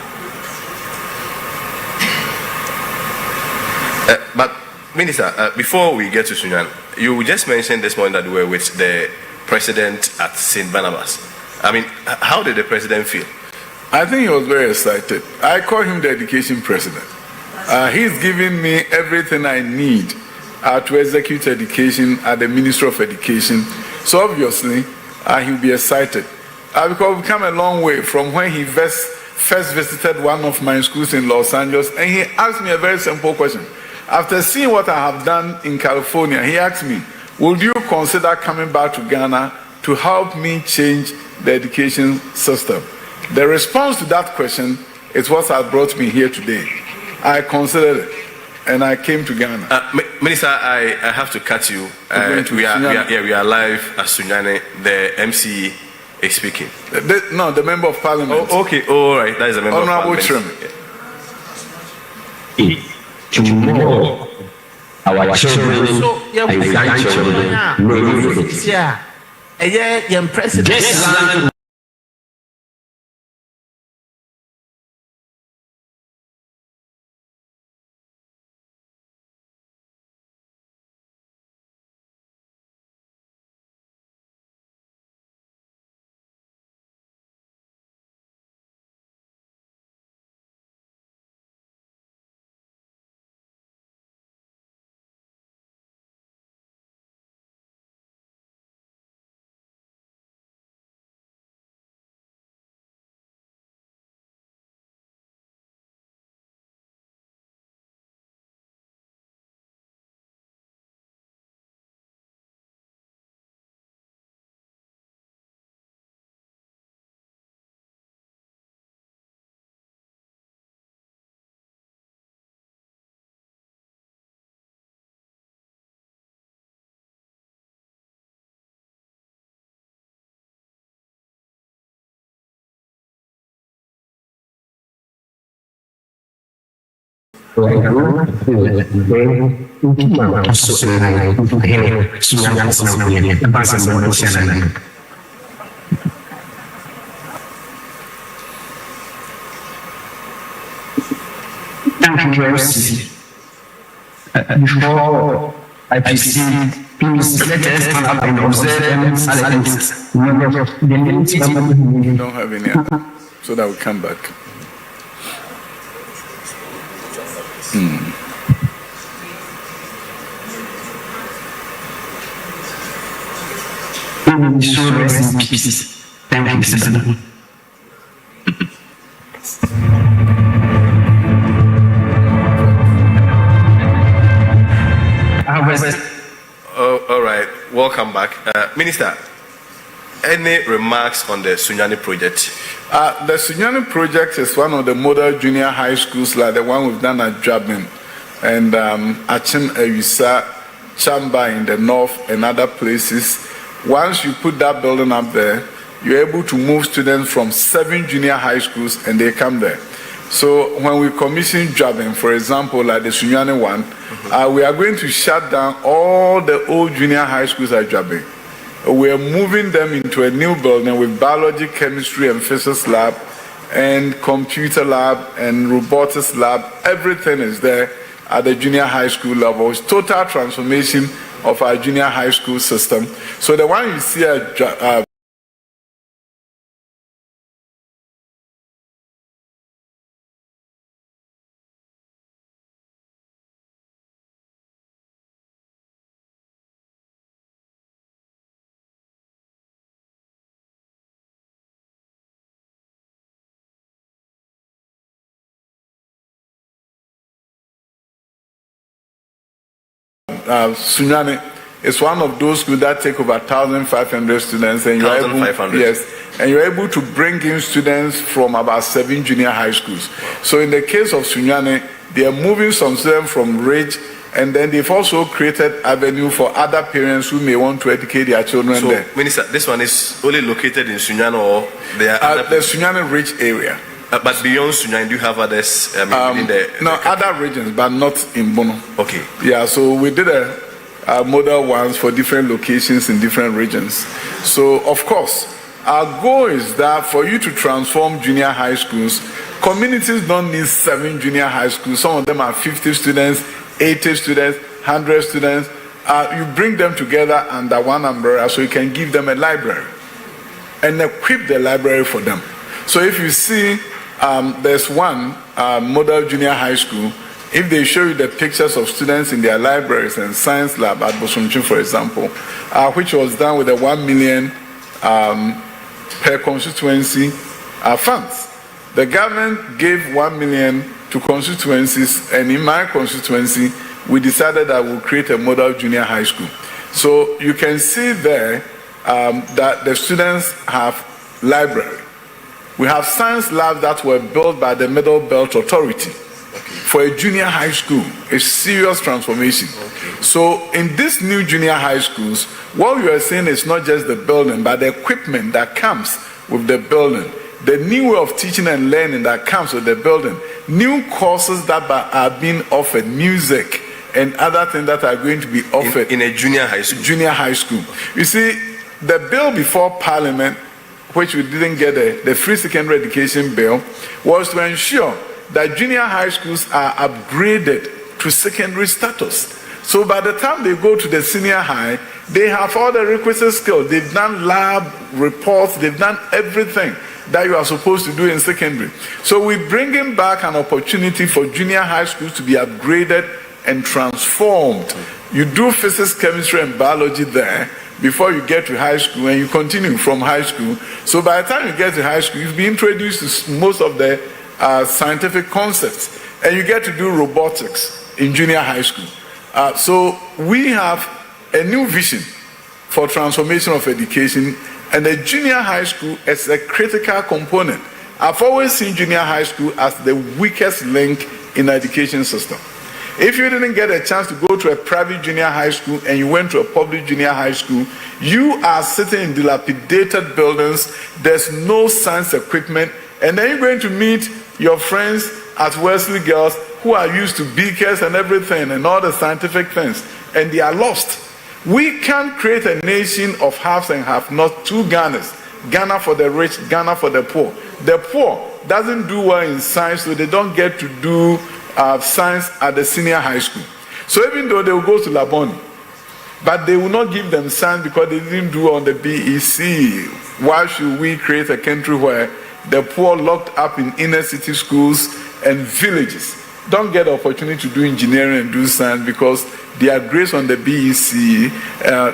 But Minister, before we get to Sunyan, you just mentioned this morning that we were with the president at St. Barnabas. I mean, how did the president feel? I think he was very excited. I call him the education president. He's giving me everything I need to execute education at the Ministry of Education. So obviously, he'll be excited. Because we've come a long way from when he first visited one of my schools in Los Angeles, and he asked me a very simple question. After seeing what I have done in California, he asked me, would you consider coming back to Ghana to help me change the education system? The response to that question is what has brought me here today. I considered it, and I came to Ghana. Minister, I have to cut you. We are live at Sunyane. The MC is speaking. No, the member of parliament. Oh, okay, all right. That is the member Honorable of parliament. Tomorrow, our children and grandchildren will president. Before I proceed, please let us have an observant silence. We don't have any other, so that we come back. So rest in peace. Thank you, Mr. All right, welcome back. Minister, any remarks on the Sunyani project? The Sunyani project is one of the model junior high schools like the one we've done at Jabin and Achin Ewisa, Chamba in the north and other places. Once you put that building up there, you're able to move students from 7 junior high schools and they come there. So when we commission Jabin, for example, like the Sunyani one, we are going to shut down all the old junior high schools at Jabin. We are moving them into a new building with biology, chemistry, and physics lab, and computer lab, and robotics lab. Everything is there at the junior high school level. It's total transformation of our junior high school system. So the one you see Sunyani is one of those schools that take over 1,500 students, and you're able to bring in students from about 7 junior high schools. So in the case of Sunyani, they are moving some students from Ridge, and then they've also created avenue for other parents who may want to educate their children so, there. Minister, this one is only located in Sunyani, or there are the Sunyani Ridge area. But beyond Sunyani, do you have others within other regions, but not in Bono. Okay. Yeah, so we did a model ones for different locations in different regions. So, of course, our goal is that for you to transform junior high schools, communities don't need 7 junior high schools. Some of them are 50 students, 80 students, 100 students. You bring them together under one umbrella so you can give them a library and equip the library for them. So if you see there's one model junior high school, if they show you the pictures of students in their libraries and science lab at Bosumchi, for example, which was done with a 1 million per constituency funds. The government gave 1 million to constituencies, and in my constituency, we decided that we'll create a model junior high school. So you can see there that the students have library. We have science labs that were built by the Middle Belt Authority for a junior high school, a serious transformation. So in these new junior high schools, what we are saying is not just the building, but the equipment that comes with the building, the new way of teaching and learning that comes with the building, new courses that are being offered, music and other things that are going to be offered in a junior high school. Junior high school. You see, the bill before Parliament, which we didn't get the free secondary education bill, was to ensure that junior high schools are upgraded to secondary status. So by the time they go to the senior high, they have all the requisite skills. They've done lab reports, they've done everything that you are supposed to do in secondary. So we're bringing back an opportunity for junior high schools to be upgraded and transformed. You do physics, chemistry, and biology there before you get to high school, and you continue from high school. So by the time you get to high school, you've been introduced to most of the scientific concepts, and you get to do robotics in junior high school. So we have a new vision for transformation of education, and the junior high school is a critical component. I've always seen junior high school as the weakest link in the education system. If you didn't get a chance to go to a private junior high school and you went to a public junior high school, you are sitting in dilapidated buildings, there's no science equipment, and then you're going to meet your friends at Wesley Girls who are used to beakers and everything and all the scientific things, and they are lost. We can't create a nation of haves and have-nots, 2 Ghanas, Ghana for the rich, Ghana for the poor. The poor doesn't do well in science, so they don't get to do science at the senior high school. So even though they will go to Laboni, but they will not give them science because they didn't do on the BEC. Why should we create a country where the poor locked up in inner city schools and villages don't get the opportunity to do engineering and do science because their grades on the BEC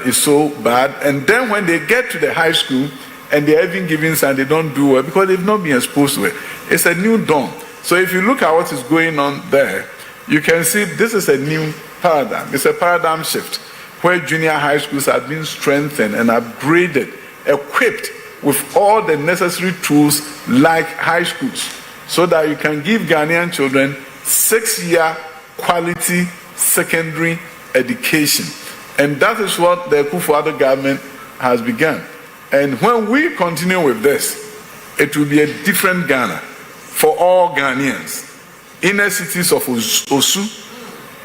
is so bad, and then when they get to the high school and they're even giving science, they don't do well because they've not been exposed to it. It's a new dawn. So if you look at what is going on there, you can see this is a new paradigm. It's a paradigm shift where junior high schools have been strengthened and upgraded, equipped with all the necessary tools like high schools, so that you can give Ghanaian children 6-year quality secondary education. And that is what the Akufo-Addo government has begun. And when we continue with this, it will be a different Ghana for all Ghanaians. Inner cities of Osu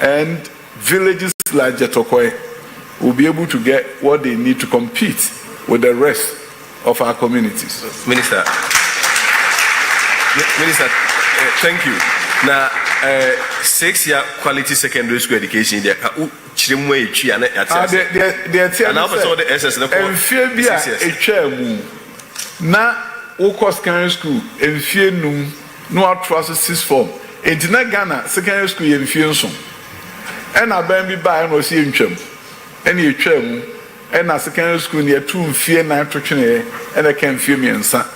and villages like Jetokoe will be able to get what they need to compete with the rest of our communities. Minister, thank you. Now, 6-year quality secondary school education there. Chimwe echi ane ati. The now for the SS na. Enfie bia etwa mu. Na wokɔ secondary school enfie num no atrɔso 6 form. Enti na Ghana secondary school ye enfie nso. Ɛna ban bi ba ɛna osi ntwam. Ɛna etwa mu. Ɛna secondary school ne etu mfie na twetwene ɛna ka mfie miensa.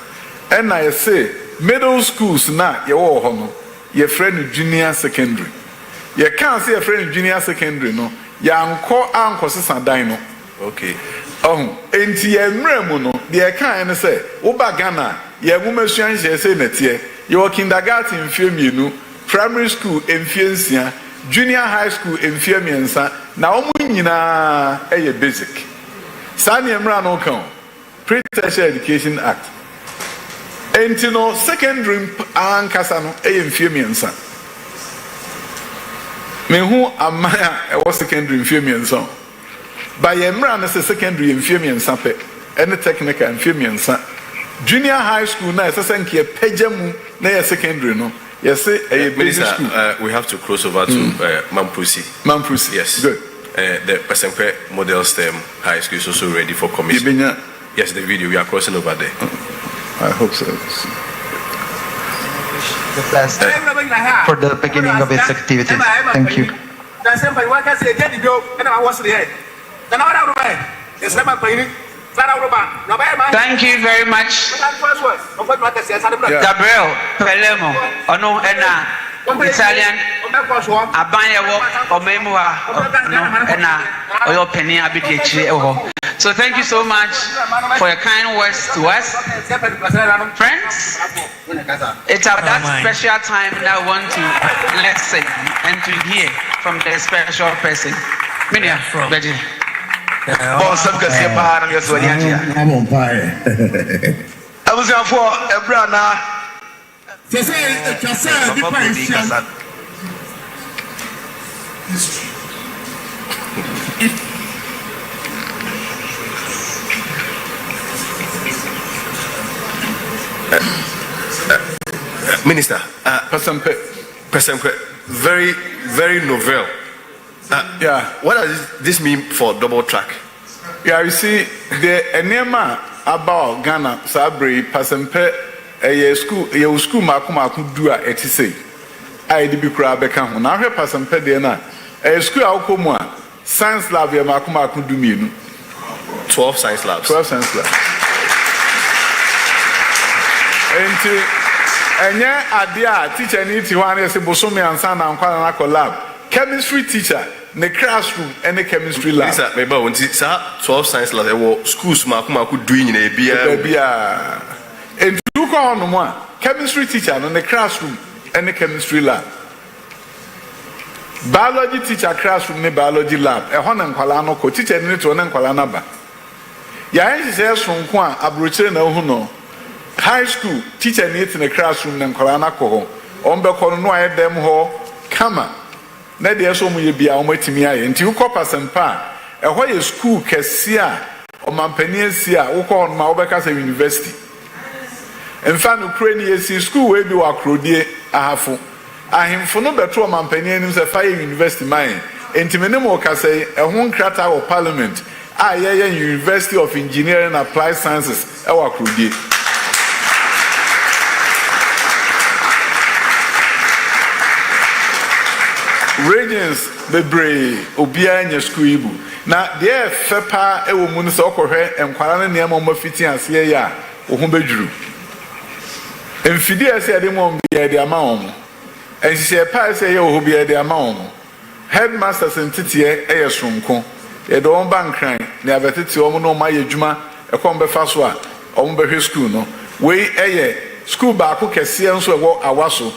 Ɛna yɛse middle schools na yɛwɔ hɔ no ye friend junior secondary. Ye can't say a friend junior secondary no. Yanko anko sesa dan no. Okay. Enti ye mrɛ mu no de kan ne sɛ wo ba Ghana ye gumasua nhye sɛ netie ye wo kindergarten mfie mienu, primary school mfie nsia, junior high school mfie miensa na wo nyina ɛyɛ basic. Sa ne mra no kan Pre-Tertiary Education Act. Enti no secondary ankasa no ɛyɛ mfie miensa. Mehu amaya ɛwɔ secondary mfie miensa. By Emran as a secondary in Fiamian Sape, and the technical and Fiamian Junior high school, na Sankia Pejamu, na secondary, no. Yes, a Minister, we have to cross over to Mamprusi. Mamprusi, yes. Good. The Pasempe Model STEM High School is also ready for commission. Yes, the video, we are crossing over there. I hope so. For the beginning of its activities. Thank you. Thank you very much. Gabriel Pelemo, Ono Ena, Italian, Abanyawo, Omemua, Ena, Oyo Penny Abitichi. So thank you so much for your kind words to us. Friends, it's at that special time that I want to listen and to hear from the special person. Minia, Reggie. Boss, I'm going to say, I'm going to say, I'm on fire. I was here for a brother. Minister, very, very novel. Yeah. What does this mean for double track? Yeah, you see, the enema about Ghana, Sabri, Pasempe, a school, Maku Dua, etc. I did be crabbecam. Now, her Pasempe, a school Alcomua, Science Lab, Maku Duminu. 12 science labs. 12 science labs. And yeah, idea teacher needs to one as a Bosumi and San and Kwanako lab. Chemistry teacher, the classroom, and the chemistry lab. Maybe when 12 science labs, schools could doing in a beer. And two on one chemistry teacher in the classroom and the chemistry lab. Biology teacher classroom, the biology lab. A Honan Kalano, teacher in it to an Kalanaba. Yain says from Kwan, Abruche no Huno. High school teacher needs in the classroom and Kalanako. Ombe no I them ho, Kama. Na de so mu ye bia o matimi aye nti wo kopa sempa e ho ye school kesia o mampani asia wo ko on ma wo beka sa university emfa no kure ni esi school we bi wa krodie ahafo ahemfo no beto o mampani anim se fa university mine enti menem o ka say e ho nkrata o parliament a ye University of Engineering and Applied Sciences e wa krodie. Regions bebre obia nya school ibu na de fepa e wo mu no so okohwe enkwara ne niam o mafiti ase ya wo ho bedwuru emfidi ase de mo bia de ama won enhye pa ase ye wo bia de ama won headmasters ntete e ye sonko e do on bankran ne abetete o mo no ma ye dwuma e kom be fa so a o mo behwe school no we e ye school ba ko kese enso e wo awaso.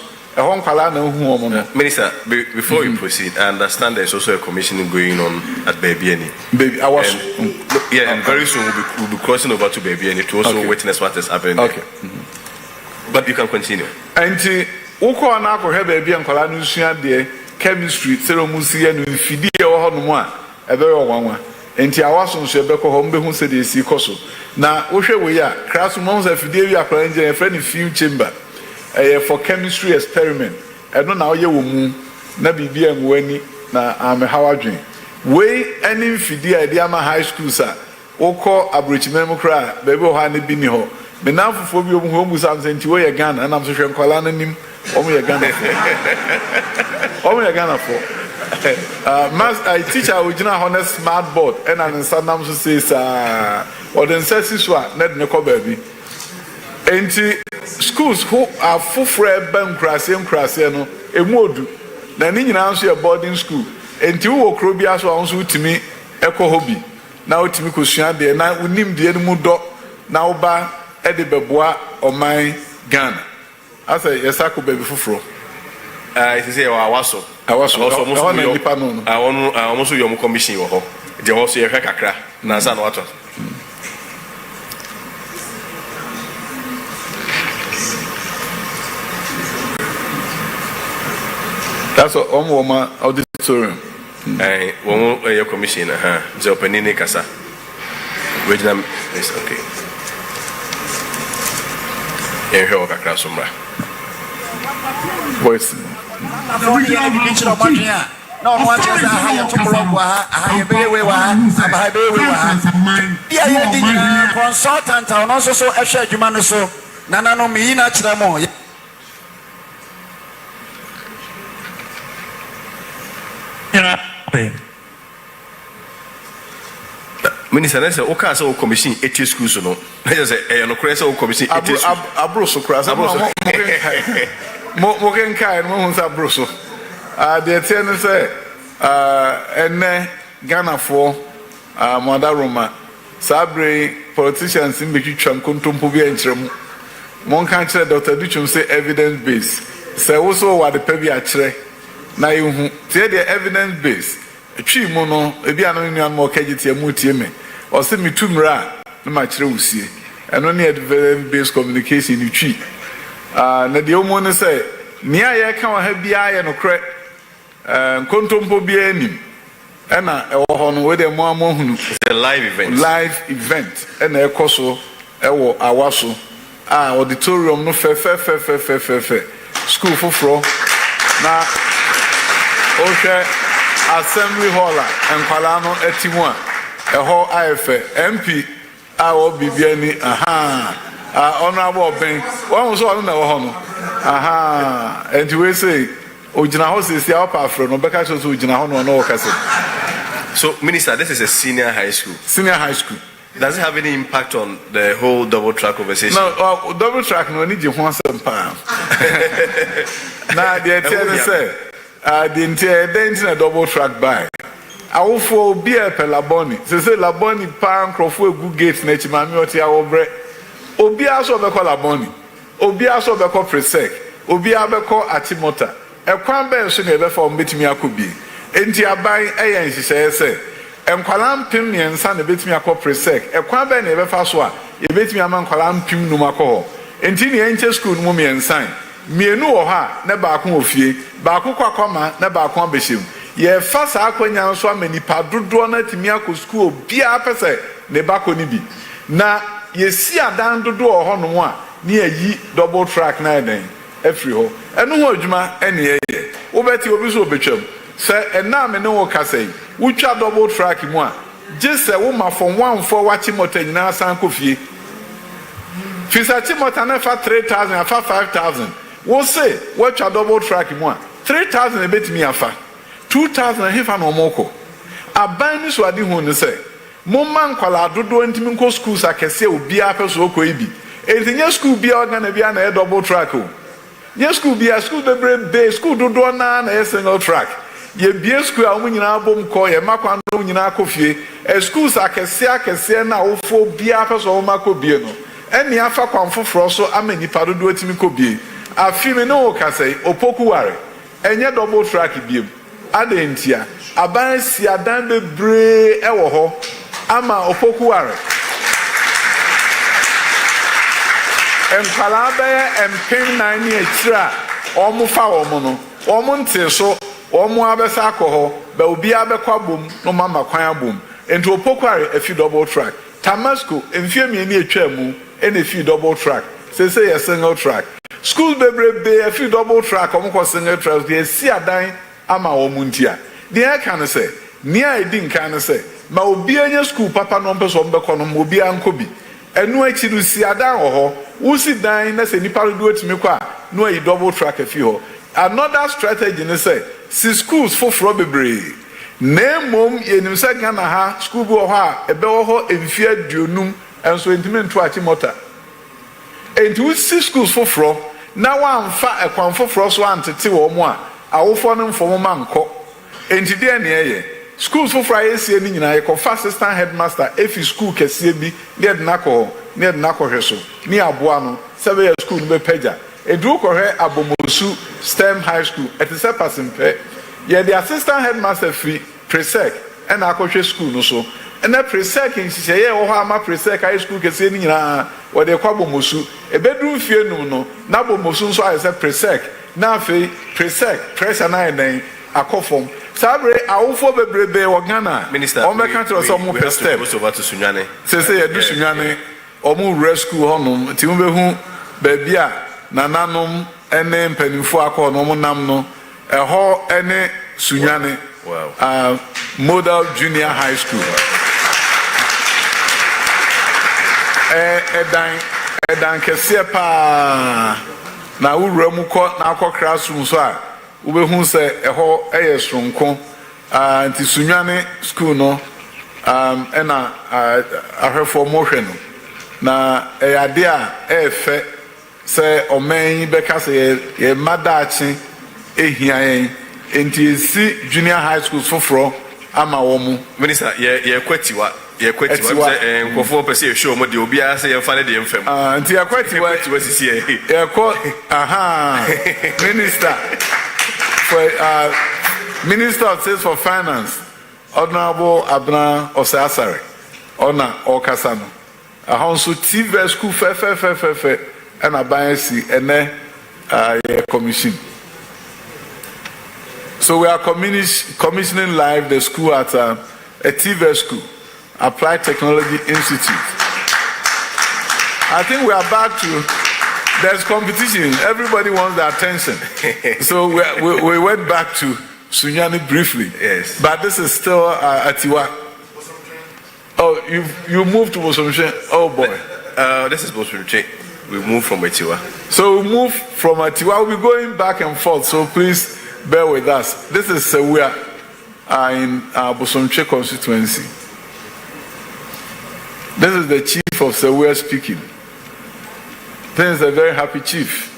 Minister, before you proceed, I understand there's also a commissioning going on at Babyeni. And very soon we'll be crossing over to Babyeni to also witness what is happening. Okay. But you can continue. And Uko and Ako have Baby and Kolanusia de chemistry, Ceromusia, and Fidi or Honua, a very one. And Tiawason Shebeko Hombe who said is Koso. Now, Usha we are, Crasumons and Fidelia Plange, a friendly few chamber. For chemistry experiment ɛno na ɔyɛ wɔ mu na biribi a nwani na amehaw adwen wei ɛne mfidi a ɛde ama high schools a wokɔ aburokyimɛ mu koraa baabi wɔ hɔ a ne bi ni hɔ menamfofoɔ bi ɔmu hɔ mu sam sɛ nti wɔyɛ Ghana ɛnam so hwɛ nkwalaa no anim ɔmo yɛ Ghanafoɔ mas teacher a ogyina hɔ ne smart board ɛna ne nsa nam so sei saa ɔde nsa si so a na de ne kɔ baabi enti schools ho afoforɔ ɛbɛ nkuraseɛ no emu odu na ne nyinaa nso yɛ boarding school enti wo kuro bi aso a nso wotumi ɛkɔ hɔ bi na wotumi kosua deɛ na wonim deɛ no mu dɔ na woba ɛde bɛboa ɔman Ghana asa yɛsa kɔ baabi foforɔ it is awaso ɔmo na nipa no ɔmo so yɛ ɔmo commission wɔ hɔ deɛ hɔ so yɛhwɛ kakra na nsa na watɔ that's ɔmo auditorium wɔn yɛ commission ha deɛ ɔpanin ne kasa regional is okay yɛhwɛ wɔ kakra so mmra voice no one just a to block consultant and also so a share human so nana no me na chiramo Minister, let's say, okay, so commission 80 schools, no. Let's say, no, crazy commission 80 schools. Abroso, crazy. Mogen kai, mo hunsa abroso. The ten say, ene Ghana for Mother Roma. Sabre politicians in between Chamkuntumpu be entrem. Mon cancer Dr. Duchum say evidence base. Say also what the pebi atre. Na you say the evidence base. Twi mu no ebi anu nnuan mo kagiti amu tie me o se mitumra na ma kire usie eno ne evidence based communication ni twi na de omo ne say nia ye ka wa ha bia ye no kre nkontompo bia anim ena ewo ho no we de mo amohunu the live event ena ekoso ewo awaso auditorium no fe school foforo na okay Assembly Hall and Palano Etimwa, a whole IFA, MP, our Bibiani, honorable Ben, one was all in our home. And we say, Ujina House is the upper from Rebecca to Ujina Hono no Castle. So, Minister, this is a senior high school. Senior high school. Does it have any impact on the whole double track conversation? No, double track, no need you once a pound. Now, the attorney say, the entire double track by. I will for beer per Laboni. Say Laboni pan crofo good gates nature mammy or tia obre. Obia so beko Laboni. Obia so beko presec. Obia beko atimota. A quambe soon ever for betimi akubi. Enti abai ayen she say. Kwalam pim ni ensa na betimi akọ presec. A quambe never faswa. E betimi aman kwalam pim no makọ. Enti ni enche school no me ensan. Mienu wɔ ha na baako wɔ fie baako kɔ akɔma na baako abɛhyɛm yɛ fa saa akwanya nso ama nipa dodoɔ na timi akɔ school bia pɛsɛ ne bako ni bi na yɛsi adan dodoɔ wɔ hɔ nom a ne yɛyi double track na ɛdan afiri hɔ ɛno ho adwuma ɛne yɛyɛ wobɛte obi so obɛtwam sɛ ɛna me ne wo kasa yi wotwa double track mu a gye sɛ wo ma fɔ wanfoɔ wakye mɔta nyinaa san kɔ fie fisachi mɔta na fa 3,000 afa 5,000 we'll say what your double track one 3,000 a bit me afa 2,000 hefa no moko aban so adi hu ne say momman kwala dodo ntimi nko schools akese obi apeso okọ ibi entinya school bia organ bia na double track o nya school bia school bebre school dodo na single track ye bia school a nyina bom ko ye makwa no nyina akofie schools akese na ofo bia apeso mako bie no eni afa kwamfoforo so amanipa dodo atimi ko bie afime no kasai opoku ware enye double track biem adentia aban si adan bebre ewo ho ama opoku ware empala be empem nan ni akira omo fa omo no omo nte so omo abesa akọ be obi abekwa bom no mama kwan abom enti opoku ware afi double track Tamasco emfie mi ni atwa mu ene fi double track say a single track Schools be a few double track or single track, they see a dime ama omuntia. The air can say, near I didn't can say, Maubia school, Papa Numbers on Beconum, Mobia and Kobe. And no actually see a down or who sit down as any part do it to me. No, a double track a few. Another strategy, they say, see schools for Frobbery. Name mom in Ghana ha school go ha ebe ho enfia duonum enso intimate to achimota enti see schools foforo na wan fa ekwan foforo so antete wo mo a awofo no mfo mo manko enti de na ye schools foforo ayesie ni nyina ye ko assistant headmaster efi school kese bi de na ko hweso ni aboa no sebe ye school be peja edu ko hwe abomosu STEM high school etise pasimpe ye the assistant headmaster free presec and akoshe school no so and that presec in sise ye wo ha ma presec high school kese ni nyina wo de kwa bomosu ebedu fie num no na bomosu nso aye se presec na fe presec pressure na en akofom sabre awofo bebrebe wo Ghana minister o me kan tro so mo pester over to Sunyane se ye du Sunyane o mu rescue honum ti mo behu ba bia nananom ene mpanimfo akọ no mo nam no eho ene Sunyane. Wow. Model Junior High School. Edan kese pa na wura mu ko na akọ classroom so a wo behu se eho eyesronko anti Sunyane school no ena ahwefo mo hwe no na eyade a efe se omen beka se ye madachi ehia yen enti si junior high schools foforo ama wo mu minister ye kwatiwa nkofo pese ye show mo de obi a se ye fa ne de mfam enti ye kwatiwa sisi ye ko minister for minister of state for finance honorable Abna Osasare ona okasano ahonso TV school fe and abayesi ene commission. So we are commissioning live the school at a TV school, Applied Technology Institute. I think we are back to, there's competition. Everybody wants the attention. So we went back to Sunyane briefly. Yes. But this is still Atiwa. Oh, you moved to Bosomshe. Oh boy. This is Bosomshe. We moved from Atiwa. So we moved from Atiwa. We'll be going back and forth. So please bear with us. This is Sewia in Bosomshe constituency. This is the chief of Sewia speaking. This is a very happy chief.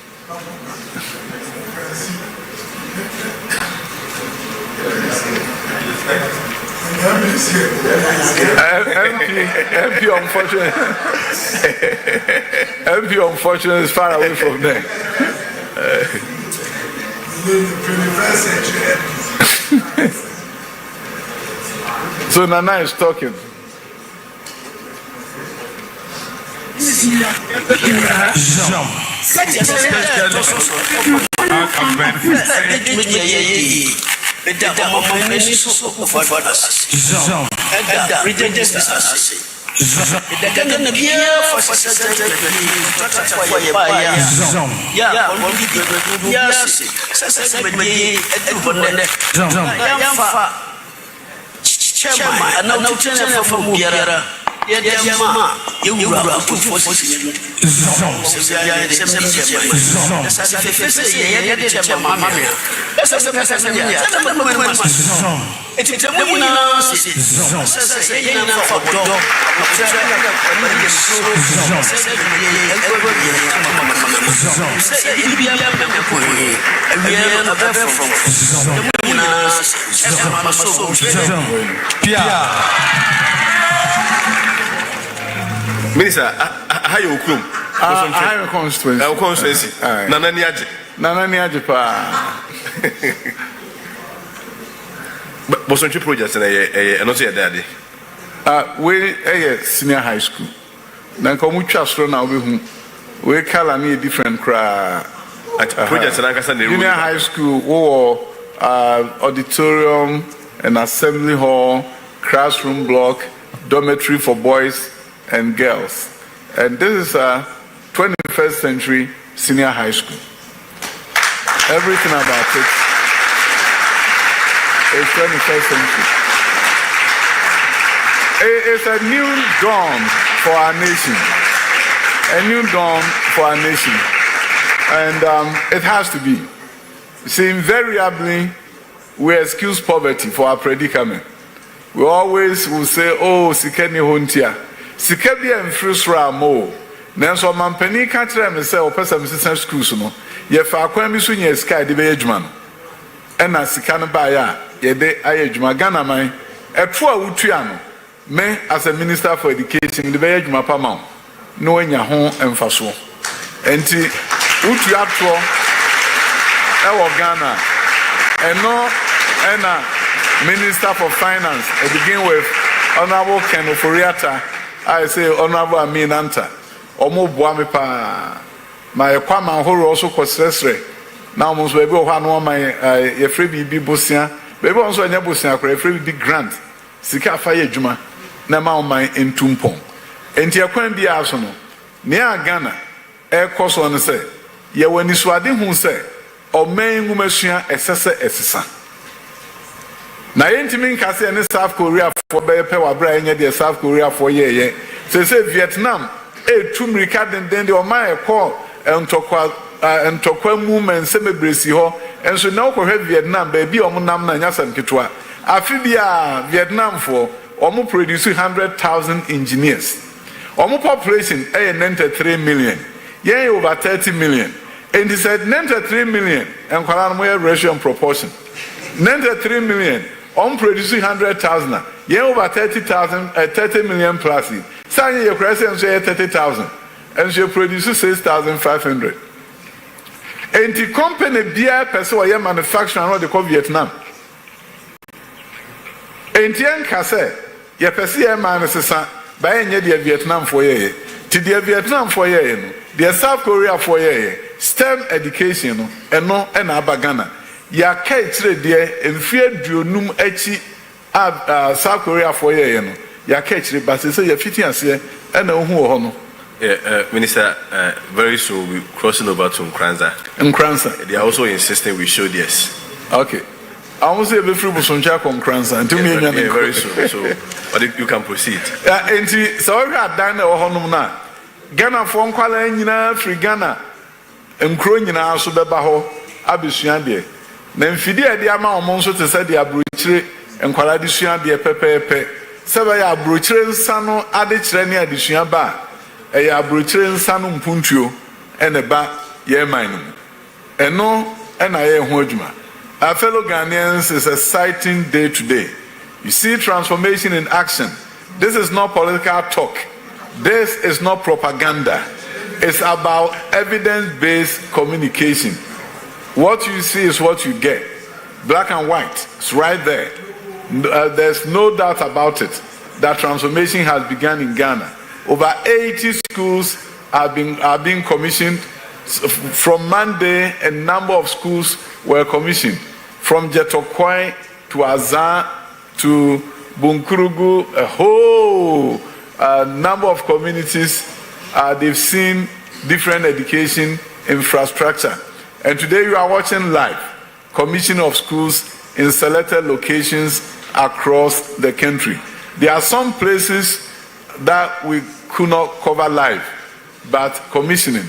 MP unfortunately is far away from there. So Nana is talking. Minister, how you come? I am constituency. Nana Niaje pa. Bosonchi project and not your daddy. We senior high school. Then come we trust now we call a different crowd. Project junior high school or auditorium and assembly hall, classroom block, dormitory for boys and girls. And this is 21st century Senior High School. Everything about it is 21st century. It's a new dawn for our nation. A new dawn for our nation. And it has to be. You see, invariably, we excuse poverty for our predicament. We always will say, oh, sikeni hontia. Sikebi and frusra mo. Nanso mampani ka kire me say opesa me sisa schools no. Ye fa akwan bi so nya sky de be adwuma no. E na sika no ba ya, ye de aye adwuma Ghana man. Eto a wutua no. Me as a minister for education de be adwuma pa ma. No anya ho emfaso. Enti wutua to e wo Ghana. Eno ena Minister for Finance, I begin with Honorable Ken Oforiata. I say Honorable Amin Anta. Omo boami pa. My kwama horo also kwesresre. Now almost baby o no my ye free bi bosia. Baby also anya bosia kra free bi grant. Sika fa ye djuma na ma man entumpon. Enti akwan bi aso no. Ne a Ghana e koso no say ye wani suade hu say o man ngumasua esese esesa. Na yentimi nkase ne South Korea for be pe wa bra enye de South Korea for ye say Vietnam tumrika den de o man e call entokwa movement se mebresi ho enso na ko hwe Vietnam ba bi o mo nam na nyasam ketwa afi bia Vietnam for o mo produce 100,000 engineers o mo population 93 million ye over 30 million and he said 93 million and kwala no ratio and proportion 93 million on producing 100,000 ye over 30 million plus say you crazy and say 30,000 and she produces 6,500 and the company bia person or manufacturer no they call Vietnam and the say ye person ye man sesa ba enye de Vietnam for ye ti de Vietnam for ye no de South Korea for ye STEM education no eno na abagana ya kai tire de emfie duonum achi South Korea for ye no ya kai tire ba se ya fiti ase na ohu ho no. Minister, very soon we're crossing over to Nkranza. They are also insisting we show this. Okay. I won't say every free Busonja Nkranza until me very soon. So, but you can proceed. And so we had done our honor na Ghana for Nkwala nyina free Ghana nkro nyina so beba ho abesua de na mfidi e de ama omo nso te se de abrochire nkwala de sua de pepepe sebe ya abrochire nsa no ade kire ne adesua ba e ya abrochire nsa no mpuntuo ene ba ye man no eno ena ye ho adwuma. Our fellow Ghanaians, is a exciting day today. You see transformation in action. This is not political talk. This is not propaganda. It's about evidence-based communication. What you see is what you get. Black and white. It's right there. There's no doubt about it that transformation has begun in Ghana. Over 80 schools are being commissioned. From Monday, a number of schools were commissioned. From Jetokoi to Azan to Bunkurugu, a whole number of communities, they've seen different education infrastructure. And today you are watching live commission of schools in selected locations across the country. There are some places that we could not cover live, but commissioning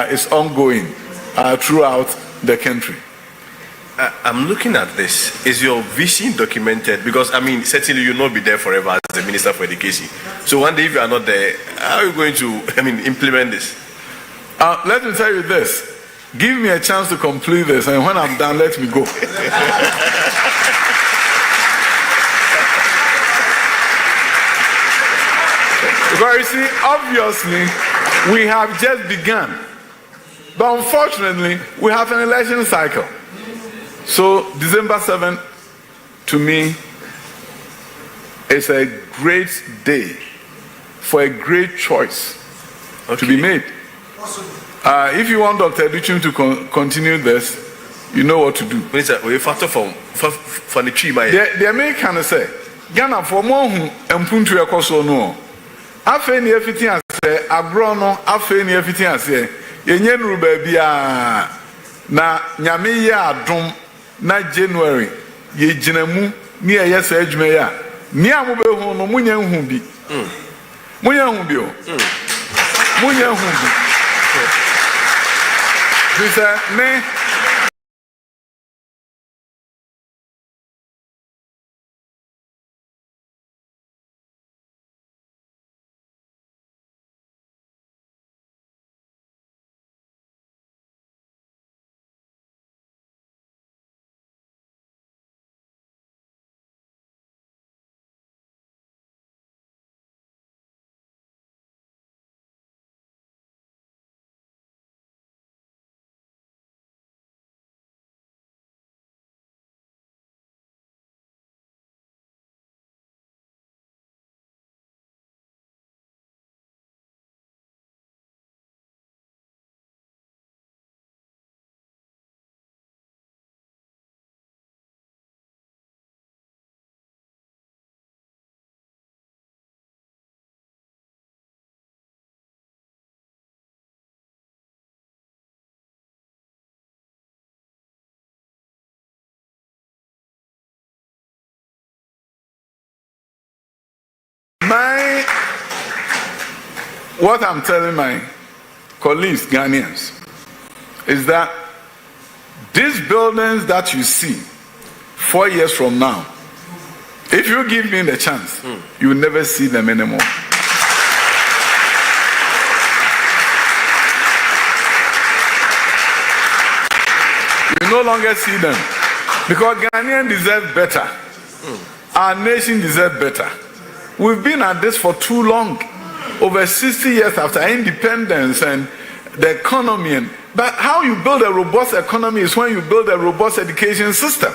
is ongoing throughout the country. I'm looking at this. Is your vision documented? Because, I mean, certainly you'll not be there forever as the Minister for Education. So one day if you are not there, how are you going to, implement this? Let me tell you this. Give me a chance to complete this, and when I'm done, let me go. Because you see, obviously, we have just begun. But unfortunately, we have an election cycle. So December 7th, to me, is a great day for a great choice to be made. If you want Dr. Educhim to continue this, you know what to do. Minister, we factor for the tree. The American say, Ghana for more and puntu ekoso no. Afe ni everything as abro no, afe ni everything as yenye nuru baby na nyame ya adom na January ye ginamu ni eyesa adwuma ya ni amobehu no munya hu bi munya hu bi o munya hu bi bisa ne what I'm telling my colleagues, Ghanaians, is that these buildings that you see 4 years from now, if you give me the chance, you will never see them anymore. You no longer see them because Ghanaians deserve better. Our nation deserves better. We've been at this for too long. Over 60 years after independence and the economy. But how you build a robust economy is when you build a robust education system.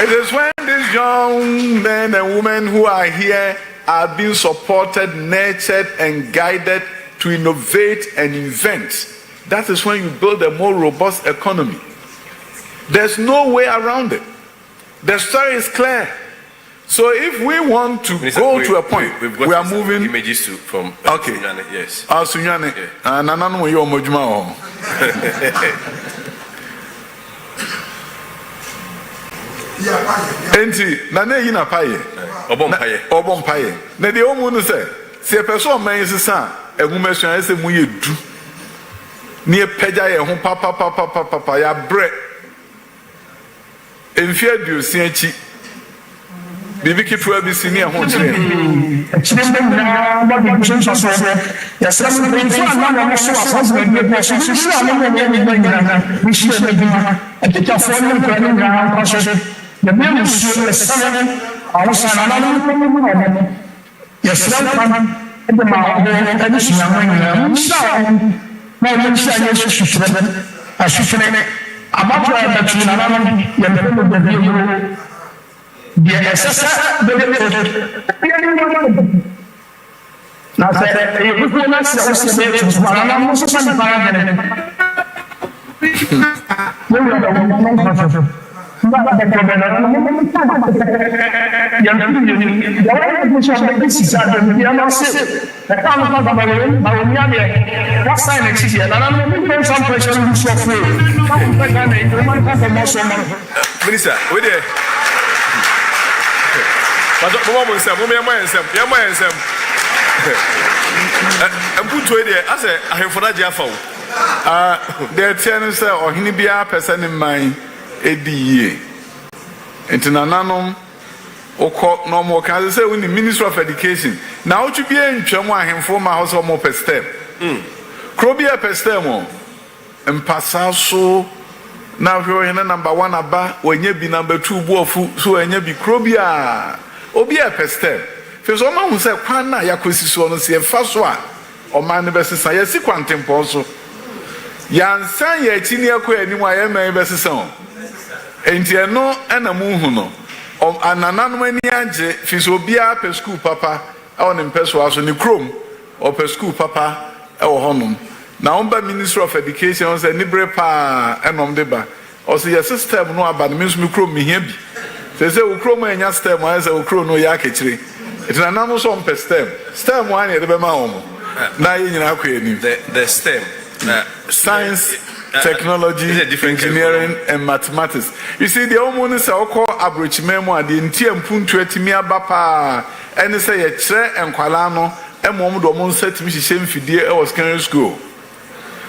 It is when these young men and women who are here are being supported, nurtured, and guided to innovate and invent. That is when you build a more robust economy. There's no way around it. The story is clear. So if we want to go to a point, we are moving images from okay. Sunyane, yes. Sunyane. Nananu yo mojuma. Enti nane yi na paye. Obom paye. Na de omu no say, se person man sisa egumesua ese mu ye du. Ni e pegya ye ho papa ya bre. Enfia duosi achi bibi kitua bi sini e ho kire about between the SSR now say you will not say Minister, wait there. There tenants or Hinibia person in my ADE. Internanum or no more can say when the Minister of Education. Now to be in Chama him for my house or more per step. Crobia per step and Passaso. Now you're in number one about when you be number two wofu, so when you be crobia. Obia per step. For someone who said, Pana Yakusi, see a first one or man versus Sayasi Quantum Poso. Yan San Yetinia Quay, anyway, versus song. And you know, and a moon of an anonymous Fisobia per school papa, on in Pessoas on the chrome or per school papa, or honum. Now, by Minister of Education, said Nibre pa and deba. Or say, your sister no about the Miss Micro me here. They say, Ukroma and your step, as a Ukro no yaketri. It's an anonymous on per stem. Stem one at the Bema. Now you know the STEM. Science, technology, engineering, and mathematics. You see, the old one is our core average memoir, the Intian Puntu Timia Bapa, and say a tre and Qualano, and Mom Domon said to me, she same for dear, I was secondary school.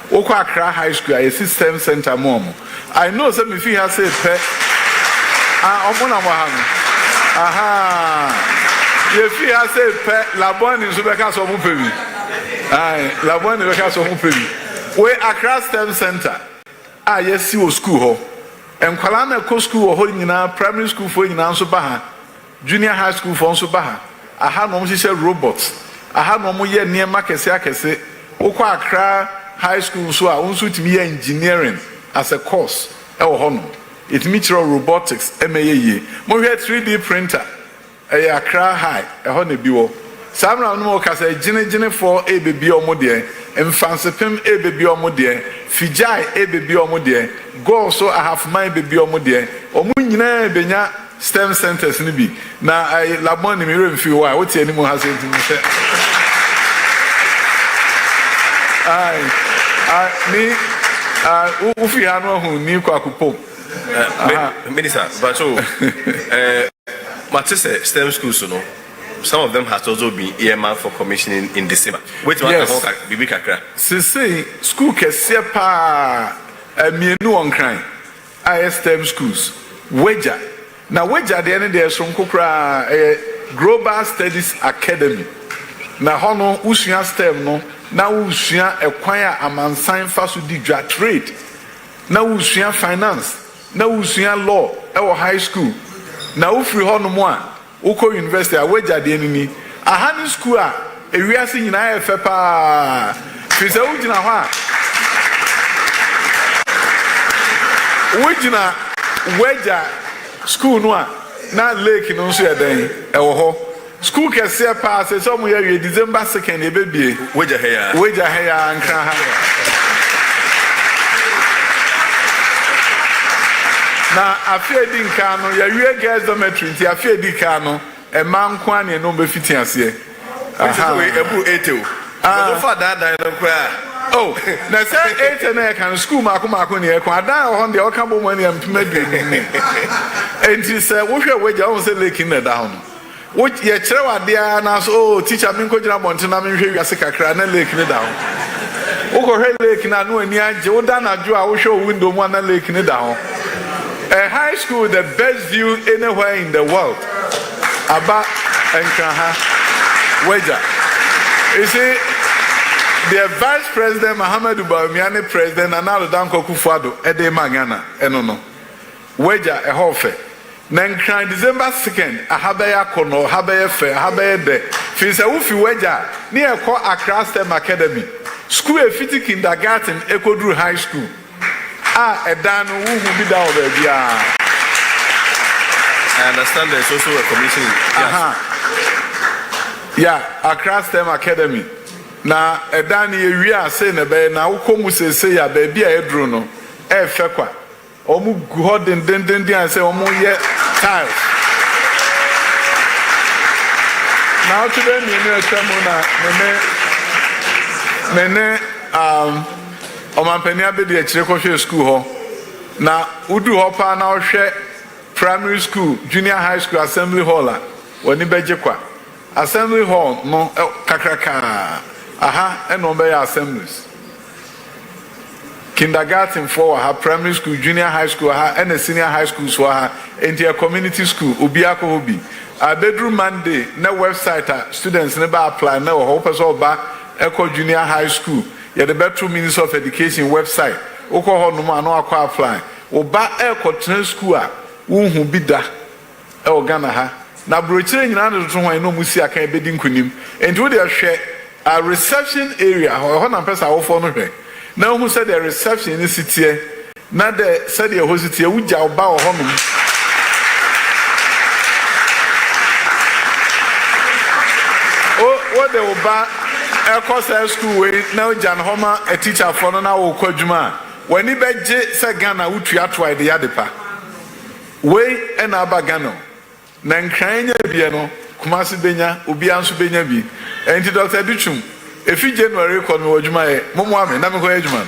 Okwa Accra High School, a system center mom. I know some if he has said, aha, if he has said, Labon is Rebecca Somupevi. Aye, Labon is Rebecca Somupevi. We Accra STEM Center. Yes, see school ho. And Kwalana co school or holding in our primary school for in Anso Baha, junior high school for Anso Baha. I had no robots. I had no more year near Makese, Okwa Accra High School, so I also to me engineering as a course. It meets robotics, MAE. More 3D printer, a Accra High, a honey biwo. Samra no kasa gine for a baby or modie, and fansepim a baby or modie, Fijai a baby or modie, go so I have my baby or modie, or Munina Benya STEM centers nibi. Now I labon in mirror few why what any more has it to say. Me Ufi Hano who knew Kwakupo. Minister, but so Matisse STEM schools, no. Some of them has also been earmarked for commissioning in December. Wait, yes. Bibi Kakra. Say school Kesepa Mienu on crime. ISTEM schools. Weja. Now Weja the end there from Kukra Global Studies Academy. Now Hono Usia STEM no. Now Usia acquire a man sign fast with the trade. Now Usia finance. Now Usia law. Our high school. Now Ufri Hono Moa. Uko University, Aweja the enemy. A honey school, a real singing IFPA. Fisa Ujina Wa Ujina Weja school noa, not lake in Osia Day, Ewo. School can see a pass, somewhere December 2nd, a baby. Weja hair, and Kraha. Now, I fear Dinkano, your girls dormitory, I fear Dinkano, a man quan and no befitting here. Oh, now say 8 and I can school Makumakuni, Quada on the Okabo money and Medway. And she said, what your way down, say lake in the down. What ye trewa dear and as oh, teacher Minko Montana, Yasika Cran and lake in the down. Oko lake in a new near Jordana, I will show window one and lake in the down. A high school, the best view anywhere in the world. Aba and Kaha Weja. You see, the Vice President Mohamed Ubamiani President and now the Akufo-Addo Ede Magana Enono Weja a hofe. Nankran December 2nd, a Habaya Kono, Habaya Fair, Habaya De Fisa Ufi Weja near Ko Accra STEM Academy. School a fitting kindergarten, Ekodru High School. A dan who be down there. I understand there's also a commission. Yeah, Accra STEM Academy. Na a dan we are saying a bay now come say ya baby a drono. Fekwa. Omu god and then and say omu ye tiles. Now today mene Omampenia be the Chireko school ho. Na udu hopa na ohwe primary school, junior high school, assembly hall a woni bejekwa. Assembly hall no kakraka. Aha, and no be assemblies. Kindergarten for her primary school, junior high school, and a senior high school so her into a community school, Ubiako Hobi. A bedroom Monday, no website students never apply, no hope as all back Echo Junior High School. Yeah, the Bedroom Minister of Education website. Oko no man no apply. Oba Echo Train School, who be da. Ghana ha. Na brochire nyina no to hwan no musi aka bedin kunim. Enti they share a reception area. Ho na pesa wo fo no hwe. Na who said the reception in city. Na the said the host here wuja oba ho no. What the oba Echo school way now Jan Homa a teacher for no na wo kwadwuma. When he beje say Ghana wutua to ide yadepa. We and abagano. Na nkranya bia no Kumasi benya obi anso benya bi enti Dr. Duchum efi January kon me wodwuma ye momo ame na me ko adwuma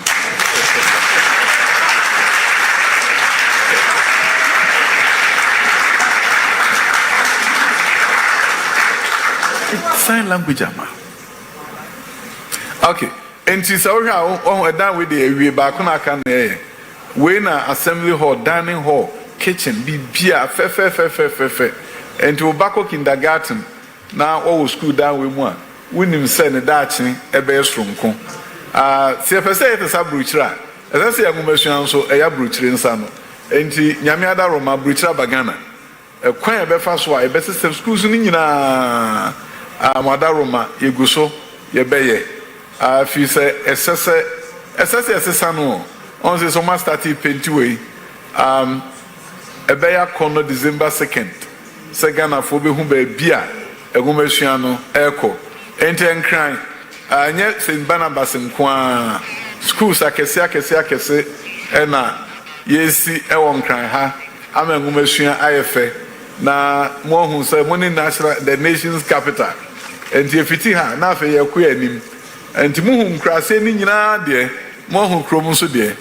sign language ama okay enti so hwa o dan we dey awie ba ko na kan na we na assembly hall dining hall kitchen bibia fe enti obako kindergarten na o school down we mu a wonim se ne daachi ebe esronko se pese ete sa bruchira ese se yangumasua nso eya bruchire nsa no enti nyame ada roma bruchira bagana kwan ebe fa so a ebe system schools ni nyina amada roma yeguso yebeye fi se esese no on se so ma start penti we ebe ya kono December 2nd Segana for be humbe bia egumesuano eko enten cry anye St. Barnabas nkwa schools akese ena yesi ewon cry ha ama egumesua ayefe na mo hu se mo ni national the nation's capital enti efiti ha na afa ye ku anim enti mo hu nkrase ni nyina de mo hu krom so de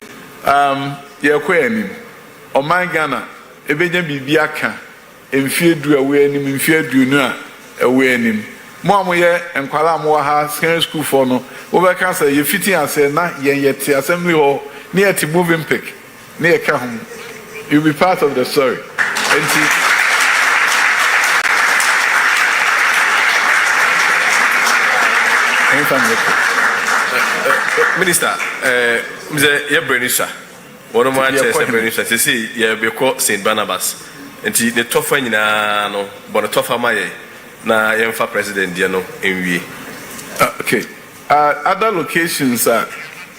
ye ku anim o man Ghana ebenya bibia aka emfie du awe anim emfie du nu a awe anim mo amoye enkwala mo ha secondary school for no wo be ka say ye fiti ase na yen yeti assembly hall near to moving pick near ka home you be part of the story Minister Mr. Yebrenisha one of my Yebrenisha to see Yebeko St. Barnabas enti ne tofa nyina no bo ne tofa maye na yemfa president dia no enwie okay other locations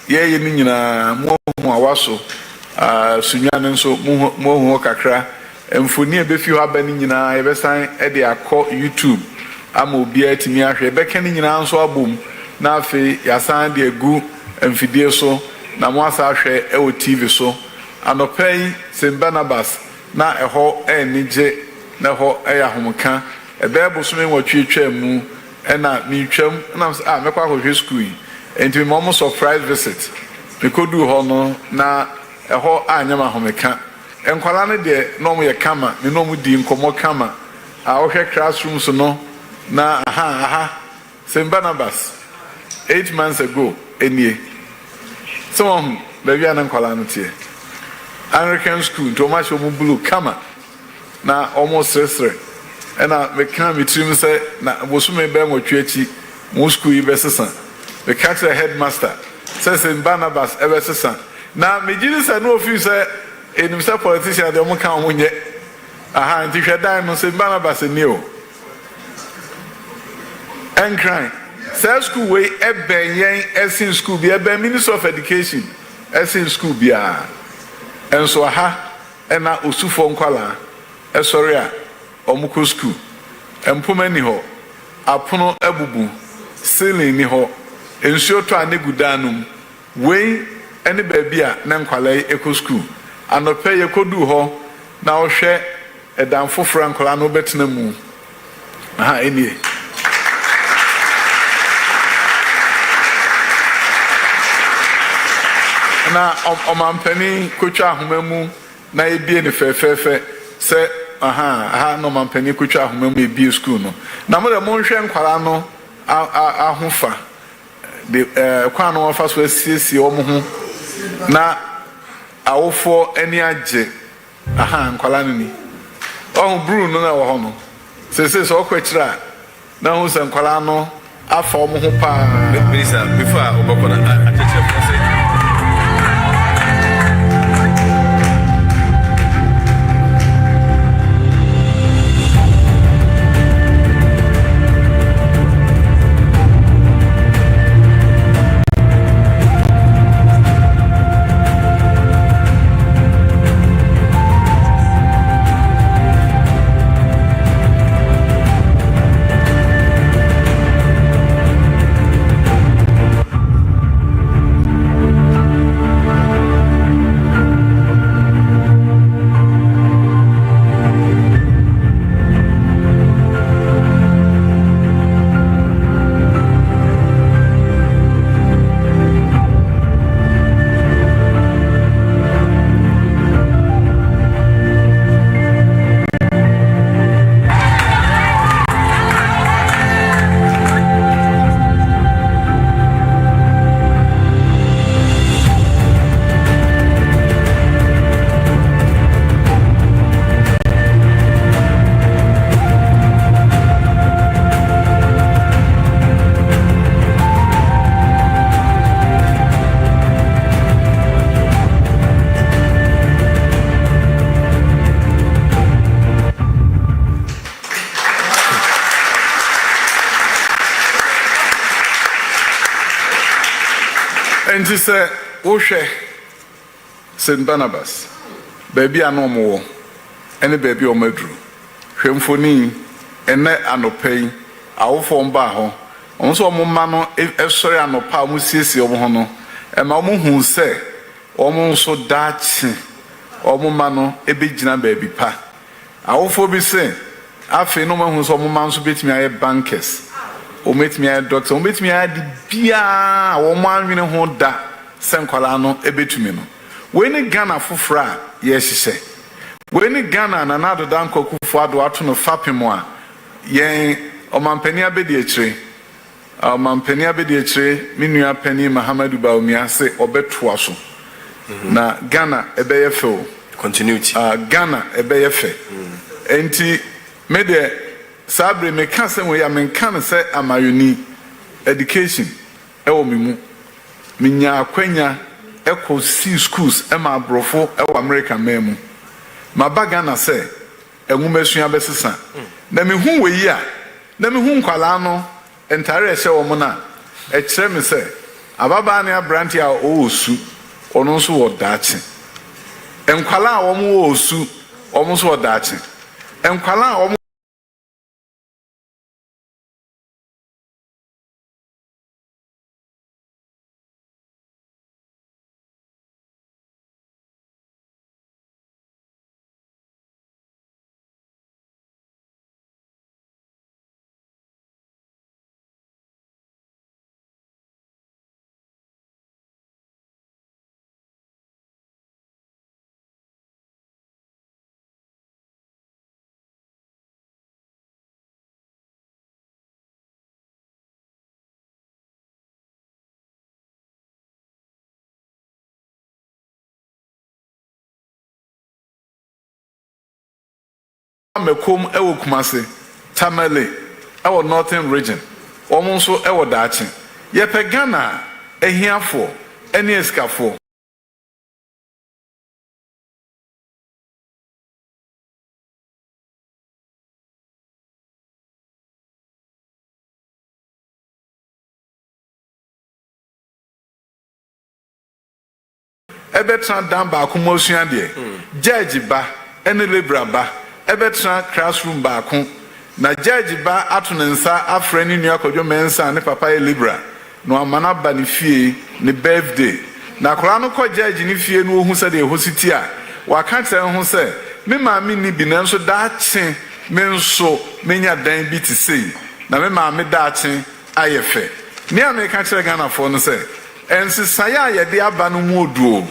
ye ni nyina mo awaso sunyane nso mo ho kakra emfoni ebefi ho aba ni nyina yebesan e de akọ YouTube ama obi atimi ahwe ebeka ni nyina nso abom na afi yasan de egu emfidie so na mo asa ahwe e o TV so anopai St. Barnabas na eho enije na ho eya homka ebe bosume watwetwa mu na mi twam na mekwa ahwe school enti me mo surprise visit me kodu ho no na eho anyama homeka enkwala ne de no mo ye kama me no mo di nkomo kama ahwe classrooms no na St. Barnabas 8 months ago enie so baby ankwala no tie American school to match omu blue kama na almost sesre ena me kan me trim say na bosume be nwotwechi mu school yi besesa me catch the headmaster says in Barnabas ebesesa na me jiri say no office say enim say politician de omu kan omu nye nti hwedan no say Barnabas ni o en cry say school we eben yen esin school bi eben Minister of Education esin school bia enso ena osufo nkwala esori a omuko school empoma ni ho apono abubu ceiling ni ho ensuo to anegudanum we ene baabi a na nkwala eko school anope yekodu ho na ohwe edan fofora nkwala no betena mu enie na omampani kotwa ahomemu na ebie ne fefefe se no mampani kotwa ahomemu ebie school no na mo de mo nhwe nkwara no ahofa de kwa no fa so asiesie omo ho na awofo ani age nkwara no ni bru no na wo ho no se so kwachira na ho se nkwara no afa omo ho pa minister before obakona atete Nti sɛ wohwɛ St. Barnabas baabi a no ɔmo wɔ ɛne baabi a ɔmo aduru hwɛ mfoni ɛnɛ anɔpa yi awofoɔ mbaa hɔ ɔmo nso ɔmo mma no ɛsɔre anɔpa a ɔmo siesie ɔmo ho no ɛma ɔmo hu sɛ ɔmo nso daakye ɔmo mma no ɛbɛgyina baabi pa awofoɔ bi sɛ afei no ɔmo hu sɛ ɔmo mma nso bɛtumi ayɛ bankers ɔmo bɛtumi ayɛ doctor ɔmo bɛtumi ayɛ de biara a ɔmo anwene ho da sɛ nkwalaa no ɛbɛtumi no wei ne Ghana foforɔ a yɛhyehyɛ wei ne Ghana na Nana Addo Akufo-Addo ato no fapem a yɛn ɔmampani abɛdi akyire ɔmampani abɛdi akyire me nua pani Mahamadu Bawumia sɛ ɔbɛtoa so na Ghana ɛbɛyɛ fɛ o continuity Ghana ɛbɛyɛ fɛ enti me de sabre me ka sɛ wei a menka no sɛ amayoni education ɛwɔ me mu menya akwanya ɛkɔ see schools ɛma aborɔfo ɛwɔ America man mu maba Ghana sɛ ɛnwoma sua bɛsesa na mehu wei a na mehu nkwalaa no entare ɛhyɛ wɔ mo na ɛkyerɛ me sɛ ababaa ne abrante a ɔwɔ su ɔno nso wɔ daakye nkwalaa a wɔn wɔ su ɔmo nso wɔ daakye nkwalaa a wɔn mekom ewo Kumase Tamale ewo Northern region omo nso ewo daakye yepe Ghana ehiafo ene eskafo ebetra dan ba akomosua de judge ba ene libra ba ebetra classroom baako na judge ba ato ne nsa afra ne nua kodwo mensa ne papa e libra no amana ba ne fie ne birthday na kora no ko judge ne fie no ohu se de hositi a waka tere ho se me maame ni bi na nso daache me nso menya dan bi ti sei na me maame daache ayefe ne America tere Ghana fo no se ensisa ya ye de aba no mu oduo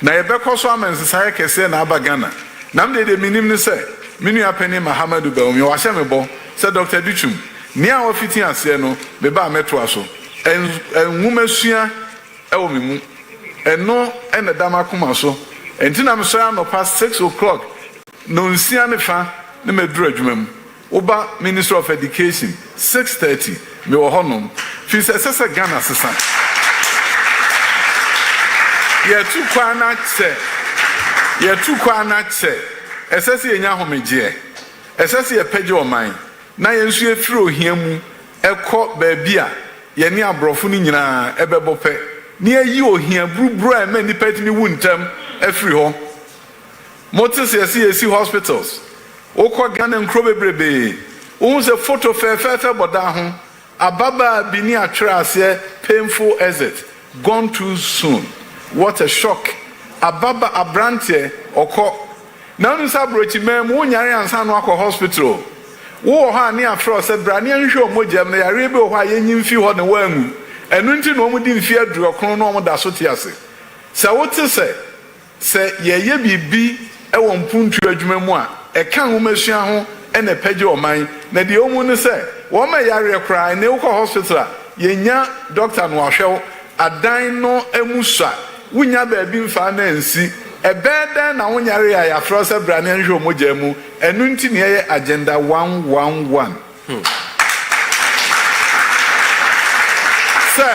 na ye bekoso amensisa ya kese na aba Ghana na mde de minim ne se minu apeni Mahamadu Bawumia wa hye mebo se Dr. Duchum ni a ofiti ase no me ba meto aso enwumasua ewo memu eno ene dama kuma so enti na mso no past 6 o'clock no nsia ne fa ne meduru adwumam oba Minister of Education 6:30 me wo honom fi se Ghana sesa ye tu kwa na che esese enya homeje esese ye pege oman na ye nsu efiri ohia mu ekọ baabi a ye ne abrofo ni nyina ebebope ne ayi ohia buruburu a ma nipa timi wuntam efiri ho motis yesi hospitals okọ Ghana nkro bebrebe ohun se photo fe boda ho ababa bi ni atwere ase painful exit gone too soon. What a shock. Ababa abrante okọ na unu sabrochi mem wonyare ansa no akọ hospital wo ha ne afro se bra ne nhwe omogem na yare be ho ayenyi mfi ho ne wangu enu nti no omudi mfi aduro kron no omda so tiase se wote se yeye bibi ewo mpuntu adwuma mu a eka homasua ho ene page oman na de omu ne se wo ma yare kra ne wo hospital a yenya doctor no ahwew adan no emusa wunya baabi mfa na nsi ebeden na wonyare ya yafro se bra ne nhwe omogya mu enu nti ne ye agenda 111 se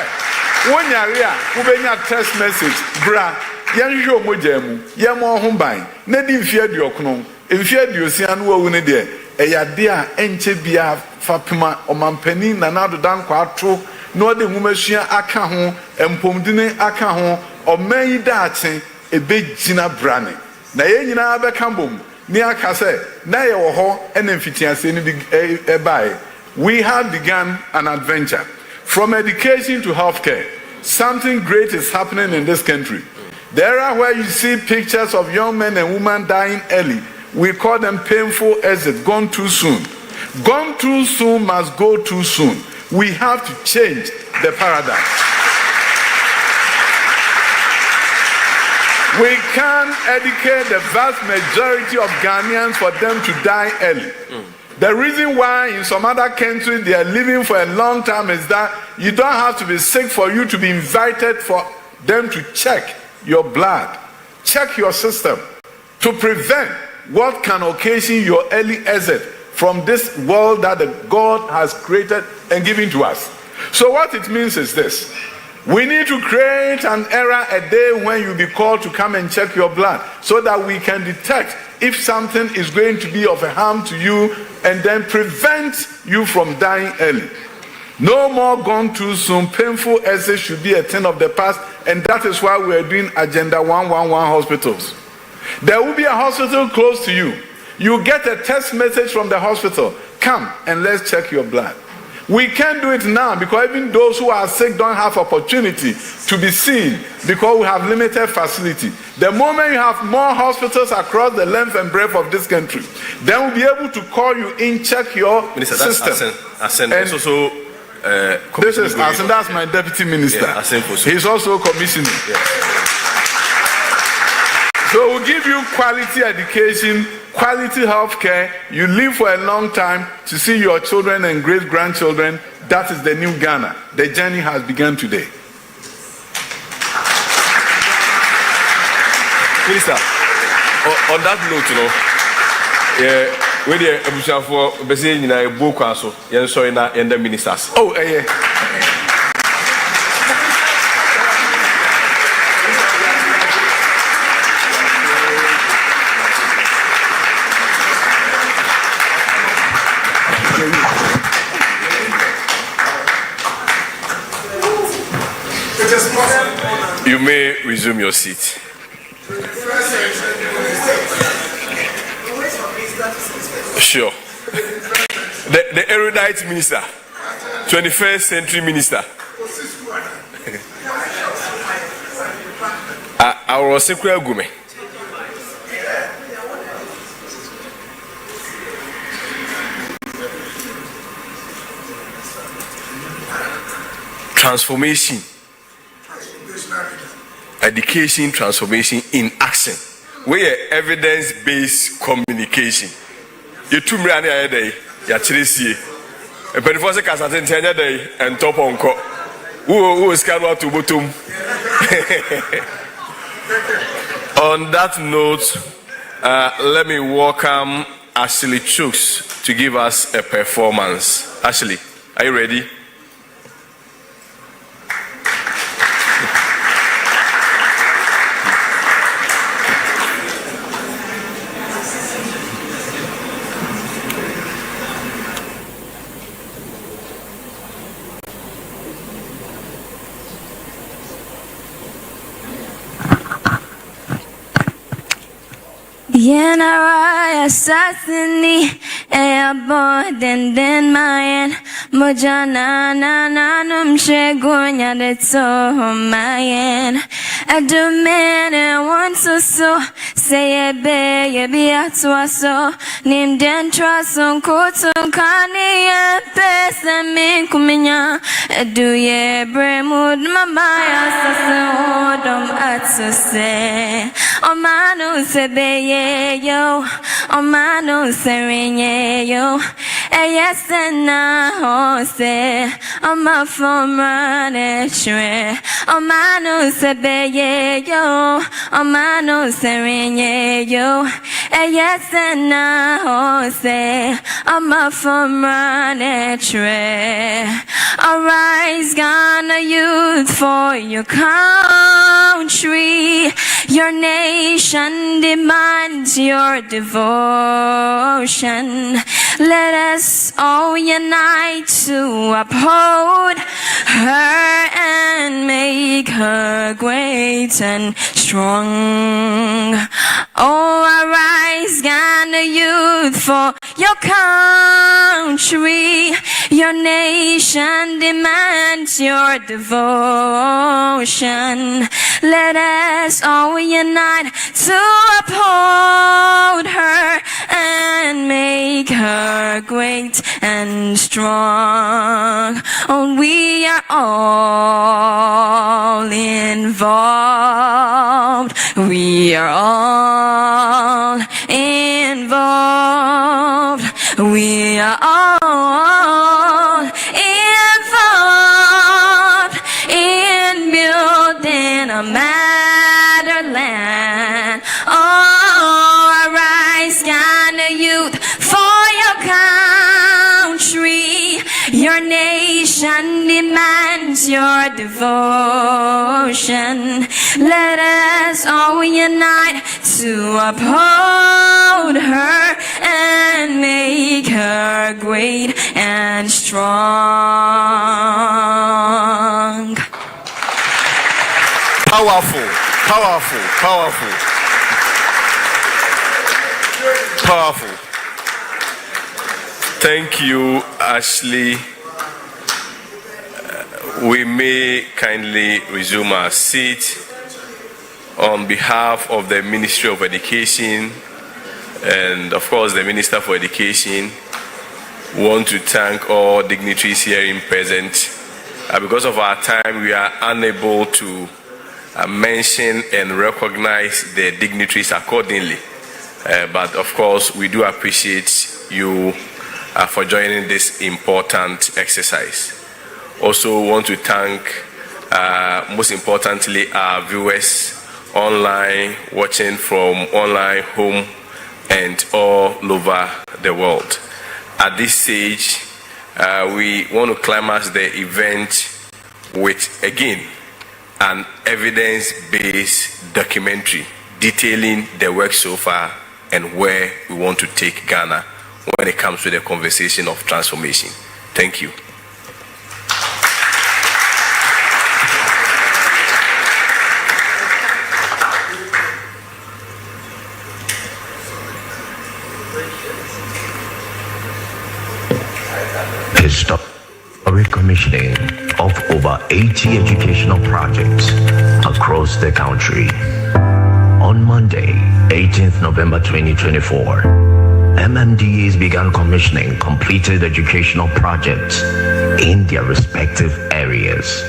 wonyare a wobenya text message bra ye nhwe omogya mu ye mo ho ban na di mfie aduokno mfie aduosia no wawu ne de eyade a enche bia fapema omampani Nana Addo ato no de humasua aka ho empomdine aka ho oman daache ebegina brane na ye nyina beka bom ni aka se na ye wo ho ena mfitiase ni ebae. We have begun an adventure from education to healthcare. Something great is happening in this country. The era where you see pictures of young men and women dying early, we call them painful exit, gone too soon. Gone too soon must go too soon. We have to change the paradigm. We can't educate the vast majority of Ghanaians for them to die early. The reason why in some other countries they are living for a long time is that you don't have to be sick for you to be invited for them to check your blood, check your system, to prevent what can occasion your early exit from this world that God has created and given to us. So what it means is this: we need to create an era, a day when you'll be called to come and check your blood so that we can detect if something is going to be of a harm to you and then prevent you from dying early. No more gone too soon. Painful exit should be a thing of the past, and that is why we are doing Agenda 111 hospitals. There will be a hospital close to you. You get a text message from the hospital, come and let's check your blood. We can't do it now because even those who are sick don't have opportunity to be seen because we have limited facility. The moment you have more hospitals across the length and breadth of this country, then we'll be able to call you in, check your Minister, system. That's also this is Asen, that's my deputy minister. Yeah, he's also commissioning. Yeah. So we'll give you quality education, quality health care. You live for a long time to see your children and great-grandchildren. That is the new Ghana. The journey has begun today. Minister, on that note, we the Abuja for Bessie in a book also, and so in the ministers. Oh, yeah. You may resume your seat. Sure. The erudite minister, 21st century minister. Our secretary Gume. Transformation. Education transformation in action. We are evidence-based communication. You two me ani aye day. Ya chirisie. E before say kasa tentenya day and top onko. Who is carry to bottom. On that note, let me welcome Ashley Chooks to give us a performance. Ashley, are you ready? Yenara assassini abo den mayen mojana na num shegonya de to mayen adumene want so say ye be atwa so nim den trason kotum kani pesa min kuminya do ye bremud mamaya sasen odom atsose o manu sebe yo o manu serenye yo yes na hose o ma fomane shre o manu sebe yo o manu serenye yo yes na hose o ma fomane shre. Arise Ghana youth for your country. Your nation demands your devotion. Let us all unite to uphold her and make her great and strong. Oh, arise, Ghana youth, for your country. Your nation demands your devotion. Let us all unite to uphold her and make her great and strong. Oh, we are all involved. We are all involved. We are all involved in building a motherland. Oh, arise, Ghana youth, for your country. Your nation demands your devotion. Let us all unite to uphold her and make her great and strong. Powerful, powerful, powerful. Powerful. Thank you, Ashley. We may kindly resume our seat. On behalf of the Ministry of Education and, of course, the Minister for Education, we want to thank all dignitaries here in present. Because of our time, we are unable to mention and recognize the dignitaries accordingly. But, of course, we do appreciate you for joining this important exercise. Also want to thank, most importantly, our viewers online, watching from online, home, and all over the world. At this stage, we want to climax the event with, again, an evidence-based documentary detailing the work so far and where we want to take Ghana when it comes to the conversation of transformation. Thank you. Historic commissioning of over 80 educational projects across the country. On Monday, 18th November 2024, MMDAs began commissioning completed educational projects in their respective areas.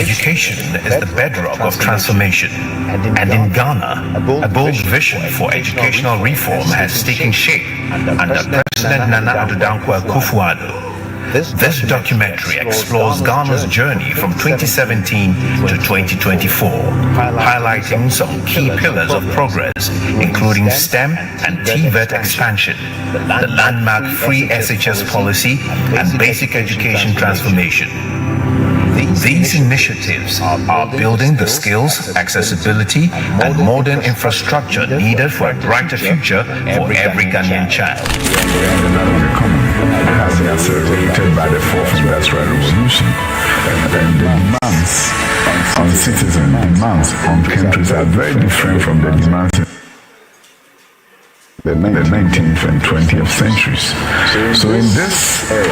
Education is the bedrock of transformation, and in Ghana, a bold vision for educational reform has taken shape under President Nana Addo Akufo-Addo. This documentary explores Ghana's journey from 2017 to 2024, highlighting some key pillars of progress, including STEM and TVET expansion, the landmark free SHS policy, and basic education transformation. These initiatives are building the skills, accessibility, and modern infrastructure needed for a brighter future for every Ghanaian child. Has been accelerated by the fourth industrial revolution, and the demands on citizens, demands on countries are very different from the demands in the 19th and 20th centuries. So in this